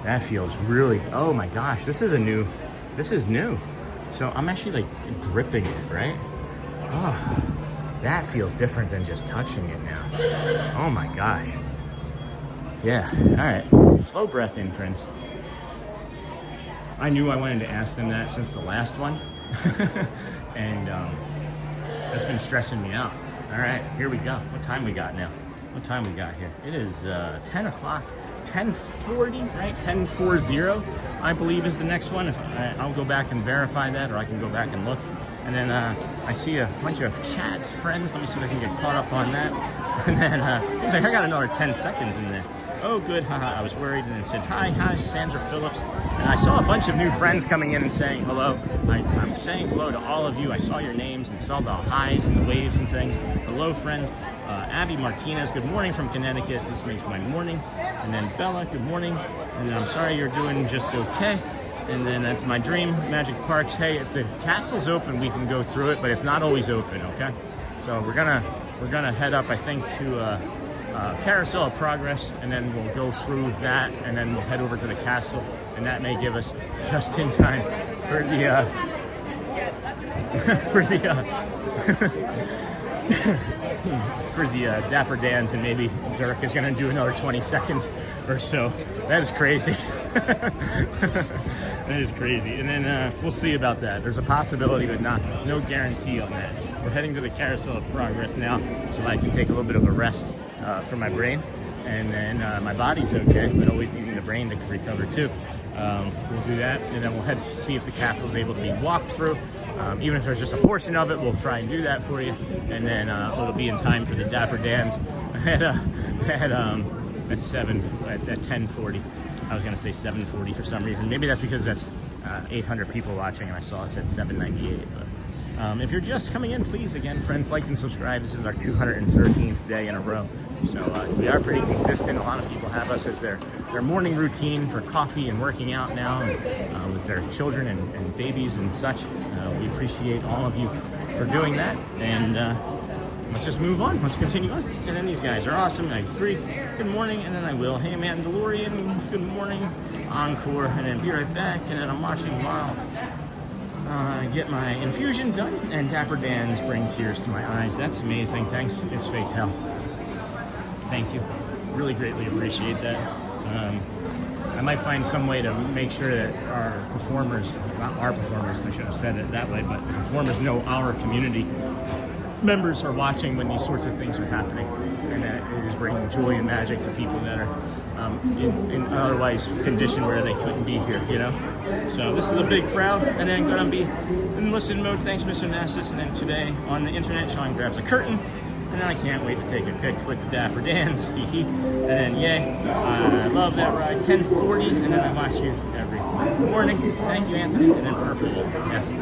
That feels really, oh my gosh, this is new. So I'm actually like gripping it, right? Oh, that feels different than just touching it now. Oh my gosh. Yeah, all right. Slow breath in, friends. I knew I wanted to ask them that since the last one. And that's been stressing me out. All right, here we go. What time we got now? What time we got here? It is 10 o'clock, 10:40, right? 10:40, I believe is the next one. I'll go back and verify that, or I can go back and look. And then I see a bunch of chat friends. Let me see if I can get caught up on that. And then he's like, I got another 10 seconds in there. Oh, good, haha, I was worried. And then it said, hi, Sandra Phillips. And I saw a bunch of new friends coming in and saying hello. I'm saying hello to all of you. I saw your names and saw the highs and the waves and things. Hello, friends. Abby Martinez, good morning from Connecticut. This makes my morning. And then Bella, good morning. And then I'm sorry you're doing just okay. And then that's my dream, Magic Parks. Hey, if the castle's open, we can go through it, but it's not always open, okay? So we're gonna head up, I think, to Carousel of Progress, and then we'll go through that, and then we'll head over to the castle, and that may give us just in time for the for the Dapper Dans, and maybe Dirk is going to do another 20 seconds or so. That is crazy. That is crazy. And then we'll see about that. There's a possibility, but no guarantee on that. We're heading to the Carousel of Progress now, so I can take a little bit of a rest for my brain. And then my body's okay, but always needing the brain to recover too. we'll do that, and then we'll head to see if the castle is able to be walked through. Even if there's just a portion of it, we'll try and do that for you, and then it'll be in time for the Dapper Dans at 10:40. I was gonna say 7:40 for some reason. Maybe that's because that's 800 people watching, and I saw it at 798. But if you're just coming in, please, again, friends, like and subscribe. This is our 213th day in a row. So we are pretty consistent. A lot of people have us as their morning routine for coffee and working out now, and, with their children and babies and such. We appreciate all of you for doing that. And let's just move on. Let's continue on. And then these guys are awesome. I agree. Good morning. And then I will. Hey, Mandalorian. Good morning. Encore. And then be right back. And then I'm watching while get my infusion done. And Dapper Dans bring tears to my eyes. That's amazing. Thanks. It's Fatal. Thank you. Really greatly appreciate that. I might find some way to make sure that our performers, not our performers, I should have said it that way, but performers know our community members are watching when these sorts of things are happening, and that it is bringing joy and magic to people that are in otherwise condition where they couldn't be here, you know? So this is a big crowd, and then gonna be in listen mode, thanks Mr. Nassus, and then today on the internet, Sean grabs a curtain, and then I can't wait to take a pic with the Dapper Dans, and then yay, I love that ride, 10:40, and then I watch you every morning. Thank you, Anthony, and then purple, yes.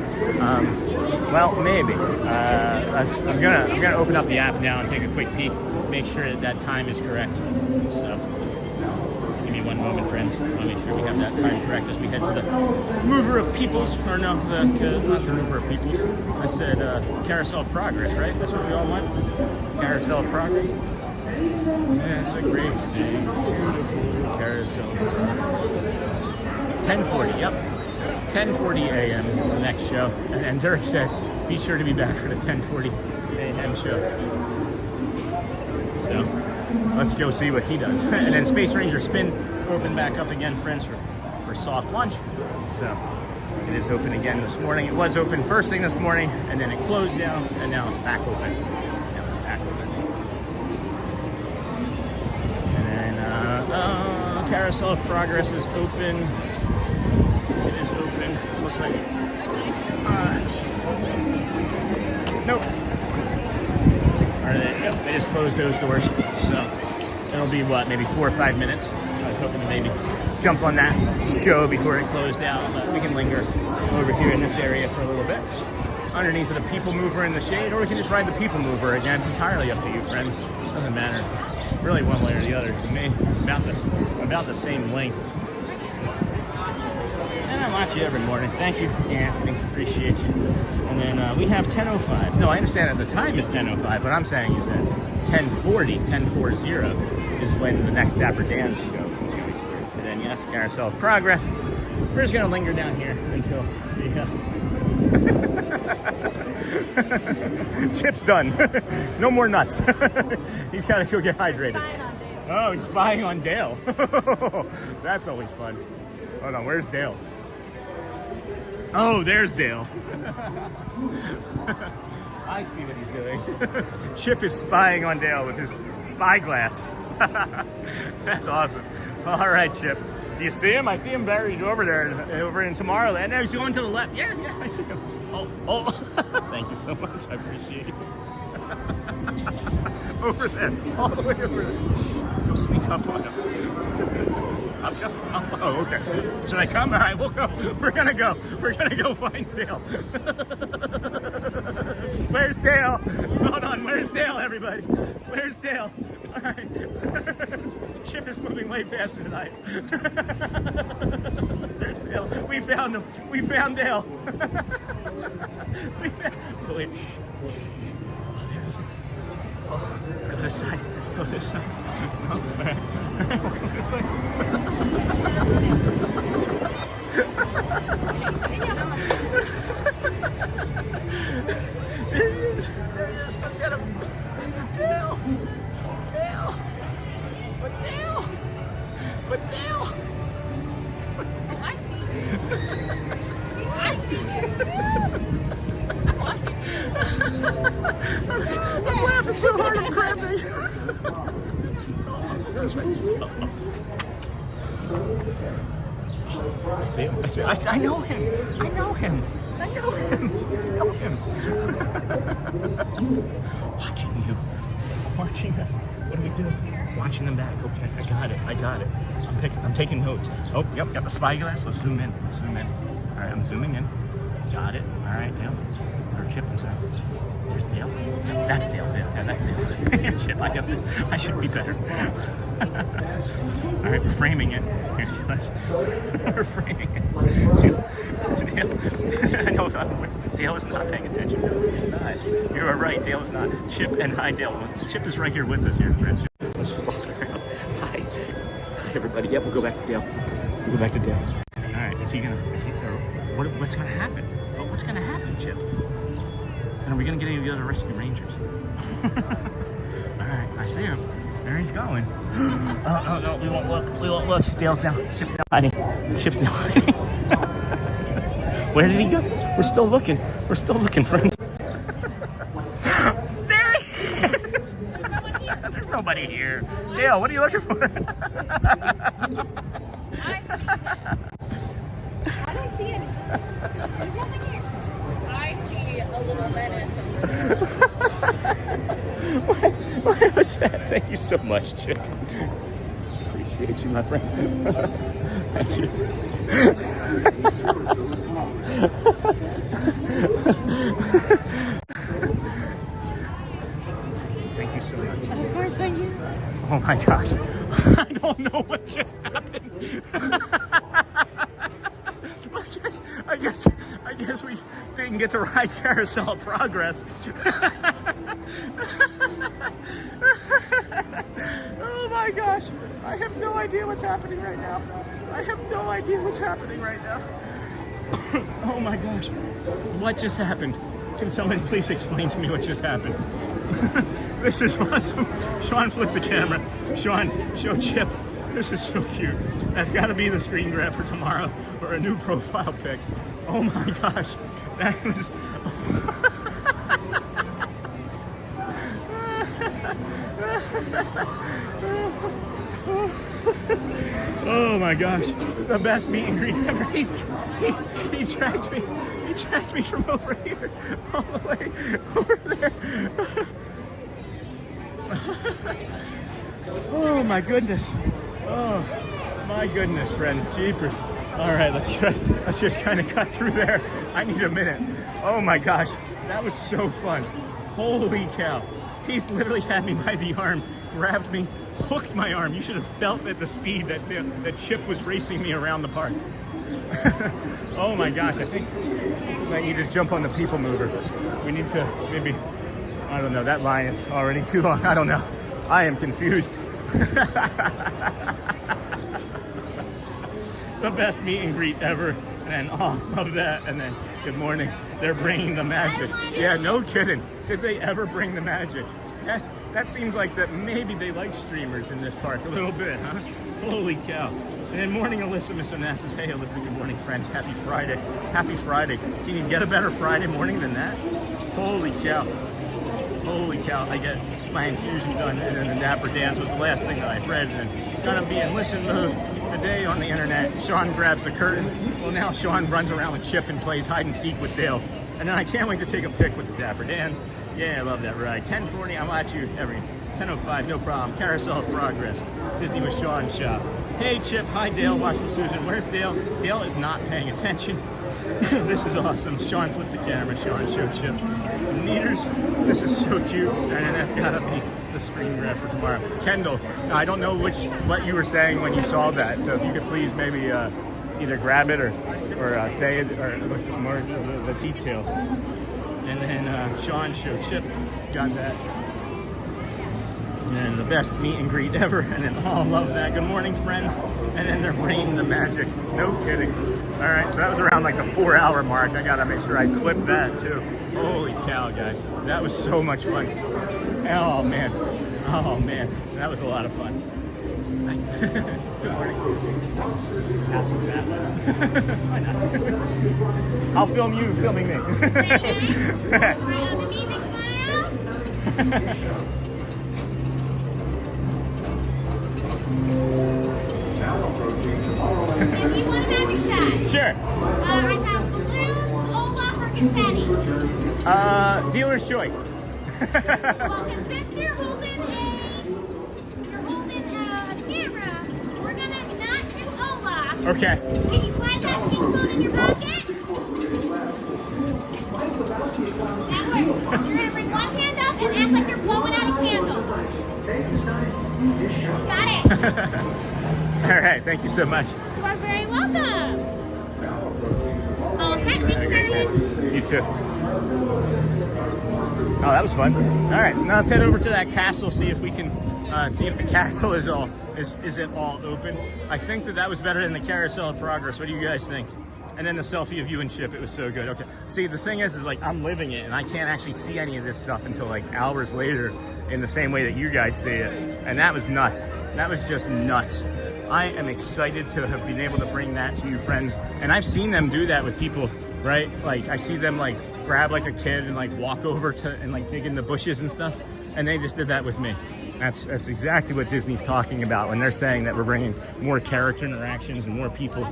Well, maybe. I'm gonna open up the app now and take a quick peek, make sure that time is correct. So, give me one moment, friends. I'll make sure we have that time correct as we head to the mover of peoples, or no, not the mover of peoples. I said carousel of progress, right? That's what we all want. Carousel of progress. Yeah, it's a great day. Beautiful carousel. 10:40. Yep. 10:40 a.m. is the next show, and Dirk said, "Be sure to be back for the 10:40 a.m. show." So let's go see what he does. And then Space Ranger Spin open back up again, friends, for soft lunch. So it is open again this morning. It was open first thing this morning, and then it closed down, and now it's back open. Now it's back open. And then Carousel of Progress is open. It is open. Looks like. Nope. Yep, they just closed those doors. So it'll be what, maybe 4 or 5 minutes. I was hoping to maybe jump on that show before it closed out, but we can linger over here in this area for a little bit. Underneath of the People Mover in the shade, or we can just ride the People Mover again. Entirely up to you, friends. Doesn't matter. Really, one way or the other. To me, it's about the same length. And I watch you every morning. Thank you, Anthony. Appreciate you. And then we have 10:05. No, I understand that the time is 10:05. What I'm saying is that 10:40 is when the next Dapper Dans show is going to be. And then, yes, Carousel of Progress. We're just going to linger down here until the chip's done. No more nuts. He's got to go get hydrated. Oh, he's spying on Dale. That's always fun. Hold on, where's Dale? Oh, there's Dale. I see what he's doing. Chip is spying on Dale with his spyglass. That's awesome. All right, Chip. Do you see him? I see him buried over there, over in Tomorrowland. No, he's going to the left. Yeah, I see him. Oh. Thank you so much. I appreciate it. Over there. All the way over there. Go sneak up on him. Oh, okay. Should I come? All right, we'll go. We're gonna go find Dale. Where's Dale? Hold on. Where's Dale, everybody? Where's Dale? All right. Chip is moving way faster than I am. There's Dale. We found him. We found Dale. Oh, wait. Oh, there he is. Oh, go this side. Go this side. Oh, man. We'll go this way. There he is. Let's get him. Dale. But Dale. I see you. I see you. I'm watching you. I'm laughing so hard I'm cramping. I see him. I know him. I know him. I know him. I know him. Watching you. Watching us. What do we do? Watching them back. Okay, I got it. I'm taking notes. Oh, yep, got the spyglass. Let's zoom in. All right, I'm zooming in. Got it. All right, Dale. Or Chip, I'm sorry. There's Dale. Yep, that's Dale. Yeah, that's Dale. Chip, I should be better. All right, we're framing it. Here, we're framing it. Dale, I know Dale is not paying attention. You are right, Dale is not. Chip and hi, Dale. Chip is right here with us here. Let's fuck around. Hi, everybody. Yep, we'll go back to Dale. All right, what's gonna happen? What's gonna happen, Chip? And are we gonna get any of the other rescue rangers? All right, I see him. There he's going. Oh, no, we won't look. Dale's down. Chip's now hiding. Where did he go? We're still looking, friends. There he is! There's nobody here. Dale, what are you looking for? I don't see anything. There's nothing here. I see a little menace over there. Why was that? Thank you so much, Chip. Appreciate you, my friend. Thank you. Thank you so much. Of course, thank you. Oh my gosh. I don't know what just happened. I guess we didn't get to ride Carousel of Progress. Oh my gosh. I have no idea what's happening right now. Oh my gosh. What just happened? Can somebody please explain to me what just happened? This is awesome. Sean flipped the camera. Sean, show Chip. This is so cute. That's got to be the screen grab for tomorrow or a new profile pic. Oh my gosh. That was... Oh my gosh. The best meet and greet ever. He tracked me from over here all the way over there. Oh my goodness. Oh my goodness, friends. Jeepers. All right, let's just kind of cut through there. I need a minute. Oh my gosh, that was so fun. Holy cow. He's literally had me by the arm, grabbed me, hooked my arm. You should have felt at the speed that Chip was racing me around the park. Oh my gosh, I think I need to jump on the people mover. We need to maybe, I don't know, that line is already too long. I don't know. I am confused. The best meet and greet ever, and all of that, and then good morning. They're bringing the magic. Yeah, no kidding. Did they ever bring the magic? That seems like that maybe they like streamers in this park a little bit, huh? Holy cow. And then morning, Alyssa, Miss Onassis says, hey, Alyssa, good morning, friends. Happy Friday. Happy Friday. Can you get a better Friday morning than that? Holy cow. Holy cow. I get my infusion done, and then the Dapper Dance was the last thing that I read, and gonna be in listen mode today on the internet. Sean grabs the curtain. Well, now Sean runs around with Chip and plays hide and seek with Dale. And then I can't wait to take a pic with the Dapper Dans. Yeah, I love that ride. 10:40, I'll watch you every 10:05, no problem. Carousel of Progress. Disney with Sean shop. Hey Chip, hi Dale, watchful Susan. Where's Dale? Dale is not paying attention. This is awesome. Sean flipped the camera. Sean showed Chip. Neaters, this is so cute. And that's gotta be the screen grab for tomorrow. Kendall, I don't know what you were saying when you saw that, so if you could please maybe either grab it or say it or more of the detail. And then Sean showed Chip, got that. And the best meet and greet ever, and then all love that. Good morning, friends. And then they're bringing the magic. No kidding. All right, so that was around like the 4-hour mark. I gotta make sure I clip that too. Holy cow, guys. That was so much fun. Oh man, that was a lot of fun. Good morning. Why not? I'll film you filming me. You want to Sure. I have balloons, Olaf, or confetti. Dealer's choice. Well, since you're holding the camera, we're gonna not do Olaf. Okay. Can you slide that pink phone in your pocket? That works. You're gonna bring one hand up and act like you're blowing out a candle. Got it. All right, thank you so much. You are very welcome. Oh, thanks, Ariel. You too. Oh, that was fun. All right, now let's head over to that castle, see if we can see if the castle is it all open. I think that was better than the Carousel of Progress. What do you guys think? And then the selfie of you and Chip, it was so good. Okay, see, the thing is like I'm living it, and I can't actually see any of this stuff until like hours later in the same way that you guys see it. And that was nuts. That was just nuts. I am excited to have been able to bring that to you, friends. And I've seen them do that with people, right? Like I see them like grab like a kid and like walk over to and like dig in the bushes and stuff. And they just did that with me. That's exactly what Disney's talking about when they're saying that we're bringing more character interactions and more people,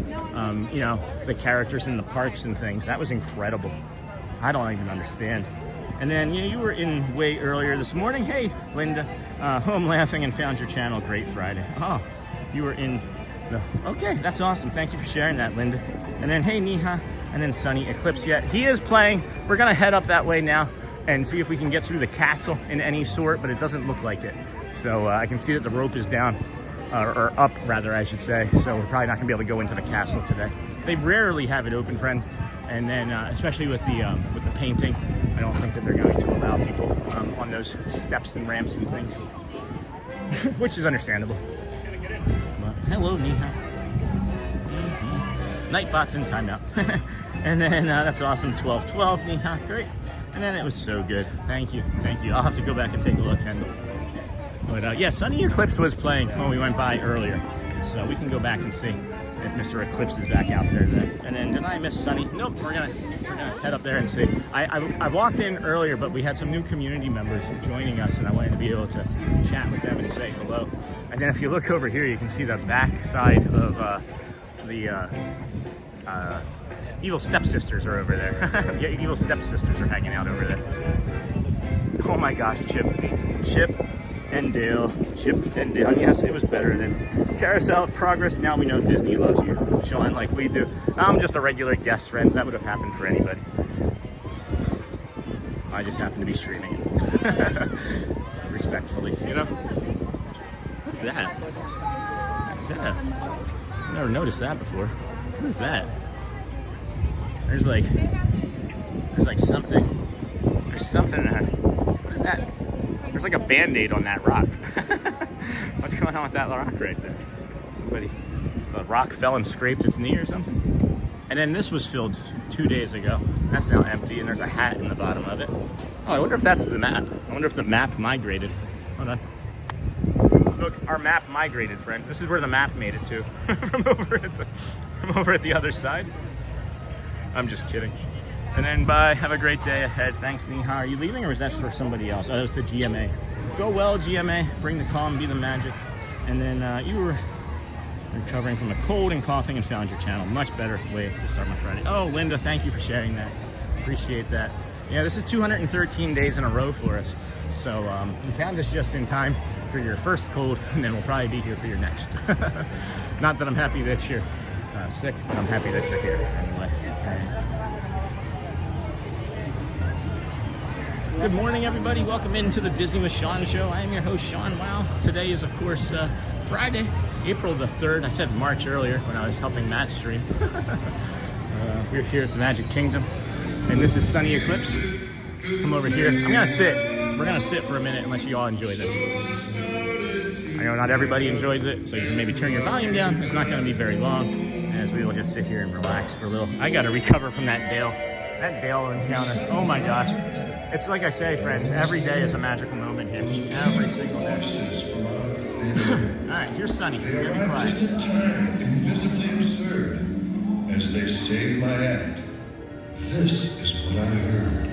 you know, the characters in the parks and things. That was incredible. I don't even understand. And then, you know, you were in way earlier this morning. Hey, Linda, home laughing and found your channel. Great Friday. Oh, you were in the, okay, that's awesome. Thank you for sharing that, Linda. And then, hey, Neha, and then Sunny Eclipse yet. He is playing. We're gonna head up that way now and see if we can get through the castle in any sort, but it doesn't look like it. So I can see that the rope is down, or up rather, I should say. So we're probably not gonna be able to go into the castle today. They rarely have it open, friends. And then, especially with the painting, I don't think that they're going to allow people on those steps and ramps and things, which is understandable. But, hello, Neha. Nightbox in timeout. And then that's awesome. 12-12, Neha. Great. And then it was so good. Thank you. Thank you. I'll have to go back and take a look, Kendall. But yeah, Sunny Eclipse was playing when we went by earlier. So we can go back and see if Mr. Eclipse is back out there today. And then, did I miss Sunny? Nope, we're gonna head up there and see. I walked in earlier, but we had some new community members joining us, and I wanted to be able to chat with them and say hello. And then if you look over here, you can see the back side of the evil stepsisters are over there. Yeah, evil stepsisters are hanging out over there. Oh my gosh, Chip and Dale. Chip and Dale. Yes, it was better than Carousel of Progress. Now we know Disney loves you, Sean, like we do. I'm just a regular guest, friends. That would have happened for anybody. I just happen to be streaming it. Respectfully, you know? What's that? Is that a... I've never noticed that before. What is that? There's like something. There's something. What is that? There's like a band-aid on that rock. What's going on with that rock right there? Somebody, the rock fell and scraped its knee or something. And then this was filled 2 days ago. That's now empty, and there's a hat in the bottom of it. Oh, I wonder if that's the map. I wonder if the map migrated. Hold on. Look, our map migrated, friend. This is where the map made it to. from over at the other side. I'm just kidding. And then bye. Have a great day ahead. Thanks, Neha. Are you leaving, or is that for somebody else? Oh, that was the GMA. Go well, GMA. Bring the calm, be the magic. And then you were recovering from a cold and coughing and found your channel. Much better way to start my Friday. Oh, Linda, thank you for sharing that. Appreciate that. Yeah, this is 213 days in a row for us. So you found us just in time for your first cold, and then we'll probably be here for your next. Not that I'm happy that you're sick, but I'm happy that you're here anyway. Good morning, everybody. Welcome into the Disney with Sean show. I am your host, Sean. Wow. Today is, of course, Friday, April the 3rd. I said March earlier when I was helping Matt stream. We're here at the Magic Kingdom, and this is Sunny Eclipse. Come over here. I'm gonna sit. We're gonna sit for a minute unless you all enjoy this. I know not everybody enjoys it, so you can maybe turn your volume down. It's not gonna be very long, as we will just sit here and relax for a little. I gotta recover from that Dale encounter. Oh my gosh. It's like I say, friends, every day is a magical moment here. Every single day. All right, here's Sunny. Here, be quiet. I just did time invisibly absurd as they saved my act. This is what I heard.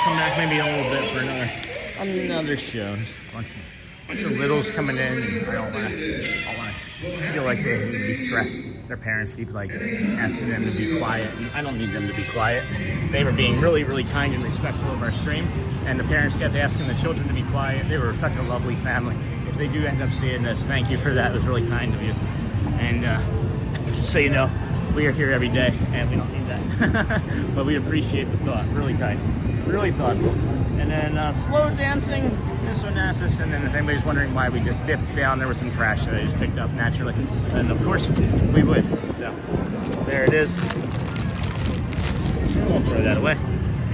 come back maybe a little bit for another show. Bunch of littles coming in, and I don't want to feel like they need to be stressed. Their parents keep like asking them to be quiet, and I don't need them to be quiet. They were being really, really kind and respectful of our stream, and the parents kept asking the children to be quiet. They were such a lovely family. If they do end up seeing this, thank you for that. It was really kind of you. And just so you know, we are here every day, and we don't need that. But we appreciate the thought. Really kind, really thoughtful. And then slow dancing, Miss Onassis. And then if anybody's wondering why we just dipped down, there was some trash that I just picked up naturally. And of course, we would. So there it is. And we'll throw that away.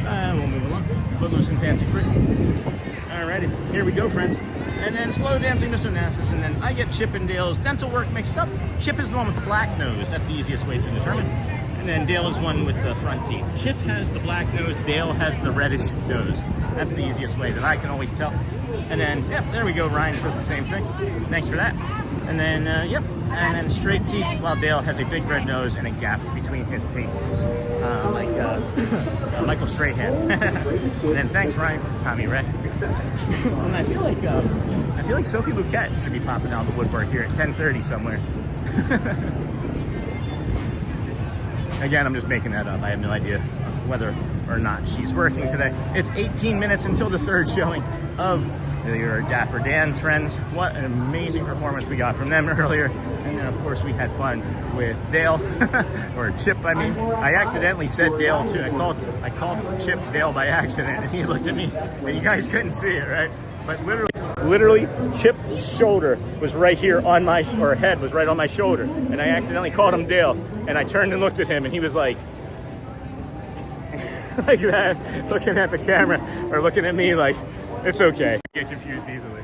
And we'll move along. Footloose and fancy free. Alrighty, here we go, friends. And then slow dancing, Miss Onassis. And then I get Chip and Dale's dental work mixed up. Chip is the one with the black nose. That's the easiest way to determine. And then Dale is one with the front teeth. Chip has the black nose, Dale has the reddish nose. That's the easiest way that I can always tell. And then, yep, there we go. Ryan says the same thing. Thanks for that. And then, yep, and then straight teeth, while Dale has a big red nose and a gap between his teeth, like Michael Strahan. And then thanks, Ryan. This is Tommy Ray. And I feel like Sophie Bouquet should be popping out of the woodwork here at 10:30 somewhere. Again, I'm just making that up. I have no idea whether or not she's working today. It's 18 minutes until the third showing of your Dapper Dans friends. What an amazing performance we got from them earlier. And then, of course, we had fun with Dale, or Chip, I mean. I accidentally said Dale, too. I called Chip Dale by accident, and he looked at me, and you guys couldn't see it, right? But literally, Chip's shoulder was right here on my, or head was right on my shoulder, and I accidentally called him Dale, and I turned and looked at him, and he was like that, looking at the camera, or looking at me like, it's okay. Get confused easily.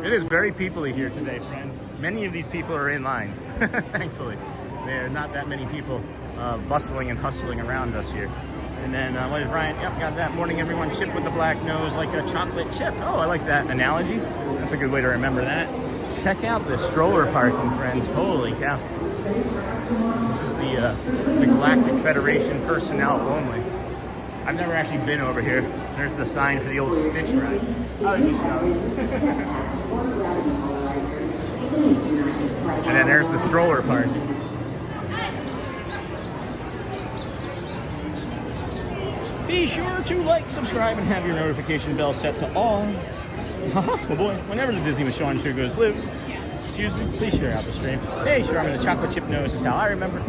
It is very people-y here today, friends. Many of these people are in lines, thankfully. There are not that many people bustling and hustling around us here. And then, what is Ryan? Yep, got that. Morning, everyone. Chip with the black nose, like a chocolate chip. Oh, I like that analogy. That's a good way to remember that. Check out the stroller parking, friends. Holy cow. This is the Galactic Federation personnel only. I've never actually been over here. There's the sign for the old Stitch ride. Oh, he's shouting. And then there's the stroller parking. Be sure to like, subscribe, and have your notification bell set to all. Oh boy, whenever the Disney with Sean show goes live, excuse me, please share out the stream. Hey, sure, I'm in the chocolate chip nose is how I remember.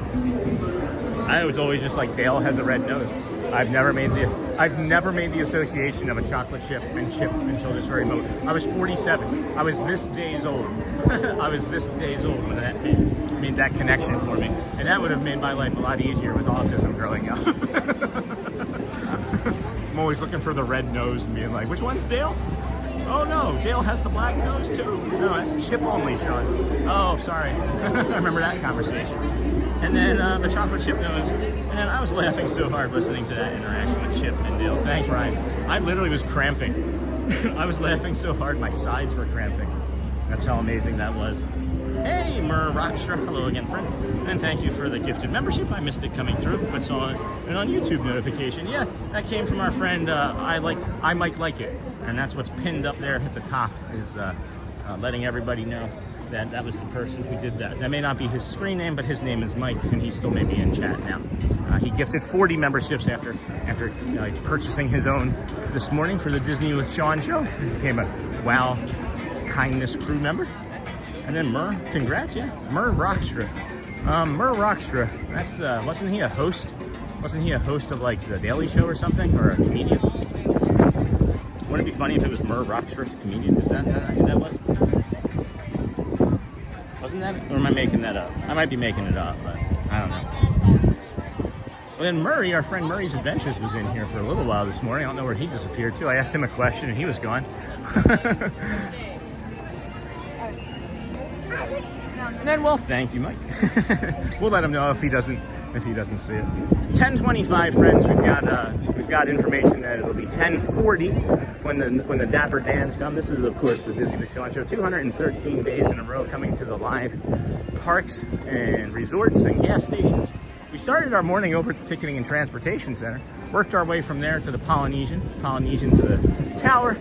I was always just like, Dale has a red nose. I've never made the association of a chocolate chip and Chip until this very moment. I was 47. I was this days old. I was this days old when that made that connection for me. And that would have made my life a lot easier with autism growing up. I'm always looking for the red nose and being like, which one's Dale? Oh no, Dale has the black nose too. No, that's Chip only, Sean. Oh, sorry. I remember that conversation. And then the chocolate chip nose. And then I was laughing so hard listening to that interaction with Chip and Dale. Thanks, Ryan. I literally was cramping. I was laughing so hard my sides were cramping. That's how amazing that was. Hey, Mer Rockstra. Hello again, friend. And thank you for the gifted membership. I missed it coming through, but saw it on YouTube notification. Yeah, that came from our friend, I Might Like It. And that's what's pinned up there at the top, is letting everybody know that that was the person who did that. That may not be his screen name, but his name is Mike, and he still may be in chat now. He gifted 40 memberships after purchasing his own this morning for the Disney with Sean show. He became a WOW Kindness crew member. And then Mer, congrats, yeah. Mer Rockstra. Mer Rockstra, that's the, wasn't he a host? Wasn't he a host of like the Daily Show or something, or a comedian? Wouldn't it be funny if it was Mer Rockstra, the comedian? Is that who that was? Wasn't that, or am I making that up? I might be making it up, but I don't know. Well, then Murray, our friend Murray's Adventures, was in here for a little while this morning. I don't know where he disappeared to. I asked him a question and he was gone. And then, well, thank you, Mike. We'll let him know if he doesn't see it. 10:25, friends. We've got information that it'll be 10:40 when the Dapper Dans come. This is, of course, the Disney with Sean show. 213 days in a row coming to the live parks and resorts and gas stations we started our morning over at the Ticketing and Transportation Center, worked our way from there to the Polynesian to the Tower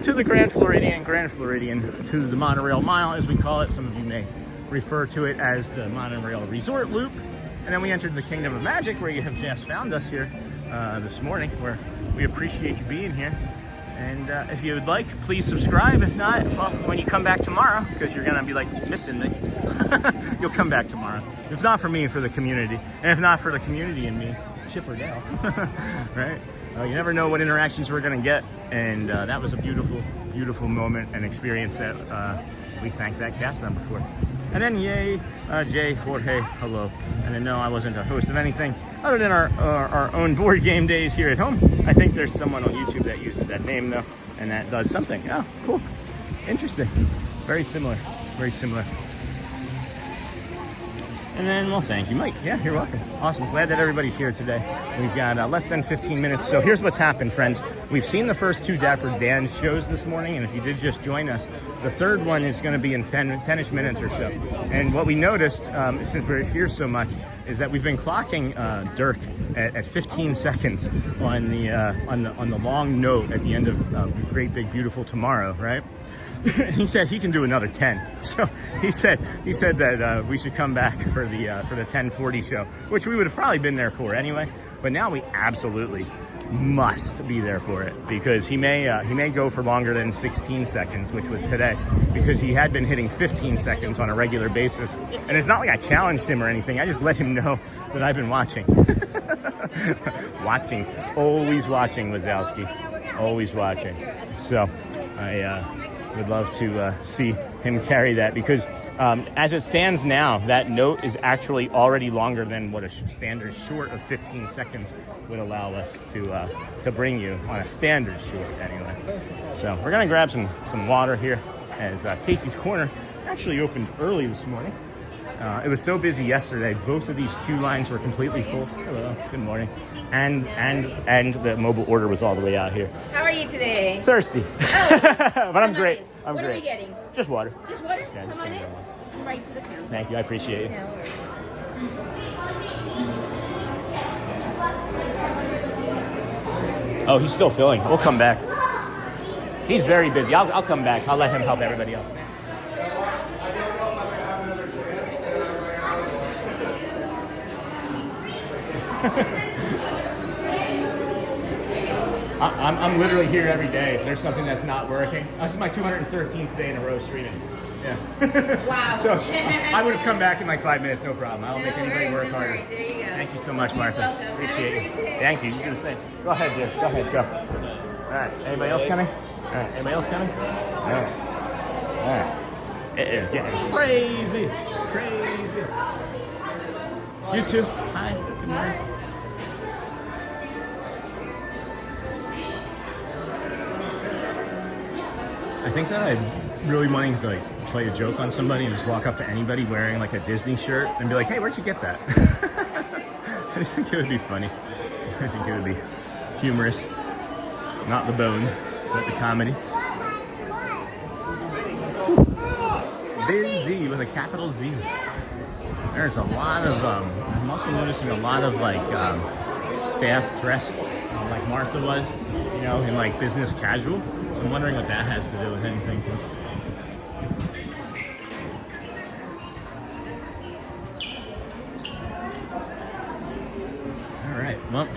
to the Grand Floridian to the Monorail Mile, as we call it. Some of you may refer to it as the Monorail Resort Loop. And then we entered the Kingdom of Magic, where you have just found us here this morning, where we appreciate you being here. And if you would like, please subscribe. If not, well, when you come back tomorrow, because you're gonna be like missing me, you'll come back tomorrow. If not for me, for the community. And if not for the community and me, Chip or Dale, right? You never know what interactions we're gonna get. And that was a beautiful, beautiful moment and experience that we thank that cast member for. And then yay, Jay, Jorge, hello. And then no, I wasn't a host of anything other than our own board game days here at home. I think there's someone on YouTube that uses that name though, and that does something. Oh, cool, interesting, very similar, very similar. And then, well, thank you, Mike. Yeah, you're welcome. Awesome, glad that everybody's here today. We've got less than 15 minutes. So here's what's happened, friends. We've seen the first 2 Dapper Dans shows this morning, and if you did just join us, the third one is going to be in 10-ish minutes or so. And what we noticed, since we're here so much, is that we've been clocking Dirk at 15 seconds on the long note at the end of Great Big Beautiful Tomorrow, right? He said he can do another 10. So he said that we should come back for the 10:40 show, which we would have probably been there for anyway. But now we absolutely must be there for it, because he may go for longer than 16 seconds, which was today, because he had been hitting 15 seconds on a regular basis. And it's not like I challenged him or anything. I just let him know that I've been watching. Watching, always watching, Wazowski, always watching. So I would love to see him carry that, because as it stands now, that note is actually already longer than what a standard short of 15 seconds would allow us to bring you on a standard short anyway. So we're gonna grab some water here, as Casey's Corner actually opened early this morning. It was so busy yesterday, both of these queue lines were completely full. Hello, good morning. And the mobile order was all the way out here. How are you today? Thirsty. Oh, but I'm great. I'm what great. are we getting? Just water. Just water? Yeah, just Come on in. water. Right to the counter. Thank you, I appreciate it. No worries. Oh, he's still filling. We'll come back. He's very busy. I'll come back. I'll let him help everybody else. I'm literally here every day. If there's something that's not working, this is my 213th day in a row streaming. Yeah. Wow. So I would have come back in like 5 minutes, no problem. I'll make anybody work harder. There you go. Thank you so much, Martha. Welcome. Appreciate Have a great it. day. Thank you. You do the same. Go ahead, dear. Go ahead. Go. All right. Anybody else coming? All right. Anybody else coming? All right. All right. It is getting crazy. Crazy. You too. Hi. Good morning. I think that I'm really wanting to like play a joke on somebody and just walk up to anybody wearing like a Disney shirt and be like, hey, where'd you get that? I just think it would be funny. I think it would be humorous. Not the bone, but the comedy. Busy with a capital Z. There's a lot of, I'm also noticing a lot of like staff dressed like Martha was, you know, in like business casual. So I'm wondering what that has to do with anything too. All right, well,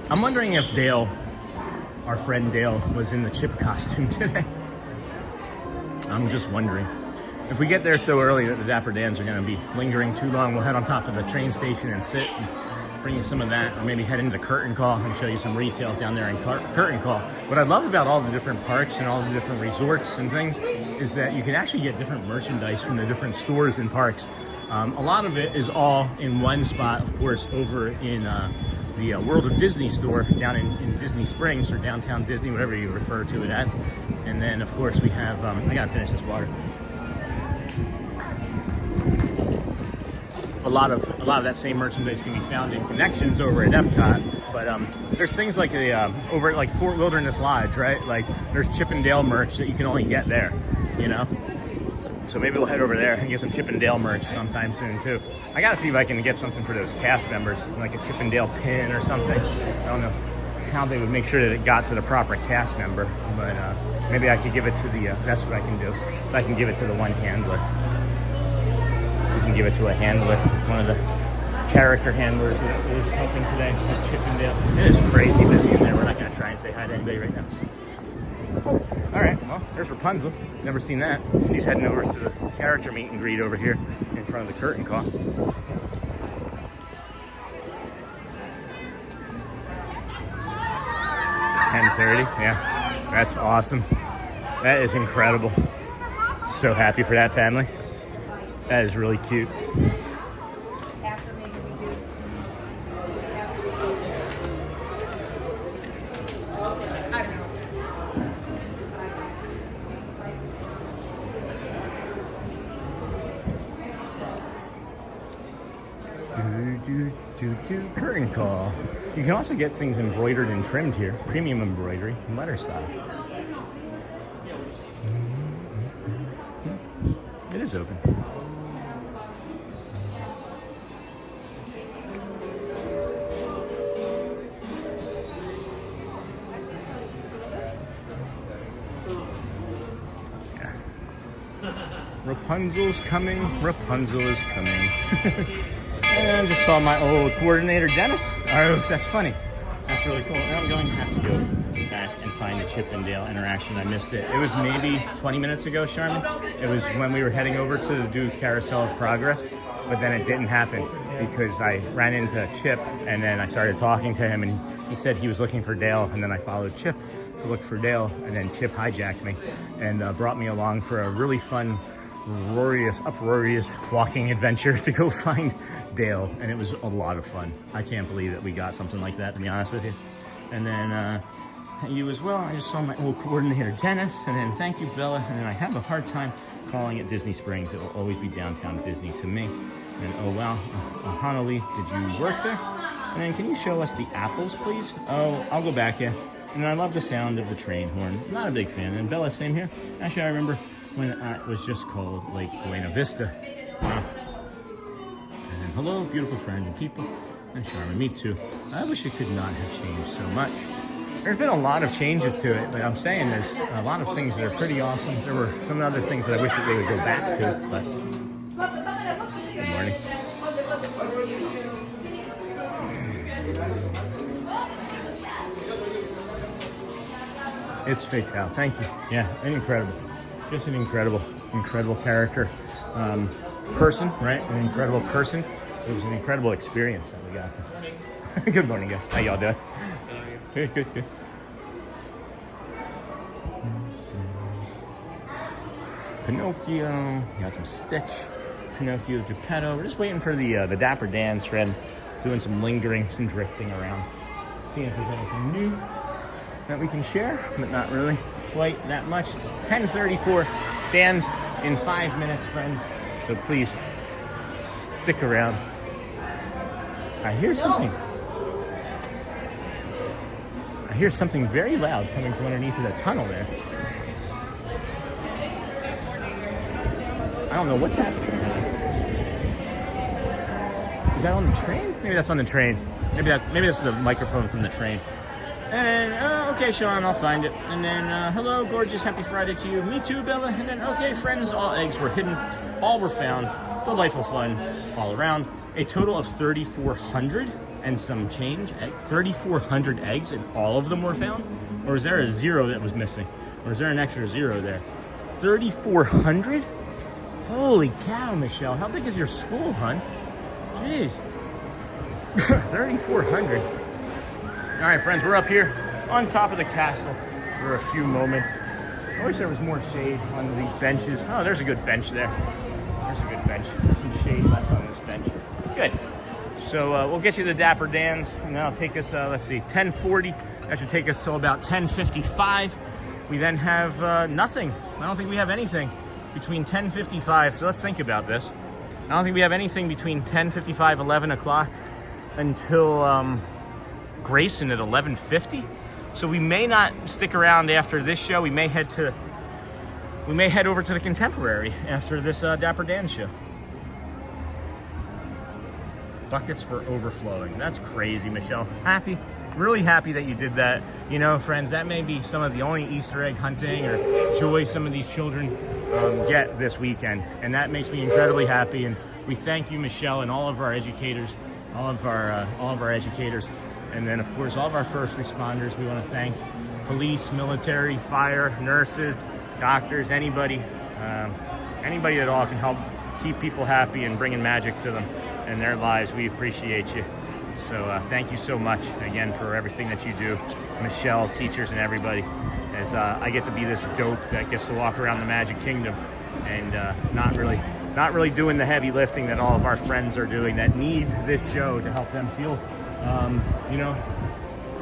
I'm wondering if Dale, our friend Dale, was in the Chip costume today. I'm just wondering. If we get there so early that the Dapper Dans are going to be lingering too long, we'll head on top of the train station and sit and bring you some of that, or maybe head into Curtain Call and show you some retail down there in Curtain Call. What I love about all the different parks and all the different resorts and things is that you can actually get different merchandise from the different stores and parks. A lot of it is all in one spot, of course, over in the World of Disney store down in Disney Springs, or downtown Disney, whatever you refer to it as. And then, of course, we have, I gotta finish this water. A lot of that same merchandise can be found in Connections over at Epcot, but there's things like over at like Fort Wilderness Lodge, right? Like there's Chip and Dale merch that you can only get there, you know. So maybe we'll head over there and get some Chip and Dale merch sometime soon too. I gotta see if I can get something for those cast members, like a Chip and Dale pin or something. I don't know how they would make sure that it got to the proper cast member, but maybe I could give it to the, that's what I can do. If I can give it to the one handler. We can give it to a handler, one of the character handlers that is helping today. It's Chip and Dale. It is crazy busy in there. We're not gonna try and say hi to anybody right now. Oh, all right, well, there's Rapunzel. Never seen that. She's heading over to the character meet and greet over here in front of the curtain call. $10:30, yeah, that's awesome. That is incredible. So happy for that family. That is really cute. Curtain call. You can also get things embroidered and trimmed here. Premium embroidery, letter style. It is open. Yeah. Rapunzel's coming. Rapunzel is coming. And I just saw my old coordinator, Dennis. Oh, that's funny. That's really cool. And I'm going to have to go back and find the Chip and Dale interaction. I missed it. It was maybe 20 minutes ago, Charmin. It was when we were heading over to do Carousel of Progress, but then it didn't happen because I ran into Chip and then I started talking to him and he said he was looking for Dale, and then I followed Chip to look for Dale, and then Chip hijacked me and brought me along for a really fun, uproarious walking adventure to go find Dale, and it was a lot of fun. I can't believe that we got something like that, to be honest with you. And then you as well. I just saw my old coordinator, Dennis, and then thank you, Bella. And then I have a hard time calling it Disney Springs. It will always be downtown Disney to me. And oh wow, Honolulu, did you work there? And then can you show us the apples, please? Oh, I'll go back, yeah. And I love the sound of the train horn. Not a big fan. And Bella, same here. Actually, I remember when it was just called Lake Buena Vista. And then hello, beautiful friend and people. And Charmin, me too. I wish it could not have changed so much. There's been a lot of changes to it, but I'm saying there's a lot of things that are pretty awesome. There were some other things that I wish that they would go back to, but good morning. It's Fatal, thank you. Yeah, incredible. Just an incredible character. Person, right? An incredible person. It was an incredible experience that we got to. Good morning, guys. How y'all doing? Good. Pinocchio. Got some Stitch. Pinocchio, Geppetto. We're just waiting for the Dapper Dans friend. Doing some lingering, some drifting around. Seeing if there's anything new that we can share, but not really quite that much. It's 10:34. Dan's in 5 minutes, friends. So please stick around. I hear something. I hear something very loud coming from underneath of the tunnel there. I don't know what's happening. Is that on the train? Maybe that's on the train. Maybe that's the microphone from the train. And then, okay, Sean, I'll find it. And then, hello, gorgeous, happy Friday to you. Me too, Bella. And then, okay, friends, all eggs were hidden. All were found. Delightful fun all around. A total of 3,400 and some change. 3,400 eggs, and all of them were found? Or is there a zero that was missing? Or is there an extra zero there? 3,400? Holy cow, Michelle. How big is your school, hun? Jeez. 3,400. All right, friends, we're up here on top of the castle for a few moments. I wish there was more shade on these benches. Oh, there's a good bench there. There's a good bench. There's some shade left on this bench. Good. So we'll get you the Dapper Dans, and that'll take us, let's see, 10:40. That should take us till about 10:55. We then have nothing. I don't think we have anything between 10:55. So let's think about this. I don't think we have anything between 10:55, 11 o'clock until Grayson at 11:50. So we may not stick around after this show. We may head to we may head over to the Contemporary after this Dapper Dan show. Buckets were overflowing. That's crazy, Michelle. Happy, really happy that you did that. You know, friends, that may be some of the only Easter egg hunting or joy some of these children get this weekend. And that makes me incredibly happy. And we thank you, Michelle, and all of our educators, all of our educators. And then, of course, all of our first responders. We want to thank police, military, fire, nurses, doctors, anybody at all can help keep people happy and bringing magic to them in their lives. We appreciate you. So thank you so much again for everything that you do, Michelle, teachers, and everybody. As I get to be this dope that gets to walk around the Magic Kingdom and not really doing the heavy lifting that all of our friends are doing that need this show to help them feel, you know,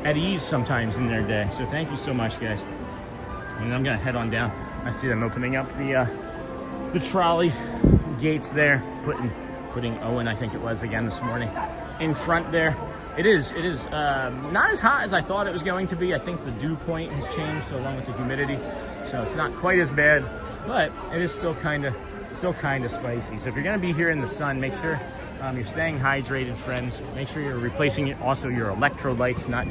at ease sometimes in their day. So thank you so much, guys. And I'm gonna head on down. I see them opening up the trolley gates there, putting Owen, I think it was again this morning, in front there. It is not as hot as I thought it was going to be. I think the dew point has changed along with the humidity, so it's not quite as bad, but it is still kind of spicy. So if you're going to be here in the sun, make sure you're staying hydrated, friends. Make sure you're replacing also your electrolytes, not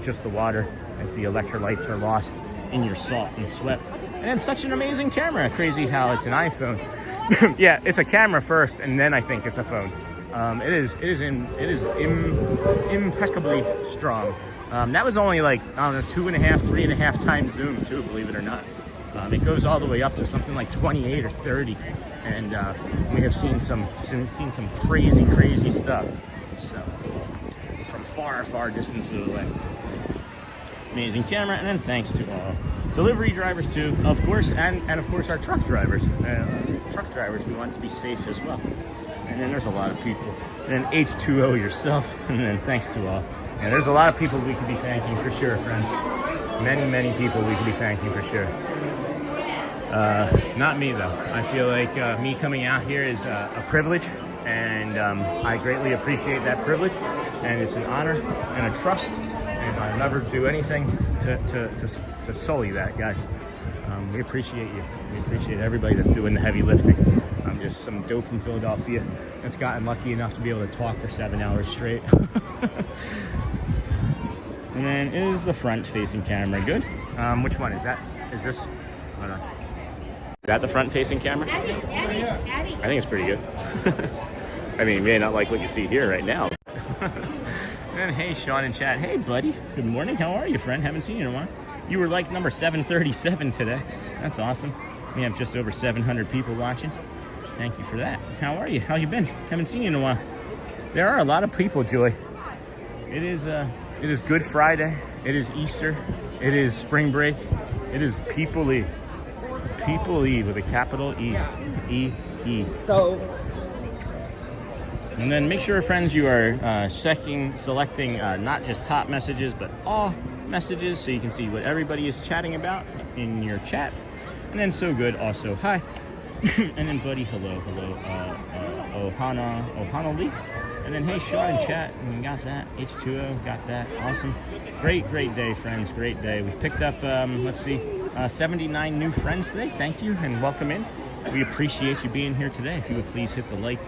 just the water, as the electrolytes are lost in your salt and sweat. And then such an amazing camera. Crazy how it's an iPhone. Yeah, it's a camera first, and then I think it's a phone. It is impeccably strong. That was only like, I don't know, 2.5, 3.5 times zoom too, believe it or not. It goes all the way up to something like 28 or 30, and we have seen some crazy stuff. So from far distances away. Amazing camera, and then thanks to all delivery drivers too, of course, and of course our truck drivers. We want to be safe as well. And then there's a lot of people. And then H2O yourself, and then thanks to all. And there's a lot of people we could be thanking for sure, friends. Many people we could be thanking for sure. Not me though. I feel like me coming out here is a privilege, and I greatly appreciate that privilege. And it's an honor and a trust, and I'll never do anything to sully that, guys. We appreciate you. We appreciate everybody that's doing the heavy lifting. I'm just some dope from Philadelphia that's gotten lucky enough to be able to talk for 7 hours straight. And then is the front-facing camera good? Which one is that? Is this? Hold on. Is that the front-facing camera? Addy. I think it's pretty good. I mean, you may not like what you see here right now. And hey, Sean in chat. Hey, buddy. Good morning. How are you, friend? Haven't seen you in a while. You were like number 737 today. That's awesome. We have just over 700 people watching. Thank you for that. How are you? How you been? Haven't seen you in a while. There are a lot of people, Joy. It is Good Friday. It is Easter. It is spring break. It is People-y. People-y with a capital E. E. So. And then make sure, friends, you are selecting not just top messages, but all messages, so you can see what everybody is chatting about in your chat. And then so good also, hi. And then buddy, hello. Ohana Lee. And then hey, Sean in chat, and we got that. H2O, got that. Awesome. Great day, friends. Great day. We've picked up, 79 new friends today. Thank you and welcome in. We appreciate you being here today. If you would please hit the like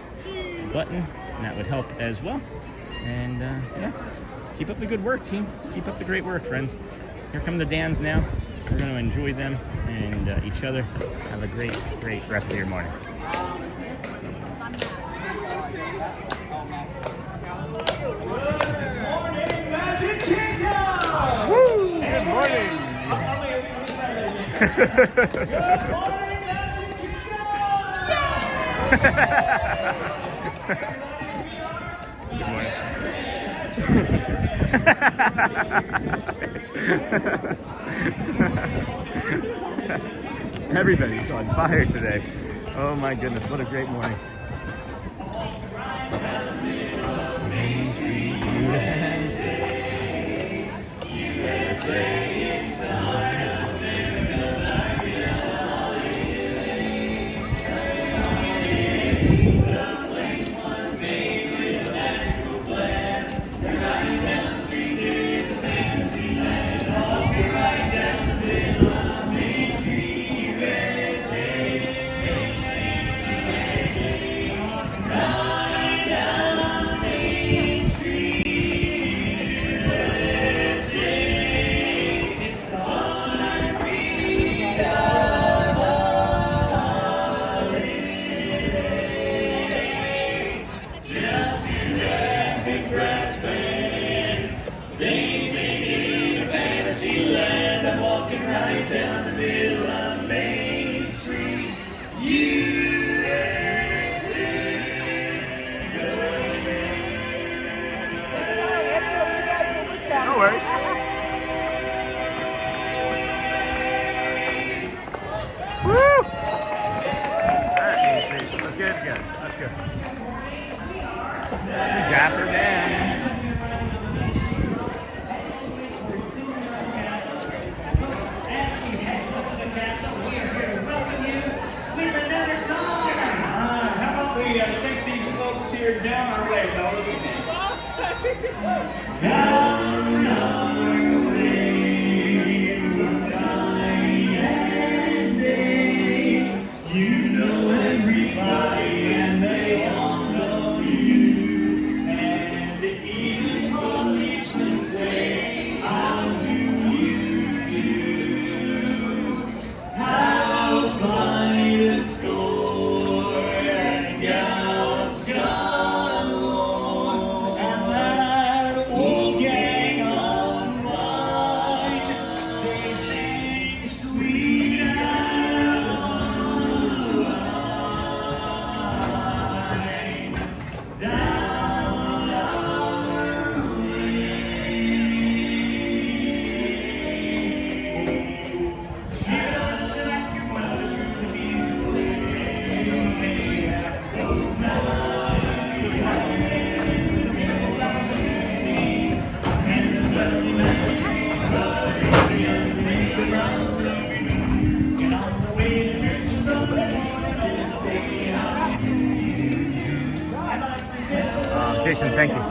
button, and that would help as well. And yeah, keep up the good work, team. Keep up the great work, friends. Here come the Dans now. We're going to enjoy them and each other. Have a great rest of your morning. Woo! Good morning. Good morning, Magic Everybody's on fire today. Oh my goodness, what a great morning. America. get it together. Let's go. Dapper Dans. How about we take these folks here down our way, fellas? Down our way, night and day. You know everybody and they all know you. And even policemen say, how do you do? How's my score? And God's gone home. And that old gang on mine, they sing sweet down our Jason, thank you.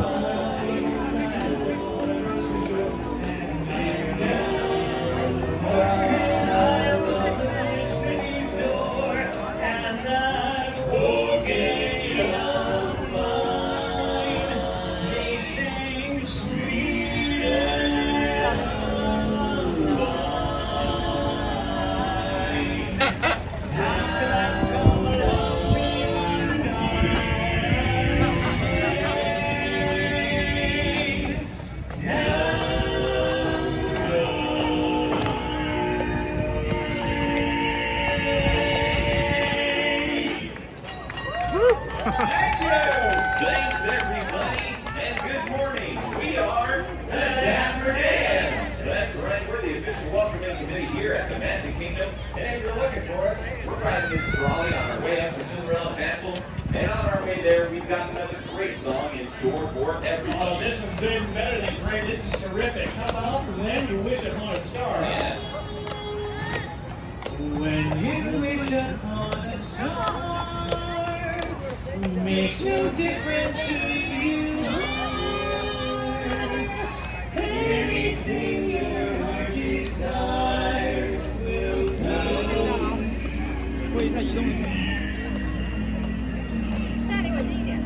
Thanks, everybody, and good morning. We are the Dapper Dans. That's right, we're the official welcoming committee here at the Magic Kingdom. And if you're looking for us, we're riding this trolley on our way up to Cinderella Castle. And on our way there, we've got another great song in store for everybody. Oh, this one's even better than great. This is terrific. How about When You Wish Upon a Star? Yes. When you wish upon a star, makes no difference who you are. Anything your heart desires will come. 会它移动。再离我近一点。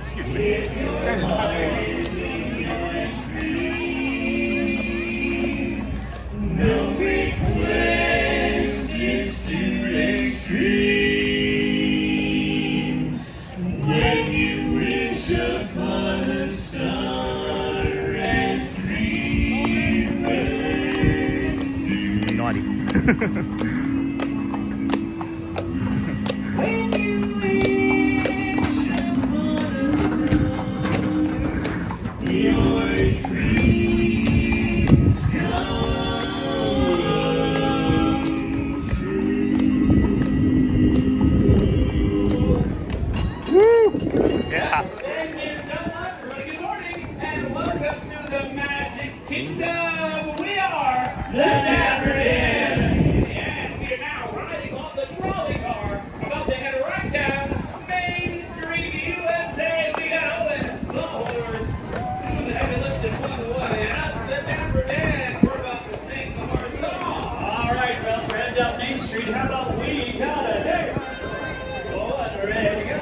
Excuse me. No request is too extreme. When you wish upon a star as dreamers Naughty. When you wish upon a star, your dreams come true. Woo! Yeah. Thank you so much, everybody. Good morning, and welcome to the Magic Kingdom. We are the Dapper Dans, and we are now riding on the trolley car, about to head right down Main Street, USA. We got Owen, the horse, doing the heavy lifting one way, and us, the Dapper Dans. We're about to sing some of our song. All right, fellas, we're heading down Main Street. How about we got a date? Oh, and we're ready to go.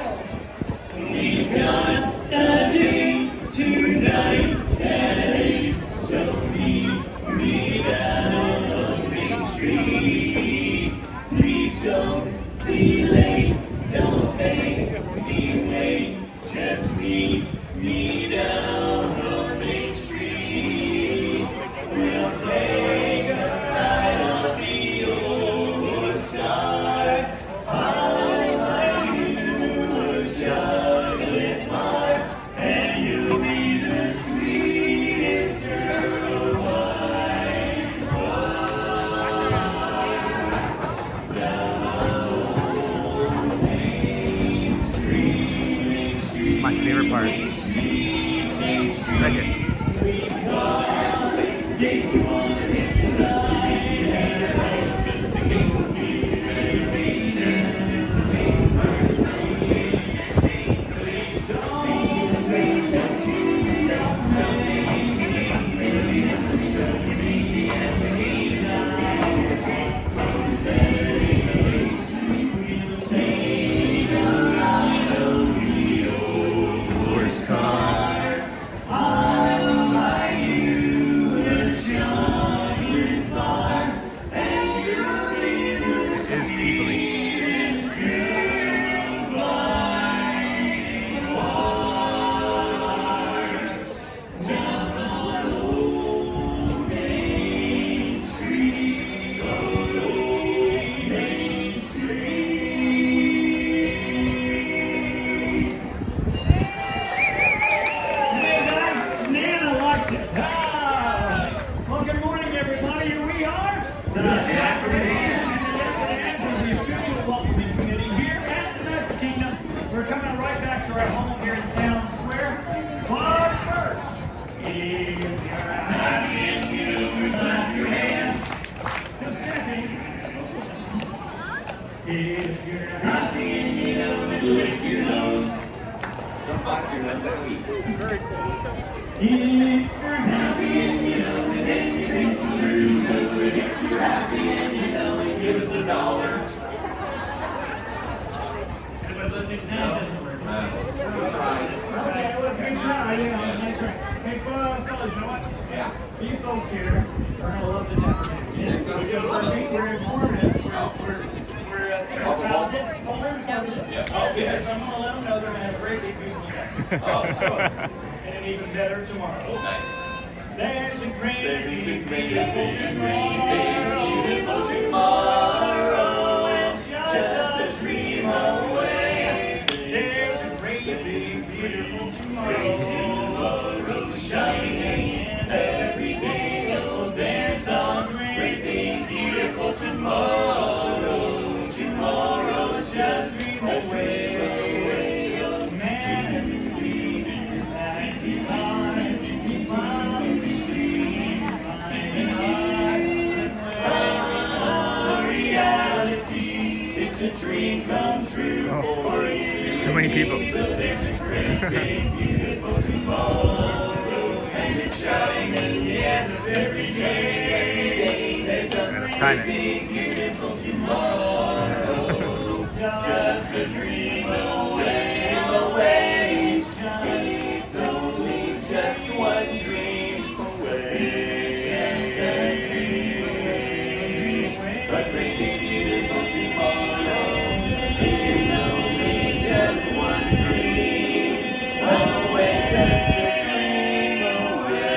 We've got a date tonight at 8, so meet me down on Main Street. Please don't be late, don't make me wait, just meet me down on Main Street. We'll take a ride on the old horse car. The Dapper Dans. The official welcoming committee here at the Magic Kingdom. We're coming right back to our home here in Town Square. But first, if you're happy and you clap your hands. The second, if you're happy and you lick your nose. Don't fuck your nose at me. Very cool. If you're happy and you know it, then you think it's true. If you're happy and you know it, give us $1. But look at now, doesn't work. It was a good try, you know, nice try. Hey, fellas, you know what? Yeah. These folks here are going to love the Dapper Dans. Because we're informative. We're talented. Okay, so I'm going to let them know they're going to have a great big beautiful day. Oh, so. And even better tomorrow. Nice. There's a great big beautiful tomorrow. It's just a dream away. There's a great big beautiful tomorrow. Shining every day. Oh, there's a great big beautiful tomorrow. Tomorrow's just a dream away. Oh, man, as a dream as it's time, he finds his dream, finding reality. It's a dream come true for you. So many people. So there's a great big beautiful tomorrow, and it's shining at the end of every day. There's a great big beautiful tomorrow, just a dream away, away. It's only just one dream away. Just a dream away. A great big beautiful tomorrow. It's only just one dream away. That's a dream away.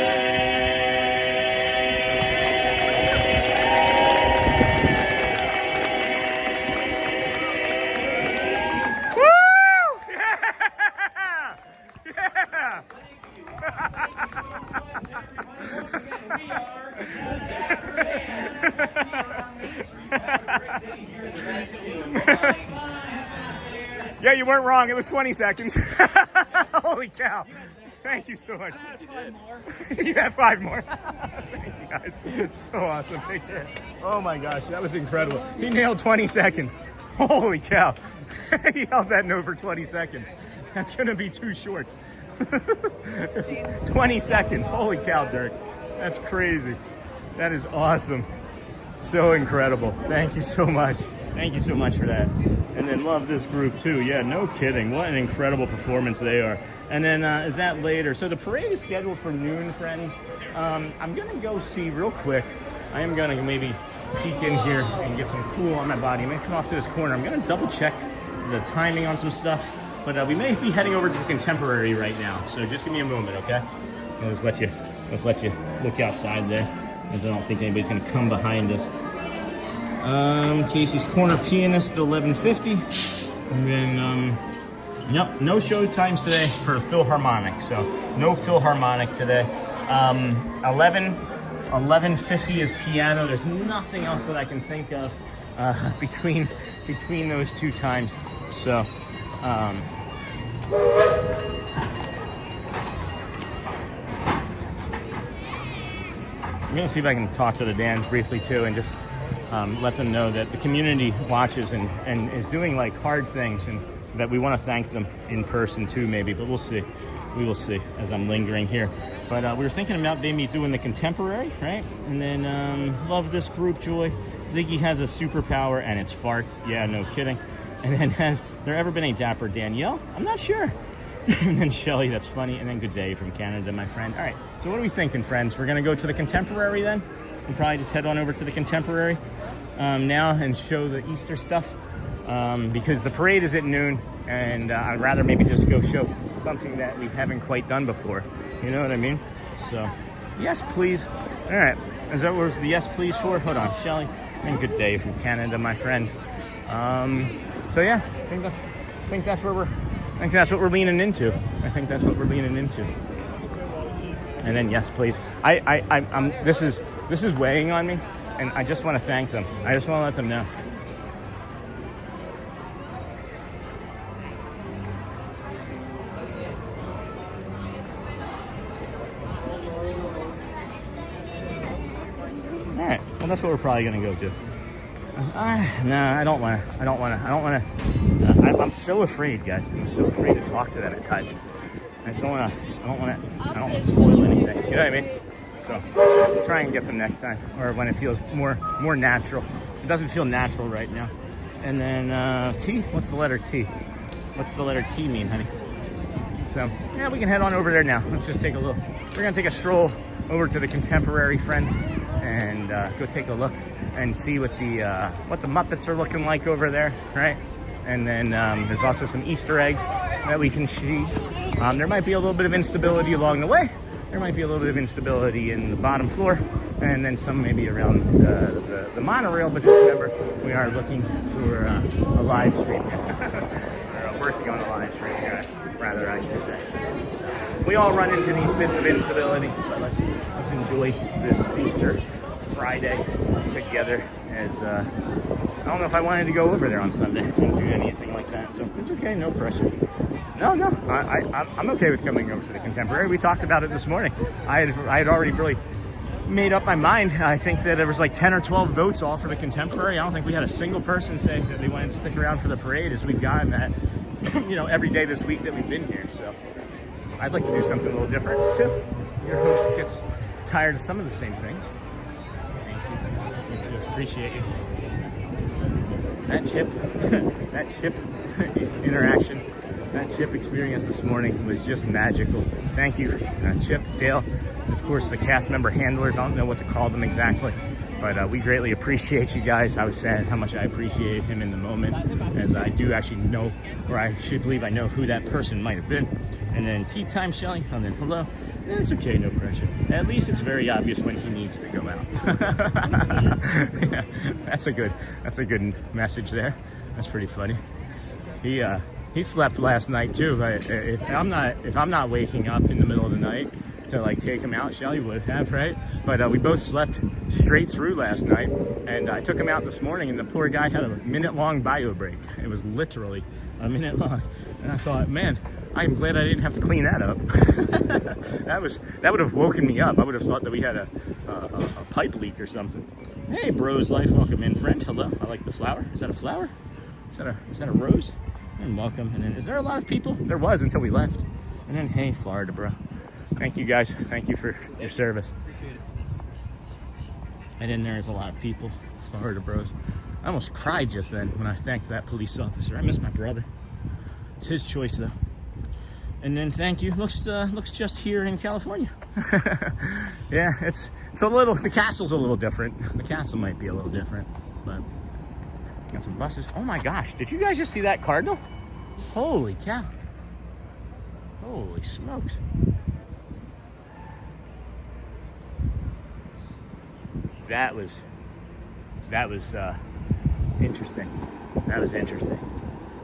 Yeah, you weren't wrong. It was 20 seconds. Holy cow. Thank you so much. You have 5 more. Thank you guys. So awesome. Take care. Oh my gosh, that was incredible. He nailed 20 seconds. Holy cow. He held that note for 20 seconds. That's going to be 2 shorts. 20 seconds. Holy cow, Dirk. That's crazy. That is awesome. So incredible. Thank you so much. Thank you so much for that. And then love this group too. Yeah, no kidding. What an incredible performance they are. And then is that later? So the parade is scheduled for noon, friends. I'm going to go see real quick. I am going to maybe peek in here and get some cool on my body. I'm going to come off to this corner. I'm going to double check the timing on some stuff. But we may be heading over to the Contemporary right now. So just give me a moment, okay? I'll just let you look outside there, because I don't think anybody's going to come behind us. Casey's Corner Pianist at 11:50, and then yep, no show times today for Philharmonic, so no Philharmonic today. 11:50 is piano. There's nothing else that I can think of between those 2 times. So I'm gonna see if I can talk to the Dans briefly too, and just let them know that the community watches and is doing like hard things, and that we want to thank them in person too, maybe, but we'll see. We will see as I'm lingering here. But we were thinking about maybe doing the Contemporary, right? And then love this group, Joy. Ziggy has a superpower, and it's farts. Yeah, no kidding. And then has there ever been a Dapper Danielle? I'm not sure. And then Shelly, that's funny. And then good day from Canada, my friend. All right, so what are we thinking, friends? We're gonna go to the Contemporary then? And probably just head on over to the Contemporary now and show the Easter stuff, because the parade is at noon, and I'd rather maybe just go show something that we haven't quite done before. You know what I mean? So, yes, please. All right, is that what was the yes, please for? Hold on, Shelly. And good day from Canada, my friend. So yeah, I think that's what we're leaning into. I think that's what we're leaning into. And then yes, please. I'm this is weighing on me, and I just want to thank them. I just want to let them know. All right, well, that's what we're probably gonna go do. No, I don't want to. I'm so afraid, guys. I'm so afraid to talk to them at times. I just don't want to spoil anything. You know what I mean? So try and get them next time, or when it feels more natural. It doesn't feel natural right now. And then T. What's the letter T? What's the letter T mean, honey? So yeah, we can head on over there now. Let's just take a look. We're gonna take a stroll over to the Contemporary, friends, and go take a look and see what the Muppets are looking like over there, right? And then there's also some Easter eggs that we can see. There might be a little bit of instability along the way. There might be a little bit of instability in the bottom floor, and then some maybe around the monorail. But just remember, we are looking for a live stream. We're working on a live stream here, rather I should say. So we all run into these bits of instability, but let's enjoy this Easter Friday together. As I don't know if I wanted to go over there on Sunday and do anything like that, so it's okay, no pressure. No, I'm okay with coming over to the Contemporary. We talked about it this morning. I had already really made up my mind. I think that there was like 10 or 12 votes all for the Contemporary. I don't think we had a single person say that they wanted to stick around for the parade, as we've gotten that, you know, every day this week that we've been here. So I'd like to do something a little different too. Your host gets tired of some of the same things. Appreciate you. That chip interaction, that chip experience this morning was just magical. Thank you, Chip, Dale, and of course the cast member handlers. I don't know what to call them exactly, but we greatly appreciate you guys. I was saying how much I appreciated him in the moment, as I do actually know, or I should believe I know who that person might have been. And then tea time, Shelly, and then hello. It's okay, no pressure. At least it's very obvious when he needs to go out. Yeah, that's a good message there. That's pretty funny. He slept last night too. If I'm not waking up in the middle of the night to like take him out, Shelly would have, right? But we both slept straight through last night, and I took him out this morning, and the poor guy had a minute-long bio break. It was literally a minute long, and I thought, man, I'm glad I didn't have to clean that up. That would have woken me up. I would have thought that we had a pipe leak or something. Hey, Bros Life, welcome in, friend. Hello. I like the flower. Is that a flower? Is that a rose? And welcome. And then, is there a lot of people? There was until we left. And then, hey, Florida, bro. Thank you guys. Thank you for your service. Appreciate it. And then there's a lot of people, Florida bros. I almost cried just then when I thanked that police officer. I miss my brother. It's his choice though. And then thank you. Looks just here in California. Yeah, it's a little. The castle's a little different. The castle might be a little different, but got some buses. Oh my gosh! Did you guys just see that cardinal? Holy cow! Holy smokes! That was interesting. That was interesting.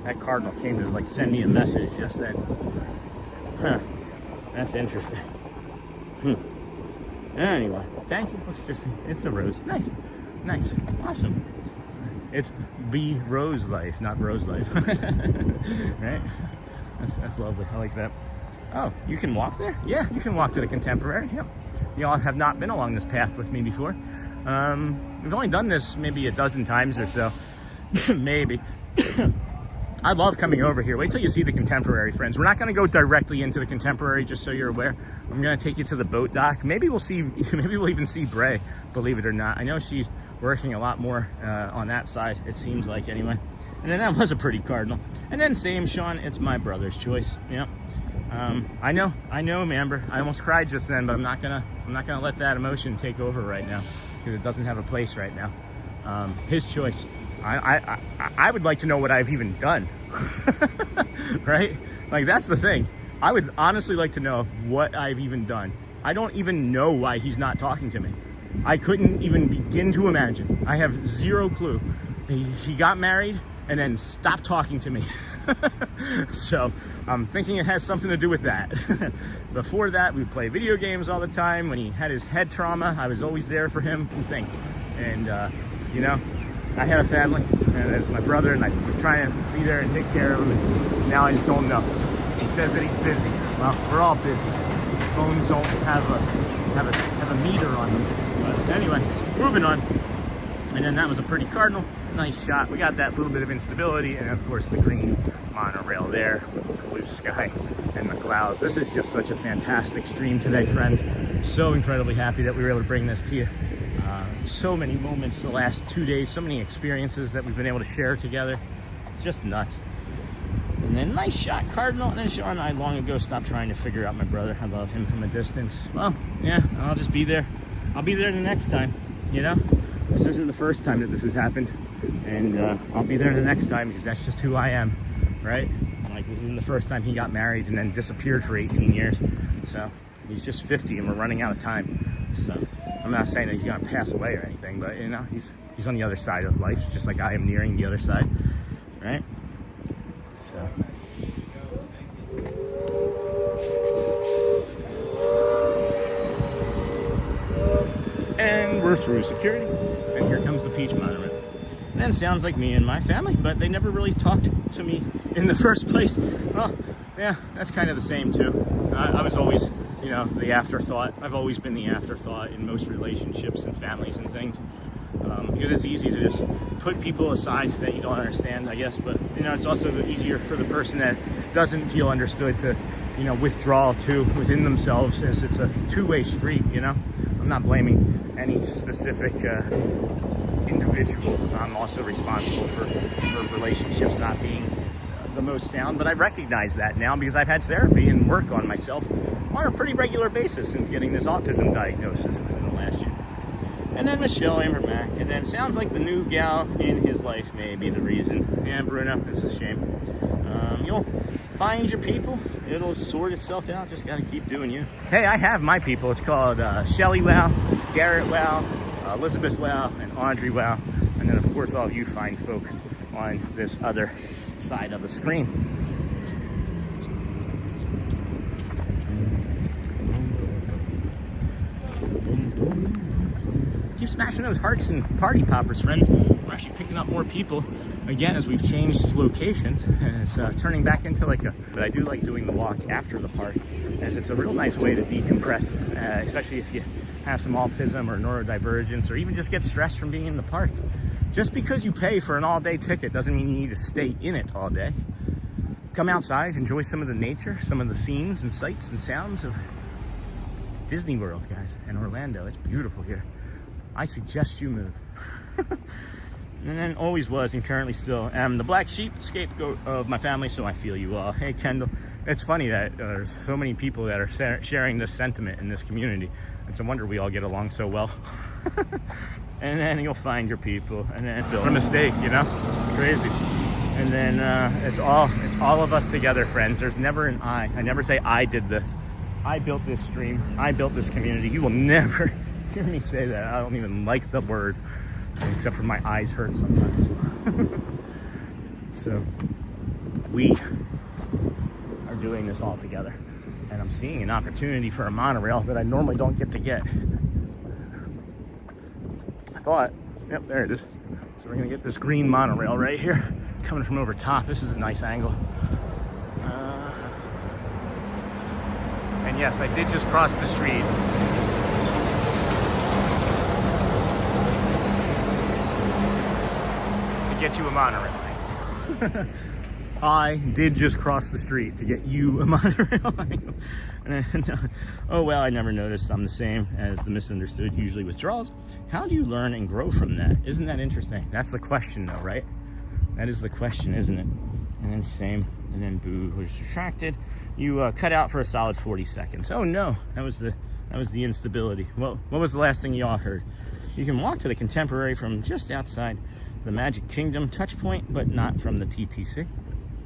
That cardinal came to like send me a message just then. Huh. That's interesting. Anyway, thank you. It's a rose. Nice. Awesome. It's B Rose Life, not Rose Life. Right? That's lovely. I like that. Oh, you can walk there? Yeah, you can walk to the Contemporary. Yep. Y'all have not been along this path with me before. We've only done this maybe a dozen times or so. Maybe. I love coming over here. Wait till you see the Contemporary, friends. We're not going to go directly into the Contemporary, just so you're aware. I'm going to take you to the boat dock. Maybe we'll even see Bray, believe it or not. I know she's working a lot more on that side, it seems like, anyway. And then that was a pretty cardinal. And then same, Sean, it's my brother's choice. Yep. I know, Amber. I almost cried just then, but I'm not gonna let that emotion take over right now, because it doesn't have a place right now. His choice. I would like to know what I've even done. Right? Like, that's the thing. I would honestly like to know what I've even done. I don't even know why he's not talking to me. I couldn't even begin to imagine. I have zero clue. He got married and then stopped talking to me. So I'm thinking it has something to do with that. Before that, we would play video games all the time. When he had his head trauma, I was always there for him. And, you know, I had a family, and it was my brother, and I was trying to be there and take care of him, and now I just don't know. He says that he's busy. Well, we're all busy. Phones don't have a meter on them. But anyway, moving on. And then that was a pretty cardinal. Nice shot. We got that little bit of instability, and of course the green monorail there with the blue sky and the clouds. This is just such a fantastic stream today, friends. So incredibly happy that we were able to bring this to you. So many moments the last 2 days, so many experiences that we've been able to share together. It's just nuts. And then nice shot, cardinal. And then Sean and I long ago stopped trying to figure out my brother. I love him from a distance. Well, yeah, I'll just be there. I'll be there the next time, you know? This isn't the first time that this has happened. And I'll be there the next time because that's just who I am, right? Like, this isn't the first time he got married and then disappeared for 18 years. So he's just 50 and we're running out of time. So I'm not saying that he's gonna pass away or anything, but you know, he's on the other side of life, just like I am nearing the other side, right? So. And we're through security, and here comes the Peach Monorail. And then sounds like me and my family, but they never really talked to me in the first place. Well, yeah, that's kind of the same too. I was always, you know, the afterthought. I've always been the afterthought in most relationships and families and things. Because it's easy to just put people aside that you don't understand, I guess. But, you know, it's also easier for the person that doesn't feel understood to, you know, withdraw too within themselves, as it's a two-way street, you know. I'm not blaming any specific individual. I'm also responsible for relationships not being the most sound, but I recognize that now because I've had therapy and work on myself on a pretty regular basis since getting this autism diagnosis within the last year. And then Michelle Amber Mack, and then sounds like the new gal in his life may be the reason. Yeah, Bruno, it's a shame. You'll find your people. It'll sort itself out. Just got to keep doing you. Hey, I have my people. It's called Shelly Wow, Garrett Wow, Elizabeth Wow, and Audrey Wow. And then, of course, all of you fine folks on this other side of the screen. Keep smashing those hearts and party poppers, friends. We're actually picking up more people again as we've changed locations, and it's turning back into like a, but I do like doing the walk after the park, as it's a real nice way to decompress, especially if you have some autism or neurodivergence, or even just get stressed from being in the park. Just because you pay for an all-day ticket doesn't mean you need to stay in it all day. Come outside, enjoy some of the nature, some of the scenes and sights and sounds of Disney World, guys, and Orlando. It's beautiful here. I suggest you move. And then always was and currently still am the black sheep, scapegoat of my family, so I feel you all. Hey, Kendall. It's funny that there's so many people that are sharing this sentiment in this community. It's a wonder we all get along so well. And then you'll find your people, and then build a mistake, you know? It's crazy. And then it's all of us together, friends. There's never an I. I never say I did this. I built this stream. I built this community. You will never hear me say that. I don't even like the word, except for my eyes hurt sometimes. So we are doing this all together, and I'm seeing an opportunity for a monorail that I normally don't get to get. I thought, yep, there it is. So we're gonna get this green monorail right here, coming from over top. This is a nice angle. And yes, I did just cross the street. Get you a monorail. I did just cross the street to get you a monorail. And, oh well, I never noticed I'm the same as the misunderstood usually withdraws. How do you learn and grow from that? Isn't that interesting? That's the question though, right? That is the question, isn't it? And then same, and then boo was retracted. You cut out for a solid 40 seconds. Oh no, that was the instability. Well, what was the last thing y'all heard? You can walk to the Contemporary from just outside the Magic Kingdom touch point, but not from the TTC.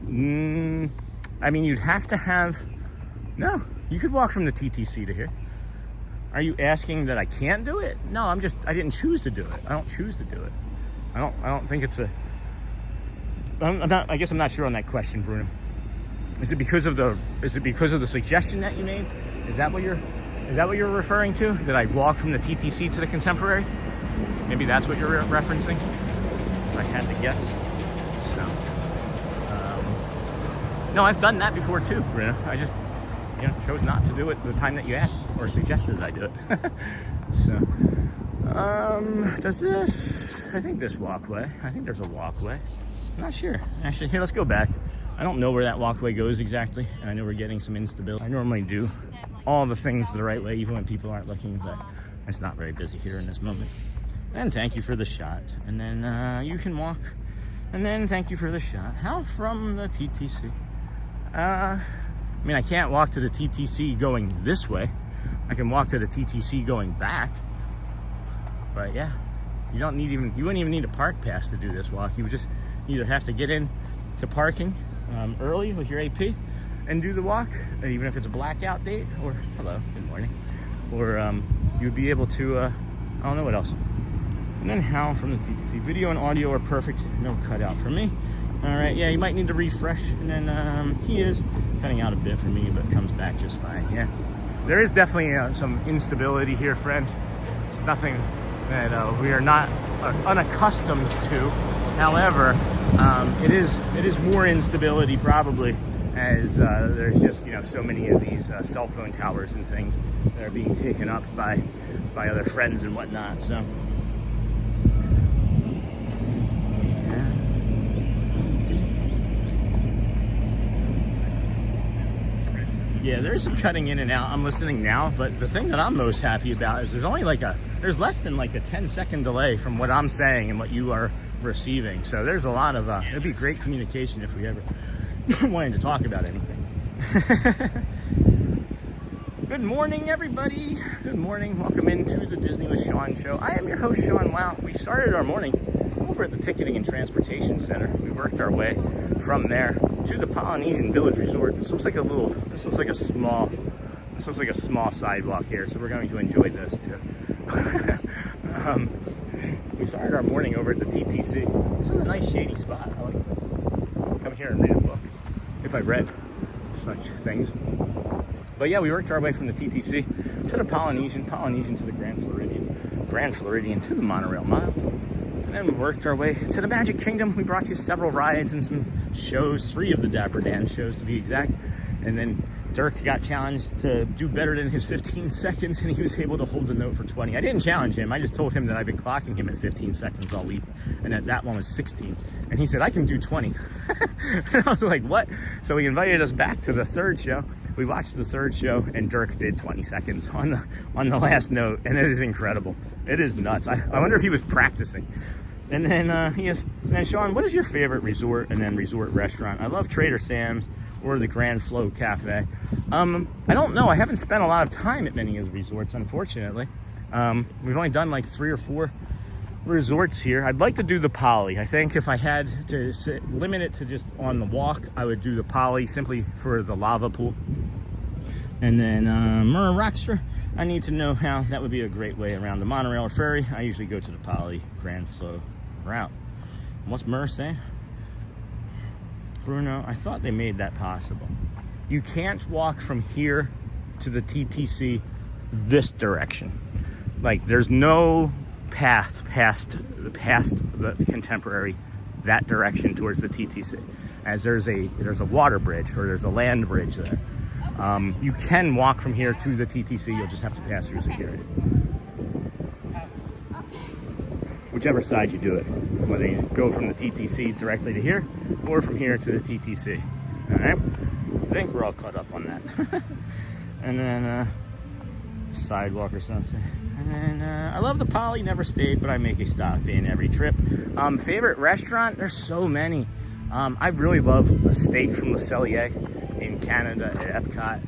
I mean, you'd have to have, no, you could walk from the TTC to here. Are you asking that I can't do it? No, I didn't choose to do it. I don't choose to do it. I don't think it's I guess I'm not sure on that question, Bruno. Is it because of the suggestion that you made? Is that what you're referring to? That I walk from the TTC to the Contemporary? Maybe that's what you're referencing, if I had to guess. So, no, I've done that before too, Brina. I just, chose not to do it the time that you asked or suggested I do it. So, does this, I think this walkway, I think there's a walkway. I'm not sure. Actually, here, let's go back. I don't know where that walkway goes exactly, and I know we're getting some instability. I normally do all the things the right way, even when people aren't looking, but it's not very busy here in this moment. And thank you for the shot. And then you can walk. And then thank you for the shot. How from the TTC? I mean, I can't walk to the TTC going this way. I can walk to the TTC going back. But yeah, you wouldn't even need a park pass to do this walk. You would just either have to get in to parking early with your AP and do the walk, even if it's a blackout date, or hello, good morning, or you would be able to, I don't know what else. And then how from the TTC? Video and audio are perfect, no cutout for me. All right, yeah, you might need to refresh, and then he is cutting out a bit for me, but comes back just fine. Yeah, there is definitely some instability here, friend. It's nothing that we are not unaccustomed to. However, it is more instability probably, as there's just so many of these cell phone towers and things that are being taken up by other friends and whatnot. So. Yeah, there's some cutting in and out. I'm listening now, but the thing that I'm most happy about is there's only there's less than like a 10-second delay from what I'm saying and what you are receiving. So there's a lot of, it'd be great communication if we ever wanted to talk about anything. Good morning, everybody. Good morning. Welcome into the Disney with Sean show. I am your host, Sean. Wow, we started our morning over at the Ticketing and Transportation Center. We worked our way from there to the Polynesian Village Resort. This looks like a small sidewalk here, so we're going to enjoy this too. We started our morning over at the TTC. This is a nice shady spot. I like this. Come here and read a book, if I read such things. But yeah, we worked our way from the TTC to the Polynesian to the Grand Floridian to the Monorail Mile. And then we worked our way to the Magic Kingdom. We brought you several rides and some shows, 3 of the Dapper Dans shows to be exact. And then Dirk got challenged to do better than his 15 seconds, and he was able to hold the note for 20. I didn't challenge him. I just told him that I've been clocking him at 15 seconds all week, and that one was 16. And he said, I can do 20. And I was like, what? So he invited us back to the 3rd show. We watched the 3rd show, and Dirk did 20 seconds on the last note, and it is incredible. It is nuts. I wonder if he was practicing. And then Sean, what is your favorite resort and then resort restaurant? I love Trader Sam's or the Grand Flow Cafe. I don't know. I haven't spent a lot of time at many of the resorts, unfortunately. We've only done like 3 or 4 resorts here. I'd like to do the Poly. I think if I had to limit it to just on the walk, I would do the Poly simply for the lava pool. And then Murrah Rockstra, I need to know how that would be a great way around the monorail or ferry. I usually go to the Poly Grand Flow route. What's Murrah saying? Bruno, I thought they made that possible. You can't walk from here to the TTC this direction. Like, there's no path past the Contemporary that direction towards the TTC, as there's a water bridge or there's a land bridge there. You can walk from here to the TTC. You'll just have to pass through security. Whichever side you do it, whether you go from the TTC directly to here or from here to the TTC. All right, I think we're all caught up on that. And then sidewalk or something. And then I love the Poly, never stayed, but I make a stop in every trip. Favorite restaurant? There's so many. I really love the steak from Le Cellier in Canada at Epcot.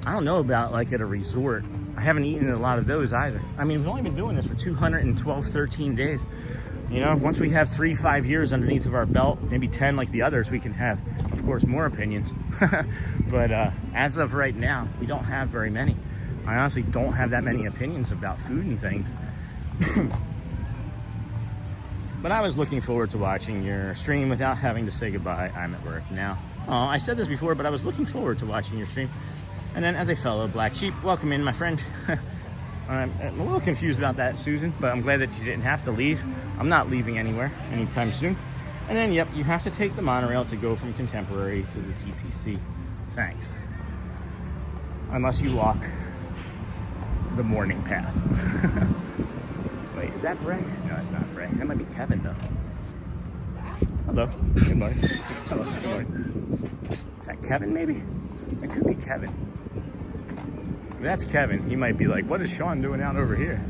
I don't know about like at a resort. I haven't eaten a lot of those either. I mean, we've only been doing this for 13 days. You know, once we have 3-5 years underneath of our belt, maybe 10 like the others, we can have, of course, more opinions. But as of right now, we don't have very many. I honestly don't have that many opinions about food and things. But I was looking forward to watching your stream without having to say goodbye. I'm at work now. I said this before, but I was looking forward to watching your stream. And then as a fellow black sheep, welcome in, my friend. I'm a little confused about that, Susan, but I'm glad that you didn't have to leave. I'm not leaving anywhere anytime soon. And then, yep, you have to take the monorail to go from Contemporary to the TTC. Thanks. Unless you walk the morning path. Wait, is that Bray? No, it's not Bray. That might be Kevin, though. Hello. Good morning. Hello. Good morning. Is that Kevin, maybe? It could be Kevin. If that's Kevin, he might be like, what is Sean doing out over here?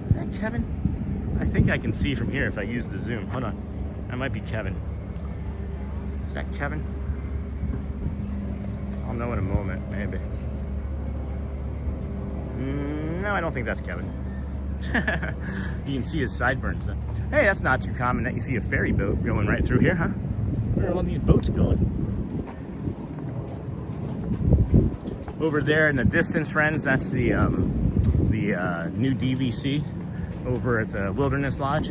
Is that Kevin? I think I can see from here if I use the zoom. Hold on. That might be Kevin. Is that Kevin? I'll know in a moment, maybe. No, I don't think that's Kevin. You can see his sideburns though. Hey, that's not too common that you see a ferry boat going right through here, huh? Where are all these boats going? Over there in the distance, friends, that's the new DVC over at the Wilderness Lodge.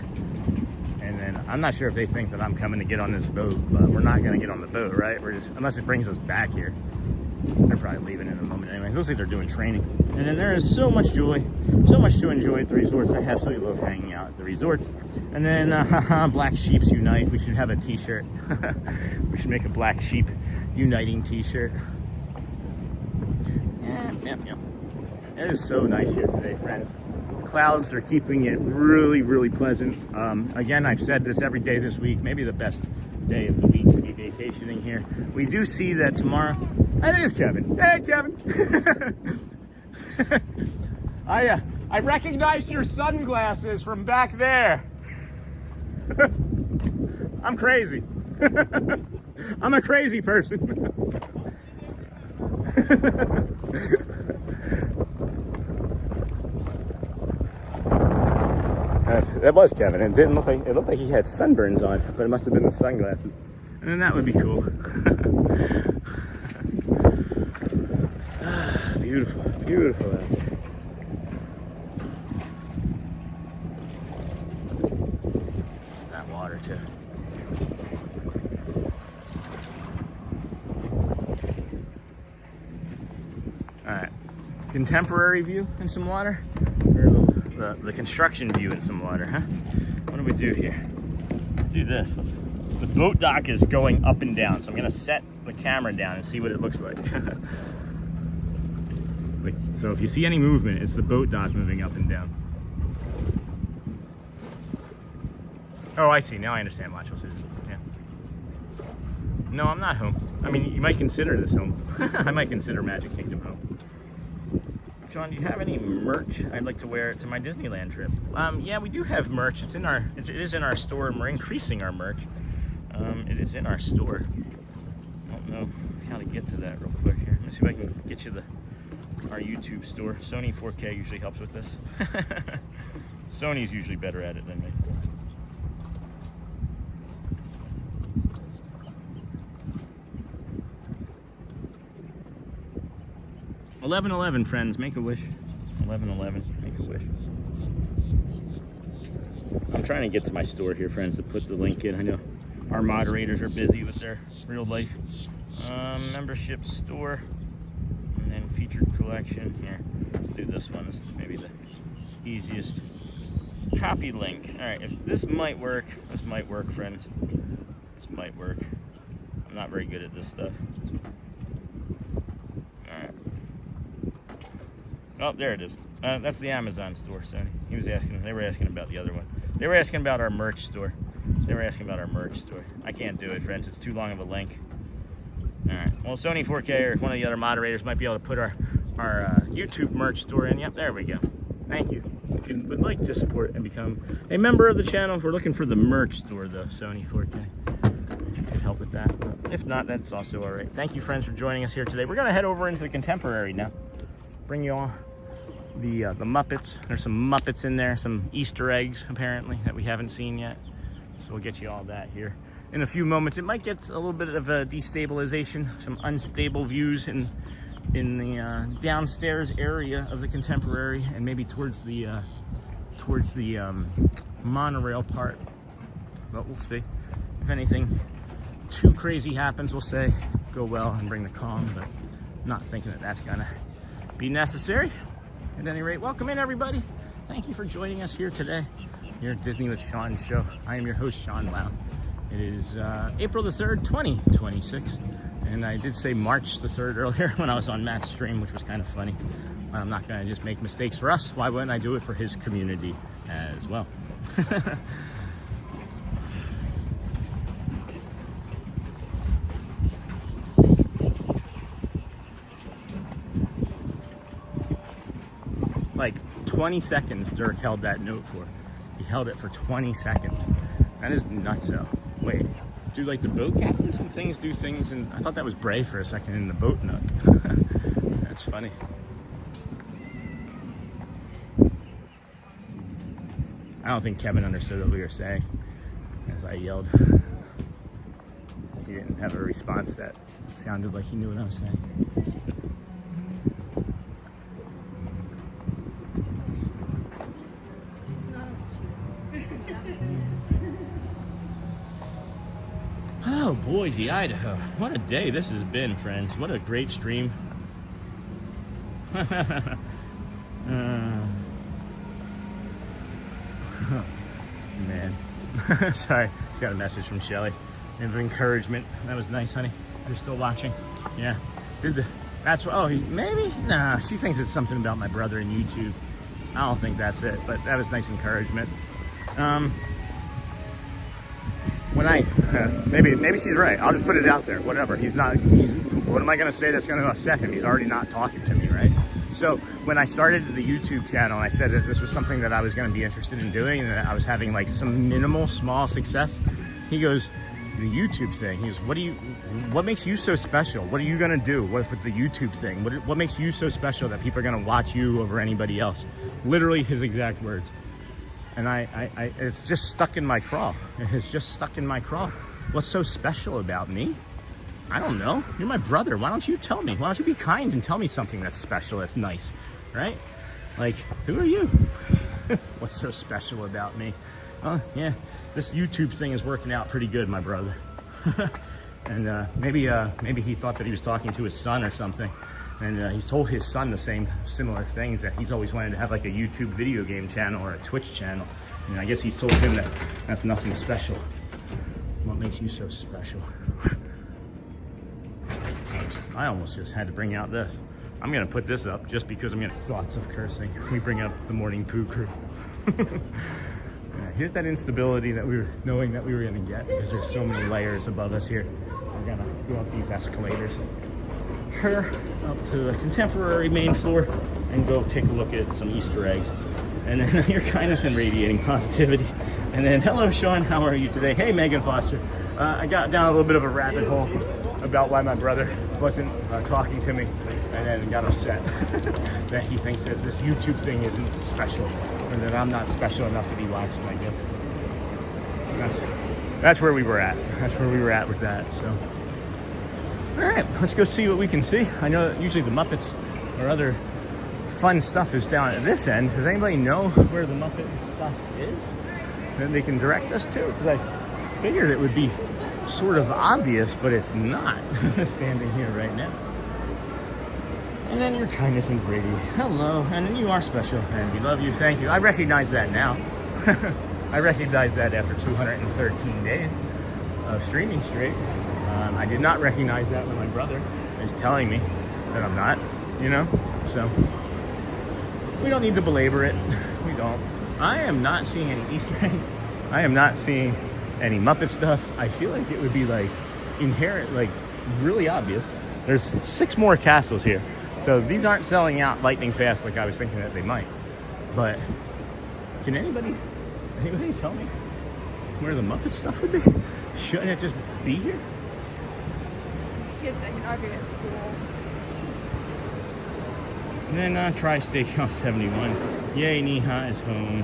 And then I'm not sure if they think that I'm coming to get on this boat, but we're not going to get on the boat, right? We're just, unless it brings us back here. They're probably leaving in a moment anyway. It looks like they're doing training. And then there is so much joy, so much to enjoy at the resorts. I absolutely love hanging out at the resorts. And then, Black Sheeps Unite. We should have a t-shirt. We should make a Black Sheep Uniting t-shirt. Yep. It is so nice here today, friends. The clouds are keeping it really, really pleasant. Again, I've said this every day this week, maybe the best day of the week to be vacationing here. We do see that tomorrow. That is Kevin. Hey, Kevin. I recognized your sunglasses from back there. I'm crazy. I'm a crazy person. That was Kevin. It didn't look like, it looked like he had sunburns on, but it must have been the sunglasses. And then that would be cool. Beautiful, beautiful out there. That water too. All right, contemporary view and some water, or the construction view and some water, huh? What do we do here? Let's do this. The boat dock is going up and down, so I'm gonna set the camera down and see what it looks like. So if you see any movement, it's the boat dock moving up and down. Oh, I see. Now I understand. Watch, Susan. Yeah. No, I'm not home. I mean, you might consider this home. I might consider Magic Kingdom home. John, do you have any merch I'd like to wear to my Disneyland trip? Yeah, we do have merch. It is in our store, and we're increasing our merch. It is in our store. I don't know how to get to that real quick here. Let me see if I can get you our YouTube store. Sony 4K usually helps with this. Sony's usually better at it than me. $11.11, friends, make a wish. $11.11, make a wish. I'm trying to get to my store here, friends, to put the link in. I know our moderators are busy with their real life. Membership store, and then featured collection. Here, let's do this one. This is maybe the easiest. Copy link. All right, if this might work, friends. This might work. I'm not very good at this stuff. All right. Oh, there it is. That's the Amazon store, Sony. They were asking about the other one. They were asking about our merch store. I can't do it, friends. It's too long of a link. All right. Well, Sony 4K or one of the other moderators might be able to put our YouTube merch store in. Yep, there we go. Thank you. If you would like to support and become a member of the channel, we're looking for the merch store, though, Sony 4K. If you could help with that. If not, that's also all right. Thank you, friends, for joining us here today. We're going to head over into the Contemporary now. Bring you all the Muppets. There's some Muppets in there, some Easter eggs, apparently, that we haven't seen yet. So we'll get you all that here in a few moments. It might get a little bit of a destabilization, some unstable views in the downstairs area of the Contemporary, and maybe towards the monorail part. But we'll see. If anything too crazy happens, we'll say go well and bring the calm. But not thinking that that's gonna be necessary. At any rate, welcome in everybody. Thank you for joining us here today. Here at Disney with Sean show. I am your host, Sean Lau. It is April the 3rd, 2026. And I did say March the 3rd earlier when I was on Matt's stream, which was kind of funny. I'm not gonna just make mistakes for us. Why wouldn't I do it for his community as well? Like 20 seconds Dirk held that note for. He held it for 20 seconds. That is nutso. Wait, do like the boat captains and things do things, and I thought that was Bray for a second in the boat nook. That's funny. I don't think Kevin understood what we were saying as I yelled. He didn't have a response that sounded like he knew what I was saying. Oh, Boise, Idaho. What a day this has been, friends. What a great stream. Man. Sorry, just got a message from Shelly of encouragement. That was nice, honey. You're still watching? Yeah. That's what, maybe? Nah, she thinks it's something about my brother and YouTube. I don't think that's it, but that was nice encouragement. When maybe she's right. I'll just put it out there. Whatever. What am I going to say that's going to upset him? He's already not talking to me, right? So when I started the YouTube channel, I said that this was something that I was going to be interested in doing, and that I was having like some minimal, small success. He goes, the YouTube thing. He goes, what makes you so special? What are you going to do with the YouTube thing? What makes you so special that people are going to watch you over anybody else? Literally his exact words. And it's just stuck in my craw. It's just stuck in my craw. What's so special about me? I don't know. You're my brother. Why don't you tell me? Why don't you be kind and tell me something that's special, that's nice, right? Like, who are you? What's so special about me? Yeah, this YouTube thing is working out pretty good, my brother. And maybe he thought that he was talking to his son or something. And he's told his son the similar things, that he's always wanted to have like a YouTube video game channel or a Twitch channel. And I guess he's told him that that's nothing special. What makes you so special? I almost just had to bring out this. I'm gonna put this up just because I'm getting thoughts of cursing. We bring up the morning poo crew. Here's that instability that we were knowing that we were gonna get, because there's so many layers above us here. We're gonna go up these escalators. Her up to the contemporary main floor and go take a look at some Easter eggs. And then your kindness and radiating positivity. And then, hello Sean, how are you today? Hey Megan Foster. I got down a little bit of a rabbit hole about why my brother wasn't talking to me, and then got upset that he thinks that this YouTube thing isn't special, and that I'm not special enough to be watched, I guess. That's where we were at. That's where we were at with that, so. All right, let's go see what we can see. I know that usually the Muppets or other fun stuff is down at this end. Does anybody know where the Muppet stuff is that they can direct us to? Because I figured it would be sort of obvious, but it's not standing here right now. And then your kindness and Brady. Hello, and then you are special, and we love you. Thank you. I recognize that now. I recognize that after 213 days of streaming straight. I did not recognize that when my brother is telling me that I'm not, so we don't need to belabor it. We don't. I am not seeing any Easter eggs. I am not seeing any Muppet stuff. I feel like it would be like inherent, like really obvious. There's 6 more castles here. So these aren't selling out lightning fast like I was thinking that they might. But can anybody tell me where the Muppet stuff would be? Shouldn't it just be here? Kids that cannot be at school. And then try Steakhouse 71. Yay, Neha is home.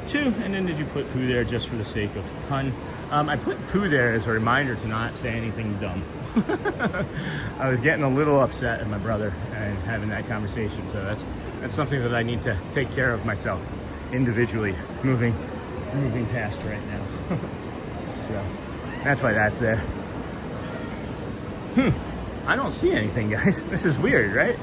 2, and then did you put poo there just for the sake of fun? I put poo there as a reminder to not say anything dumb. I was getting a little upset at my brother and having that conversation, so that's something that I need to take care of myself individually, moving past right now. So that's why that's there. I don't see anything, guys. This is weird, right?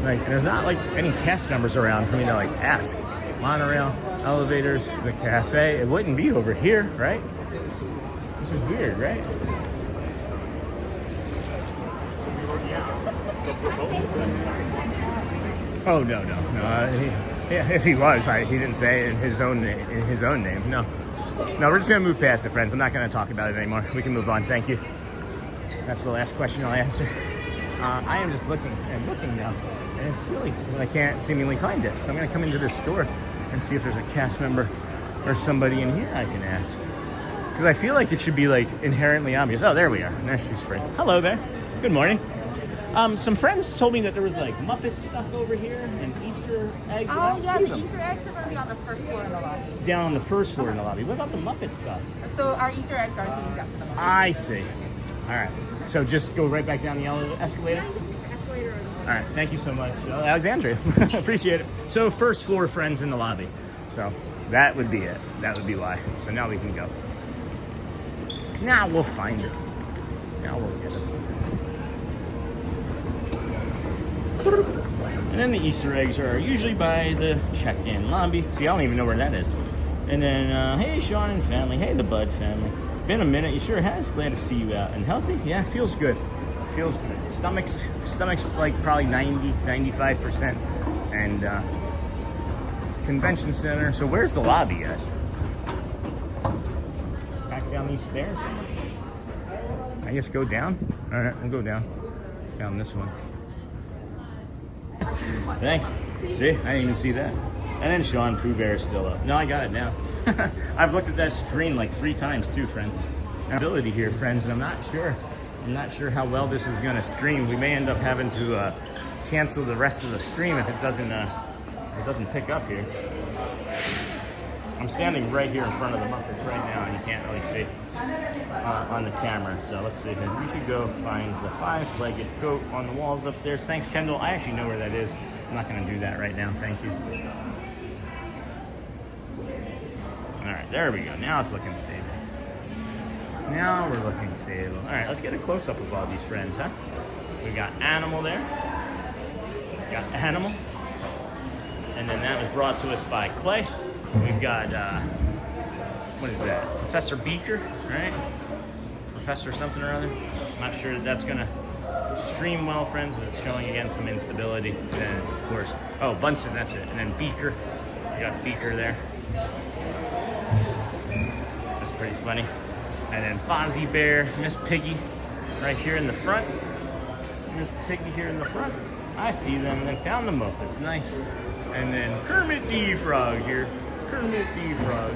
Like, there's not like any cast members around for me to like ask. Monorail, elevators, the cafe. It wouldn't be over here, right? This is weird, right? Oh no. If he was, he didn't say it in his own name. No, we're just gonna move past it, friends. I'm not gonna talk about it anymore. We can move on. Thank you. That's the last question I'll answer. I am just looking now, and it's silly that I can't seemingly find it. So I'm gonna come into this store and see if there's a cast member or somebody in here I can ask. Because I feel like it should be like inherently obvious. Oh, there we are. There she's free. Hello there. Good morning. Some friends told me that there was like Muppet stuff over here and Easter eggs. And I don't see them. Easter eggs are going to be on the first floor in the lobby. Down on the first floor in the lobby. What about the Muppet stuff? So our Easter eggs are themed after the Muppet. I see. All right. So just go right back down the escalator? All right. Thank you so much, Alexandria. Appreciate it. So first floor friends in the lobby. So that would be it. That would be why. So now we can go. Now we'll find it. Now we'll get it. And then the Easter eggs are usually by the check-in lobby. See, I don't even know where that is. And then, hey, Sean and family. Hey, the Bud family. Been a minute. You sure has. Glad to see you out and healthy. Yeah, feels good. Feels good. Stomach's like probably 95%. And it's convention center. So where's the lobby, guys? Back down these stairs. I guess go down. All right, we'll go down. Found this one. Thanks. See, I didn't even see that. And then Sean Pooh Bear is still up. No, I got it now. I've looked at that screen like 3 times too, friends. Ability here, friends, and I'm not sure how well this is going to stream. We may end up having to cancel the rest of the stream if it doesn't pick up here. I'm standing right here in front of the Muppets right now, and you can't really see on the camera. So let's see here. We should go find the 5-legged goat on the walls upstairs. Thanks, Kendall. I actually know where that is. I'm not going to do that right now. Thank you. All right, there we go. Now it's looking stable. Now we're looking stable. All right, let's get a close-up of all these friends, huh? We got Animal there. Got Animal. And then that was brought to us by Clay. We've got, what is that? Professor Beaker, right? Professor something or other. Not sure that that's going to stream well, friends. It's showing again some instability. And then, of course, oh, Bunsen, that's it. And then Beaker. We got Beaker there. That's pretty funny. And then Fozzie Bear, Miss Piggy right here in the front. Miss Piggy here in the front. I see them. And then found the Muppets. Nice. And then Kermit the Frog here. Kermit the Frog.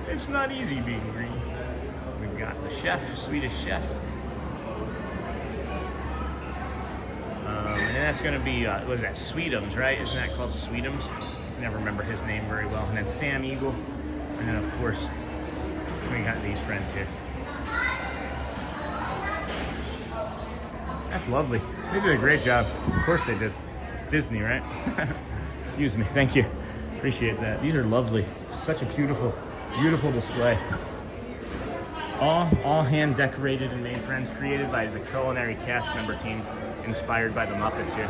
It's not easy being green. We've got the chef, Swedish chef. And that's going to be, what is that, Sweetums, right? Isn't that called Sweetums? I never remember his name very well. And then Sam Eagle. And then, of course, we got these friends here. That's lovely. They did a great job. Of course they did. It's Disney, right? Excuse me. Thank you. Appreciate that. These are lovely. Such a beautiful, beautiful display. All hand decorated and made, friends, created by the culinary cast member team, inspired by the Muppets here.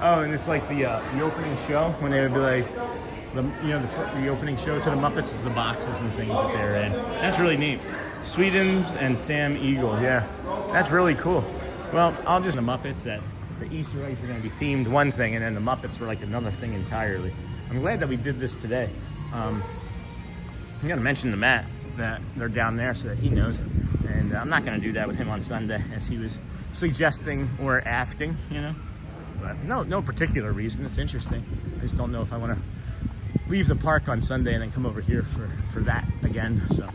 Oh, and it's like the opening show when they would be like, the opening show to the Muppets is the boxes and things that they're in. That's really neat. Sweetums and Sam Eagle, yeah, that's really cool. Well, I'll just the Muppets that the Easter eggs were going to be themed one thing, and then the Muppets were like another thing entirely. I'm glad that we did this today. I'm going to mention to Matt that they're down there so that he knows. And I'm not going to do that with him on Sunday, as he was suggesting or asking, you know. But no particular reason. It's interesting. I just don't know if I want to leave the park on Sunday and then come over here for that again. So,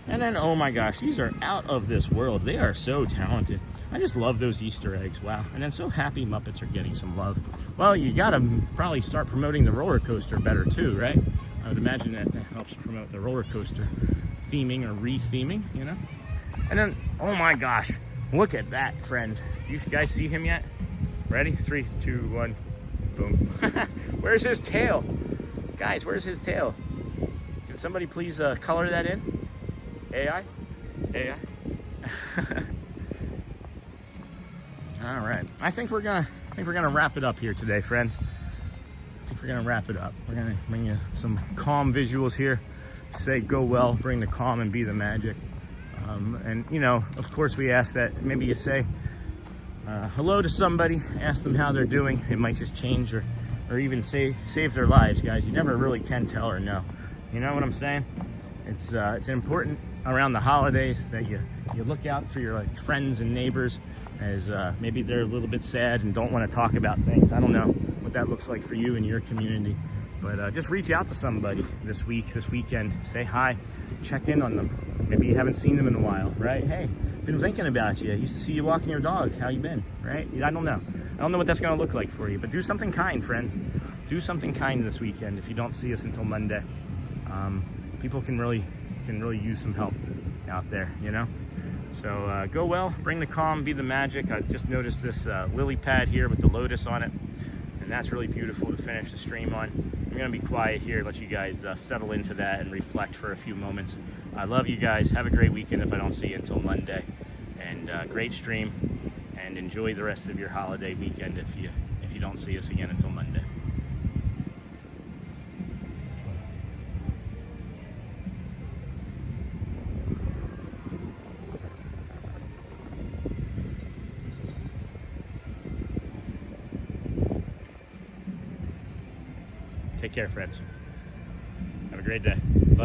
and then, oh my gosh, these are out of this world. They are so talented. I just love those Easter eggs. Wow. And then so happy Muppets are getting some love. Well, you got to probably start promoting the roller coaster better too, right? I would imagine that helps promote the roller coaster theming or re-theming, you know? And then, oh my gosh, look at that, friend. Do you guys see him yet? Ready? 3, 2, 1, boom. Where's his tail? Guys, where's his tail? Can somebody please color that in? AI? All right, I think we're gonna think we're gonna wrap it up here today, friends. I think we're gonna wrap it up. We're gonna bring you some calm visuals here. Say go well, bring the calm and be the magic. And you know, of course we ask that maybe you say hello to somebody, ask them how they're doing. It might just change or even save their lives, guys. You never really can tell or know. You know what I'm saying? It's important around the holidays that you look out for your like friends and neighbors, as maybe they're a little bit sad and don't want to talk about things. I don't know what that looks like for you in your community, but just reach out to somebody this weekend. Say hi, check in on them. Maybe you haven't seen them in a while, right? Hey, been thinking about you. Used to see you walking your dog. How you been, right? I don't know. I don't know what that's going to look like for you, but do something kind, friends. Do something kind this weekend if you don't see us until Monday. People can really use some help out there, you know? So go well, bring the calm, be the magic. I just noticed this lily pad here with the lotus on it, and that's really beautiful to finish the stream on. I'm gonna be quiet here, let you guys settle into that and reflect for a few moments. I love you guys. Have a great weekend if I don't see you until Monday, and great stream, and enjoy the rest of your holiday weekend if you don't see us again until Monday. Take care, friends. Have a great day.